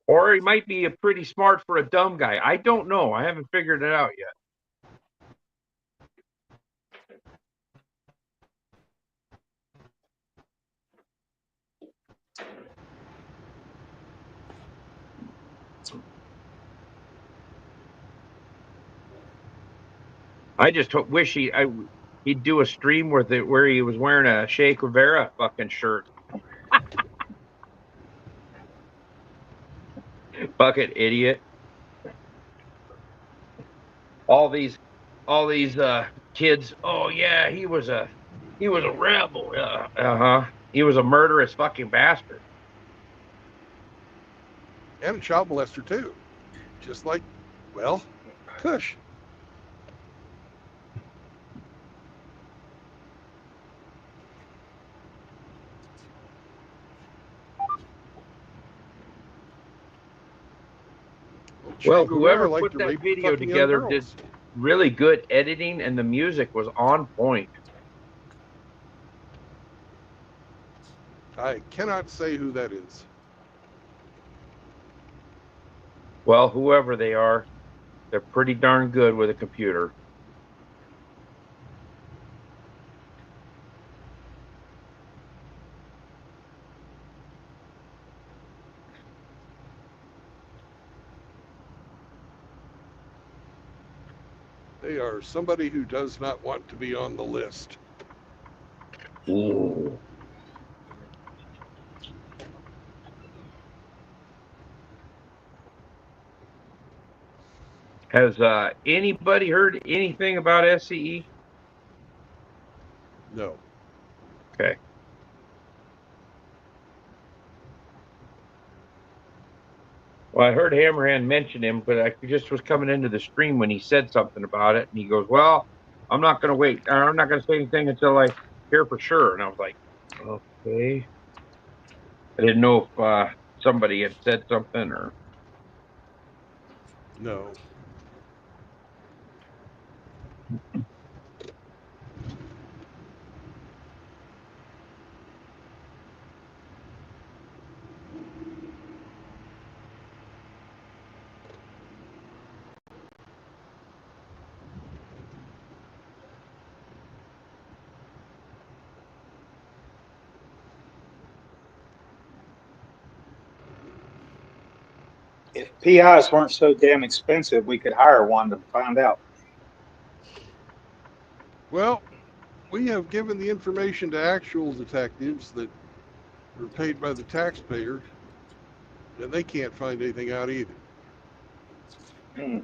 Or he might be a pretty smart for a dumb guy. I don't know. I haven't figured it out yet. I just wish he'd do a stream where he was wearing a Che Guevara fucking shirt. Fucking idiot. All these kids, oh yeah, he was a rebel. Uh-huh. He was a murderous fucking bastard. And a child molester too. Just like, well, Kush. Well, Che whoever Guevara liked put to that rape video fucking young together did girls. really good editing, and the music was on point. I cannot say who that is. Well, whoever they are, they're pretty darn good with a computer. They are somebody who does not want to be on the list. Ooh. Has anybody heard anything about SCE? No. Okay. Well, I heard Hammerhand mention him, but I just was coming into the stream when he said something about it, and he goes, "Well, I'm not going to wait. I'm not going to say anything until I hear for sure." And I was like, "Okay." I didn't know if somebody had said something or. No. If PIs weren't so damn expensive, we could hire one to find out. Well, we have given the information to actual detectives that are paid by the taxpayer, and they can't find anything out either. Hmm.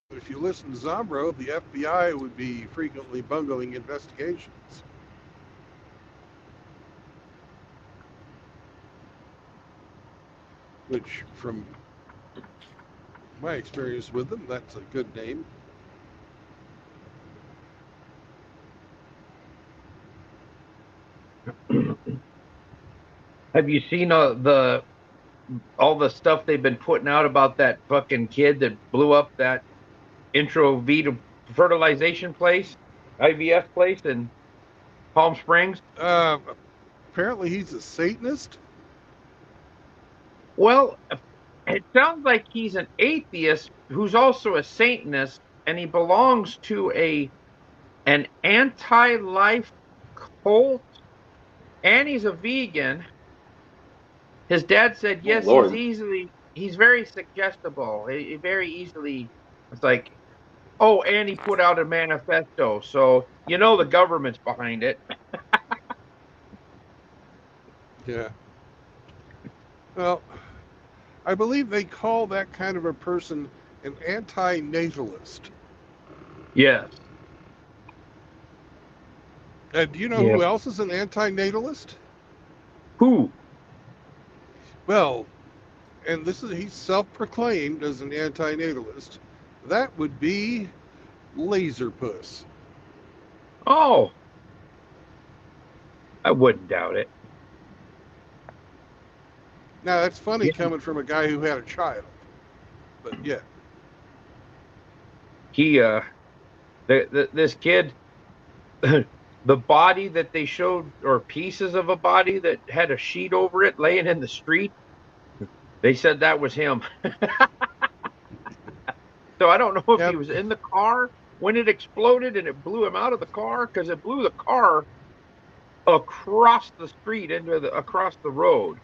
If you listen to Zombro, the FBI would be frequently bungling investigations. Which, from my experience with them, that's a good name. Have you seen all the stuff they've been putting out about that fucking kid that blew up that intro V fertilization place, IVF place in Palm Springs? Apparently he's a Satanist. Well, it sounds like he's an atheist who's also a Satanist, and he belongs to an anti-life cult, and he's a vegan. His dad said, yes, Lord. he's very suggestible. He very easily, it's like, oh, and he put out a manifesto. So, you know, the government's behind it. Yeah. Well, I believe they call that kind of a person an anti-natalist. Yes. And do you know who else is an anti-natalist? Who? Well, and he's self-proclaimed as an anti-natalist. That would be Laserpuss. Oh. I wouldn't doubt it. Now, that's funny coming from a guy who had a child. But yeah. He, this kid, the body that they showed, or pieces of a body that had a sheet over it laying in the street, they said that was him. So I don't know if he was in the car when it exploded and it blew him out of the car, because it blew the car across the street across the road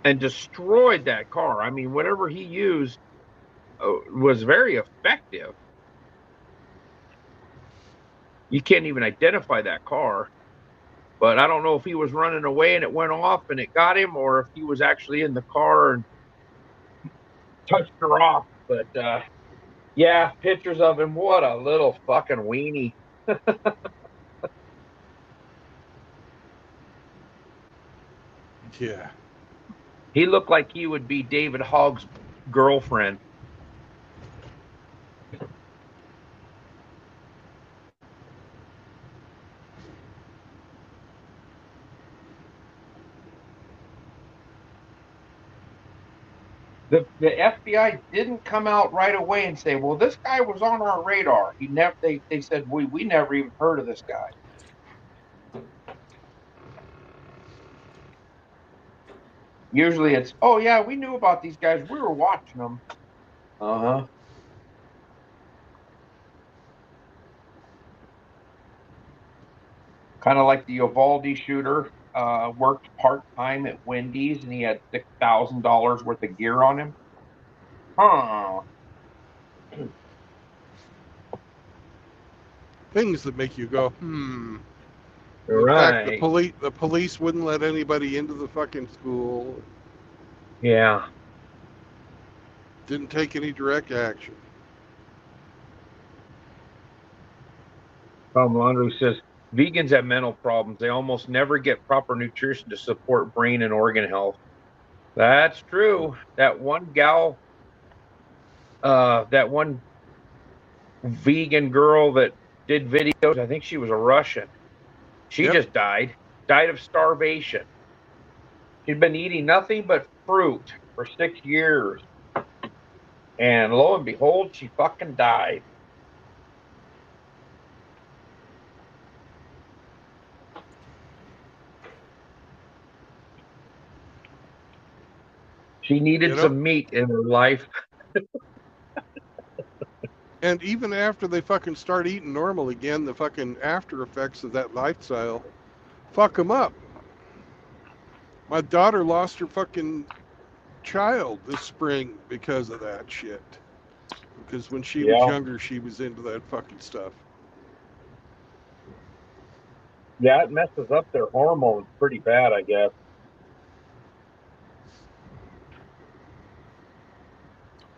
and destroyed that car. I mean, whatever he used was very effective. You can't even identify that car. But I don't know if he was running away and it went off and it got him, or if he was actually in the car and touched her off. But yeah, pictures of him. What a little fucking weenie. Yeah. He looked like he would be David Hogg's girlfriend. The FBI didn't come out right away and say, "Well, this guy was on our radar." He never. They said we never even heard of this guy. Usually it's, "Oh yeah, we knew about these guys. We were watching them." Uh-huh. Kind of like the Uvalde shooter, worked part-time at Wendy's and he had $6,000 worth of gear on him. Huh. Things that make you go, hmm. The Right. fact the police wouldn't let anybody into the fucking school. Yeah. Didn't take any direct action. Tom Laundry says, vegans have mental problems. They almost never get proper nutrition to support brain and organ health. That's true. That one gal, that one vegan girl that did videos, I think she was a Russian. She Yep. just died of starvation. She'd been eating nothing but fruit for 6 years. And lo and behold, she fucking died. She needed some meat in her life. And even after they fucking start eating normal again, the fucking after effects of that lifestyle fuck them up. My daughter lost her fucking child this spring because of that shit. Because when she was younger, she was into that fucking stuff. Yeah, it messes up their hormones pretty bad, I guess.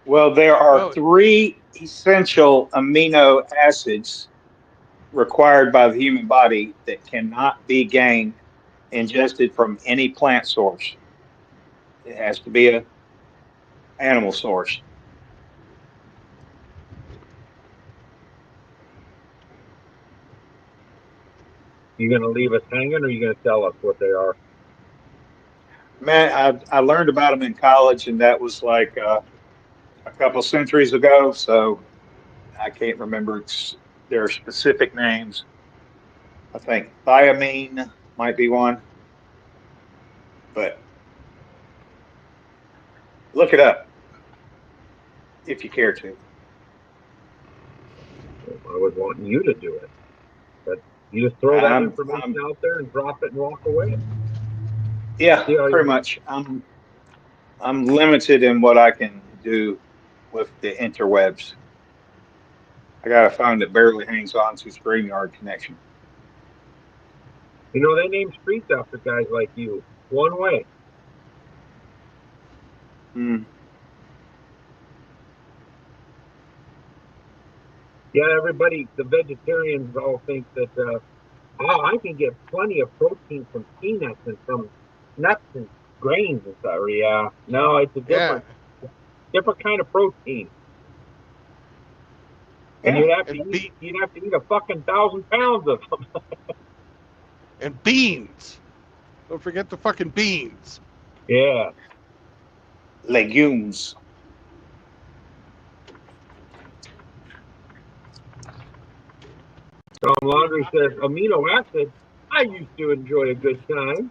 Well, there are 3 essential amino acids required by the human body that cannot be ingested from any plant source. It has to be an animal source. You gonna leave us hanging, or you gonna tell us what they are? Man, I learned about them in college, and that was like a couple centuries ago, so I can't remember their specific names. I think thiamine might be one, but look it up if you care to. I was wanting you to do it, but you just throw that information out there and drop it and walk away. Yeah, pretty much. I'm limited in what I can do with the interwebs. I got a phone that barely hangs on to StreamYard connection. You know, they name streets after guys like you. One way. Yeah, everybody, the vegetarians all think that, I can get plenty of protein from peanuts and from nuts and grains and stuff. Yeah, no, it's a different kind of protein. And you'd have to eat a fucking 1,000 pounds of them. And beans. Don't forget the fucking beans. Yeah. Legumes. Tom Laundry says, amino acids, I used to enjoy a good time.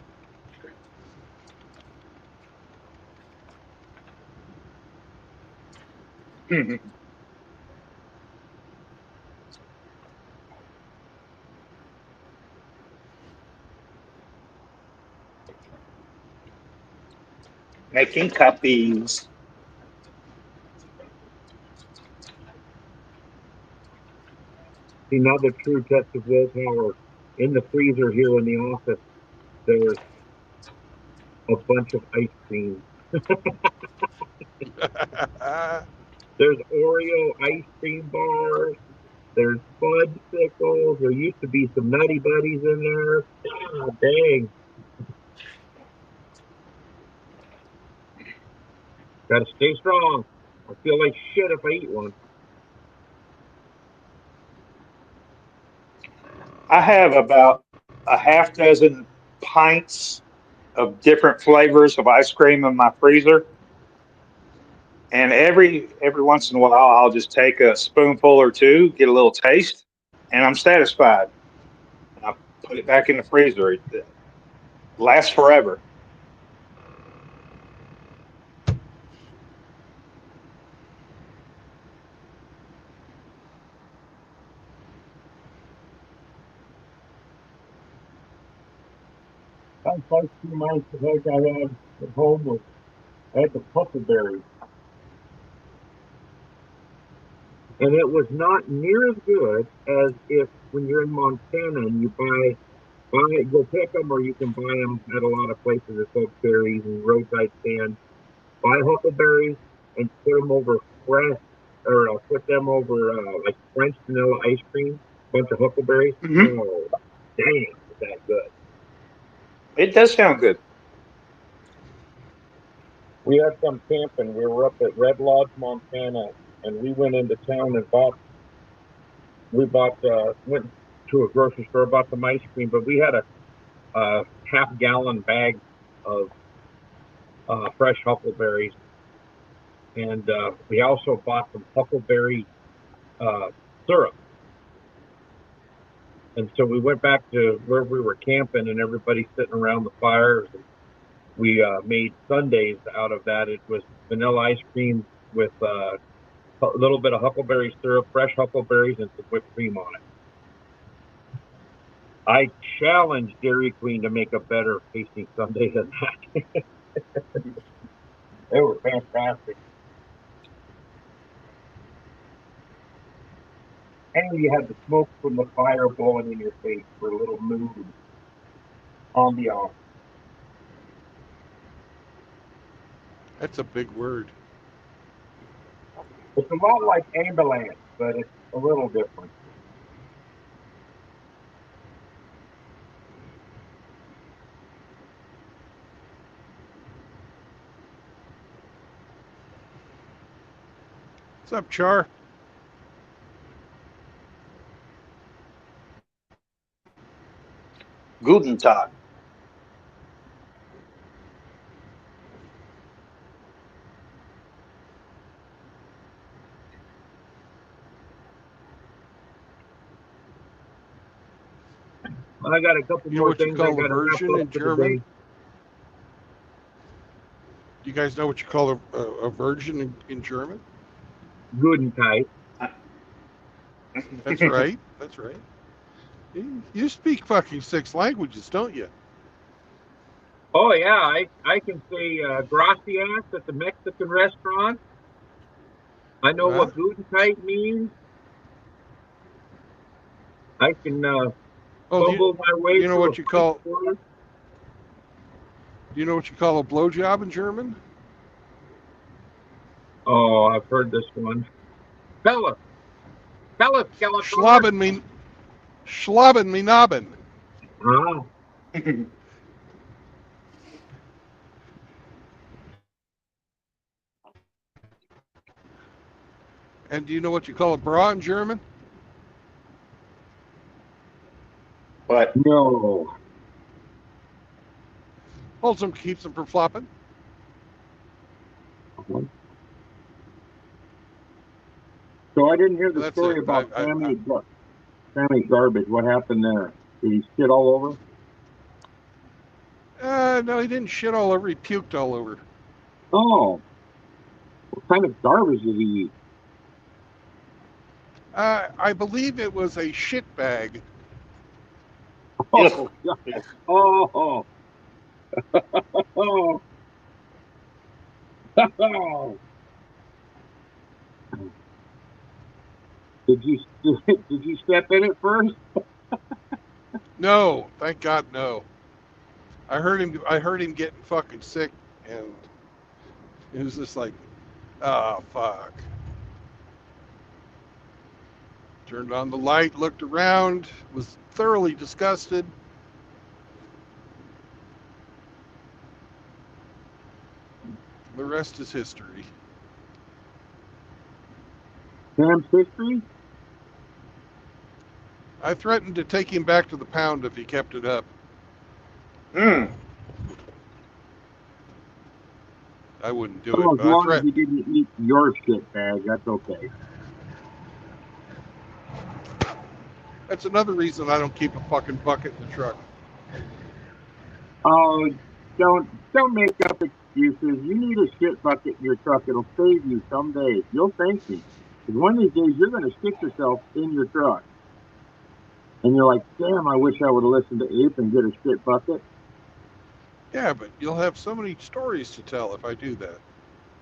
Making copies. See, now the true test of willpower. In the freezer here in the office, there's a bunch of ice cream. There's Oreo ice cream bars. There's Fudgsicles. There used to be some Nutty Buddies in there. Ah, dang. Gotta stay strong. I feel like shit if I eat one. I have about a half dozen pints of different flavors of ice cream in my freezer. And every once in a while, I'll just take a spoonful or two, get a little taste, and I'm satisfied. And I put it back in the freezer. It lasts forever. That first few months I think I had at home was I had the huckleberry, and it was not near as good as if when you're in Montana and you go pick them, or you can buy them at a lot of places at Huckleberries and roadside stands. Buy huckleberries and put them over fresh, or put them over like French vanilla ice cream. Bunch of huckleberries. Mhm. Oh, damn, is that good? It does sound good. We had some camping. We were up at Red Lodge, Montana, and we went into town and went to a grocery store, bought some ice cream, but we had a half-gallon bag of fresh huckleberries, and we also bought some huckleberry syrup. And so we went back to where we were camping, and everybody sitting around the fires, and we made sundaes out of that. It was vanilla ice cream with a little bit of huckleberry syrup, fresh huckleberries, and some whipped cream on it. I challenge Dairy Queen to make a better tasting sundae than that. They were fantastic. And you had the smoke from the fire blowing in your face for a little mood ambiance. That's a big word. It's a lot like ambulance, but it's a little different. What's up, Char? Guten Tag. I got a couple You know more what you things I call got a to wrap virgin up in for German? today. You guys know what you call a virgin in German? Guten Tag. That's right. That's right. You speak fucking 6 languages, don't you? Oh yeah, I can say gracias at the Mexican restaurant. I know what Guten Tag means. I can fumble my way you know through what you call word. you know what you call a blowjob in German? Oh, I've heard this one. Fella, Skeletor. Schlaben me nabben. Ah, And do you know what you call a bra in German? But no. Holds them, keeps them from flopping. So I didn't hear the That's story it. about Sammy Garbage. What happened there? Did he shit all over? No, he didn't shit all over. He puked all over. Oh, what kind of garbage did he eat? I believe it was a shit bag. Oh, oh, oh, oh. Did you step in it first? No, thank God, no. I heard him getting fucking sick, and it was just like, oh fuck. Turned on the light, looked around, was thoroughly disgusted. The rest is history. Sam's history? I threatened to take him back to the pound if he kept it up. I wouldn't do Well, it, as but I long as threatened. you didn't eat your shit bag, that's okay. That's another reason I don't keep a fucking bucket in the truck. Oh, don't make up excuses. You need a shit bucket in your truck. It'll save you someday. You'll thank me. Because one of these days you're going to shit yourself in your truck. And you're like, damn, I wish I would have listened to Ape and get a shit bucket. Yeah, but you'll have so many stories to tell if I do that.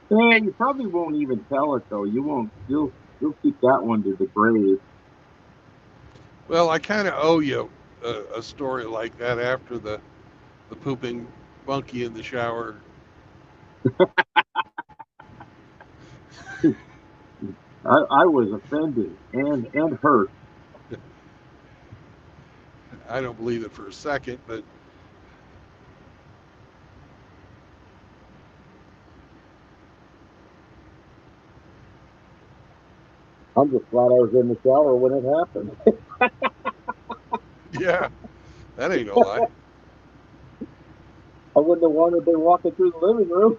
Yeah, you probably won't even tell it though. You won't. You'll keep that one to the grave. Well, I kind of owe you a story like that after the pooping monkey in the shower. I was offended and hurt. I don't believe it for a second, but I'm just glad I was in the shower when it happened. yeah, that ain't no lie. I wouldn't have wanted them walking through the living room.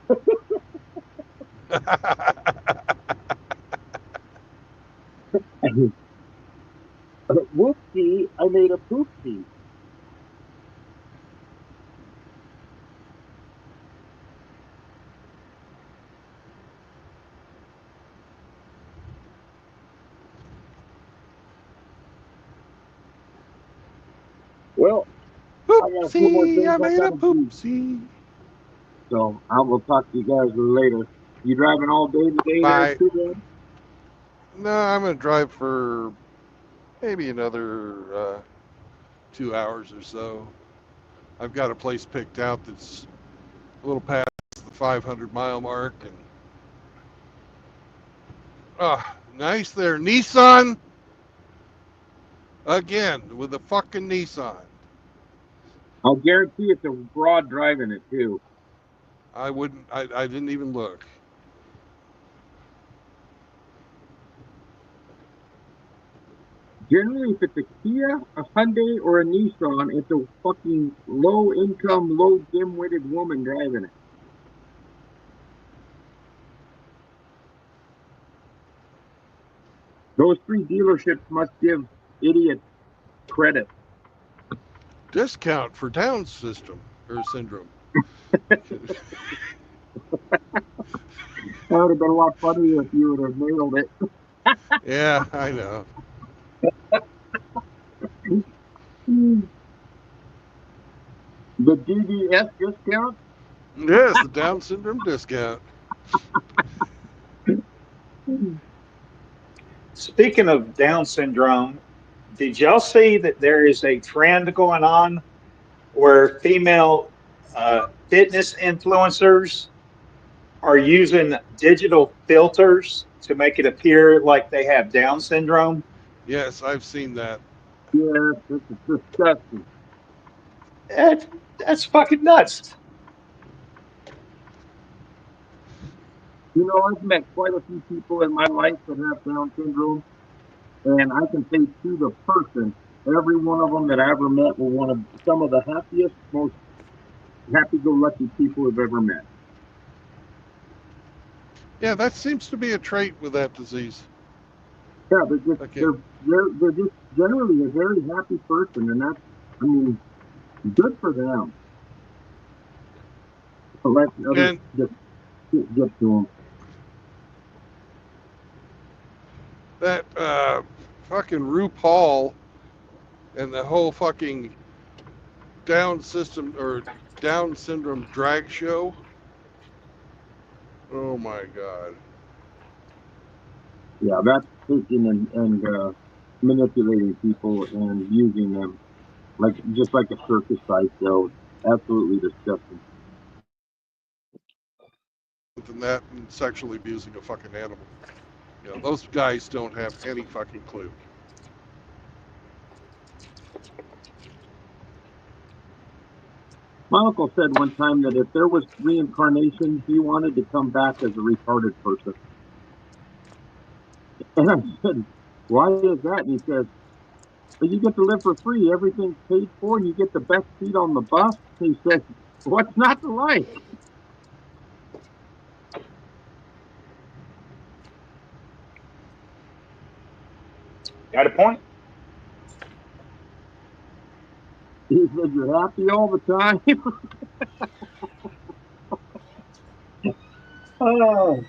Whoopsie, I made a poopsie. Well, I got a few more things Poopsie, I I made a gotta do. poopsie. So I will talk to you guys later. You driving all day today Bye. there too, man? No, I'm going to drive for maybe another 2 hours or so. I've got a place picked out that's a little past the 500-mile mark. And nice there. Nissan! Again, with a fucking Nissan. I'll guarantee it's a broad driving it too. I didn't even look. Generally, if it's a Kia, a Hyundai, or a Nissan, it's a fucking low-income, low-dim-witted woman driving it. Those three dealerships must give idiots credit. Discount for Down syndrome. That would have been a lot funnier if you would have nailed it. Yeah, I know. The DDS discount? Yes, the Down syndrome discount. Speaking of Down syndrome, did y'all see that there is a trend going on where female fitness influencers are using digital filters to make it appear like they have Down syndrome? Yes, I've seen that. Yeah, this is disgusting. That's fucking nuts. You know, I've met quite a few people in my life that have Down syndrome, and I can say to the person, every one of them that I ever met were some of the happiest, most happy-go-lucky people I've ever met. Yeah, that seems to be a trait with that disease. Yeah, they're just Okay. they're just generally a very happy person, and that's, I mean, good for them. So let others And just get to them. that fucking RuPaul and the whole fucking Down syndrome drag show. Oh my God. Yeah, that's taking and manipulating people and using them just like a circus sideshow. Absolutely disgusting. Than that and sexually abusing a fucking animal. You know, those guys don't have any fucking clue. My uncle said one time that if there was reincarnation, he wanted to come back as a retarded person. And I said, why is that? And he says, well, you get to live for free. Everything's paid for, and you get the best seat on the bus. He says, what's not to like? Got a point? He said you're happy all the time. Oh,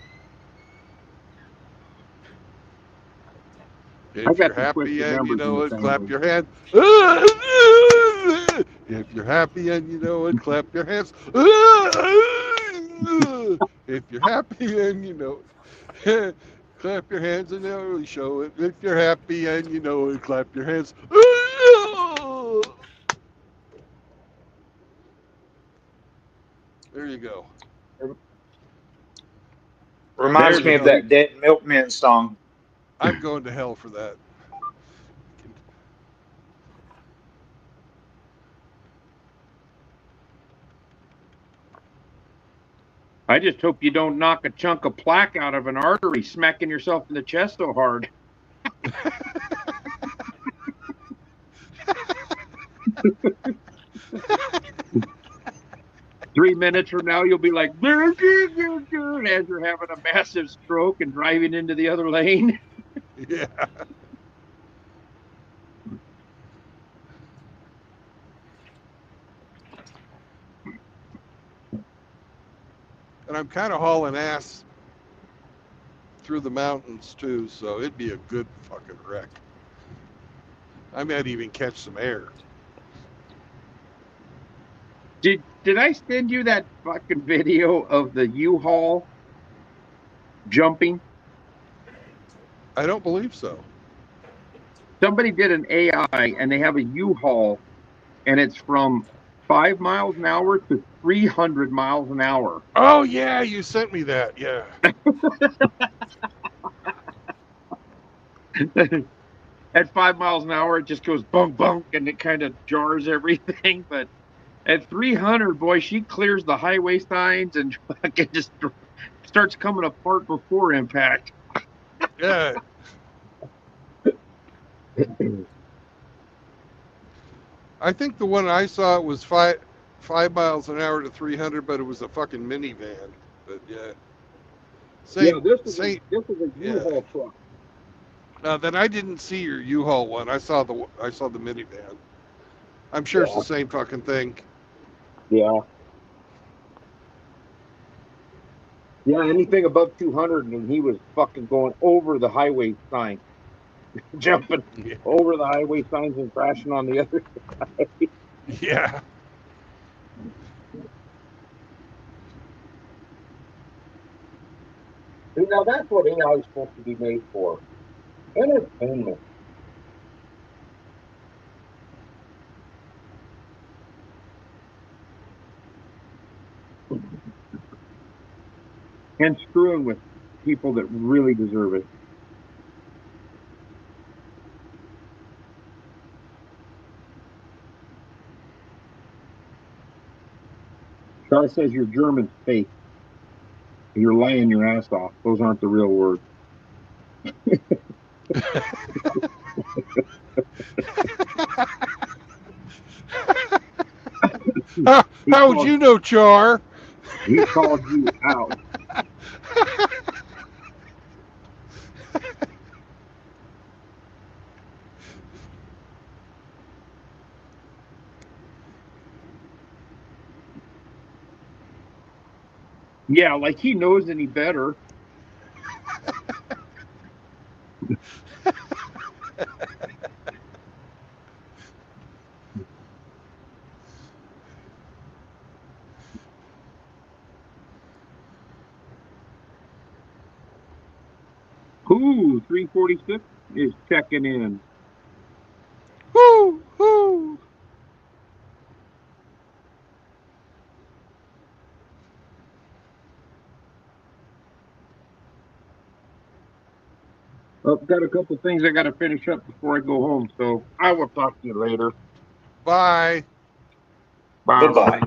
I If got you're some happy twisted and you members in know the it, clap family. your hands. If you're happy and you know it, clap your hands. If you're happy and you know it, clap your hands and they'll really show it. If you're happy and you know it, clap your hands. There you go. Reminds There's me a of that Dead Milkmen song. I'm going to hell for that. I just hope you don't knock a chunk of plaque out of an artery, smacking yourself in the chest so hard. 3 minutes from now, you'll be like, as you're having a massive stroke and driving into the other lane. Yeah. And I'm kind of hauling ass through the mountains too, so it'd be a good fucking wreck. I might even catch some air. Did I send you that fucking video of the U-Haul jumping? I don't believe so. Somebody did an AI and they have a U-Haul and it's from 5 miles an hour to 300 miles an hour. Oh yeah, you sent me that. Yeah. At 5 miles an hour, it just goes bunk bunk and it kind of jars everything. But at 300, boy, she clears the highway signs and fucking just starts coming apart before impact. Yeah. I think the one I saw was 5 miles an hour to 300, but it was a fucking minivan. But yeah. Yeah, this is Same. a Yeah. U-Haul truck. Then I didn't see your U-Haul one. I saw the minivan. I'm sure it's the same fucking thing. Yeah. Yeah, anything above 200, and he was fucking going over the highway sign, jumping Yeah. over the highway signs and crashing on the other. Yeah. Now that's what AI is supposed to be made for. Entertainment. And screwing with people that really deserve it. Char says your German's fake. You're lying your ass off. Those aren't the real words. How would you know, Char? He called you out. Yeah, like he knows any better. Ooh, 346 is checking in. Woo, woo. I've got a couple things I got to finish up before I go home, so I will talk to you later. Bye. Bye. Bye-bye.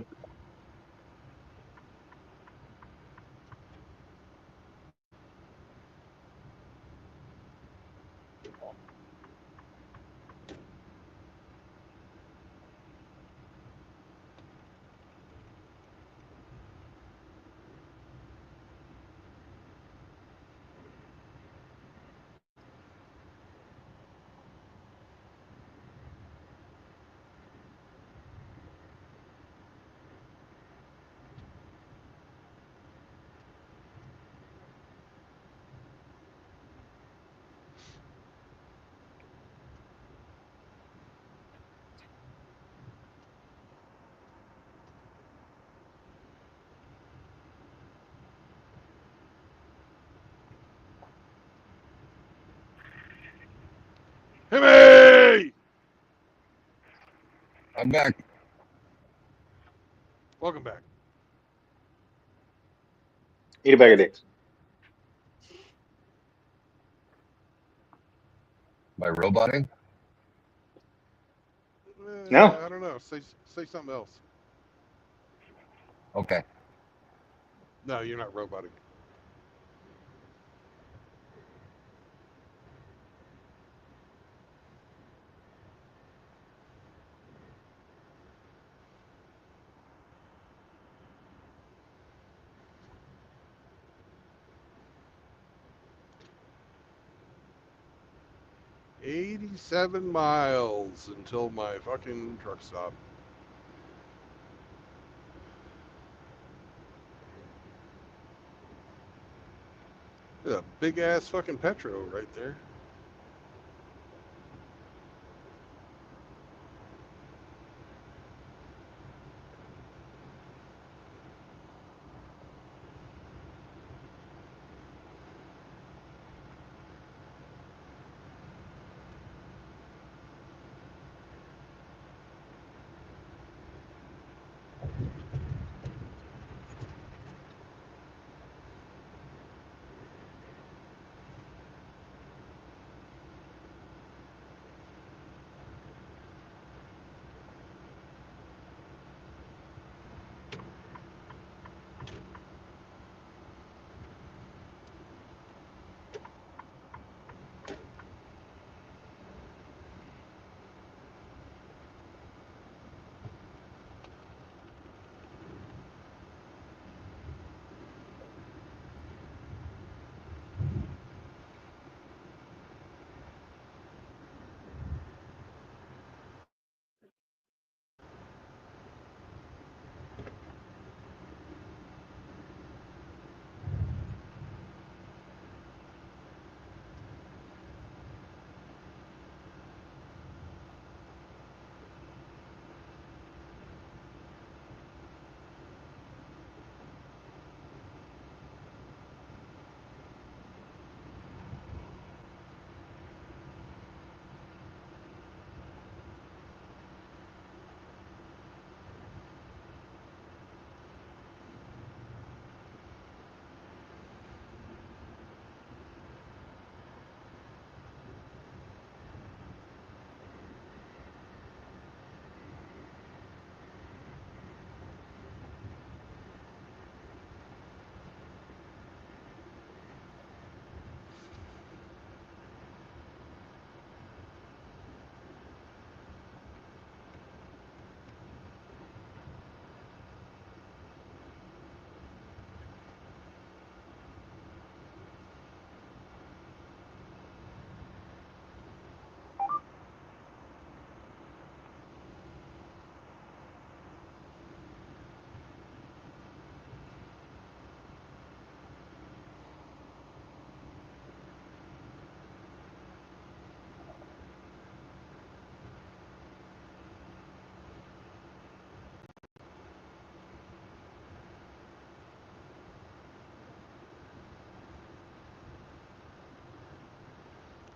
I'm back. Welcome back. Eat a bag of dicks. By roboting? No. I don't know. Say something else. Okay. No, you're not roboting. "87 miles until my fucking truck stop." There's a big ass fucking Petro right there.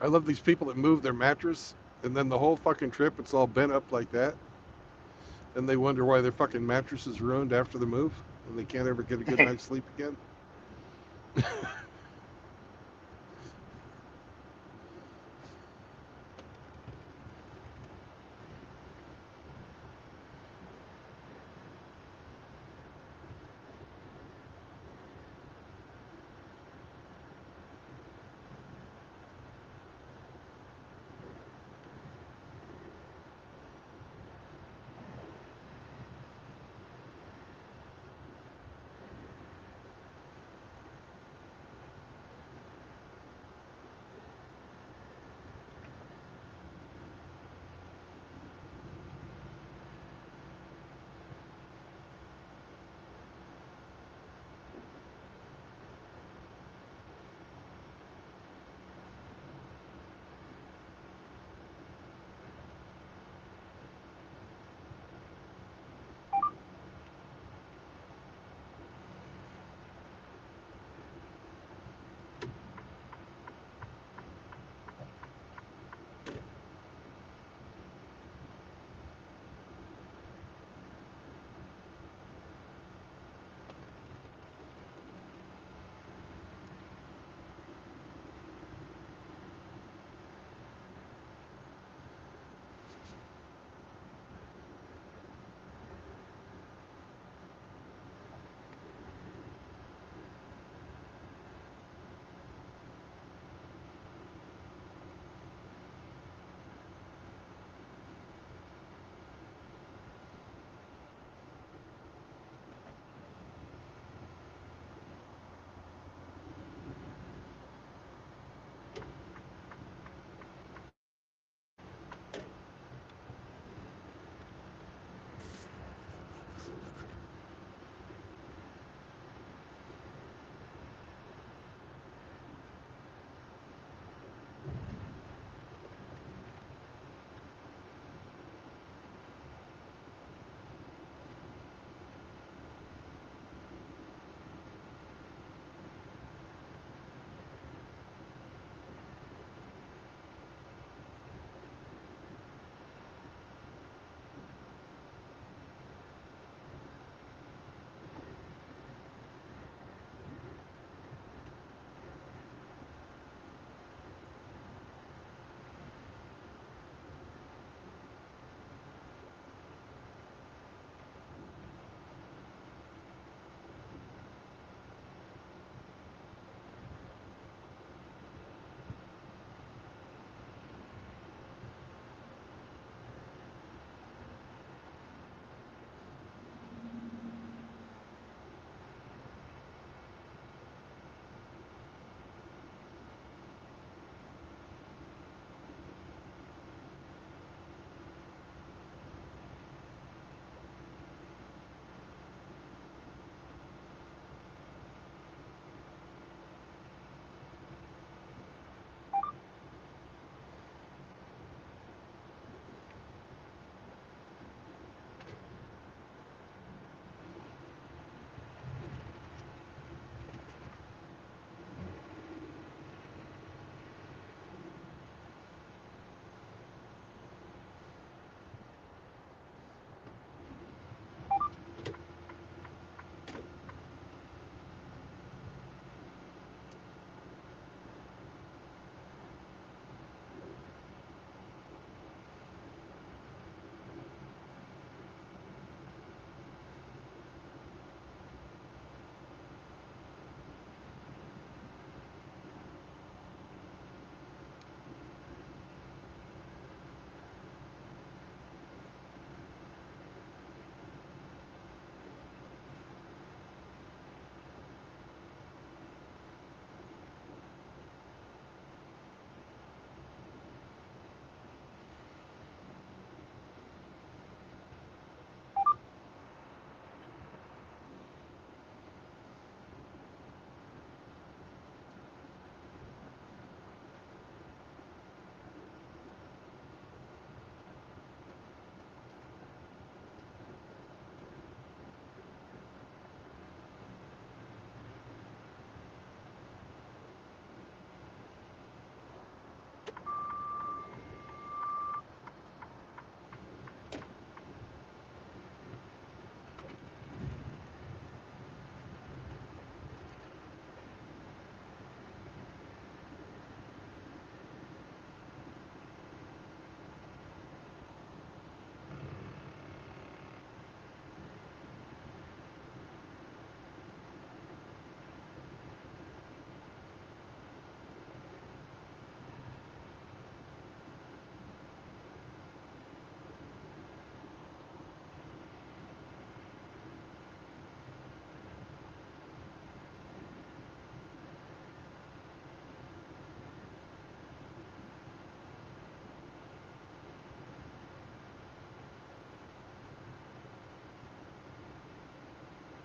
I love these people that move their mattress and then the whole fucking trip it's all bent up like that. And they wonder why their fucking mattress is ruined after the move and they can't ever get a good night's sleep again.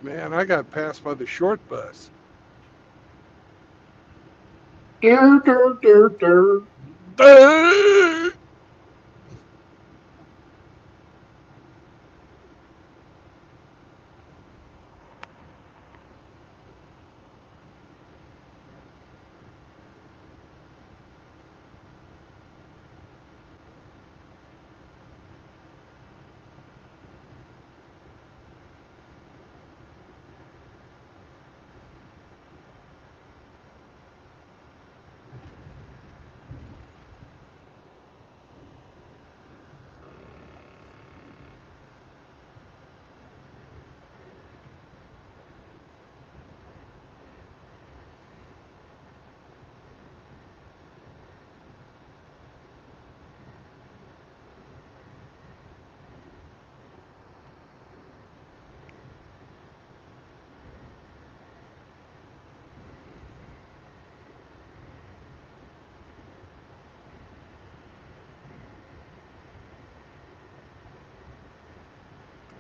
Man, I got passed by the short bus. Dur, dur, dur, dur.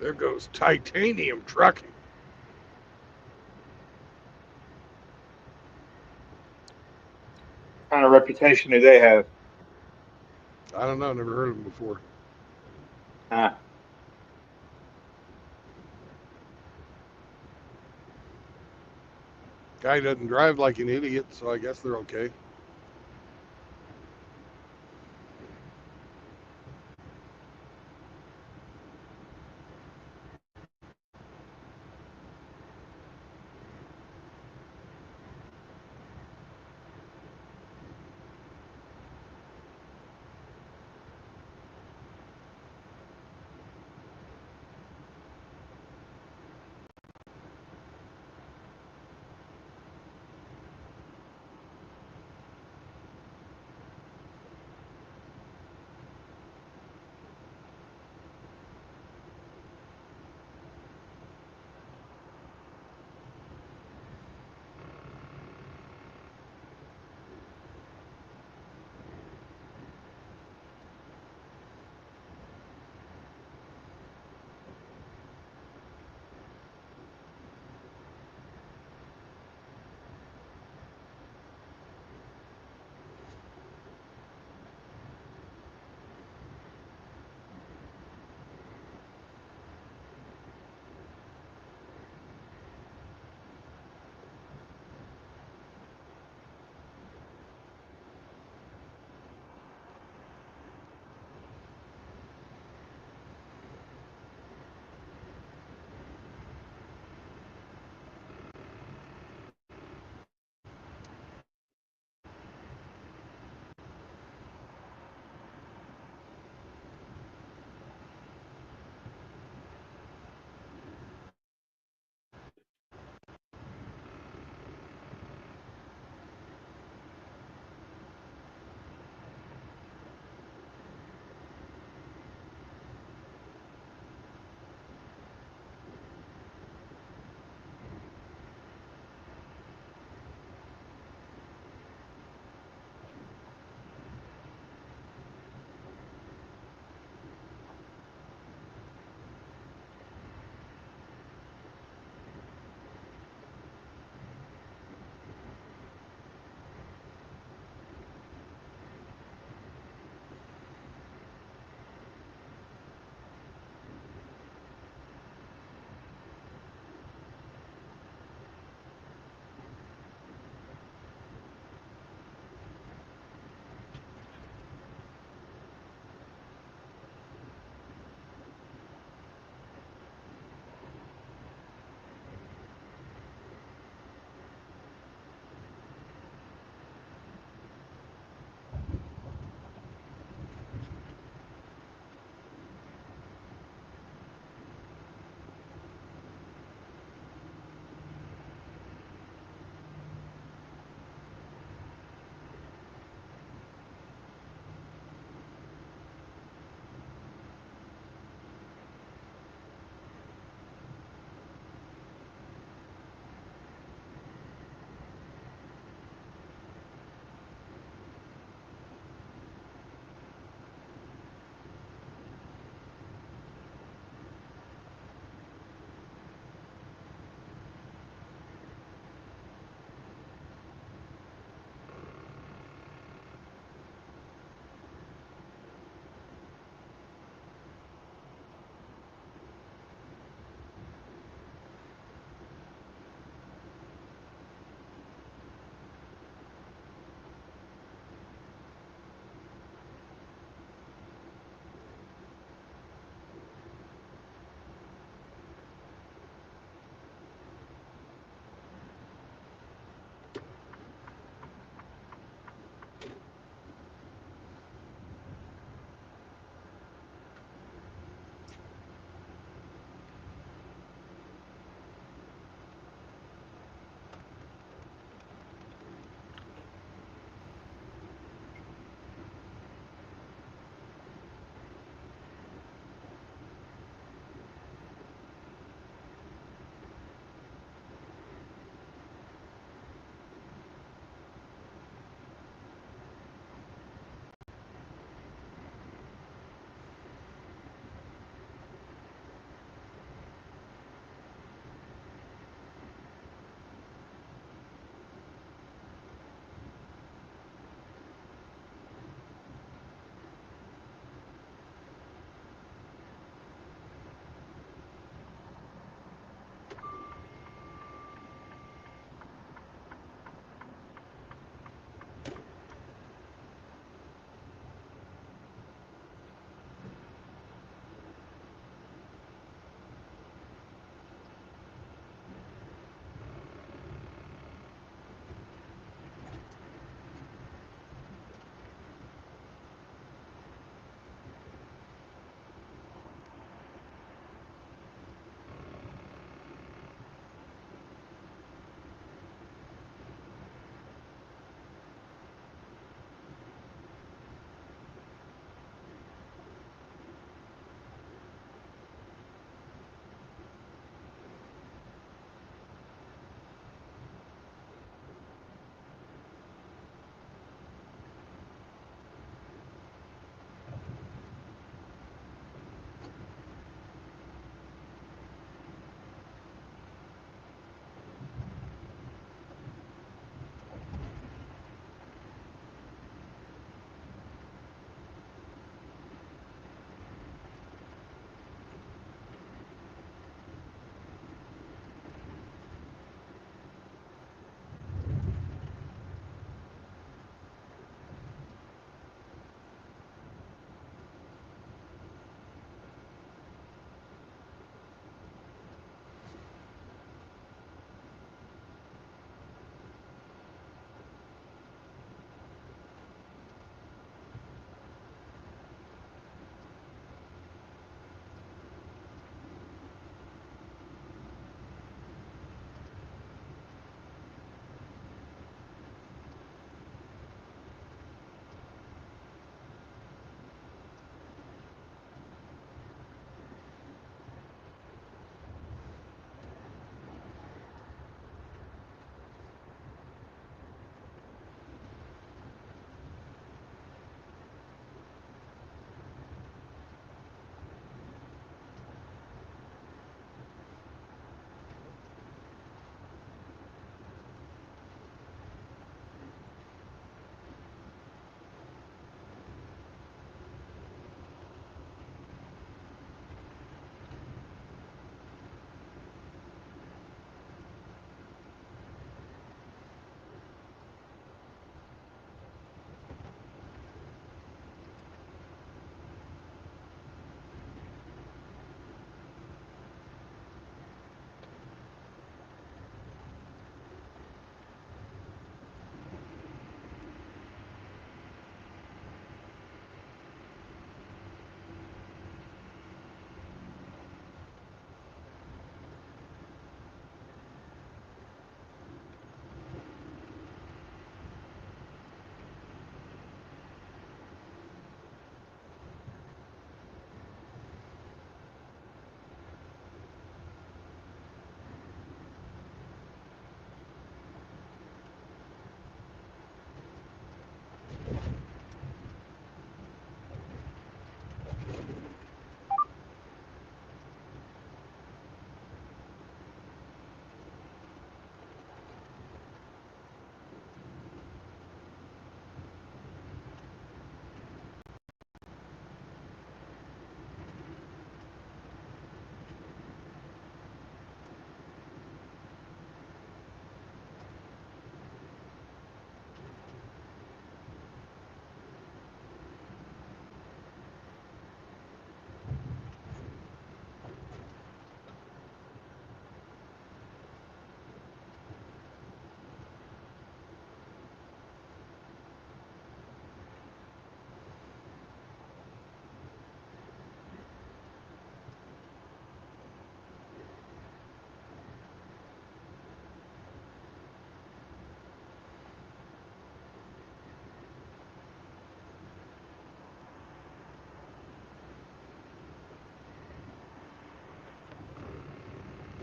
There goes titanium trucking. What kind of reputation do they have? I don't know, never heard of them before. Huh. Guy doesn't drive like an idiot, so I guess they're okay.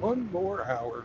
One more hour.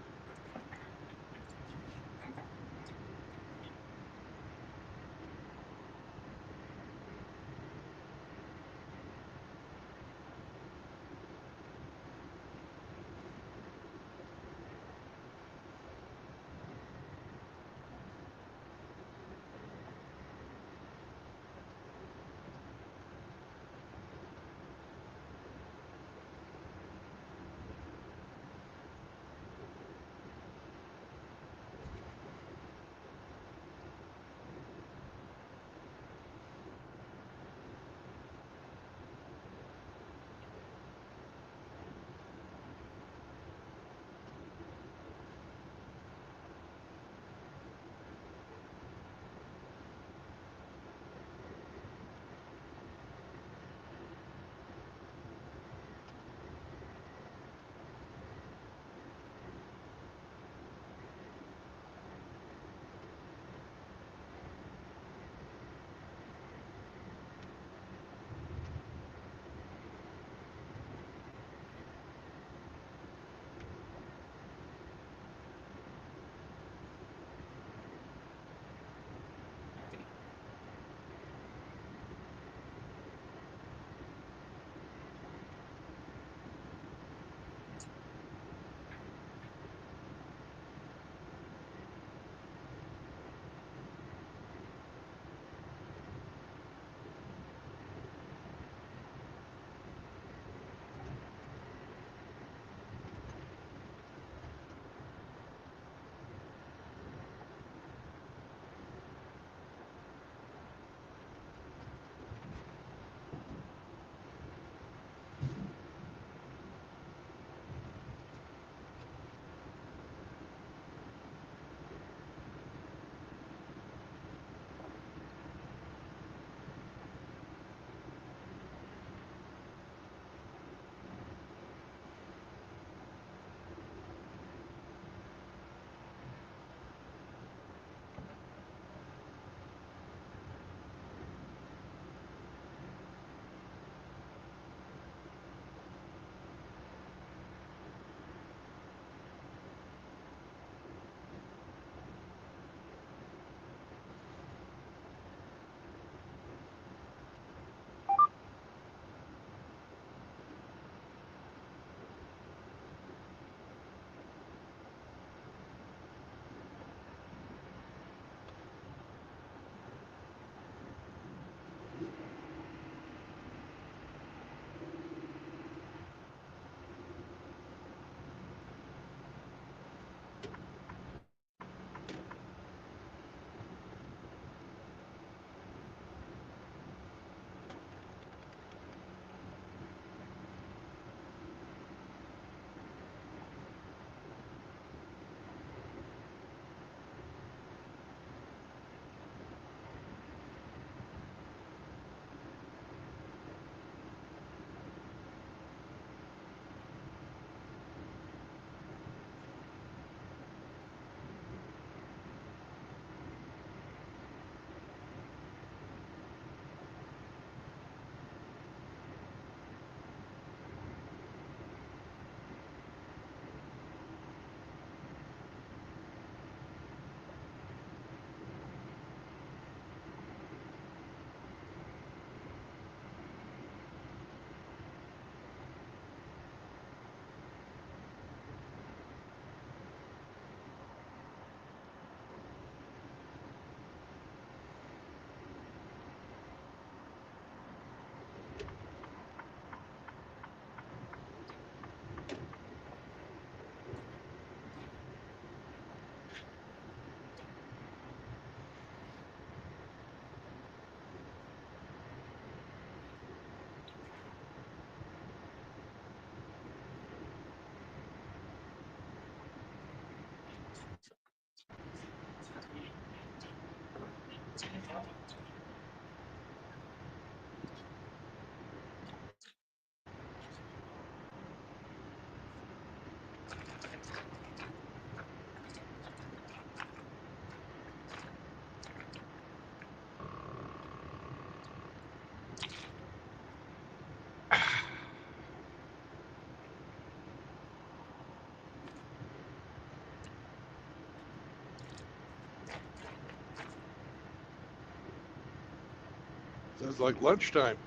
Sounds like lunchtime.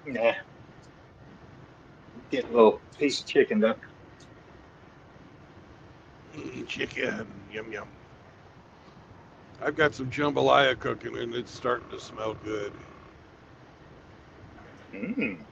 Nah. Get a little piece of chicken though. Chicken, yum yum. I've got some jambalaya cooking and it's starting to smell good. Mm.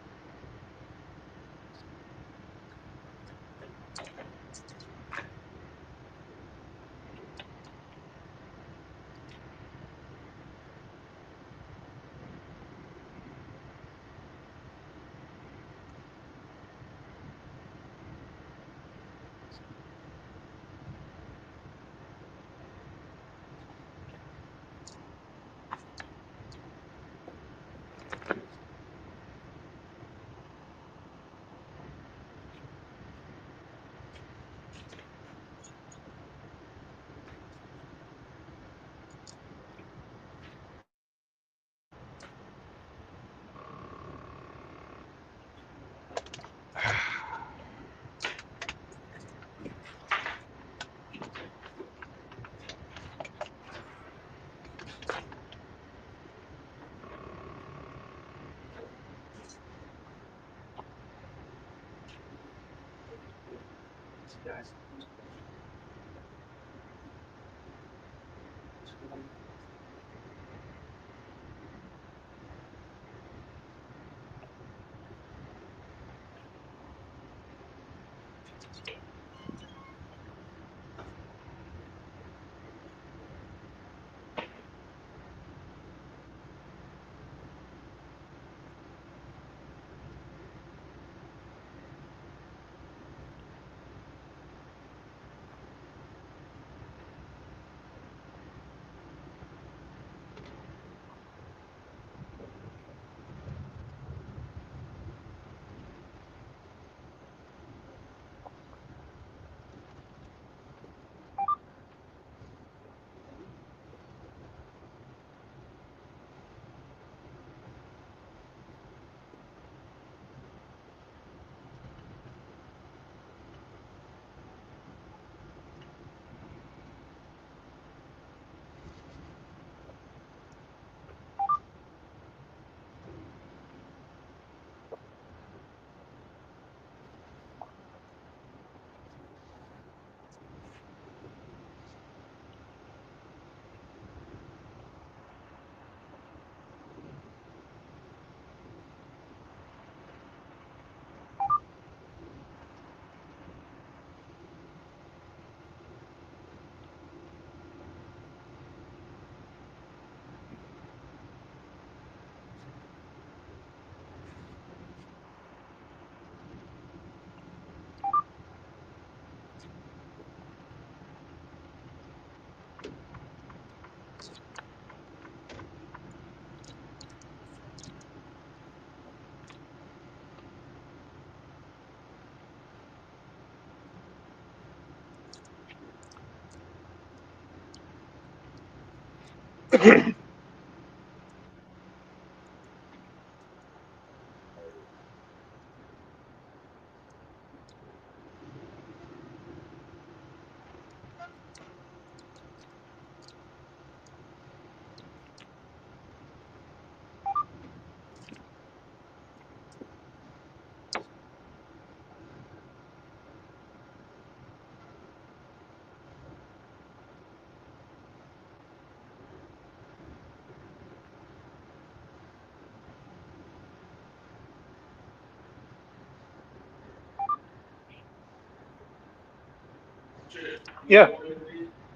Yeah.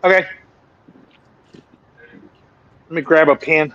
Okay. Let me grab a pen.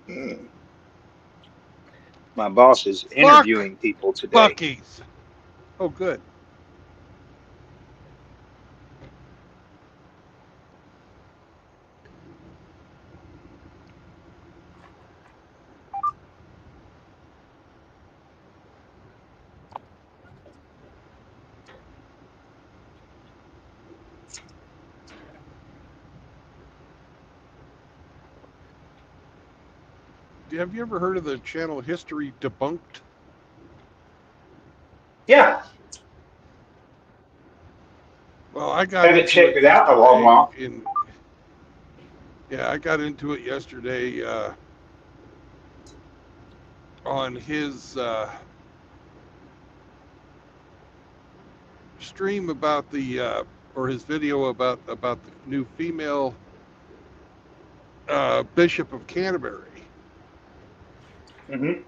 Mm. My boss is interviewing people today. Bucky's. Oh, good. Have you ever heard of the channel History Debunked? Yeah, Well, I got haven't into checked it out in a long while. Yeah, I got into it yesterday on his stream about the or his video about the new female Bishop of Canterbury. Mm-hmm.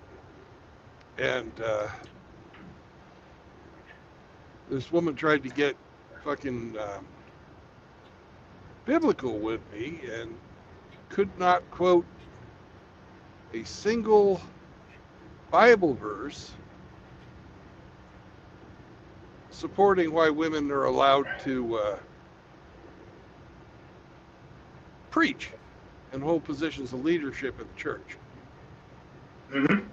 And this woman tried to get fucking biblical with me and could not quote a single Bible verse supporting why women are allowed to preach and hold positions of leadership in the church. Mm-hmm.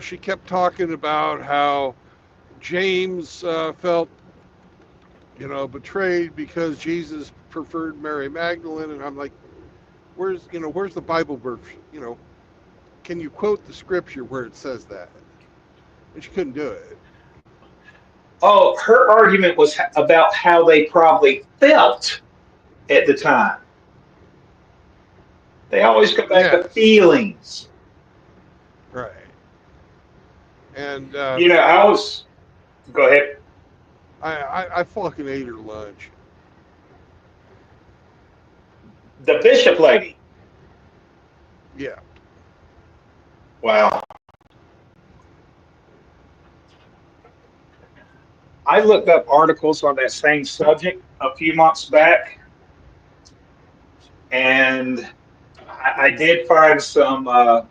She kept talking about how James felt, betrayed because Jesus preferred Mary Magdalene, and I'm like, where's the Bible verse? Can you quote the scripture where it says that? And she couldn't do it. Oh, her argument was about how they probably felt at the time. They always go back to feelings. Right. And I was. Go ahead. I fucking ate her lunch. The bishop lady. Yeah. Wow. I looked up articles on that same subject a few months back, and I did find some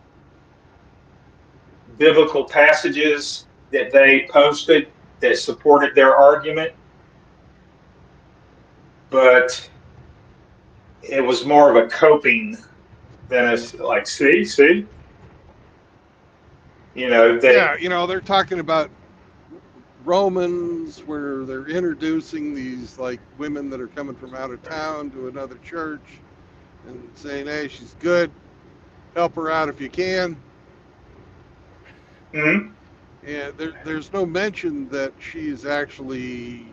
biblical passages that they posted that supported their argument, but it was more of a coping than a like, see, they're talking about Romans where they're introducing these like women that are coming from out of town to another church and saying, hey, she's good, help her out if you can. Mm-hmm. And there's no mention that she is actually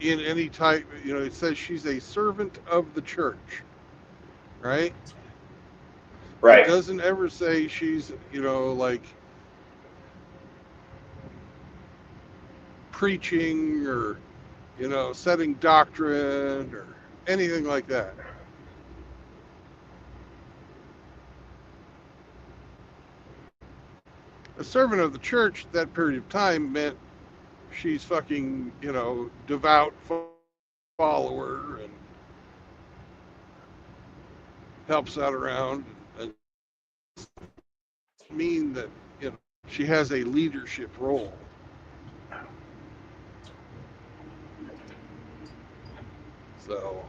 in any type, it says she's a servant of the church, right? Right. It doesn't ever say she's, like preaching or, setting doctrine or anything like that. A servant of the church that period of time meant she's fucking, devout follower and helps out around and mean that, she has a leadership role. So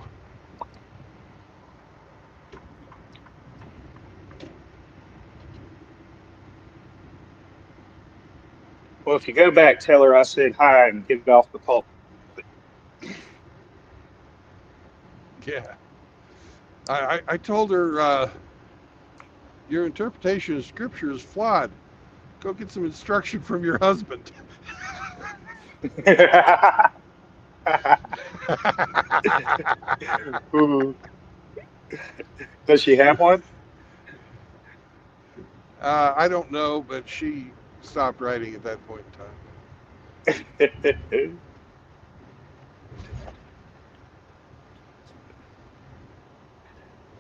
Well, if you go back, tell her I said hi and get off the pulpit. yeah, I told her your interpretation of scripture is flawed. Go get some instruction from your husband. Does she have one? I don't know, but she stopped writing at that point in time.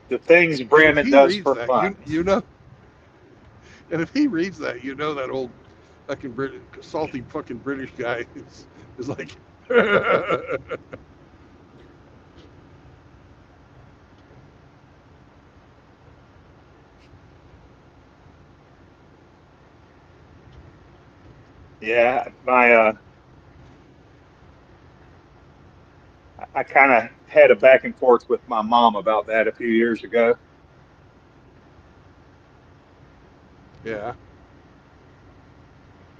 The things Brandon does for that, fun. And if he reads that, that old fucking salty fucking British guy is like, Yeah, I kind of had a back and forth with my mom about that a few years ago. Yeah.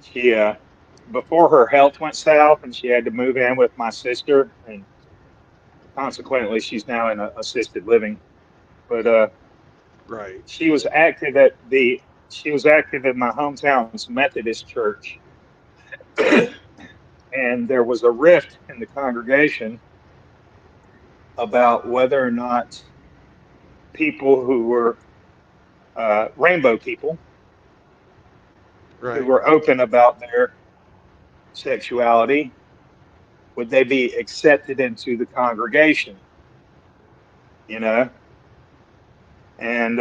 She, before her health went south and she had to move in with my sister, and consequently, she's now in assisted living. But Right. she was active in my hometown's Methodist church, and there was a rift in the congregation about whether or not people who were rainbow people who Right. were open about their sexuality, would they be accepted into the congregation? You know, and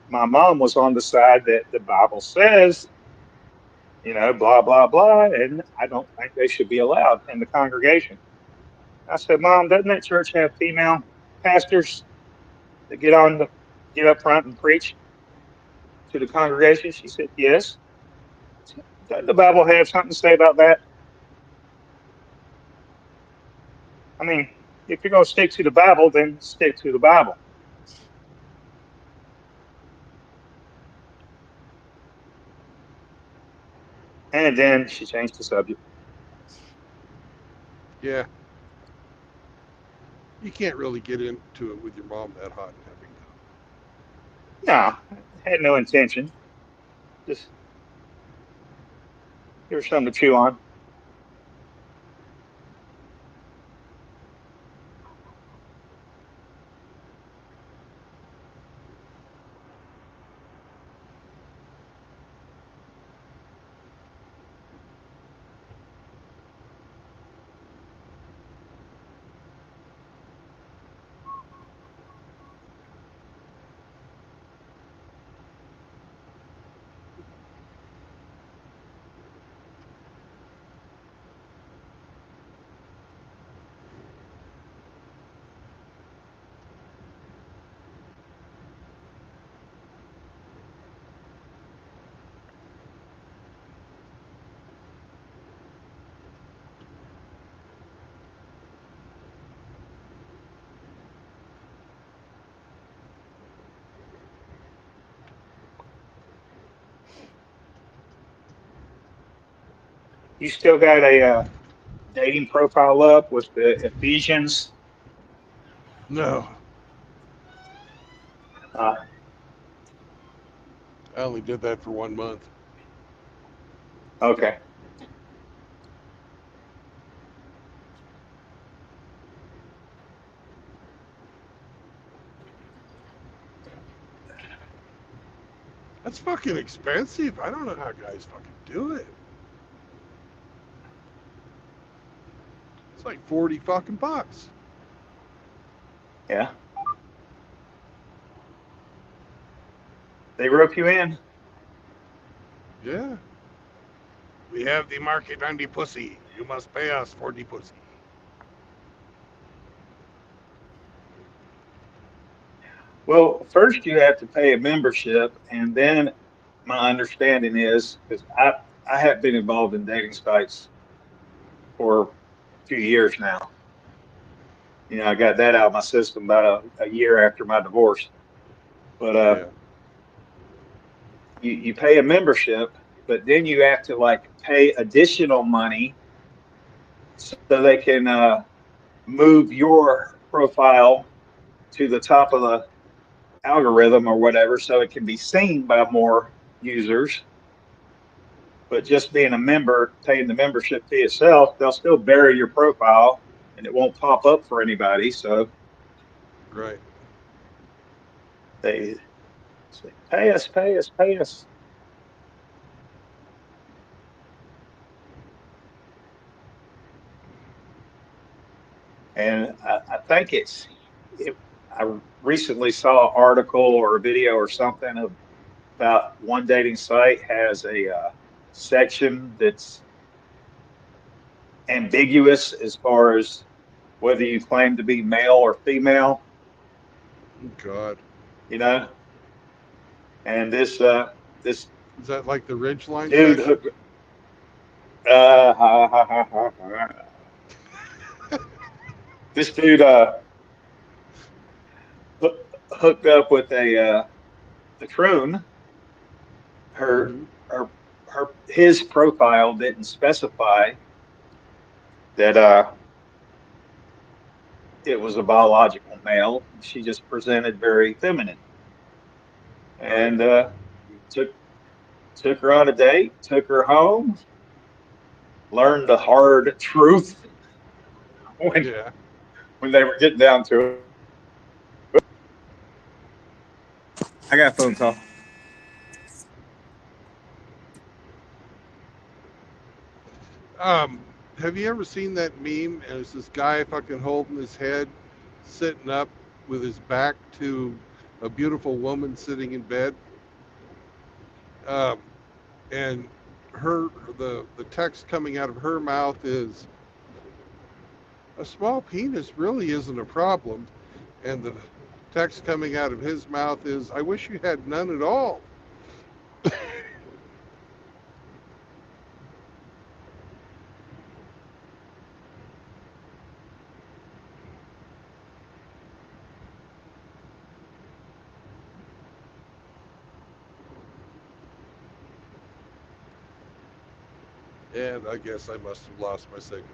my mom was on the side that the Bible says, blah blah blah, and I don't think they should be allowed in the congregation. I said, Mom, doesn't that church have female pastors that get up front and preach to the congregation? She said, yes. Doesn't the Bible have something to say about that? I mean, if you're going to stick to the Bible, then stick to the Bible. And then she changed the subject. Yeah. You can't really get into it with your mom that hot and heavy. No, I had no intention. Just give her something to chew on. You still got a dating profile up with the Ephesians? No. Uh, I only did that for 1 month. okay. That's fucking expensive. I don't know how guys fucking do it. It's like 40 fucking bucks. Yeah. They rope you in. Yeah. We have the market on the pussy. You must pay us for the pussy. Well, first you have to pay a membership, and then my understanding is, because I have been involved in dating sites for a few years now. I got that out of my system about a year after my divorce. But Yeah. you pay a membership, but then you have to like pay additional money so they can move your profile to the top of the algorithm or whatever, so it can be seen by more users. But just being a member, paying the membership fee itself, they'll still bury your profile and it won't pop up for anybody. So Right. they say, pay us, pay us, pay us. And I think I recently saw an article or a video or something about one dating site has a section that's ambiguous as far as whether you claim to be male or female, Oh, God. And this Is that like the Ridgeline dude, section? Ha, ha, ha, ha, ha. This dude hooked up with a croon. Her Hmm. his profile didn't specify that it was a biological male. She just presented very feminine, Right. and took took her on a date, took her home, learned the hard truth when Yeah. when they were getting down to it. I got a phone call. Um, have you ever seen that meme? And it's this guy fucking holding his head, sitting up with his back to a beautiful woman sitting in bed. Um, and the text coming out of her mouth is, a small penis really isn't a problem. And the text coming out of his mouth is, I wish you had none at all. And I guess I must have lost my signal.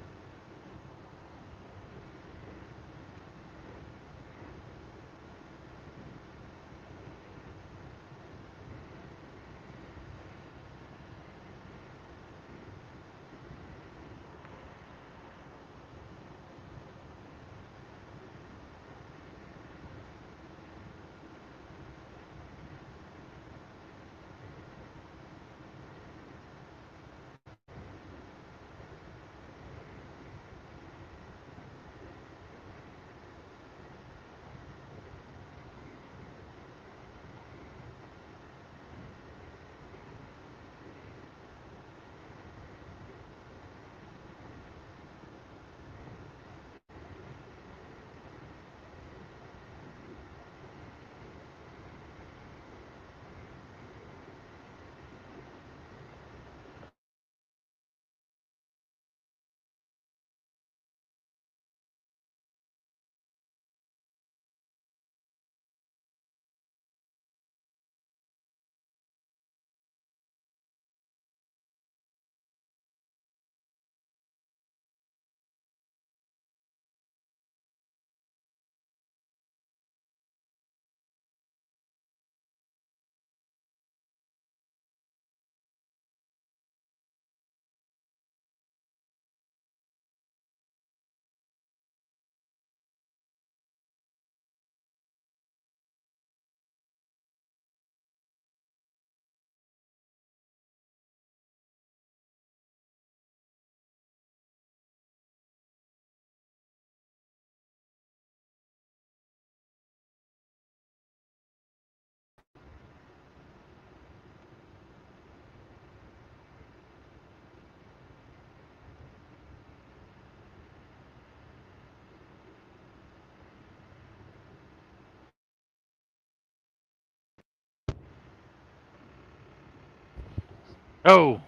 Oh,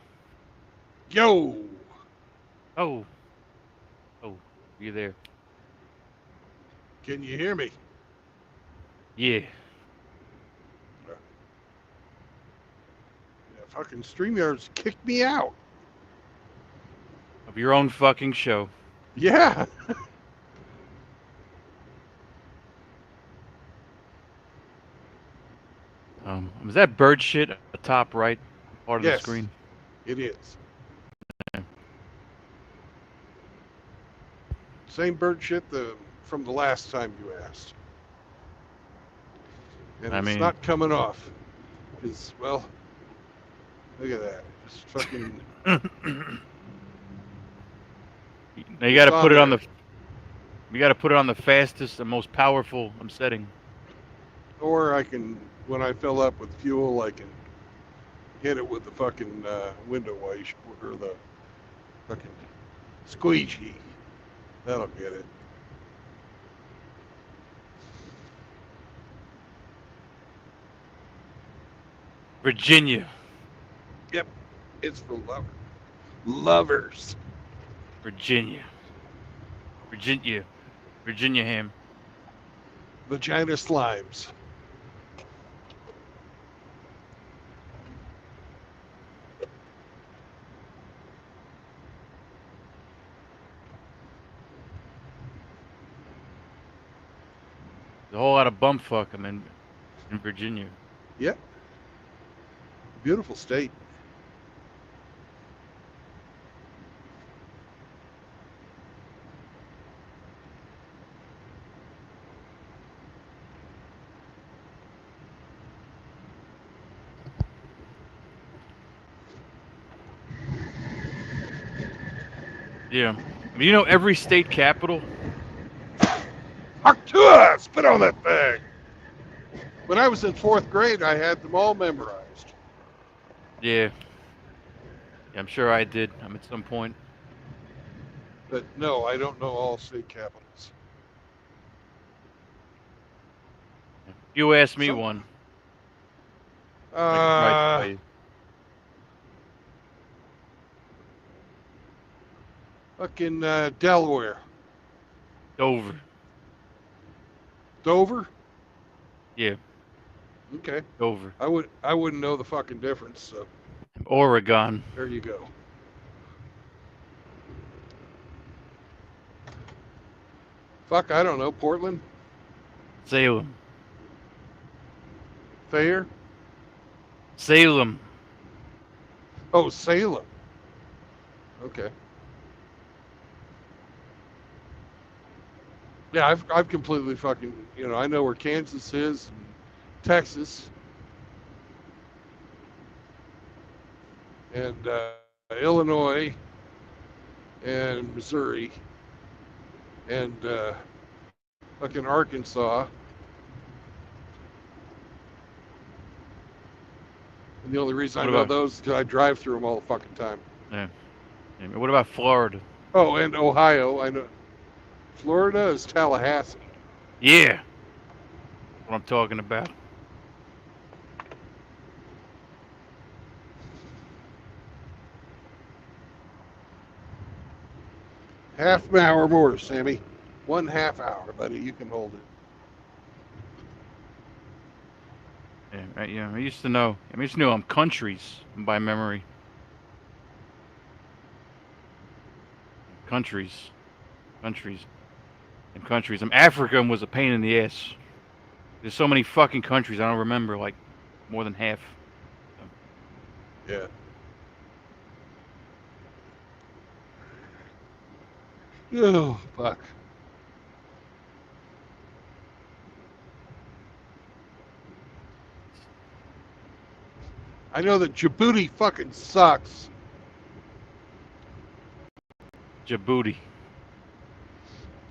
Yo! oh, oh, you there? Can you hear me? Yeah. Yeah, fucking StreamYards kicked me out. Of your own fucking show. Yeah. Was that bird shit at the top right part of the Yes, screen? it is. Same bird shit from the last time you asked. And I it's mean, not coming off. Because, well, look at that. Just fucking, now you got it's to put on it on there. the. You got to put it on the fastest and most powerful setting. Or I can, when I fill up with fuel, I can hit it with the fucking window wash or the fucking squeegee. That'll get it. Virginia. Yep, it's for Lovers. Virginia. Virginia ham. Vagina slimes. There's a whole lot of bumfuck I'm in Virginia. Yep. Beautiful state. Yeah. You know every state capital? Arctua! Spit on that thing! When I was in 4th grade, I had them all memorized. Yeah. I'm sure I did. At some point. But no, I don't know all state capitals. You asked me Some- one. I could try to tell you. Fucking Delaware. Dover. Dover? Yeah, Okay. Dover. I wouldn't know the fucking difference, so Oregon. there you go. Fuck, I don't know. Portland? Salem. Thayer? Salem. Oh, Salem. Okay. Yeah, I've completely fucking, I know where Kansas is, and Texas, and Illinois, and Missouri, and fucking Arkansas. And the only reason I What know about- those is because I drive through them all the fucking time. Yeah. What about Florida? Oh, and Ohio. I know. Florida is Tallahassee. Yeah. That's what I'm talking about. Half an hour more, Sammy. 1/2 hour, buddy. You can hold it. Yeah, I used to know. I used to know countries by memory. Countries. Africa was a pain in the ass. There's so many fucking countries I don't remember, like more than half. Yeah. Oh, fuck. I know that Djibouti fucking sucks. Djibouti.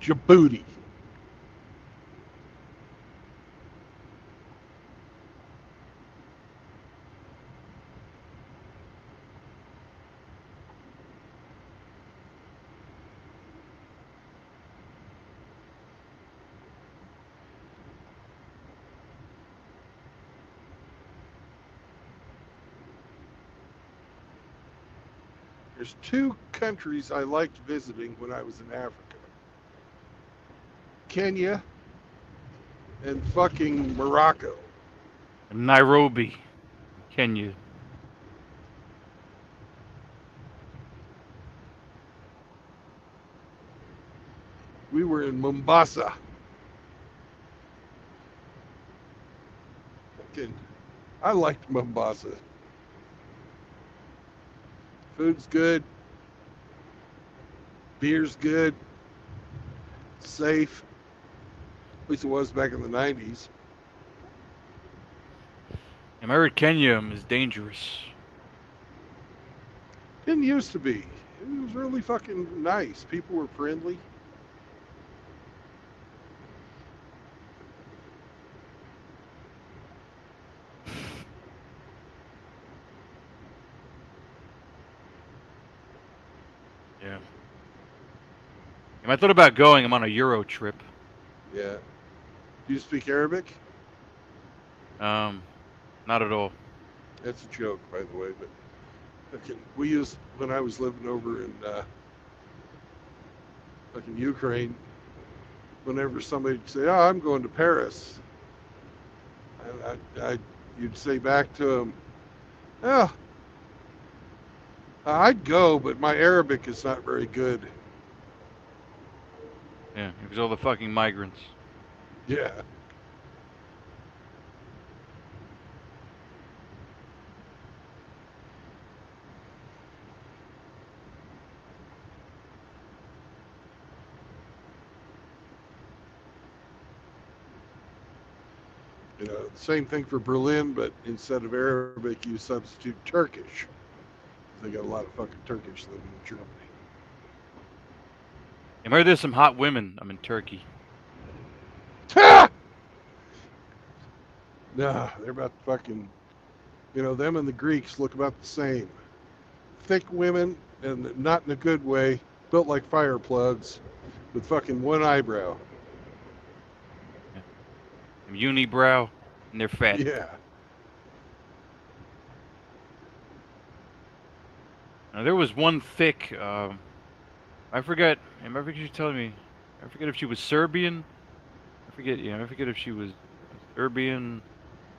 Djibouti. There's 2 countries I liked visiting when I was in Africa. Kenya and fucking Morocco. Nairobi, Kenya. We were in Mombasa. Fucking, I liked Mombasa. Food's good. Beer's good. Safe. At least it was back in the 90s. I heard Kenya is dangerous. Didn't used to be. It was really fucking nice. People were friendly. Yeah. I thought about going. I'm on a Euro trip. Yeah. Do you speak Arabic? Not at all. That's a joke, by the way, but Okay, we used when I was living over in fucking Ukraine. Whenever somebody'd say, "Oh, I'm going to Paris," you'd say back to them, "Oh, I'd go, but my Arabic is not very good." Yeah, it was all the fucking migrants. Yeah. You know, same thing for Berlin, but instead of Arabic, you substitute Turkish. They got a lot of fucking Turkish living in Germany. I heard there's some hot women. I'm in Turkey. Ha! Nah, they're about to fucking, you know, them and the Greeks look about the same. Thick women, and not in a good way, built like fire plugs, with fucking one eyebrow. Some unibrow, and they're fat. Yeah. Now, there was one thick. I forget. I forget you telling me. I forget if she was Serbian. I forget. Yeah, I forget if she was Serbian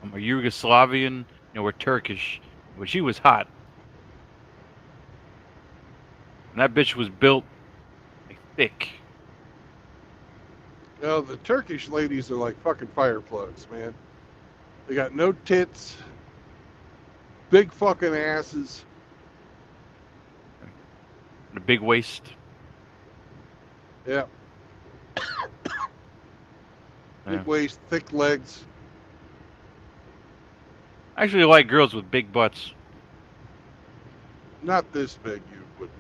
or Yugoslavian. You know, or Turkish. But she was hot. And that bitch was built like thick. You know, the Turkish ladies are like fucking fire plugs, man. They got no tits, big fucking asses. And a big waist. Yeah. Yeah. Big waist, thick legs. I actually like girls with big butts. Not this big, you wouldn't.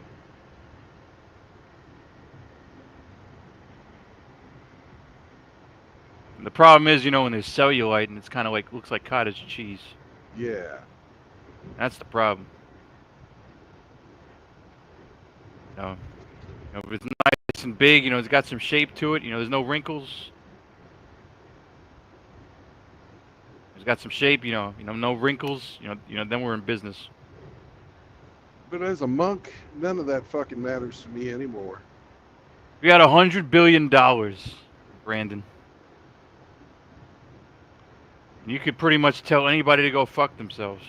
And the problem is, you know, when there's cellulite and it's kind of like looks like cottage cheese. Yeah. That's the problem. You know, if it's nice and big, you know, it's got some shape to it. You know, there's no wrinkles. It's got some shape. You know, no wrinkles. You know, then we're in business. But as a monk, none of that fucking matters to me anymore. We got $100 billion, Brandon. You could pretty much tell anybody to go fuck themselves.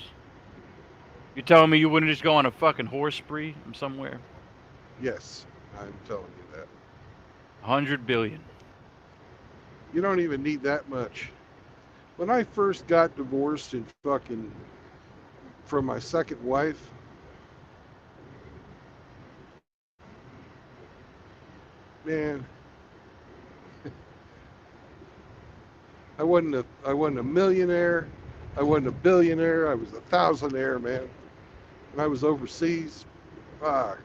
You telling me you wouldn't just go on a fucking horse spree from somewhere? Yes, I'm telling you that. 100 billion. You don't even need that much. When I first got divorced and fucking from my second wife, man, I wasn't a millionaire, I wasn't a billionaire, I was a thousandaire, man. And I was overseas. Fuck.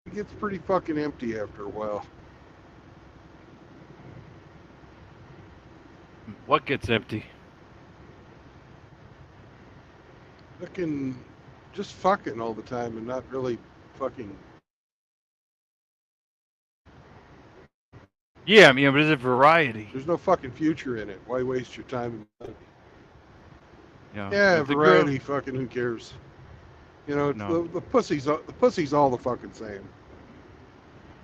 It gets pretty fucking empty after a while. What gets empty? Fucking just fucking all the time and not really fucking. Yeah, I mean, but it's a variety. There's no fucking future in it. Why waste your time and money? You know, Yeah, if the variety. Fucking who cares? You know, No. the pussy's all the fucking same.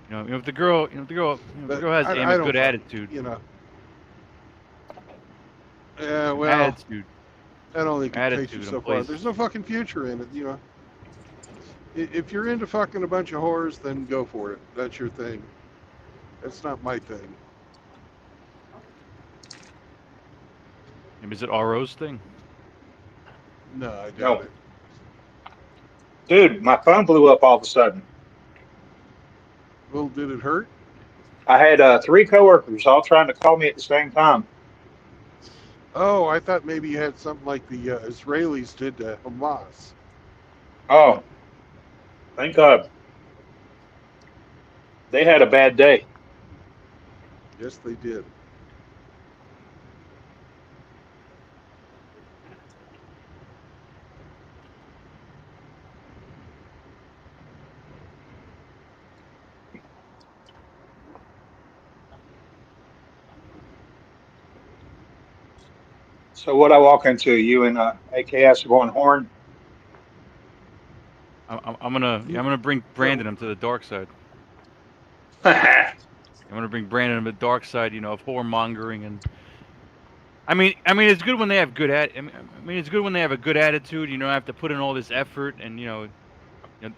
You know, if the girl, if the girl has a good attitude. You know. Yeah, well, Attitude. I don't think it takes Attitude you in so far. place. There's no fucking future in it, you know. If you're into fucking a bunch of whores, then go for it. That's your thing. That's not my thing. Is it RO's thing? No, I doubt No. it. Dude, my phone blew up all of a sudden. Well, did it hurt? I had 3 coworkers all trying to call me at the same time. Oh, I thought maybe you had something like the Israelis did to Hamas. Oh, thank God. They had a bad day. Yes, they did. So what I walk into, you and AKS going horn? I'm gonna bring Brandon him to the dark side. Yeah, I'm gonna bring Brandon to the dark side, you know, of whoremongering and. I mean, it's good when they have good it's good when they have a good attitude. You don't have to put in all this effort, and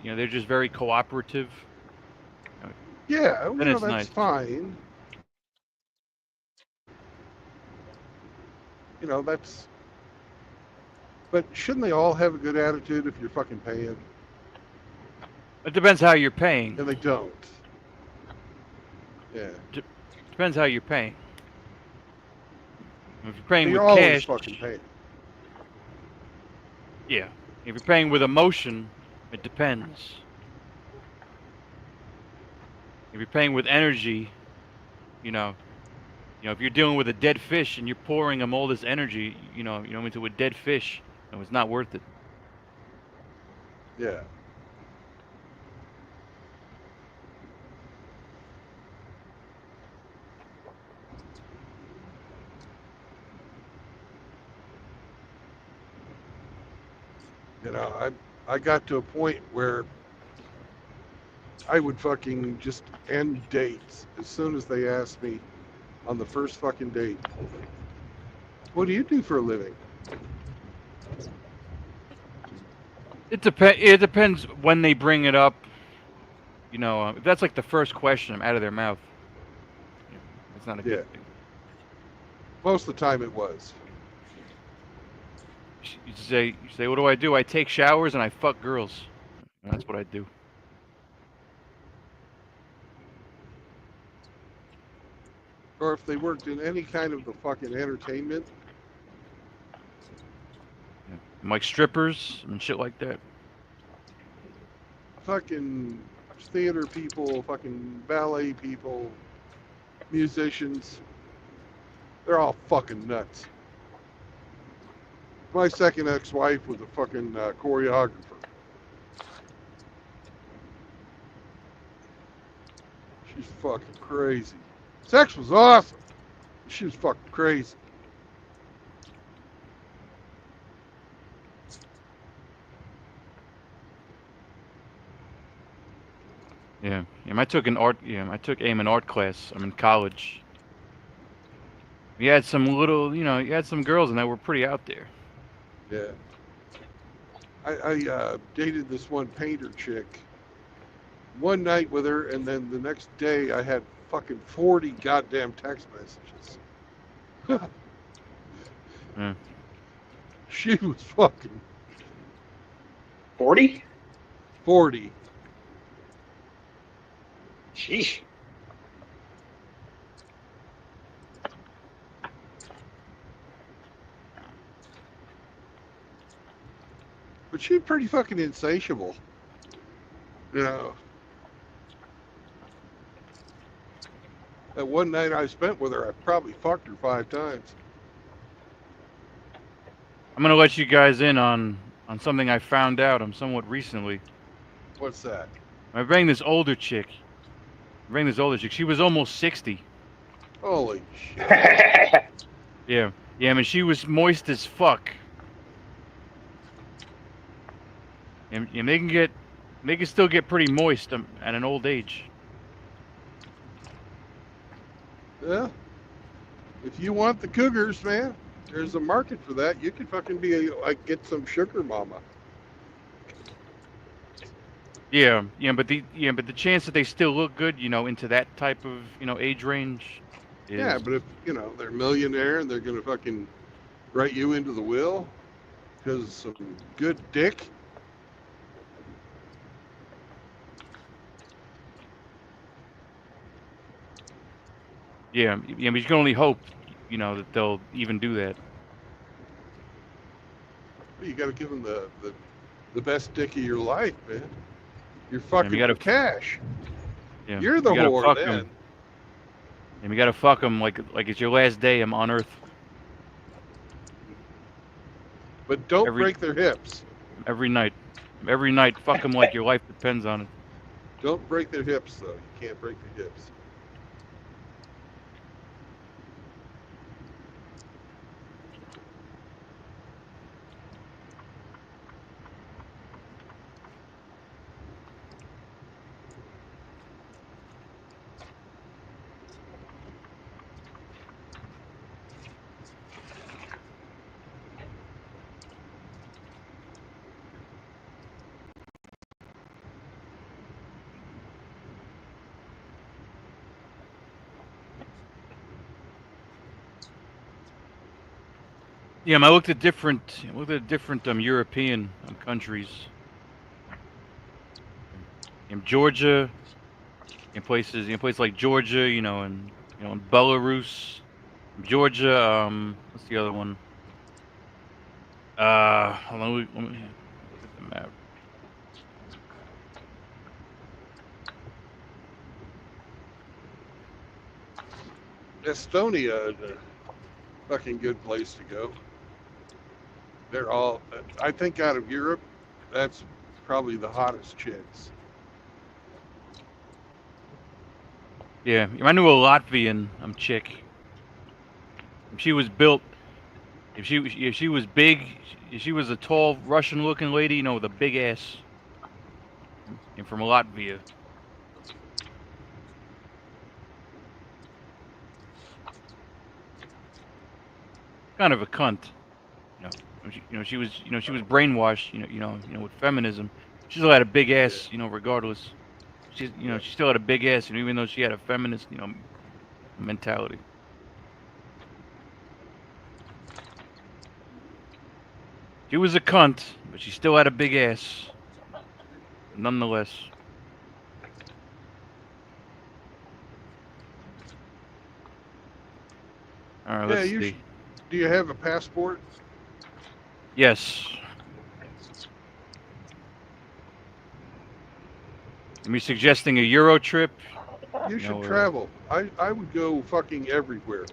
they're just very cooperative. Yeah, Then it's that's nice. fine. That's. But shouldn't they all have a good attitude if you're fucking paying? It depends how you're paying. And they don't. Yeah. Depends how you're paying. If you're paying You're with always cash, fucking paying. yeah. If you're paying with emotion, it depends. If you're paying with energy, if you're dealing with a dead fish and you're pouring them all this energy, into a dead fish, it's not worth it. Yeah. I got to a point where I would fucking just end dates as soon as they asked me on the first fucking date. What do you do for a living? It depends when they bring it up. If that's like the first question out of their mouth, it's not a good thing. Most of the time it was. You say, what do I do? I take showers and I fuck girls. And that's what I do. Or if they worked in any kind of the fucking entertainment. Yeah. Like strippers and shit like that. Fucking theater people, fucking ballet people, musicians. They're all fucking nuts. My second ex-wife was a fucking choreographer. She's fucking crazy. Sex was awesome. She was fucking crazy. Yeah. I took AIM in art class. I'm in college. You had some girls and that were pretty out there. Yeah. I dated this one painter chick. One night with her, and then the next day I had fucking 40 goddamn text messages. Yeah. She was fucking 40? 40. Sheesh. But she's pretty fucking insatiable. That one night I spent with her, I probably fucked her 5 times. I'm gonna let you guys in on something I found out somewhat recently. What's that? I bring this older chick. She was almost 60. Holy shit. Yeah. I mean, she was moist as fuck. And they can still get pretty moist at an old age. Yeah. If you want the cougars, man, there's a market for that. You could fucking get some sugar mama. Yeah, but the chance that they still look good, into that type of, age range. Yeah, but if, they're a millionaire and they're going to fucking write you into the will because of some good dick. Yeah, but you can only hope, that they'll even do that. You got to give them the best dick of your life, man. You're fucking you gotta, for cash. Yeah, You're the whore then. And you gotta fuck them like it's your last day on Earth. But don't break their hips. Every night, fuck them like your life depends on it. Don't break their hips, though. You can't break their hips. Yeah, I looked at different European countries. In Georgia, in places like Georgia, and in Belarus, Georgia. What's the other one? Hold on, let me look at the map. Estonia, a fucking good place to go. They're all, I think, out of Europe, that's probably the hottest chicks. Yeah, I knew a Latvian chick. She was built. If she was big, if she was a tall Russian-looking lady, with a big ass, and from Latvia. Kind of a cunt, she was, she was brainwashed, with feminism. She still had a big ass, regardless. She still had a big ass, even though she had a feminist, mentality. She was a cunt, but she still had a big ass, nonetheless. All right, let's see. Do you have a passport? Yes. Are you suggesting a Euro trip? You should travel. I would go fucking everywhere.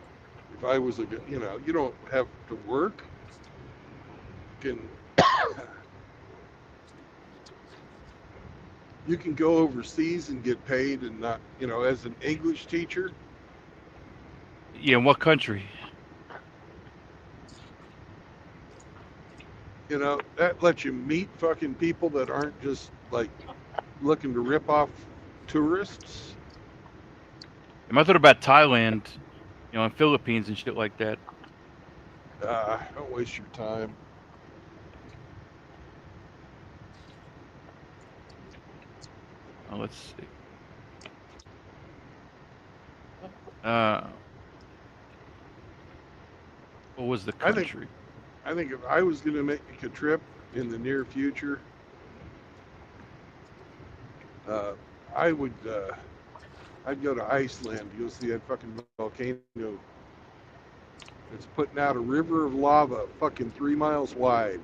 If I was you don't have to work. You can go overseas and get paid and not, as an English teacher. Yeah, in what country? That lets you meet fucking people that aren't just like looking to rip off tourists. I thought about Thailand, and Philippines and shit like that. Don't waste your time. Oh, let's see. What was the country? I think if I was going to make a trip in the near future, I'd go to Iceland. You'll see that fucking volcano. It's putting out a river of lava, fucking 3 miles wide.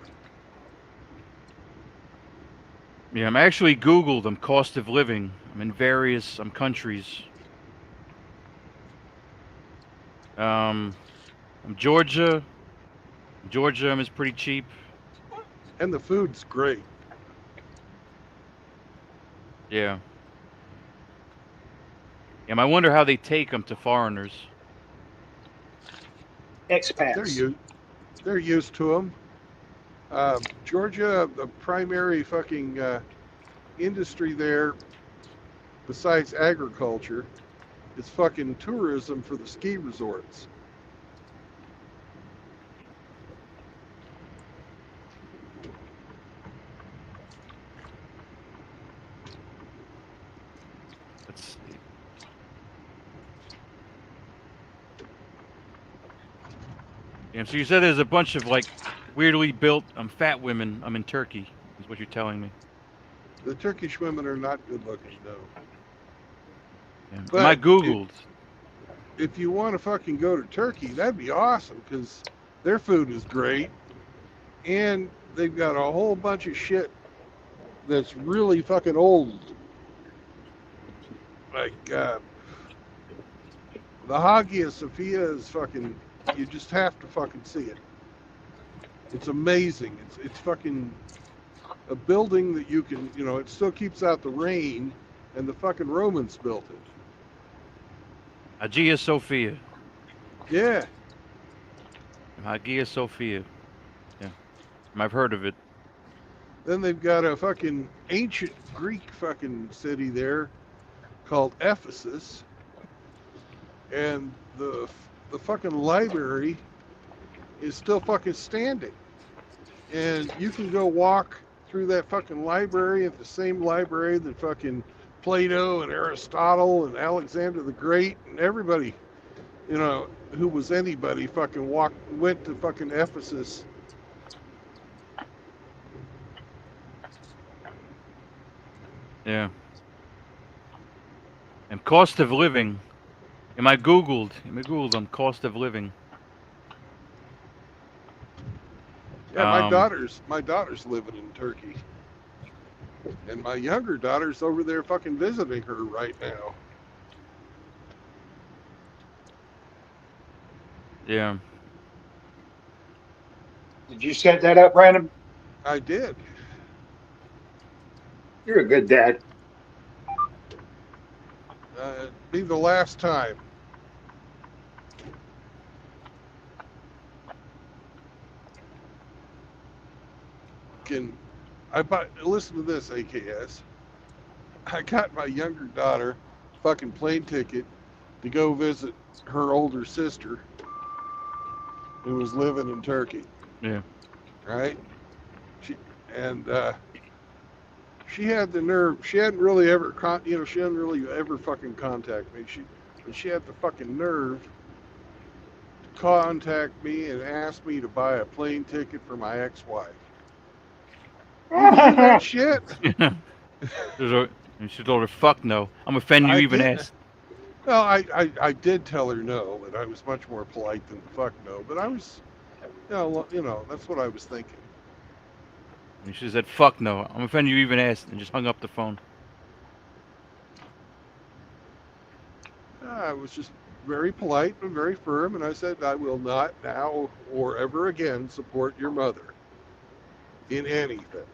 Yeah, I'm actually Googled cost of living. I'm in various countries. Georgia. Georgia is pretty cheap. And the food's great. Yeah. I wonder how they take them to foreigners. Expats. They're used to them. Georgia, the primary fucking industry there, besides agriculture, is fucking tourism for the ski resorts. Let's see. Yeah, so you said there's a bunch of weirdly built fat women in Turkey, is what you're telling me. The Turkish women are not good looking, though. Yeah. But I Googled. If you want to fucking go to Turkey, that'd be awesome, because their food is great, and they've got a whole bunch of shit that's really fucking old. Like, the Hagia Sophia is fucking, you just have to fucking see it. It's amazing. It's fucking a building that you can, it still keeps out the rain, and the fucking Romans built it. Hagia Sophia. Yeah. Hagia Sophia. Yeah. I've heard of it. Then they've got a fucking ancient Greek fucking city there called Ephesus. And the fucking library is still fucking standing. And you can go walk through that fucking library, at the same library that fucking Plato and Aristotle and Alexander the Great and everybody you know, who was anybody, fucking went to fucking Ephesus. Yeah. And cost of living. Am I Googled on cost of living? Yeah, Um, my daughter's living in Turkey. And my younger daughter's over there fucking visiting her right now. Yeah. Did you set that up, Brandon? I did. You're a good dad. Be the last time. Listen to this, AKS. I got my younger daughter fucking plane ticket to go visit her older sister who was living in Turkey. Yeah. Right? And she had the nerve. She hadn't really ever, she hadn't really ever fucking contact me. But she had the fucking nerve to contact me and ask me to buy a plane ticket for my ex-wife. You do that shit? And she told her, "Fuck no." I'm offended you even asked. Well, I did tell her no, but I was much more polite than fuck no. But I was, that's what I was thinking. And she said, "Fuck no." I'm offended you even asked, and just hung up the phone. I was just very polite and very firm, and I said I will not now or ever again support your mother in anything.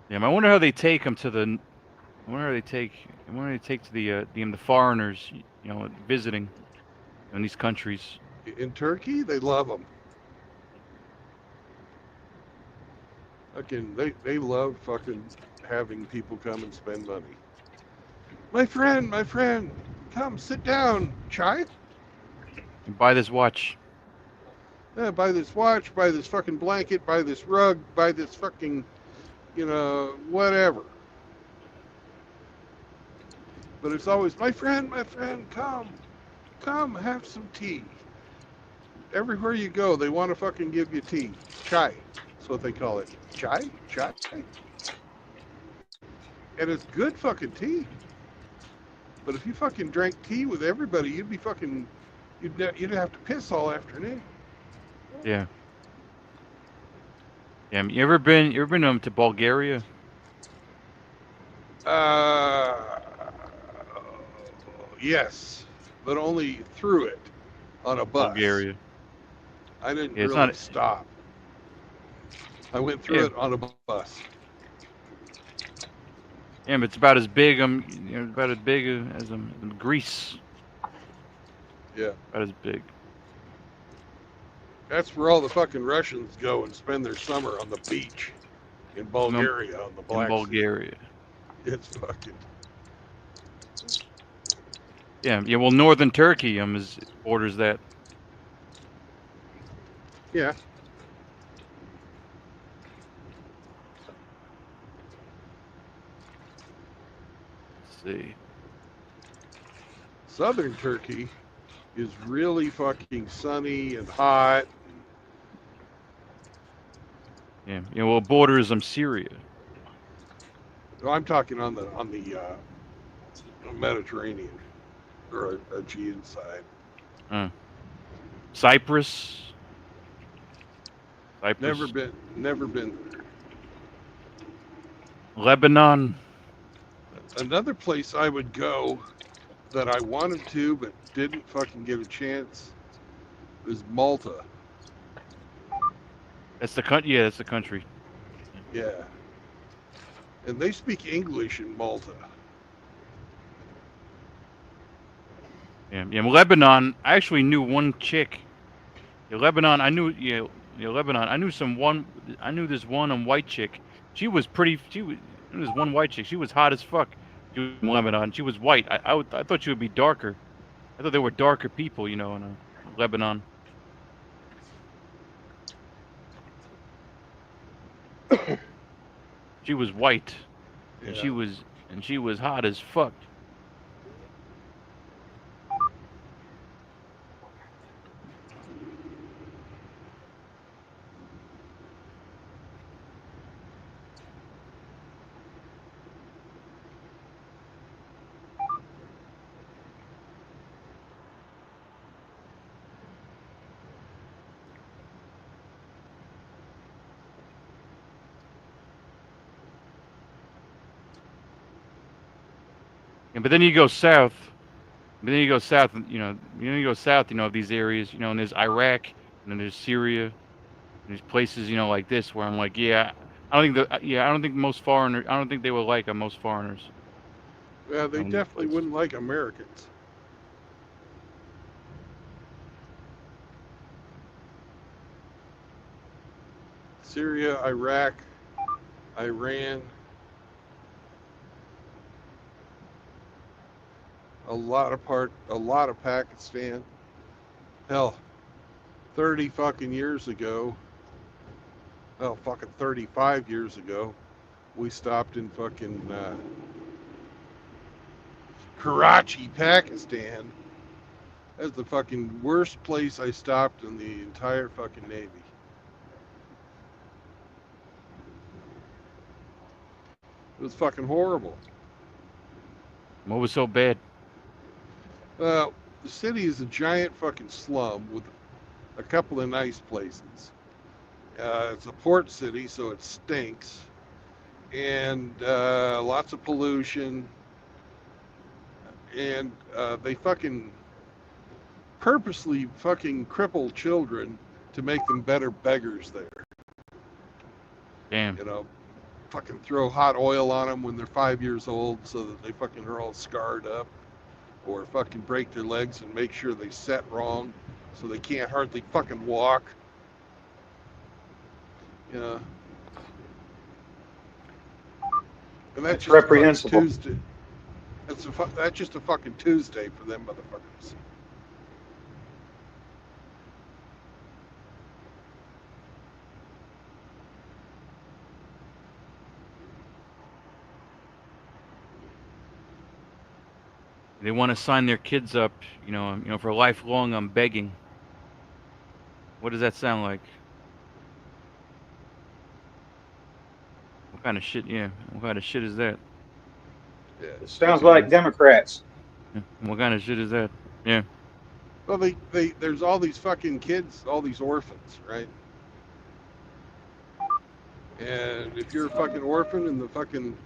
Yeah, I wonder how they take them to the. I wonder how they take. I wonder how they take to the foreigners, visiting in these countries. In Turkey, they love them. They love fucking having people come and spend money. My friend, come sit down. Chai? And buy this watch. Yeah, buy this watch, buy this fucking blanket, buy this rug, buy this fucking, whatever. But it's always, my friend, come, have some tea. Everywhere you go, they want to fucking give you tea. Chai. That's what they call it. Chai? And it's good fucking tea. But if you fucking drank tea with everybody, you'd be fucking, you'd have to piss all afternoon. Yeah. Yeah. You ever been to Bulgaria? Yes, but only through it on a bus. Bulgaria. I didn't Yeah, really stop. I went through it on a bus. Yeah, but it's about as big. About as big as Greece. Yeah. About as big. That's where all the fucking Russians go and spend their summer on the beach in Bulgaria on the Black Sea. In Bulgaria. It's fucking. Yeah. Well, northern Turkey borders that. Yeah. Let's see. Southern Turkey is really fucking sunny and hot. Yeah. Well, it borders Syria. No, I'm talking on the Mediterranean or Aegean side. Cyprus. Never been there. Lebanon. Another place I would go that I wanted to but didn't fucking get a chance is Malta. That's the country. Yeah, that's the country. Yeah. And they speak English in Malta. Yeah. Lebanon. I actually knew one chick. Yeah, Lebanon. I knew. Yeah. Lebanon. I knew this one white chick. She was pretty. This one white chick. She was hot as fuck. She was from Lebanon. She was white. I thought she would be darker. I thought there were darker people, in Lebanon. She was white. and Yeah. she was hot as fuck. Yeah, but then you go south. But then you go south, and you go south, of these areas, and there's Iraq, and then there's Syria, and there's places, like this, where I'm like, yeah, I don't think most foreigners, I don't think they will like most foreigners. Yeah, they in these definitely places. wouldn't like Americans. Syria, Iraq, Iran, a lot of Pakistan. Hell, 30 fucking years ago, hell, fucking 35 years ago, we stopped in fucking Karachi, Pakistan. That's the fucking worst place I stopped in the entire fucking Navy. It was fucking horrible. What was so bad? The city is a giant fucking slum with a couple of nice places. It's a port city, so it stinks. And lots of pollution. And they fucking purposely fucking cripple children to make them better beggars there. Damn. Fucking throw hot oil on them when they're 5 years old so that they fucking are all scarred up. Or fucking break their legs and make sure they set wrong so they can't hardly fucking walk. Yeah. And That's just a fucking reprehensible. Tuesday. That's just a fucking Tuesday for them motherfuckers. They want to sign their kids up, for lifelong on begging. What does that sound like? What kind of shit? Yeah, what kind of shit is that? Yeah. It sounds like Democrats. Yeah, what kind of shit is that? Yeah. Well, there's all these fucking kids, all these orphans, right? And if you're a fucking orphan and the fucking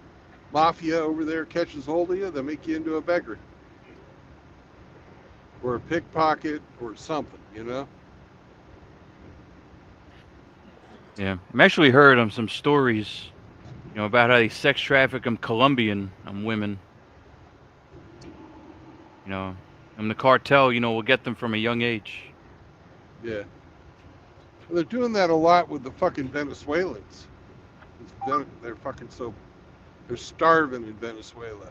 mafia over there catches hold of you, they make you into a beggar. Or a pickpocket or something, Yeah. I'm actually heard some stories, about how they sex traffic Colombian women. And the cartel, will get them from a young age. Yeah. Well, they're doing that a lot with the fucking Venezuelans. They're fucking they're starving in Venezuela.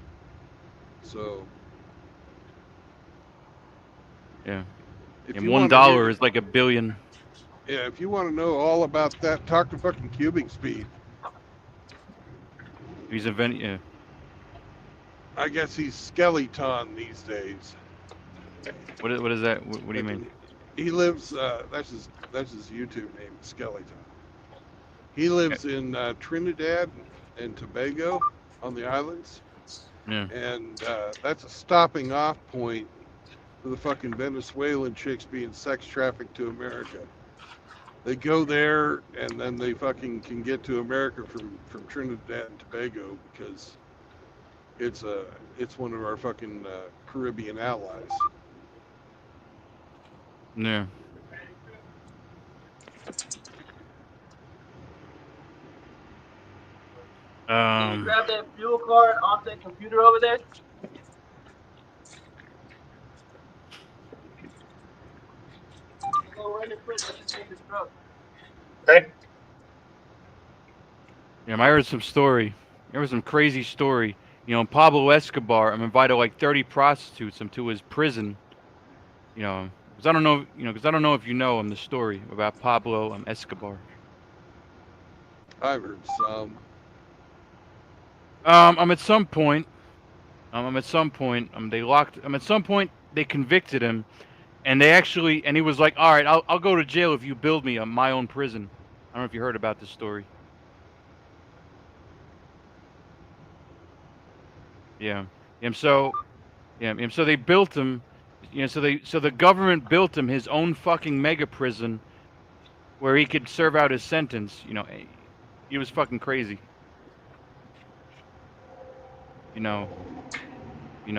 So. Yeah. If And you $1 wanna hear- is like $1 billion. Yeah, if you want to know all about that, talk to fucking Cubic Speed. He's I guess he's Skeleton these days. What is that? What do you mean? He lives. That's his YouTube name, Skeleton. He lives in Trinidad and Tobago on the islands. Yeah. And that's a stopping off point for the fucking Venezuelan chicks being sex trafficked to America. They go there and then they fucking can get to America from Trinidad and Tobago because it's one of our fucking Caribbean allies. Yeah. Can you grab that fuel card off that computer over there? Go run it quick. Let's take this truck. Okay. Yeah, I heard some story. There was some crazy story. Pablo Escobar, invited like 30 prostitutes to his prison. Because I don't know, if you know the story about Pablo, Escobar. I've heard some. I'm at some point. At some point. They locked. At some point they convicted him, and he was like, "All right, I'll go to jail if you build me my own prison." I don't know if you heard about this story. Yeah. So they built him. So the government built him his own fucking mega prison, where he could serve out his sentence. He was fucking crazy. And he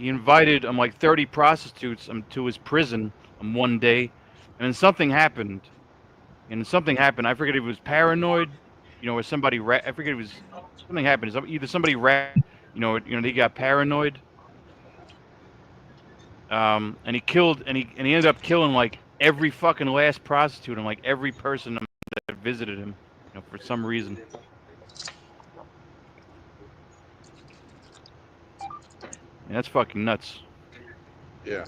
invited like 30 prostitutes to his prison one day, and then something happened. I forget if it was paranoid, or somebody. I forget it was something happened. Either somebody they got paranoid. And he killed, and he ended up killing like every fucking last prostitute and like every person that visited him, for some reason. And that's fucking nuts. Yeah.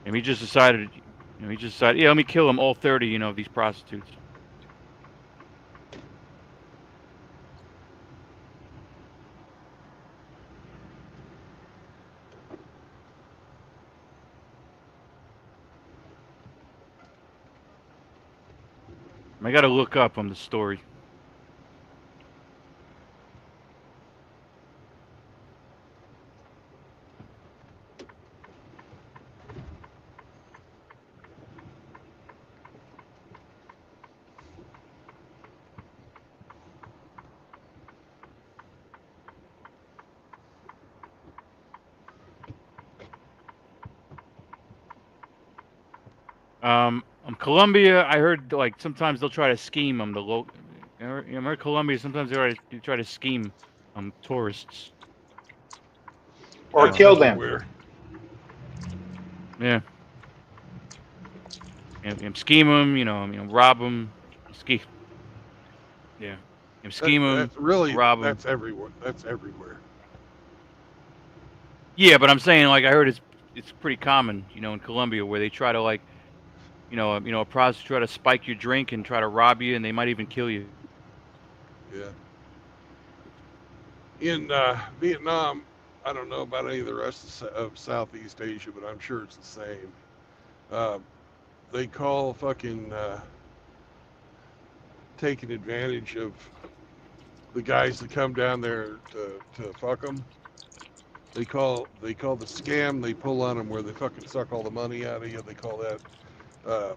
And he just decided, yeah, let me kill them all 30, of these prostitutes. I gotta look up on the story. Colombia, I heard like sometimes they'll try to scheme them. Remember Colombia? Sometimes they try to scheme tourists. Or That's kill them. everywhere. Yeah. And scheme them, rob them, scheme. Yeah. Scheme them. That's really rob them. That's everywhere. That's everywhere. Yeah, but I'm saying like I heard it's pretty common, in Colombia where they try to like, a prostitute try to spike your drink and try to rob you, and they might even kill you. Yeah. In Vietnam, I don't know about any of the rest of Southeast Asia, but I'm sure it's the same. They call fucking taking advantage of the guys that come down there to fuck them. They call the scam they pull on them where they fucking suck all the money out of you. They call that the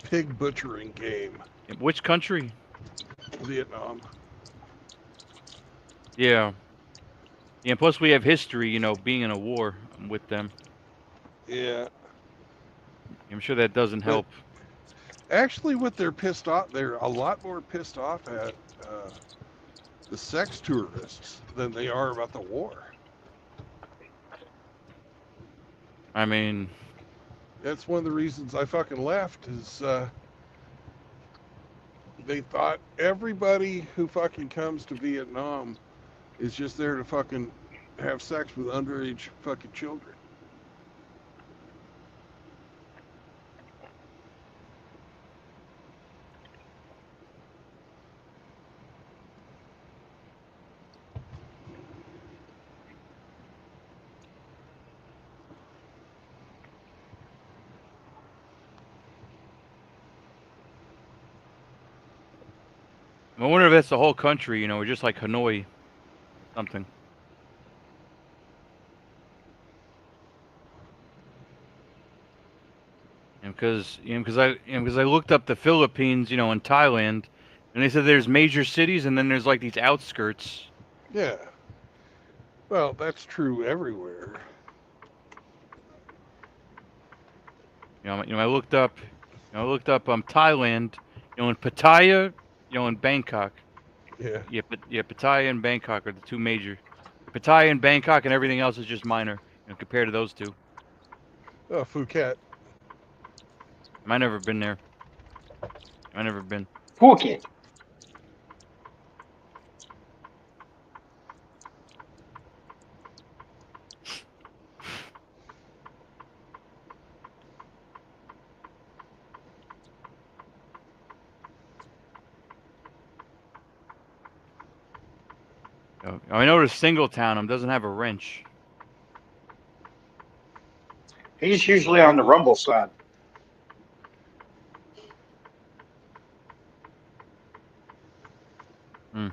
pig butchering game. In which country? Vietnam. Yeah. Yeah. Plus, we have history, being in a war with them. Yeah. I'm sure that doesn't help. Actually, what they're pissed off, they're a lot more pissed off at the sex tourists than they are about the war. I mean, that's one of the reasons I fucking left is they thought everybody who fucking comes to Vietnam is just there to fucking have sex with underage fucking children. I wonder if that's the whole country, or just like Hanoi, something. Because I looked up the Philippines, and Thailand, and they said there's major cities and then there's like these outskirts. Yeah. Well, that's true everywhere. I looked up, Thailand, in Pattaya, in Bangkok. Yeah. Yeah, Pattaya and Bangkok are the two major. Pattaya and Bangkok, and everything else is just minor, compared to those two. Oh, Phuket. I've never been there. I've never been. Phuket. I noticed Singletown doesn't have a wrench. He's usually on the Rumble side. Hmm.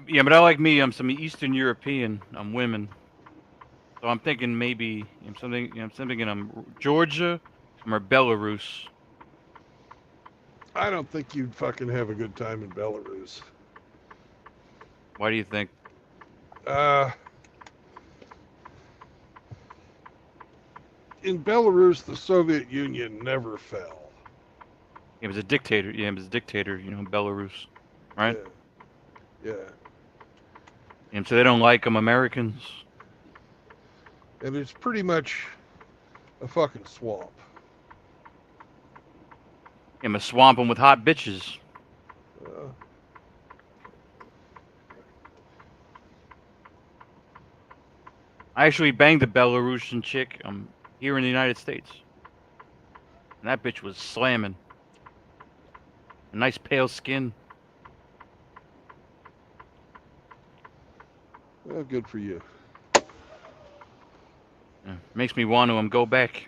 Yeah, but I like me. I'm some Eastern European. I'm women, so I'm thinking maybe something. I'm thinking Georgia or Belarus. I don't think you'd fucking have a good time in Belarus. Why do you think? In Belarus, the Soviet Union never fell. It was a dictator. Yeah, it was a dictator. Belarus, right? Yeah. And so they don't like them Americans. And it's pretty much a fucking swamp. I'm a swamp 'em with hot bitches. I actually banged a Belarusian chick here in the United States. And that bitch was slamming. A nice pale skin. Well, good for you. Yeah, makes me want to go back.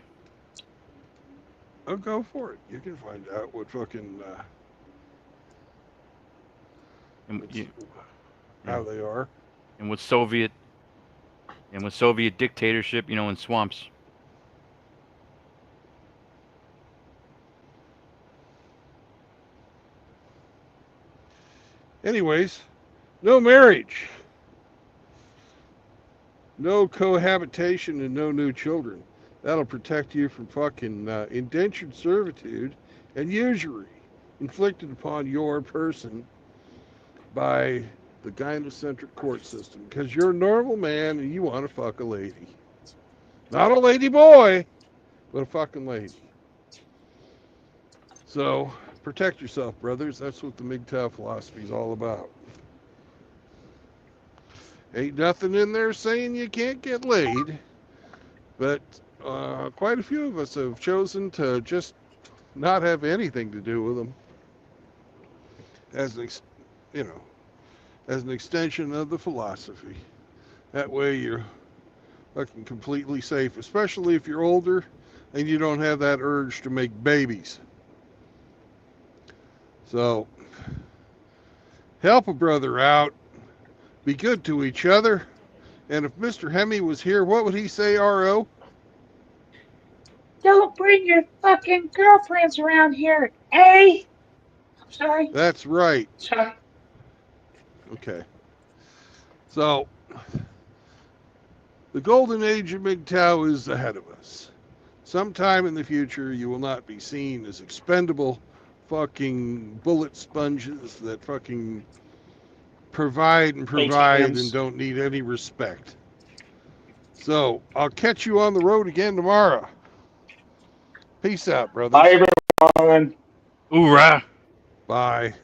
Oh, go for it. You can find out what fucking how they are. And with Soviet dictatorship, in swamps. Anyways, no marriage, no cohabitation, and no new children. That'll protect you from fucking indentured servitude and usury inflicted upon your person by the gynocentric court system. Because you're a normal man and you want to fuck a lady. Not a lady boy, but a fucking lady. So, protect yourself, brothers. That's what the MGTOW philosophy is all about. Ain't nothing in there saying you can't get laid, but quite a few of us have chosen to just not have anything to do with them as an extension of the philosophy. That way you're fucking completely safe, especially if you're older and you don't have that urge to make babies. So, help a brother out. Be good to each other. And if Mr. Hemi was here, what would he say, R.O.? Don't bring your fucking girlfriends around here, eh? I'm sorry. That's right. Sorry. Okay. So, the golden age of MGTOW is ahead of us. Sometime in the future, you will not be seen as expendable fucking bullet sponges that fucking provide and ATMs. don't need any respect. So, I'll catch you on the road again tomorrow. Peace out, brothers. Bye, everyone. Hoorah! Bye.